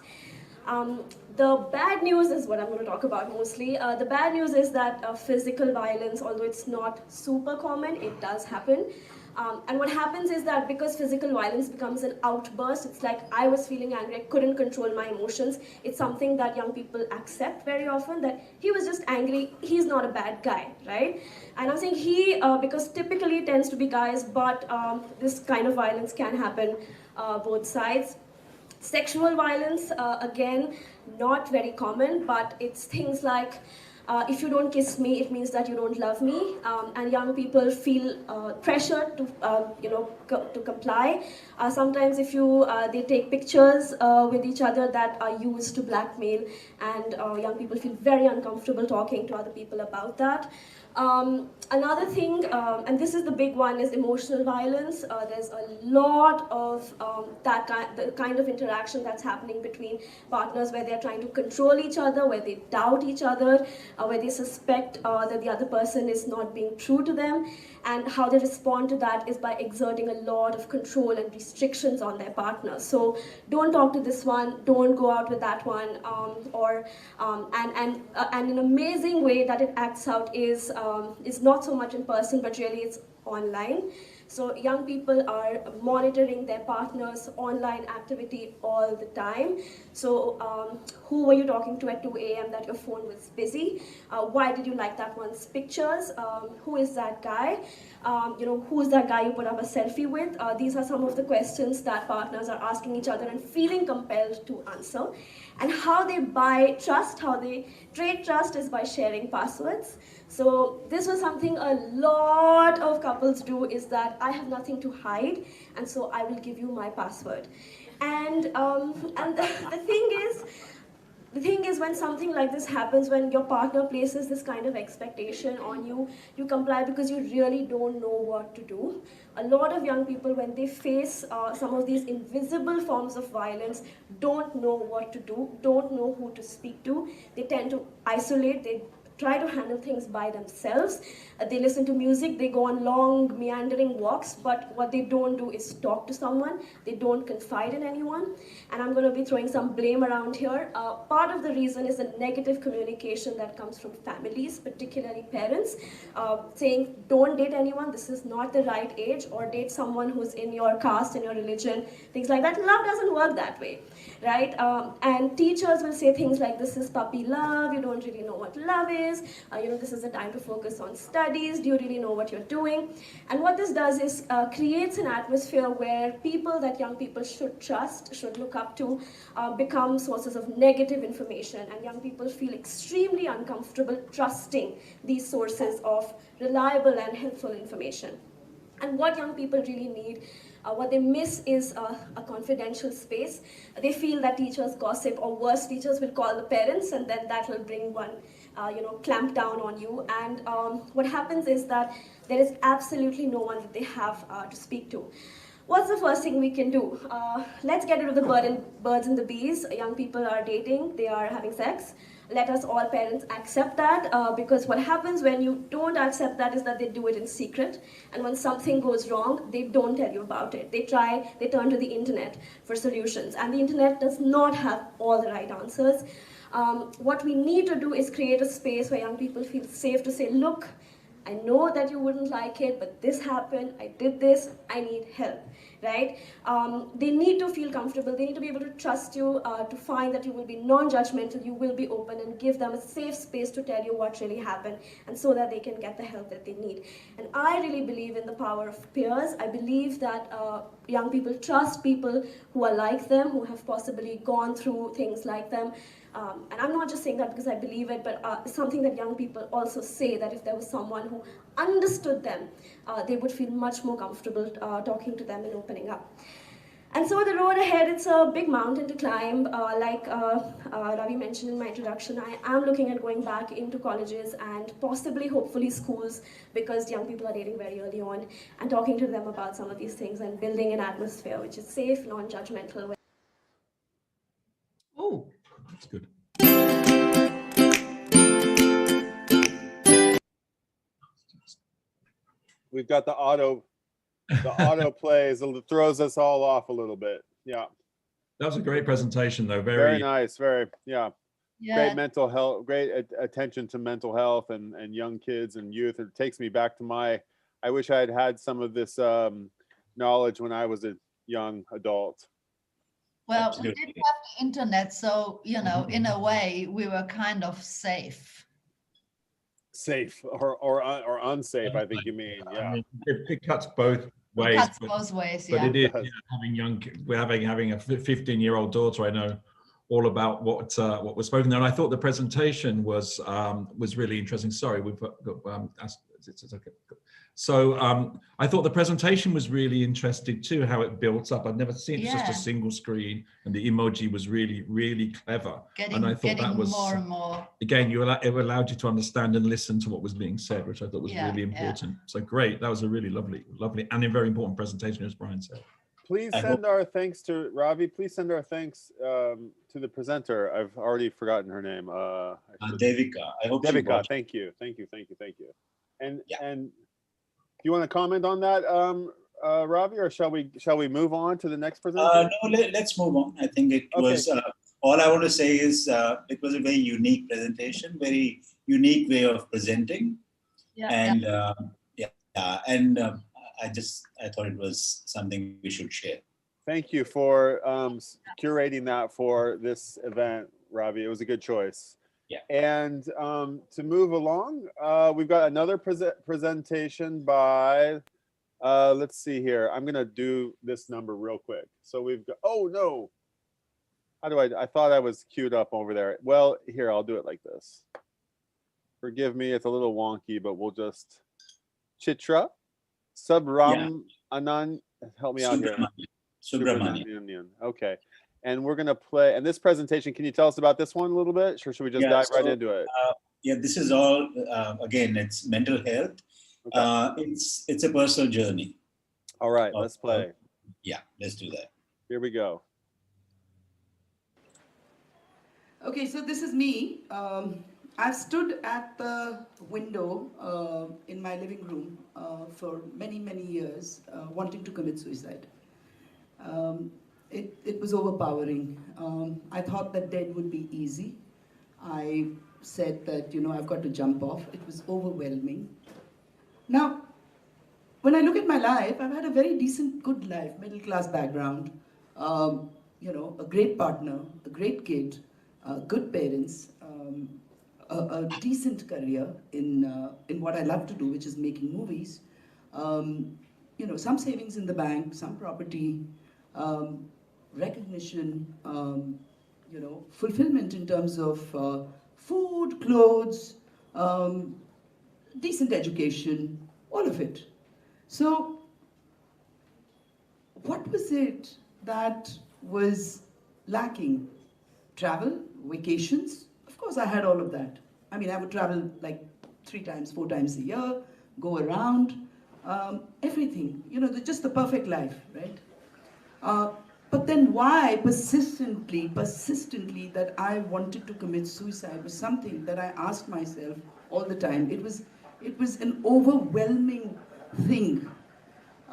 The bad news is what I'm going to talk about mostly. The bad news is that physical violence, although it's not super common, it does happen. And what happens is that because physical violence becomes an outburst, it's like I was feeling angry, I couldn't control my emotions. It's something that young people accept very often, that he was just angry, he's not a bad guy, right? And I'm saying he, because typically it tends to be guys, but this kind of violence can happen both sides. Sexual violence, again, not very common, but it's things like, if you don't kiss me, it means that you don't love me, and young people feel pressure to, to comply. Sometimes if they take pictures with each other that are used to blackmail, and young people feel very uncomfortable talking to other people about that. Another thing, and this is the big one, is emotional violence. There's a lot of the kind of interaction that's happening between partners where they're trying to control each other, where they doubt each other, where they suspect that the other person is not being true to them, and how they respond to that is by exerting a lot of control and restrictions on their partner. So don't talk to this one, don't go out with that one, and an amazing way that it acts out is not so much in person, but really it's online. So young people are monitoring their partner's online activity all the time. So who were you talking to at 2 a.m. that your phone was busy? Why did you like that one's pictures? Who is that guy? Who's that guy you put up a selfie with? These are some of the questions that partners are asking each other and feeling compelled to answer. And how they buy trust, how they trade trust is by sharing passwords. So this was something a lot of couples do, is that I have nothing to hide, and so I will give you my password. And the thing is, when something like this happens, when your partner places this kind of expectation on you, you comply because you really don't know what to do. A lot of young people, when they face some of these invisible forms of violence, don't know what to do, don't know who to speak to. They tend to isolate, they try to handle things by themselves. They listen to music, they go on long meandering walks, but what they don't do is talk to someone. They don't confide in anyone. And I'm going to be throwing some blame around here. Part of the reason is the negative communication that comes from families, particularly parents, saying don't date anyone, this is not the right age, or date someone who's in your caste, in your religion, things like that. Love doesn't work that way, right? And teachers will say things like, this is puppy love, you don't really know what love is, this is the time to focus on studies, do you really know what you're doing? And what this does is creates an atmosphere where people that young people should trust, should look up to, become sources of negative information, and young people feel extremely uncomfortable trusting these sources of reliable and helpful information. And what young people really need, what they miss is a confidential space. They feel that teachers gossip, or worse, teachers will call the parents, and then that will bring one, clamp down on you. And what happens is that there is absolutely no one that they have to speak to. What's the first thing we can do? Let's get rid of the birds and the bees. Young people are dating, they are having sex. let us all parents accept that, because what happens when you don't accept that is that they do it in secret, and when something goes wrong, they don't tell you about it. They turn to the internet for solutions, and the internet does not have all the right answers. What we need to do is create a space where young people feel safe to say, look, I know that you wouldn't like it, but this happened, I did this, I need help, right? They need to feel comfortable, they need to be able to trust you, to find that you will be non-judgmental, you will be open, and give them a safe space to tell you what really happened, and so that they can get the help that they need. And I really believe in the power of peers. I believe that young people trust people who are like them, who have possibly gone through things like them. And I'm not just saying that because I believe it, but something that young people also say, that if there was someone who understood them, they would feel much more comfortable talking to them and opening up. And so the road ahead, it's a big mountain to climb. Like Robbie mentioned in my introduction, I am looking at going back into colleges and possibly, hopefully, schools, because young people are dating very early on, and talking to them about some of these things and building an atmosphere which is safe, non-judgmental. Oh, that's good. We've got the auto plays, it throws us all off a little bit. Yeah. That was a great presentation, though. Very nice. Very, yeah. Yeah. Great mental health, great attention to mental health and young kids and youth. It takes me back to I wish I had had some of this knowledge when I was a young adult. Well, we didn't have the internet, so, you know, in a way, we were kind of safe. Safe or unsafe, I think you mean. Yeah. I mean, it cuts both ways. It cuts both ways, yeah. But it is, having a 15-year-old daughter, I know all about what was spoken there. And I thought the presentation was really interesting. Sorry, we've got it's okay. So I thought the presentation was really interesting too, how it built up. I've never seen it just a single screen, and the emoji was really, really clever. And I thought that was more and more. Again, it allowed you to understand and listen to what was being said, which I thought was really important. So great, that was a really lovely and a very important presentation, as Brian said. Please send our thanks to Robbie. Please send our thanks to the presenter. I've already forgotten her name. Devika. I hope Devika. Thank you. And do you want to comment on that, Robbie, or shall we move on to the next presenter? No, let's move on. I think it was all I want to say is it was a very unique presentation, very unique way of presenting, and I thought it was something we should share. Thank you for curating that for this event, Robbie. It was a good choice. Yeah. And to move along, we've got another presentation by, let's see here. I'm going to do this number real quick. So we've got, oh no. How do I thought I was queued up over there. Well, here, I'll do it like this. Forgive me, it's a little wonky, but we'll just, Chitra, Anand, help me out here. Subramanian. Okay. And we're going to play, and this presentation, can you tell us about this one a little bit? Or should we just dive right into it? This is all, again, it's mental health. Okay. It's a personal journey. All right, let's play. Let's do that. Here we go. Okay, so this is me. I've stood at the window in my living room for many, many years, wanting to commit suicide. It was overpowering. I thought that dead would be easy. I said that, I've got to jump off. It was overwhelming. Now, when I look at my life, I've had a very decent, good life, middle-class background, a great partner, a great kid, good parents, a decent career in what I love to do, which is making movies. Some savings in the bank, some property, recognition, fulfillment in terms of food, clothes, decent education, all of it. So what was it that was lacking? Travel, vacations? Of course, I had all of that. I mean, I would travel like 3 times, 4 times a year, go around, everything, just the perfect life, right? But then why persistently that I wanted to commit suicide was something that I asked myself all the time. It was an overwhelming thing.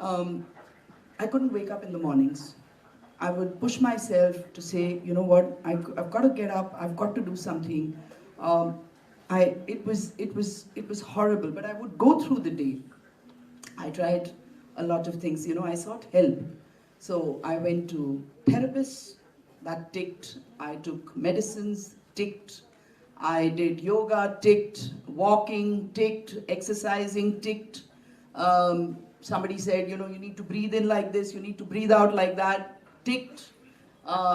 I couldn't wake up in the mornings. I would push myself to say, you know what, I've got to get up, I've got to do something. It was horrible, but I would go through the day. I tried a lot of things, I sought help. So I went to therapists, that ticked. I took medicines, ticked. I did yoga, ticked. Walking, ticked. Exercising, ticked. Somebody said, you need to breathe in like this, you need to breathe out like that, ticked.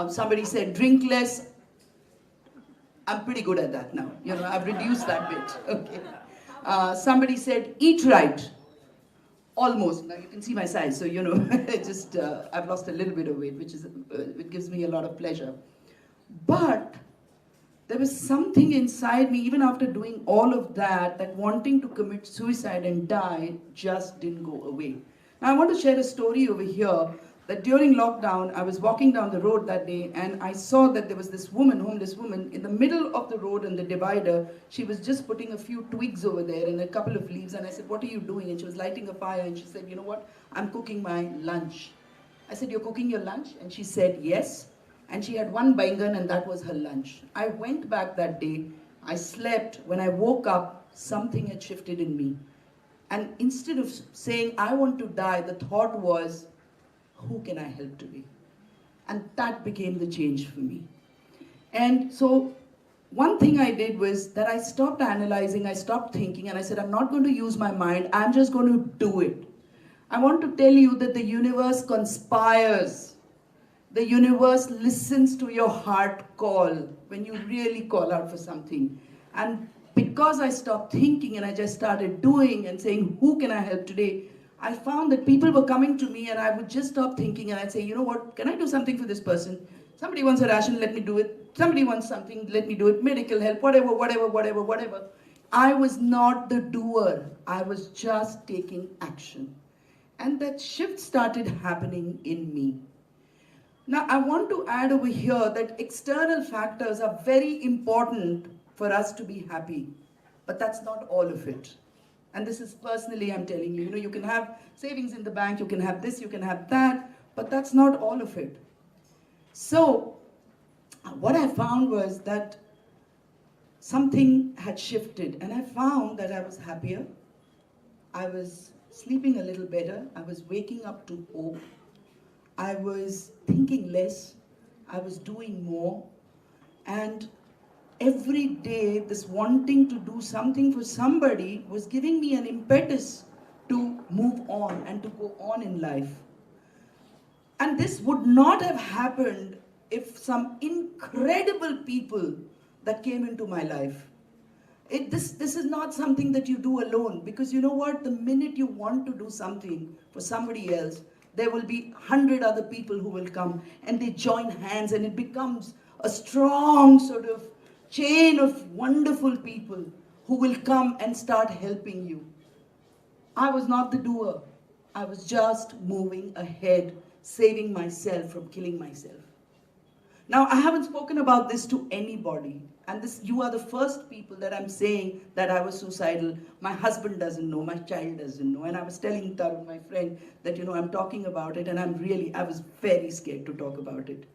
Somebody said, drink less. I'm pretty good at that now. I've reduced that bit. Okay. Somebody said, eat right. Almost. Now you can see my size, so I've lost a little bit of weight, which gives me a lot of pleasure. But there was something inside me, even after doing all of that wanting to commit suicide and die just didn't go away. Now I want to share a story over here that during lockdown, I was walking down the road that day and I saw that there was this woman, homeless woman, in the middle of the road in the divider. She was just putting a few twigs over there and a couple of leaves, and I said, what are you doing? And she was lighting a fire, and she said, you know what? I'm cooking my lunch. I said, you're cooking your lunch? And she said, yes. And she had one baingan and that was her lunch. I went back that day, I slept. When I woke up, something had shifted in me. And instead of saying, I want to die, the thought was, who can I help today? And that became the change for me. And so one thing I did was that I stopped analyzing, I stopped thinking, and I said, I'm not going to use my mind, I'm just going to do it. I want to tell you that the universe conspires. The universe listens to your heart call when you really call out for something. And because I stopped thinking and I just started doing and saying, who can I help today? I found that people were coming to me and I would just stop thinking and I'd say, you know what, can I do something for this person? Somebody wants a ration, let me do it. Somebody wants something, let me do it. Medical help, whatever. I was not the doer. I was just taking action. And that shift started happening in me. Now, I want to add over here that external factors are very important for us to be happy, but that's not all of it. And this is personally, I'm telling you, you can have savings in the bank, you can have this, you can have that, but that's not all of it. So what I found was that something had shifted, and I found that I was happier. I was sleeping a little better. I was waking up to hope. I was thinking less. I was doing more. And every day, this wanting to do something for somebody was giving me an impetus to move on and to go on in life. And this would not have happened if some incredible people that came into my life. This is not something that you do alone, because you know what? The minute you want to do something for somebody else, there will be 100 other people who will come and they join hands and it becomes a strong sort of chain of wonderful people who will come and start helping you. I was not the doer. I was just moving ahead, saving myself from killing myself. Now, I haven't spoken about this to anybody. And you are the first people that I'm saying that I was suicidal. My husband doesn't know, my child doesn't know. And I was telling Tarun, my friend, that, I'm talking about it and I was very scared to talk about it.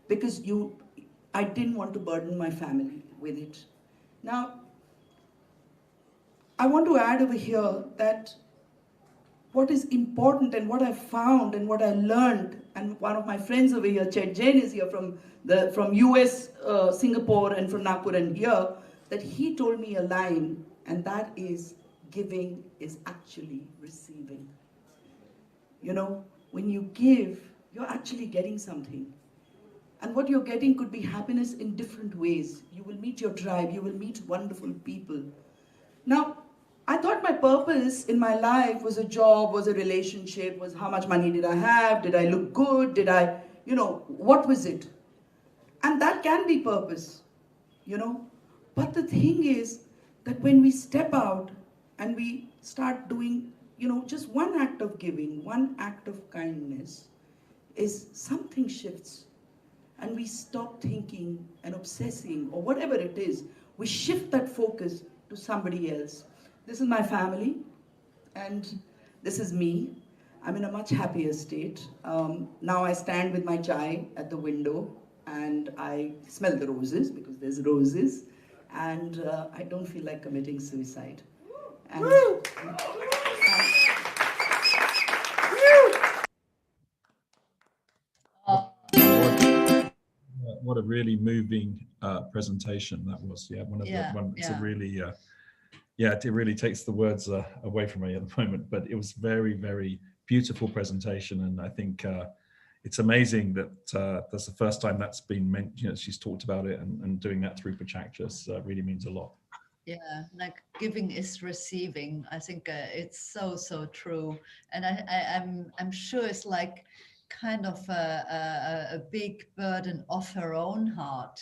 Because I didn't want to burden my family with it. Now, I want to add over here that what is important and what I found and what I learned, and one of my friends over here, Chen is here from US, Singapore, and from Nagpur and here, that he told me a line, and that is, giving is actually receiving. When you give, you're actually getting something. And what you're getting could be happiness in different ways. You will meet your tribe, you will meet wonderful people. Now, I thought my purpose in my life was a job, was a relationship, was how much money did I have, did I look good, did I, what was it? And that can be purpose, But the thing is that when we step out and we start doing, just one act of giving, one act of kindness, is something shifts and we stop thinking and obsessing or whatever it is. We shift that focus to somebody else. This is my family and this is me. I'm in a much happier state. Now I stand with my chai at the window and I smell the roses because there's roses, and I don't feel like committing suicide. And, what a really moving presentation that was. Yeah, it's a really, it really takes the words away from me at the moment, but it was very, very beautiful presentation. And I think it's amazing that that's the first time that's been mentioned. She's talked about it, and doing that through PechaKucha really means a lot. Yeah, like giving is receiving. I think it's so true. And I'm sure it's like kind of a big burden off her own heart,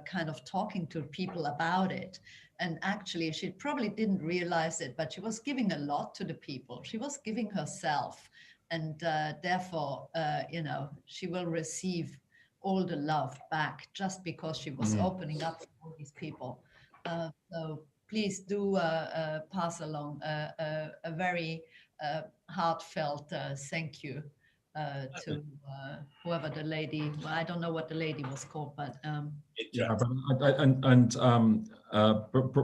kind of talking to people about it. And actually, she probably didn't realize it, but she was giving a lot to the people. She was giving herself. And therefore, you know, she will receive all the love back just because she was opening up to all these people. So please do pass along a very heartfelt thank you to whoever the lady, well, I don't know what the lady was called, but yeah,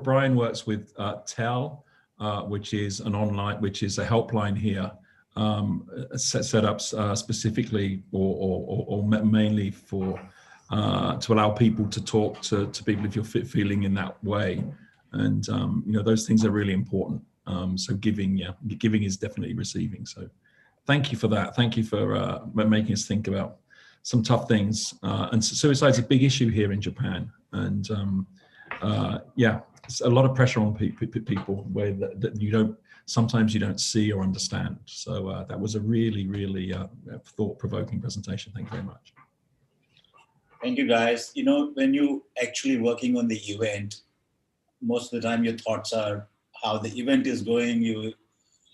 Brian works with TEL, which is an online, which is a helpline here, set up specifically or mainly for to allow people to talk to people if you're feeling in that way, and you know, those things are really important. So giving is definitely receiving. So thank you for that. Thank you for making us think about some tough things. And suicide's a big issue here in Japan, and yeah, it's a lot of pressure on people where that sometimes you don't see or understand. So that was a really, really thought-provoking presentation. Thank you very much. Thank you, guys. You know, when you actually working on the event, most of the time your thoughts are how the event is going, you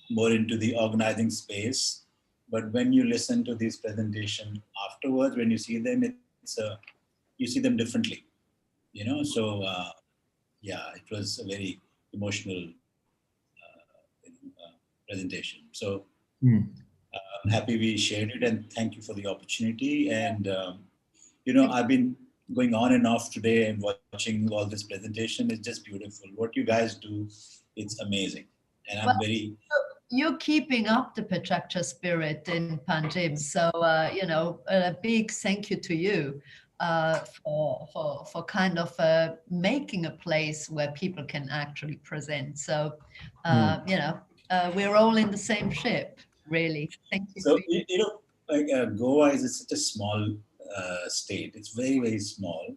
more into the organizing space. But when you listen to this presentation afterwards, when you see them, it's you see them differently, you know. So yeah, it was a very emotional presentation. So I'm happy we shared it, and thank you for the opportunity. And you know, I've been going on and off today and watching all this presentation. It's just beautiful. What you guys do, it's amazing. And I'm very... You're keeping up the PechaKucha spirit in Panjim. So, you know, a big thank you to you for kind of making a place where people can actually present. So, you know, we're all in the same ship, really. Thank you. So, you know, like Goa is such a small state. It's very, very small.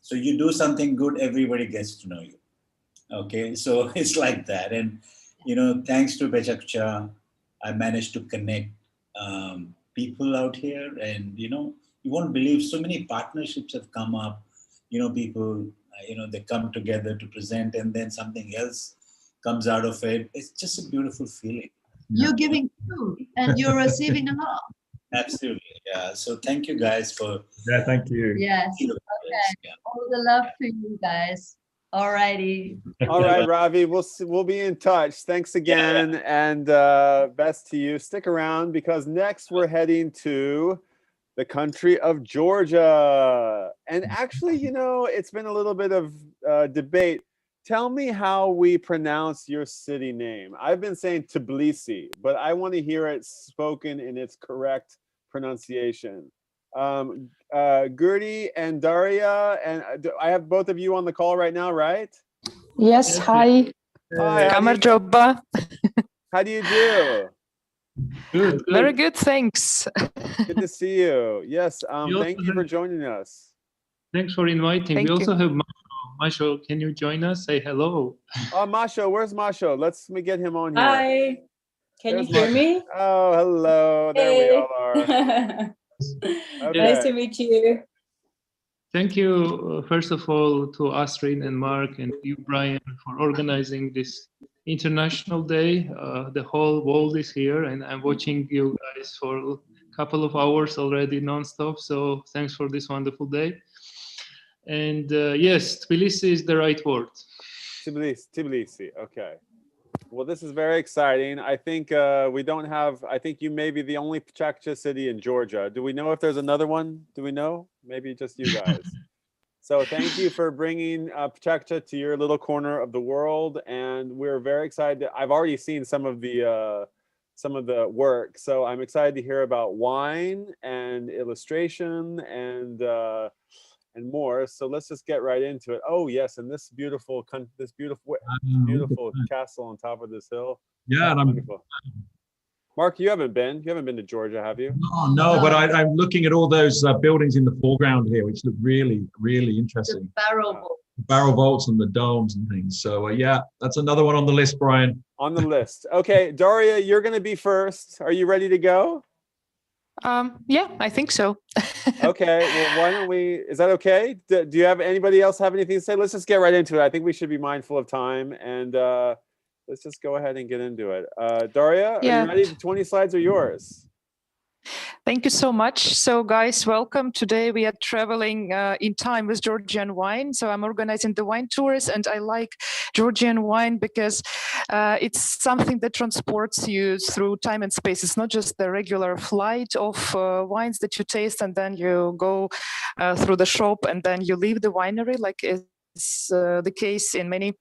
So you do something good, everybody gets to know you. Okay, so it's like that. And, you know, thanks to PechaKucha, I managed to connect people out here. And, you know, you won't believe so many partnerships have come up. You know, people, you know, they come together to present, and then something else comes out of it. It's just a beautiful feeling. You're giving food and you're receiving a lot. Absolutely, yeah. So thank you guys for... Yeah, thank you. Yes, okay. Yeah. All the love to you guys. All righty. All right, Robbie, we'll be in touch. Thanks again, and best to you. Stick around, because next we're heading to the country of Georgia. And actually, you know, it's been a little bit of debate. Tell me how we pronounce your city name. I've been saying Tbilisi, but I want to hear it spoken in its correct pronunciation. Gertie and Daria, and I have both of you on the call right now, right? Yes, hi. Hi. Kamerjoba. How do you do? Good. Very good, thanks. Good to see you. Yes, thank you for joining us. Thanks for inviting. We also have Masha. Masha, can you join us? Say hello. Oh, Masha, where's Masha? Let me get him on here. Hi. Can you hear me? Oh, hello. There we all are. Okay. Nice to meet you. Thank you, first of all, to Astrid and Mark and you, Brian, for organizing this International Day. The whole world is here, and I'm watching you guys for a couple of hours already nonstop. So thanks for this wonderful day. And yes, Tbilisi is the right word. Tbilisi. Okay. Well, this is very exciting. I think we don't have, I think you may be the only PechaKucha city in Georgia. Do we know if there's another one? Do we know? Maybe just you guys. So thank you for bringing PechaKucha to your little corner of the world. And we're very excited. I've already seen some of the work. So I'm excited to hear about wine and illustration and more. So let's just get right into it. Oh yes, and this beautiful castle on top of this hill. Yeah, and wonderful. Mark, you haven't been to Georgia, have you? No, but I'm looking at all those buildings in the foreground here, which look really, really interesting. Barrel vaults and the domes and things. So yeah, that's another one on the list, Brian. On the list. Okay, Daria, you're going to be first. Are you ready to go? Yeah, I think so. Okay, well, why don't we, is that okay? Do you have anybody else have anything to say? Let's just get right into it. I think we should be mindful of time, and let's just go ahead and get into it. Daria, are you ready? The 20 slides are yours. Thank you so much. So guys, welcome. Today we are traveling in time with Georgian wine. So I'm organizing the wine tours, and I like Georgian wine because it's something that transports you through time and space. It's not just the regular flight of wines that you taste and then you go through the shop and then you leave the winery, like is the case in many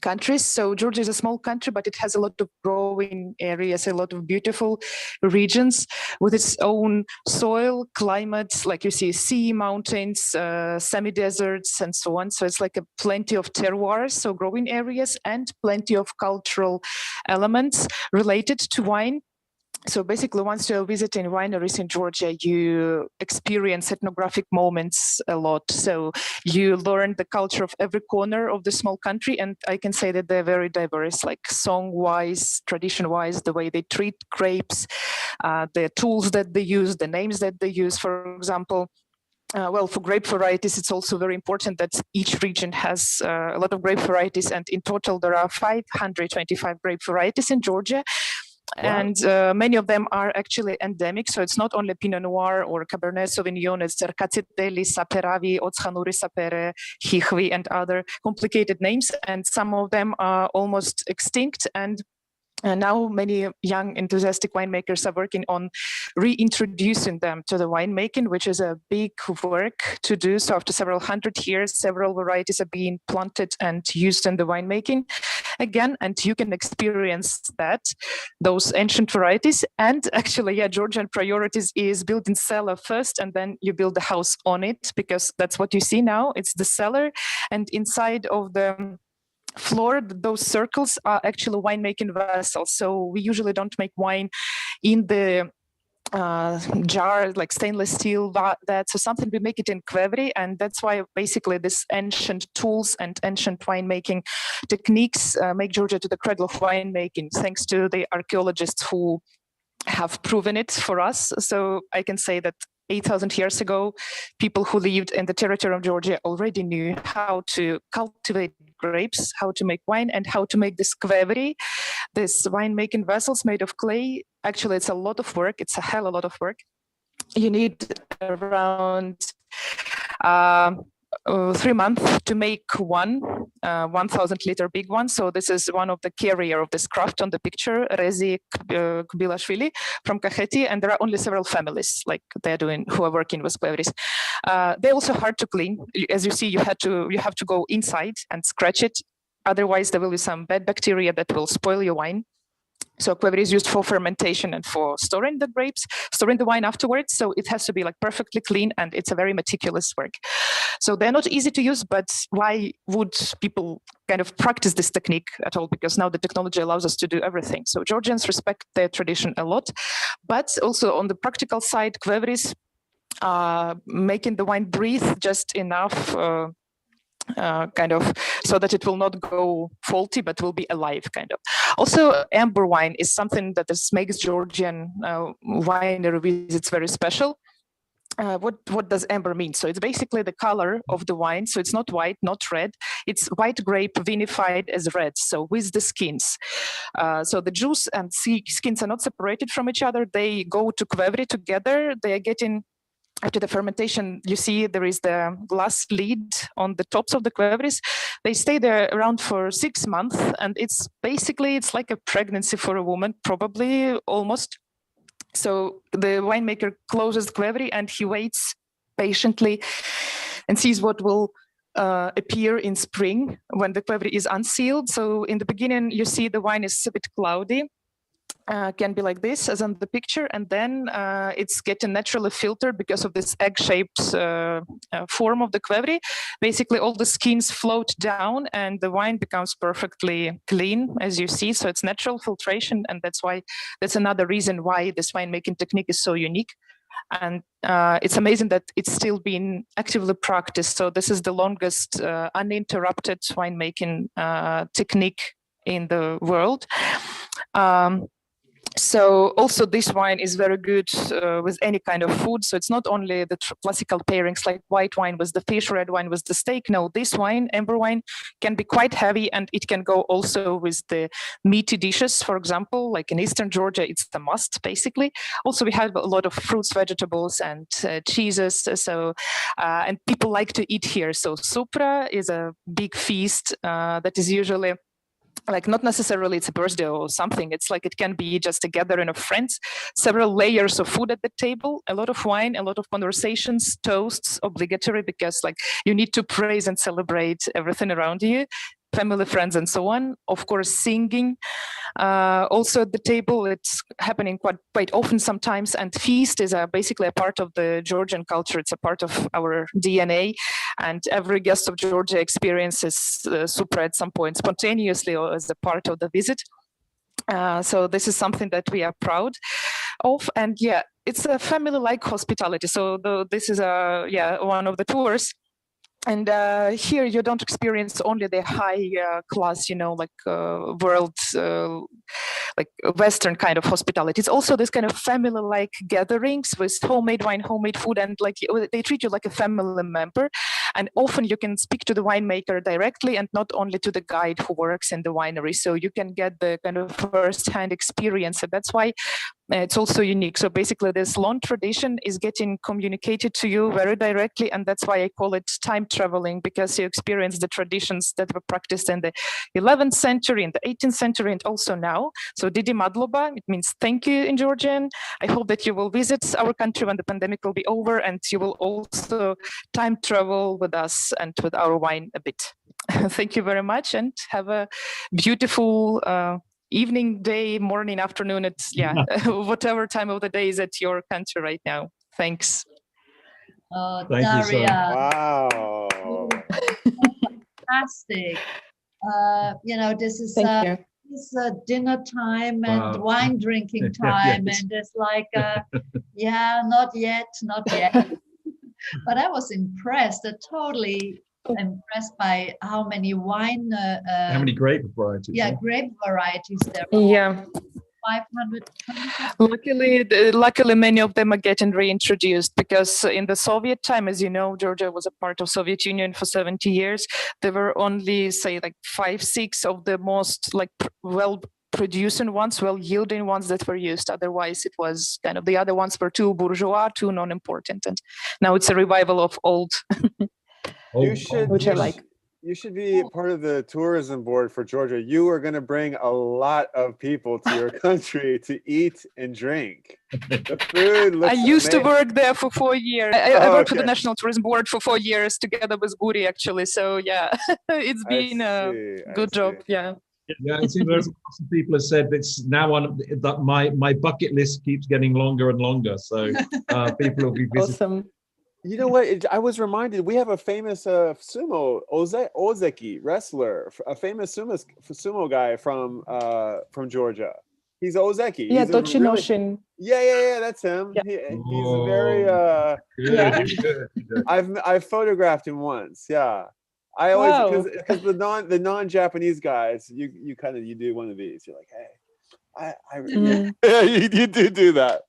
countries. So Georgia is a small country, but it has a lot of growing areas, a lot of beautiful regions with its own soil, climate, like you see sea, mountains, semi-deserts, and so on. So it's like plenty of terroirs, so growing areas, and plenty of cultural elements related to wine. So basically, once you're visiting wineries in Georgia, you experience ethnographic moments a lot. So you learn the culture of every corner of the small country. And I can say that they're very diverse, like song-wise, tradition-wise, the way they treat grapes, the tools that they use, the names that they use, for example. Well, for grape varieties, it's also very important that each region has a lot of grape varieties. And in total, there are 525 grape varieties in Georgia. Wow. And many of them are actually endemic. So it's not only Pinot Noir or Cabernet Sauvignon, it's Cercatitelli, Saperavi, Otshanuri Sapere, Hichvi, and other complicated names. And some of them are almost extinct. And now many young enthusiastic winemakers are working on reintroducing them to the winemaking, which is a big work to do. So after several hundred years, several varieties are being planted and used in the winemaking again, and you can experience those ancient varieties. And actually, yeah, Georgian priorities is building cellar first, and then you build the house on it, because that's what you see now. It's the cellar, and inside of the floor, those circles are actually winemaking vessels. So we usually don't make wine in the jar, like stainless steel, so something we make it in qvevri, and that's why basically this ancient tools and ancient winemaking techniques make Georgia to the cradle of winemaking, thanks to the archaeologists who have proven it for us. So I can say that 8,000 years ago, people who lived in the territory of Georgia already knew how to cultivate grapes, how to make wine, and how to make this qvevri, this winemaking vessels made of clay. Actually, it's a lot of work. It's a hell of a lot of work. You need around 3 months to make one 1,000-liter big one. So this is one of the carrier of this craft on the picture, Rezi Kubilashvili from Kakheti, and there are only several families like they're doing who are working with qvevris. They're also hard to clean. As you see, you have to go inside and scratch it. Otherwise, there will be some bad bacteria that will spoil your wine. So qvevri is used for fermentation and for storing the grapes, storing the wine afterwards. So it has to be like perfectly clean, and it's a very meticulous work. So they're not easy to use, but why would people kind of practice this technique at all? Because now the technology allows us to do everything. So Georgians respect their tradition a lot, but also on the practical side, qvevris making the wine breathe just enough kind of so that it will not go faulty, but will be alive kind of. Also, amber wine is something that makes Georgian winery visits very special. what does amber mean? So it's basically the color of the wine. So it's not white, not red. It's white grape vinified as red. So with the skins. So the juice and skins are not separated from each other. They go to qvevri together. They are getting, after the fermentation, you see there is the glass lid on the tops of the qvevris. They stay there around for 6 months. And it's basically, it's like a pregnancy for a woman, probably almost. So the winemaker closes the qvevri and he waits patiently and sees what will appear in spring when the qvevri is unsealed. So in the beginning, you see the wine is a bit cloudy. Can be like this, as on the picture, and then it's getting naturally filtered because of this egg-shaped form of the qvevri. Basically, all the skins float down, and the wine becomes perfectly clean, as you see. So it's natural filtration, and that's another reason why this winemaking technique is so unique. And it's amazing that it's still being actively practiced. So this is the longest uninterrupted winemaking technique in the world. So also this wine is very good with any kind of food. So it's not only the classical pairings like white wine with the fish, red wine with the steak. No, this wine, amber wine, can be quite heavy, and it can go also with the meaty dishes. For example, like in Eastern Georgia, it's the must basically. Also, we have a lot of fruits, vegetables, and cheeses. So and people like to eat here. So supra is a big feast that is usually, like, not necessarily it's a birthday or something. It's like it can be just a gathering of friends, several layers of food at the table, a lot of wine, a lot of conversations, toasts, obligatory, because like you need to praise and celebrate everything around you, family, friends, and so on. Of course, singing. Also at the table, it's happening quite often sometimes. And feast is basically a part of the Georgian culture. It's a part of our DNA. And every guest of Georgia experiences supra at some point spontaneously or as a part of the visit. So this is something that we are proud of. And yeah, it's a family-like hospitality. So this is one of the tours. And here you don't experience only the high class, like world, like Western kind of hospitality. It's also this kind of family-like gatherings with homemade wine, homemade food, and like they treat you like a family member. And often you can speak to the winemaker directly and not only to the guide who works in the winery. So you can get the kind of first-hand experience. And that's why it's also unique. So basically this long tradition is getting communicated to you very directly. And that's why I call it time traveling, because you experience the traditions that were practiced in the 11th century, in the 18th century, and also now. So Didi Madloba, it means thank you in Georgian. I hope that you will visit our country when the pandemic will be over, and you will also time travel with us and with our wine a bit. Thank you very much, and have a beautiful evening, day, morning, afternoon. It's whatever time of the day is at your country right now. Thanks. Daria. Wow. Fantastic. This is dinner time and wine drinking time, and it's like not yet. But I was impressed, totally impressed by how many wine how many grape varieties. Grape varieties there are. Yeah. 500. Luckily, many of them are getting reintroduced, because in the Soviet time, as you know, Georgia was a part of Soviet Union for 70 years. There were only, say, like 5-6 of the most well-producing ones, well-yielding ones that were used. Otherwise, it was kind of the other ones were too bourgeois, too non-important. And now it's a revival of old. You should be part of the tourism board for Georgia. You are going to bring a lot of people to your country to eat and drink. The food looks I used amazing. to work there for 4 years. I worked for the National Tourism Board for 4 years together with Guri, actually. So yeah, it's been a good job. Yeah. Yeah, it seems lots of people have said it's now on that my bucket list keeps getting longer and longer. So people will be visiting. Awesome. You know what? I was reminded, we have a famous sumo Ozeki wrestler, a famous sumo guy from Georgia. He's Ozeki. Yeah, He's Tochinoshin. Yeah, that's him. Yeah. He's very I've photographed him once. Yeah. I always because the non-Japanese guys, you do one of these. You're like, hey, you do that.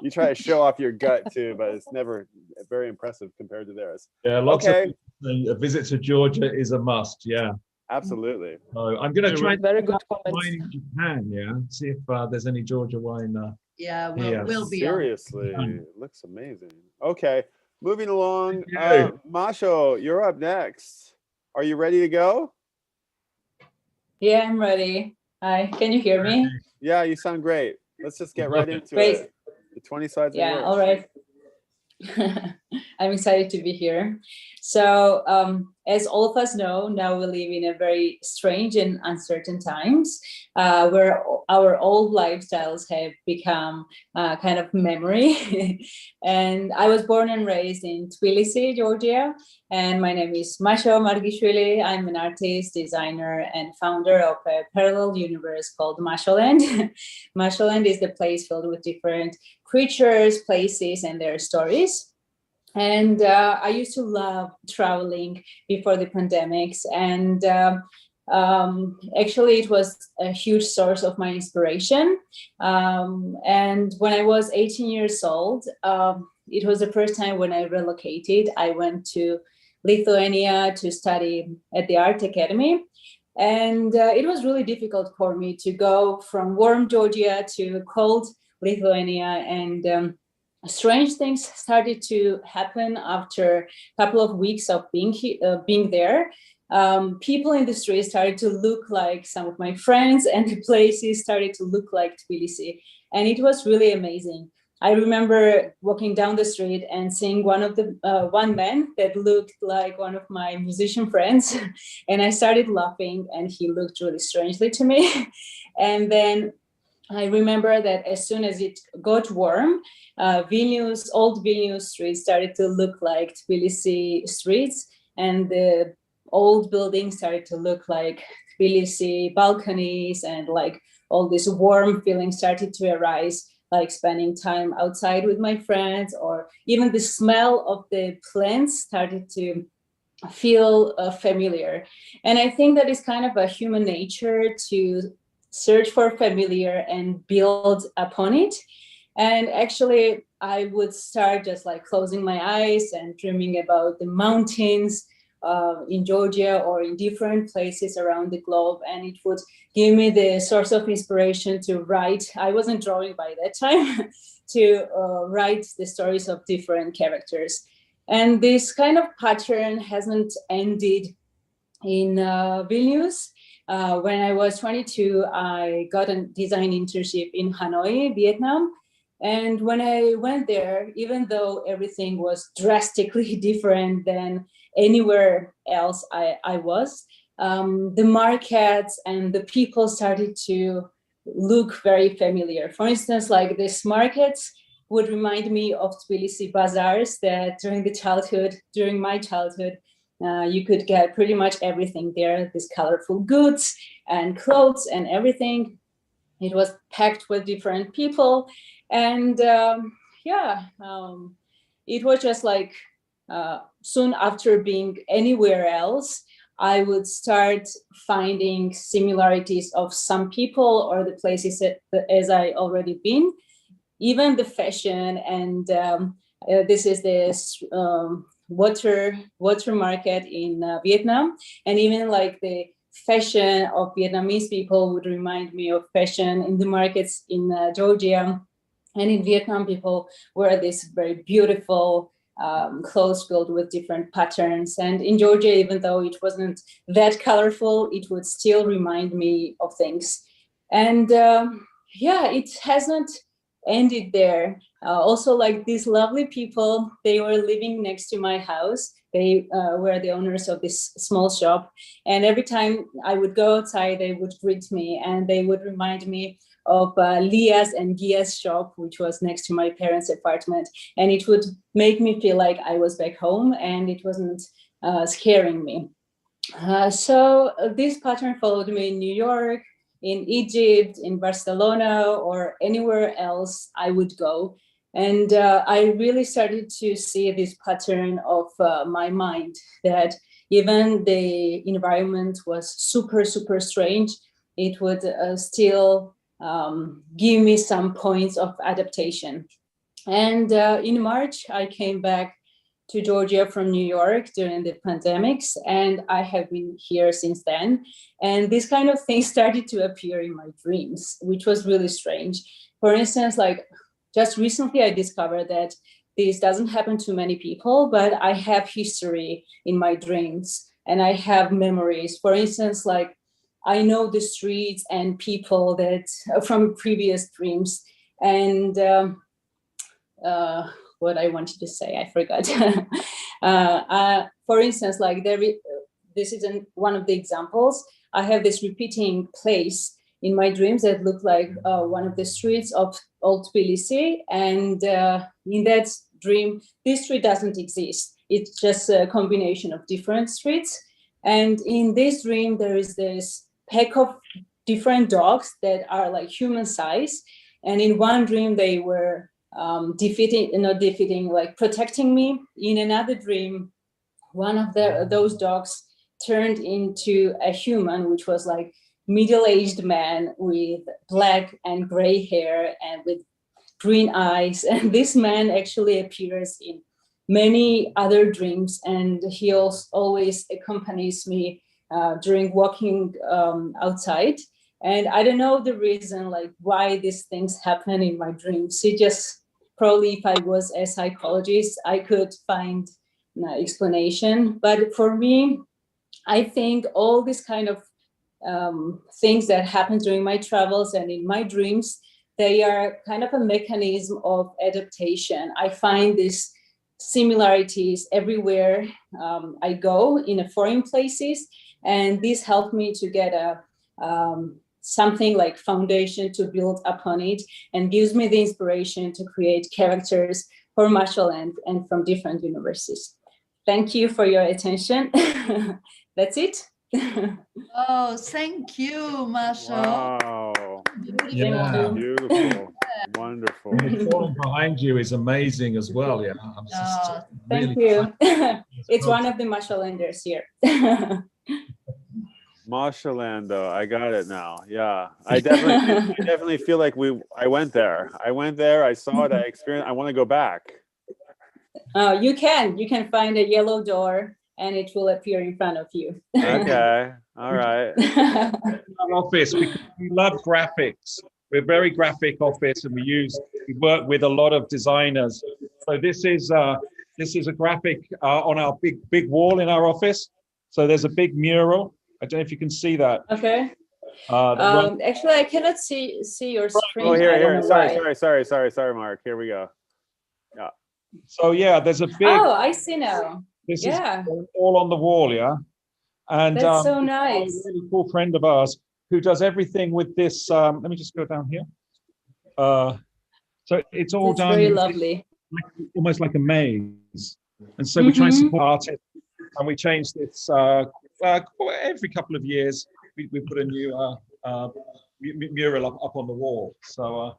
You try to show off your gut too, but it's never very impressive compared to theirs. Yeah, lots okay. of a visit to Georgia is a must. Yeah, absolutely. So I'm going to try very good wine in Japan. Yeah, see if there's any Georgia wine. Yeah, we'll be seriously. It looks amazing. Okay, moving along. Masha, you're up next. Are you ready to go? Yeah, I'm ready. Hi, can you hear me? Yeah, you sound great. Let's just get right into it. The 20 slides. Yeah, all right. I'm excited to be here. So as all of us know, now we live in a very strange and uncertain times where our old lifestyles have become kind of memory. And I was born and raised in Tbilisi, Georgia. And my name is Masha Margishvili. I'm an artist, designer, and founder of a parallel universe called Mashaland. Mashaland is the place filled with different creatures, places, and their stories. And I used to love traveling before the pandemics. And actually, it was a huge source of my inspiration. And when I was 18 years old, it was the first time when I relocated. I went to Lithuania to study at the Art Academy. And it was really difficult for me to go from warm Georgia to cold Lithuania. And strange things started to happen after a couple of weeks of being there. People in the street started to look like some of my friends, and the places started to look like Tbilisi. And it was really amazing. I remember walking down the street and seeing one man that looked like one of my musician friends. And I started laughing, and he looked really strangely to me. And then I remember that as soon as it got warm, old Vilnius streets started to look like Tbilisi streets, and the old buildings started to look like Tbilisi balconies, and like all this warm feeling started to arise, like spending time outside with my friends, or even the smell of the plants started to feel familiar. And I think that is kind of a human nature to search for familiar and build upon it. And actually, I would start just like closing my eyes and dreaming about the mountains in Georgia or in different places around the globe. And it would give me the source of inspiration to write. I wasn't drawing by that time, to write the stories of different characters. And this kind of pattern hasn't ended in Vilnius. When I was 22, I got a design internship in Hanoi, Vietnam. And when I went there, even though everything was drastically different than anywhere else I was, the markets and the people started to look very familiar. For instance, like these markets would remind me of Tbilisi bazaars that during my childhood, you could get pretty much everything there, these colorful goods and clothes and everything. It was packed with different people. And it was just like soon after being anywhere else, I would start finding similarities of some people or the places as I already been. Even the fashion, and this is this water market in Vietnam, and even like the fashion of Vietnamese people would remind me of fashion in the markets in Georgia. And in Vietnam, people wear this very beautiful clothes filled with different patterns. And in Georgia, even though it wasn't that colorful, it would still remind me of things. And it hasn't ended there. Also, like these lovely people, they were living next to my house. They were the owners of this small shop. And every time I would go outside, they would greet me, and they would remind me of Lia's and Gia's shop, which was next to my parents' apartment. And it would make me feel like I was back home, and it wasn't scaring me. So this pattern followed me in New York, in Egypt, in Barcelona, or anywhere else I would go. And I really started to see this pattern of my mind, that even the environment was super, super strange, it would still give me some points of adaptation. And in March, I came back to Georgia from New York during the pandemics, and I have been here since then. And this kind of thing started to appear in my dreams, which was really strange. For instance, like just recently I discovered that this doesn't happen to many people, but I have history in my dreams and I have memories. For instance, like I know the streets and people that from previous dreams. And what I wanted to say, I forgot. For instance, like this is one of the examples. I have this repeating place in my dreams that look like one of the streets of Old Tbilisi. And in that dream, this street doesn't exist. It's just a combination of different streets. And in this dream, there is this pack of different dogs that are like human size. And in one dream, they were protecting me. In another dream, one of those dogs turned into a human, which was like middle-aged man with black and gray hair and with green eyes. And this man actually appears in many other dreams, and he always accompanies me during walking outside. And I don't know the reason, like why these things happen in my dreams. It just probably, if I was a psychologist, I could find an explanation. But for me, I think all these kind of things that happen during my travels and in my dreams, they are kind of a mechanism of adaptation. I find these similarities everywhere I go in foreign places, and this helped me to get a something like foundation to build upon it, and gives me the inspiration to create characters for Mashaland and from different universities. Thank you for your attention. That's it. Oh, thank you, Masha. Wow. Yeah. Beautiful. Wonderful. The falling behind you is amazing as well. Yeah. Thank you. It's one of the Mashalanders here. Mashalando, I got it now. Yeah, I definitely feel like I went there. I saw it. I experienced. I want to go back. You can find a yellow door, and it will appear in front of you. Okay. All right. Our office, we love graphics. We're a very graphic office, and we work with a lot of designers. So this is a graphic on our big wall in our office. So there's a big mural. I don't know if you can see that. Okay. Actually, I cannot see your screen. Oh, here. Sorry, Mark. Here we go. Yeah. So yeah, there's a big. Oh, I see now. This is all on the wall, yeah. And that's so nice. A really cool friend of ours who does everything with this. Let me just go down here. So it's all done. Very lovely. Almost like a maze. And so we try and support artists, and we change this. Every couple of years, we put a new mural up on the wall. So,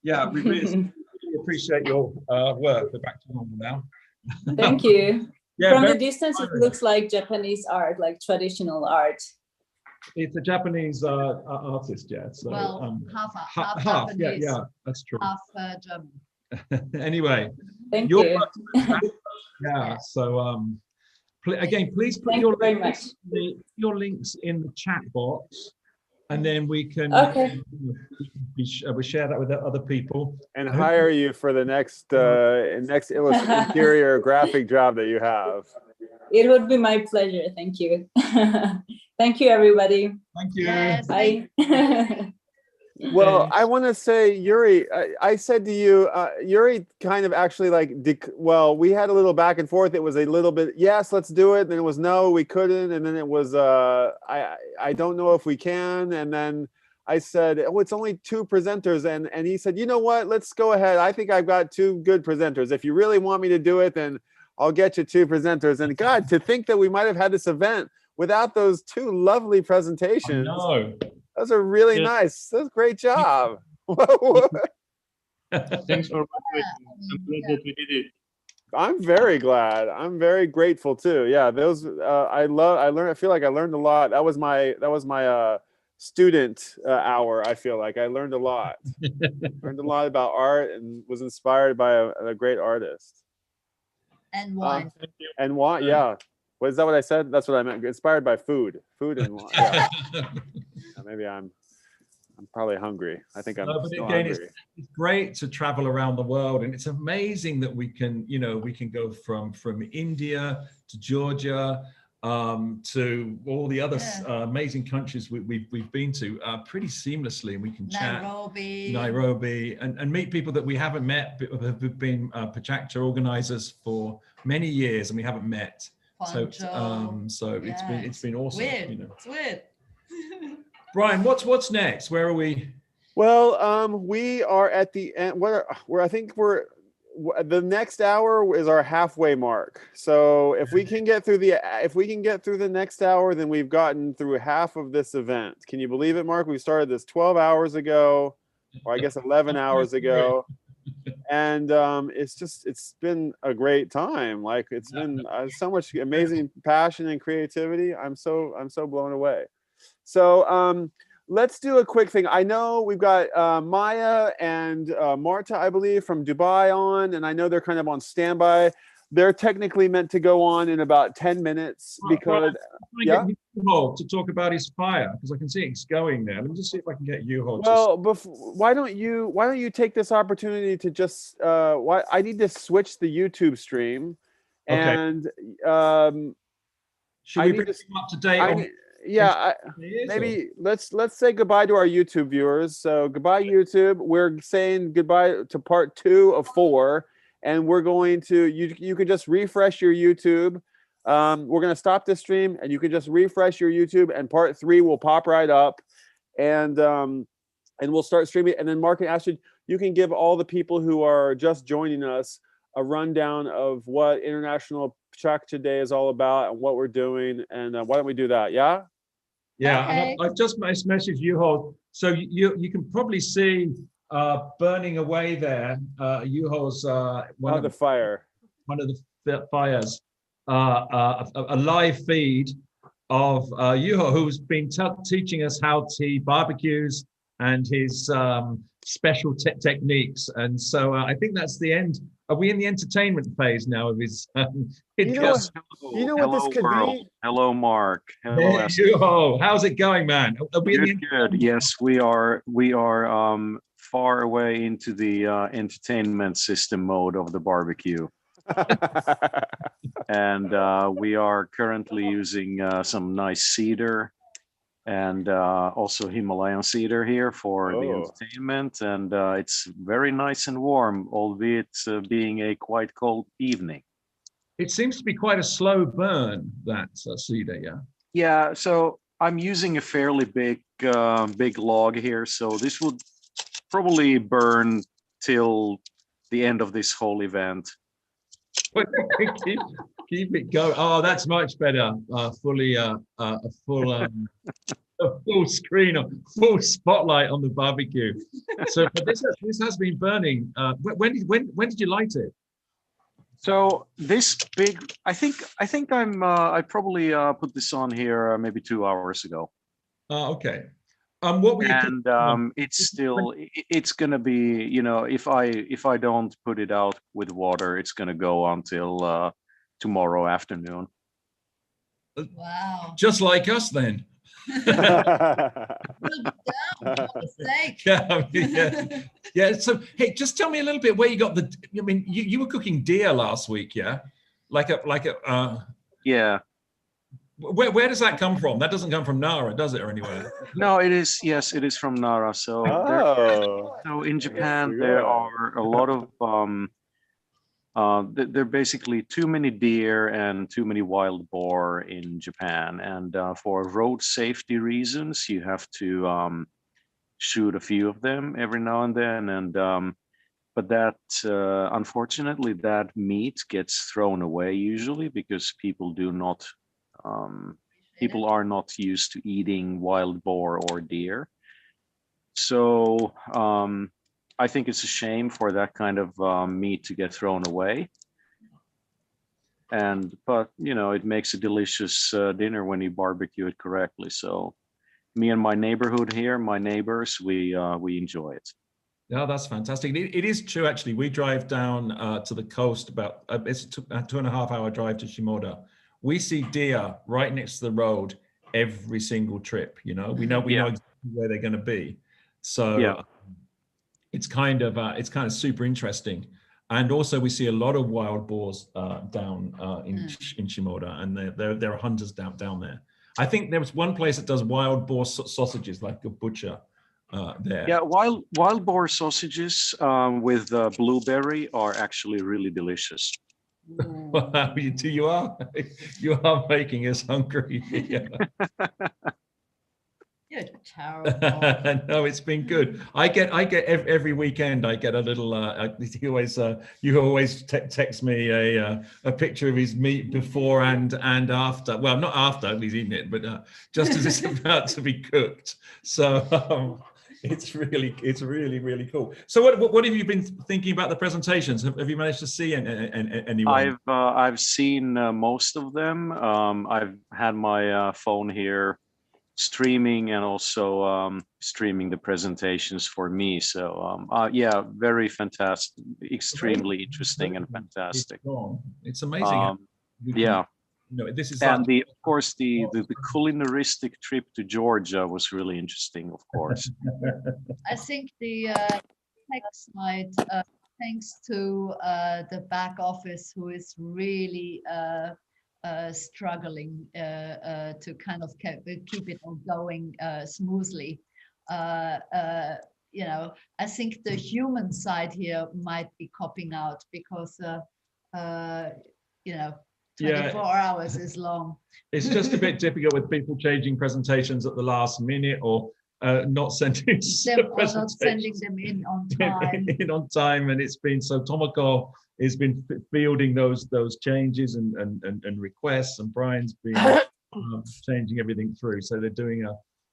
yeah, we really appreciate your work. We're back to normal now. Thank you. Yeah, from the distance, it looks like Japanese art, like traditional art. It's a Japanese artist, yeah. So, well, half Japanese. Yeah, that's true. Half German. Anyway, thank you. Yeah, so again, please put your links in the chat box, and then we can we share that with other people and hire you for the next interior graphic job that you have. It would be my pleasure. Thank you. Thank you, everybody. Thank you. Yes, bye. Well, I want to say, Yuri, I said to you, Yuri kind of actually well, we had a little back and forth. It was a little bit, yes, let's do it. Then it was, no, we couldn't. And then it was, I don't know if we can. And then I said, oh, it's only 2 presenters. And he said, you know what, let's go ahead. I think I've got 2 good presenters. If you really want me to do it, then I'll get you 2 presenters. And God, to think that we might have had this event without those 2 lovely presentations. No. Those are really nice. That's a great job. Thanks for watching. I'm glad that we did it. I'm very glad. I'm very grateful too. Yeah, those I feel like I learned a lot. That was my student hour. I feel like I learned a lot. Learned a lot about art and was inspired by a great artist. And wine. And wine, yeah. Is that what I said? That's what I meant. Inspired by food and wine. Yeah. Maybe I'm probably hungry. I think I'm still hungry. It's great to travel around the world, and it's amazing that we can go from India to Georgia to all the other amazing countries we've been to pretty seamlessly, and we can chat Nairobi and meet people that we haven't met, but have been PechaKucha organizers for many years, and we haven't met. So it's been awesome. Weird. It's weird. Brian, what's next? Where are we? Well, we are at the end. The next hour is our halfway mark. So if we can get through the next hour, then we've gotten through half of this event. Can you believe it, Mark? We started this 12 hours ago, or I guess 11 hours ago. And it's been a great time. Like it's been so much amazing passion and creativity. I'm so blown away. So let's do a quick thing. I know we've got Maya and Marta, I believe, from Dubai on, and I know they're kind of on standby. They're technically meant to go on in about 10 minutes because to talk about his fire, because I can see it's going there. Let me just see if I can get you. Well, why don't you take this opportunity to just I need to switch the YouTube stream, and should we bring them up to date? Maybe let's say goodbye to our YouTube viewers. So goodbye YouTube. We're saying goodbye to part 2 of 4. And we're going to, you can just refresh your YouTube. We're going to stop this stream, and you can just refresh your YouTube, and part 3 will pop right up, and we'll start streaming. And then Mark and Astrid, you can give all the people who are just joining us a rundown of what International PechaKucha Day is all about and what we're doing. And why don't we do that? Yeah. Yeah. Okay. I've just messaged you, so you can probably see. Burning away there, Yuho's one of the fires, a live feed of Yuho, who's been teaching us how he barbecues and his special techniques. And so I think that's the end. Are we in the entertainment phase now of his? You know what this could be? Hello, Mark. Hello, Yuho. How's it going, man? Are we good. Yes, we are. Far away into the entertainment system mode of the barbecue. And we are currently using some nice cedar and also Himalayan cedar here for the entertainment. And it's very nice and warm, albeit being a quite cold evening. It seems to be quite a slow burn, that cedar, yeah? Yeah, so I'm using a fairly big log here. So this would probably burn till the end of this whole event. keep it going. Oh, that's much better. Fully a full screen, a full spotlight on the barbecue. So, but this has been burning. When did you light it? So this big, I think I probably put this on here maybe 2 hours ago. Okay. What were you it's gonna be, if I don't put it out with water, it's gonna go until tomorrow afternoon. Wow. Just like us then. Yeah. So hey, just tell me a little bit where you got you were cooking deer last week, yeah? Yeah. Where does that come from? That doesn't come from Nara, does it, or anywhere? No, it is. Yes, it is from Nara. So, so in Japan, there are a lot of there are basically too many deer and too many wild boar in Japan, and for road safety reasons, you have to shoot a few of them every now and then. And but that unfortunately, that meat gets thrown away usually because people do not. People are not used to eating wild boar or deer. So I think it's a shame for that kind of meat to get thrown away. But it makes a delicious dinner when you barbecue it correctly. So me and my neighborhood here, my neighbors, we enjoy it. Yeah, that's fantastic. It is true, actually. We drive down to the coast about, it's a 2.5 hour drive to Shimoda. We see deer right next to the road every single trip, you know? We know exactly where they're going to be. So it's kind of super interesting. And also we see a lot of wild boars down in Shimoda, and there are hunters down there. I think there was one place that does wild boar sausages, like a butcher there. Yeah, wild boar sausages with blueberry are actually really delicious. Wow, you are making us hungry. You're terrible. No, it's been good. I get every weekend. I get a little. You always text me a picture of his meat before and after. Well, not after he's eaten it, but just as it's about to be cooked. So it's really cool. So what have you been thinking about the presentations? Have you managed to see anyone? I've seen most of them. I've had my phone here streaming and also streaming the presentations for me. So yeah, very fantastic, extremely interesting and fantastic. It's amazing. Yeah. This is and of course the culinaristic trip to Georgia was really interesting, of course. I think the tech side, thanks to the back office, who is really struggling to kind of keep it all going smoothly. You know, I think the human side here might be copping out because, you know, 24 hours is long. It's just a bit difficult with people changing presentations at the last minute or not sending them in on time. And it's been so Tomoko has been fielding those changes and requests, and Brian's been changing everything through. So they're doing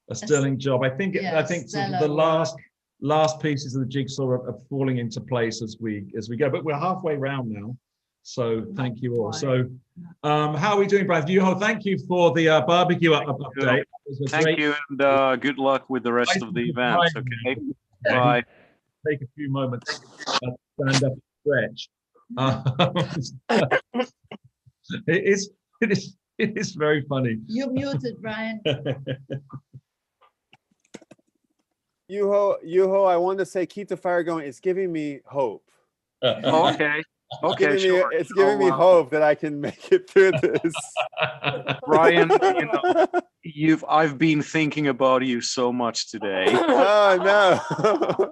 a sterling job. I think the last pieces of the jigsaw are falling into place as we go. But we're halfway round now. So thank you all. So how are we doing, Brian? Thank you for the barbecue update. Thank you, and good luck with the rest of the event. Okay, bye. Take a few moments, stand up, stretch. It is very funny. You're muted, Brian. Yuho, I wanted to say keep the fire going. It's giving me hope. Okay. Okay, it's giving me hope that I can make it through this. Brian, I've been thinking about you so much today. Oh no.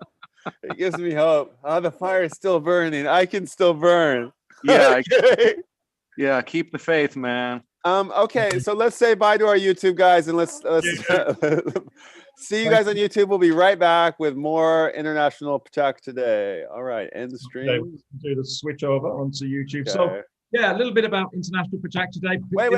It gives me hope. Oh, the fire is still burning. I can still burn. Yeah. Okay. Yeah, keep the faith, man. Okay, so let's say bye to our YouTube guys, and let's see you guys on YouTube. We'll be right back with more International PechaKucha today. All right, end the stream. Okay, we'll do the switch over onto YouTube. Okay. So yeah, a little bit about International PechaKucha today. Wait.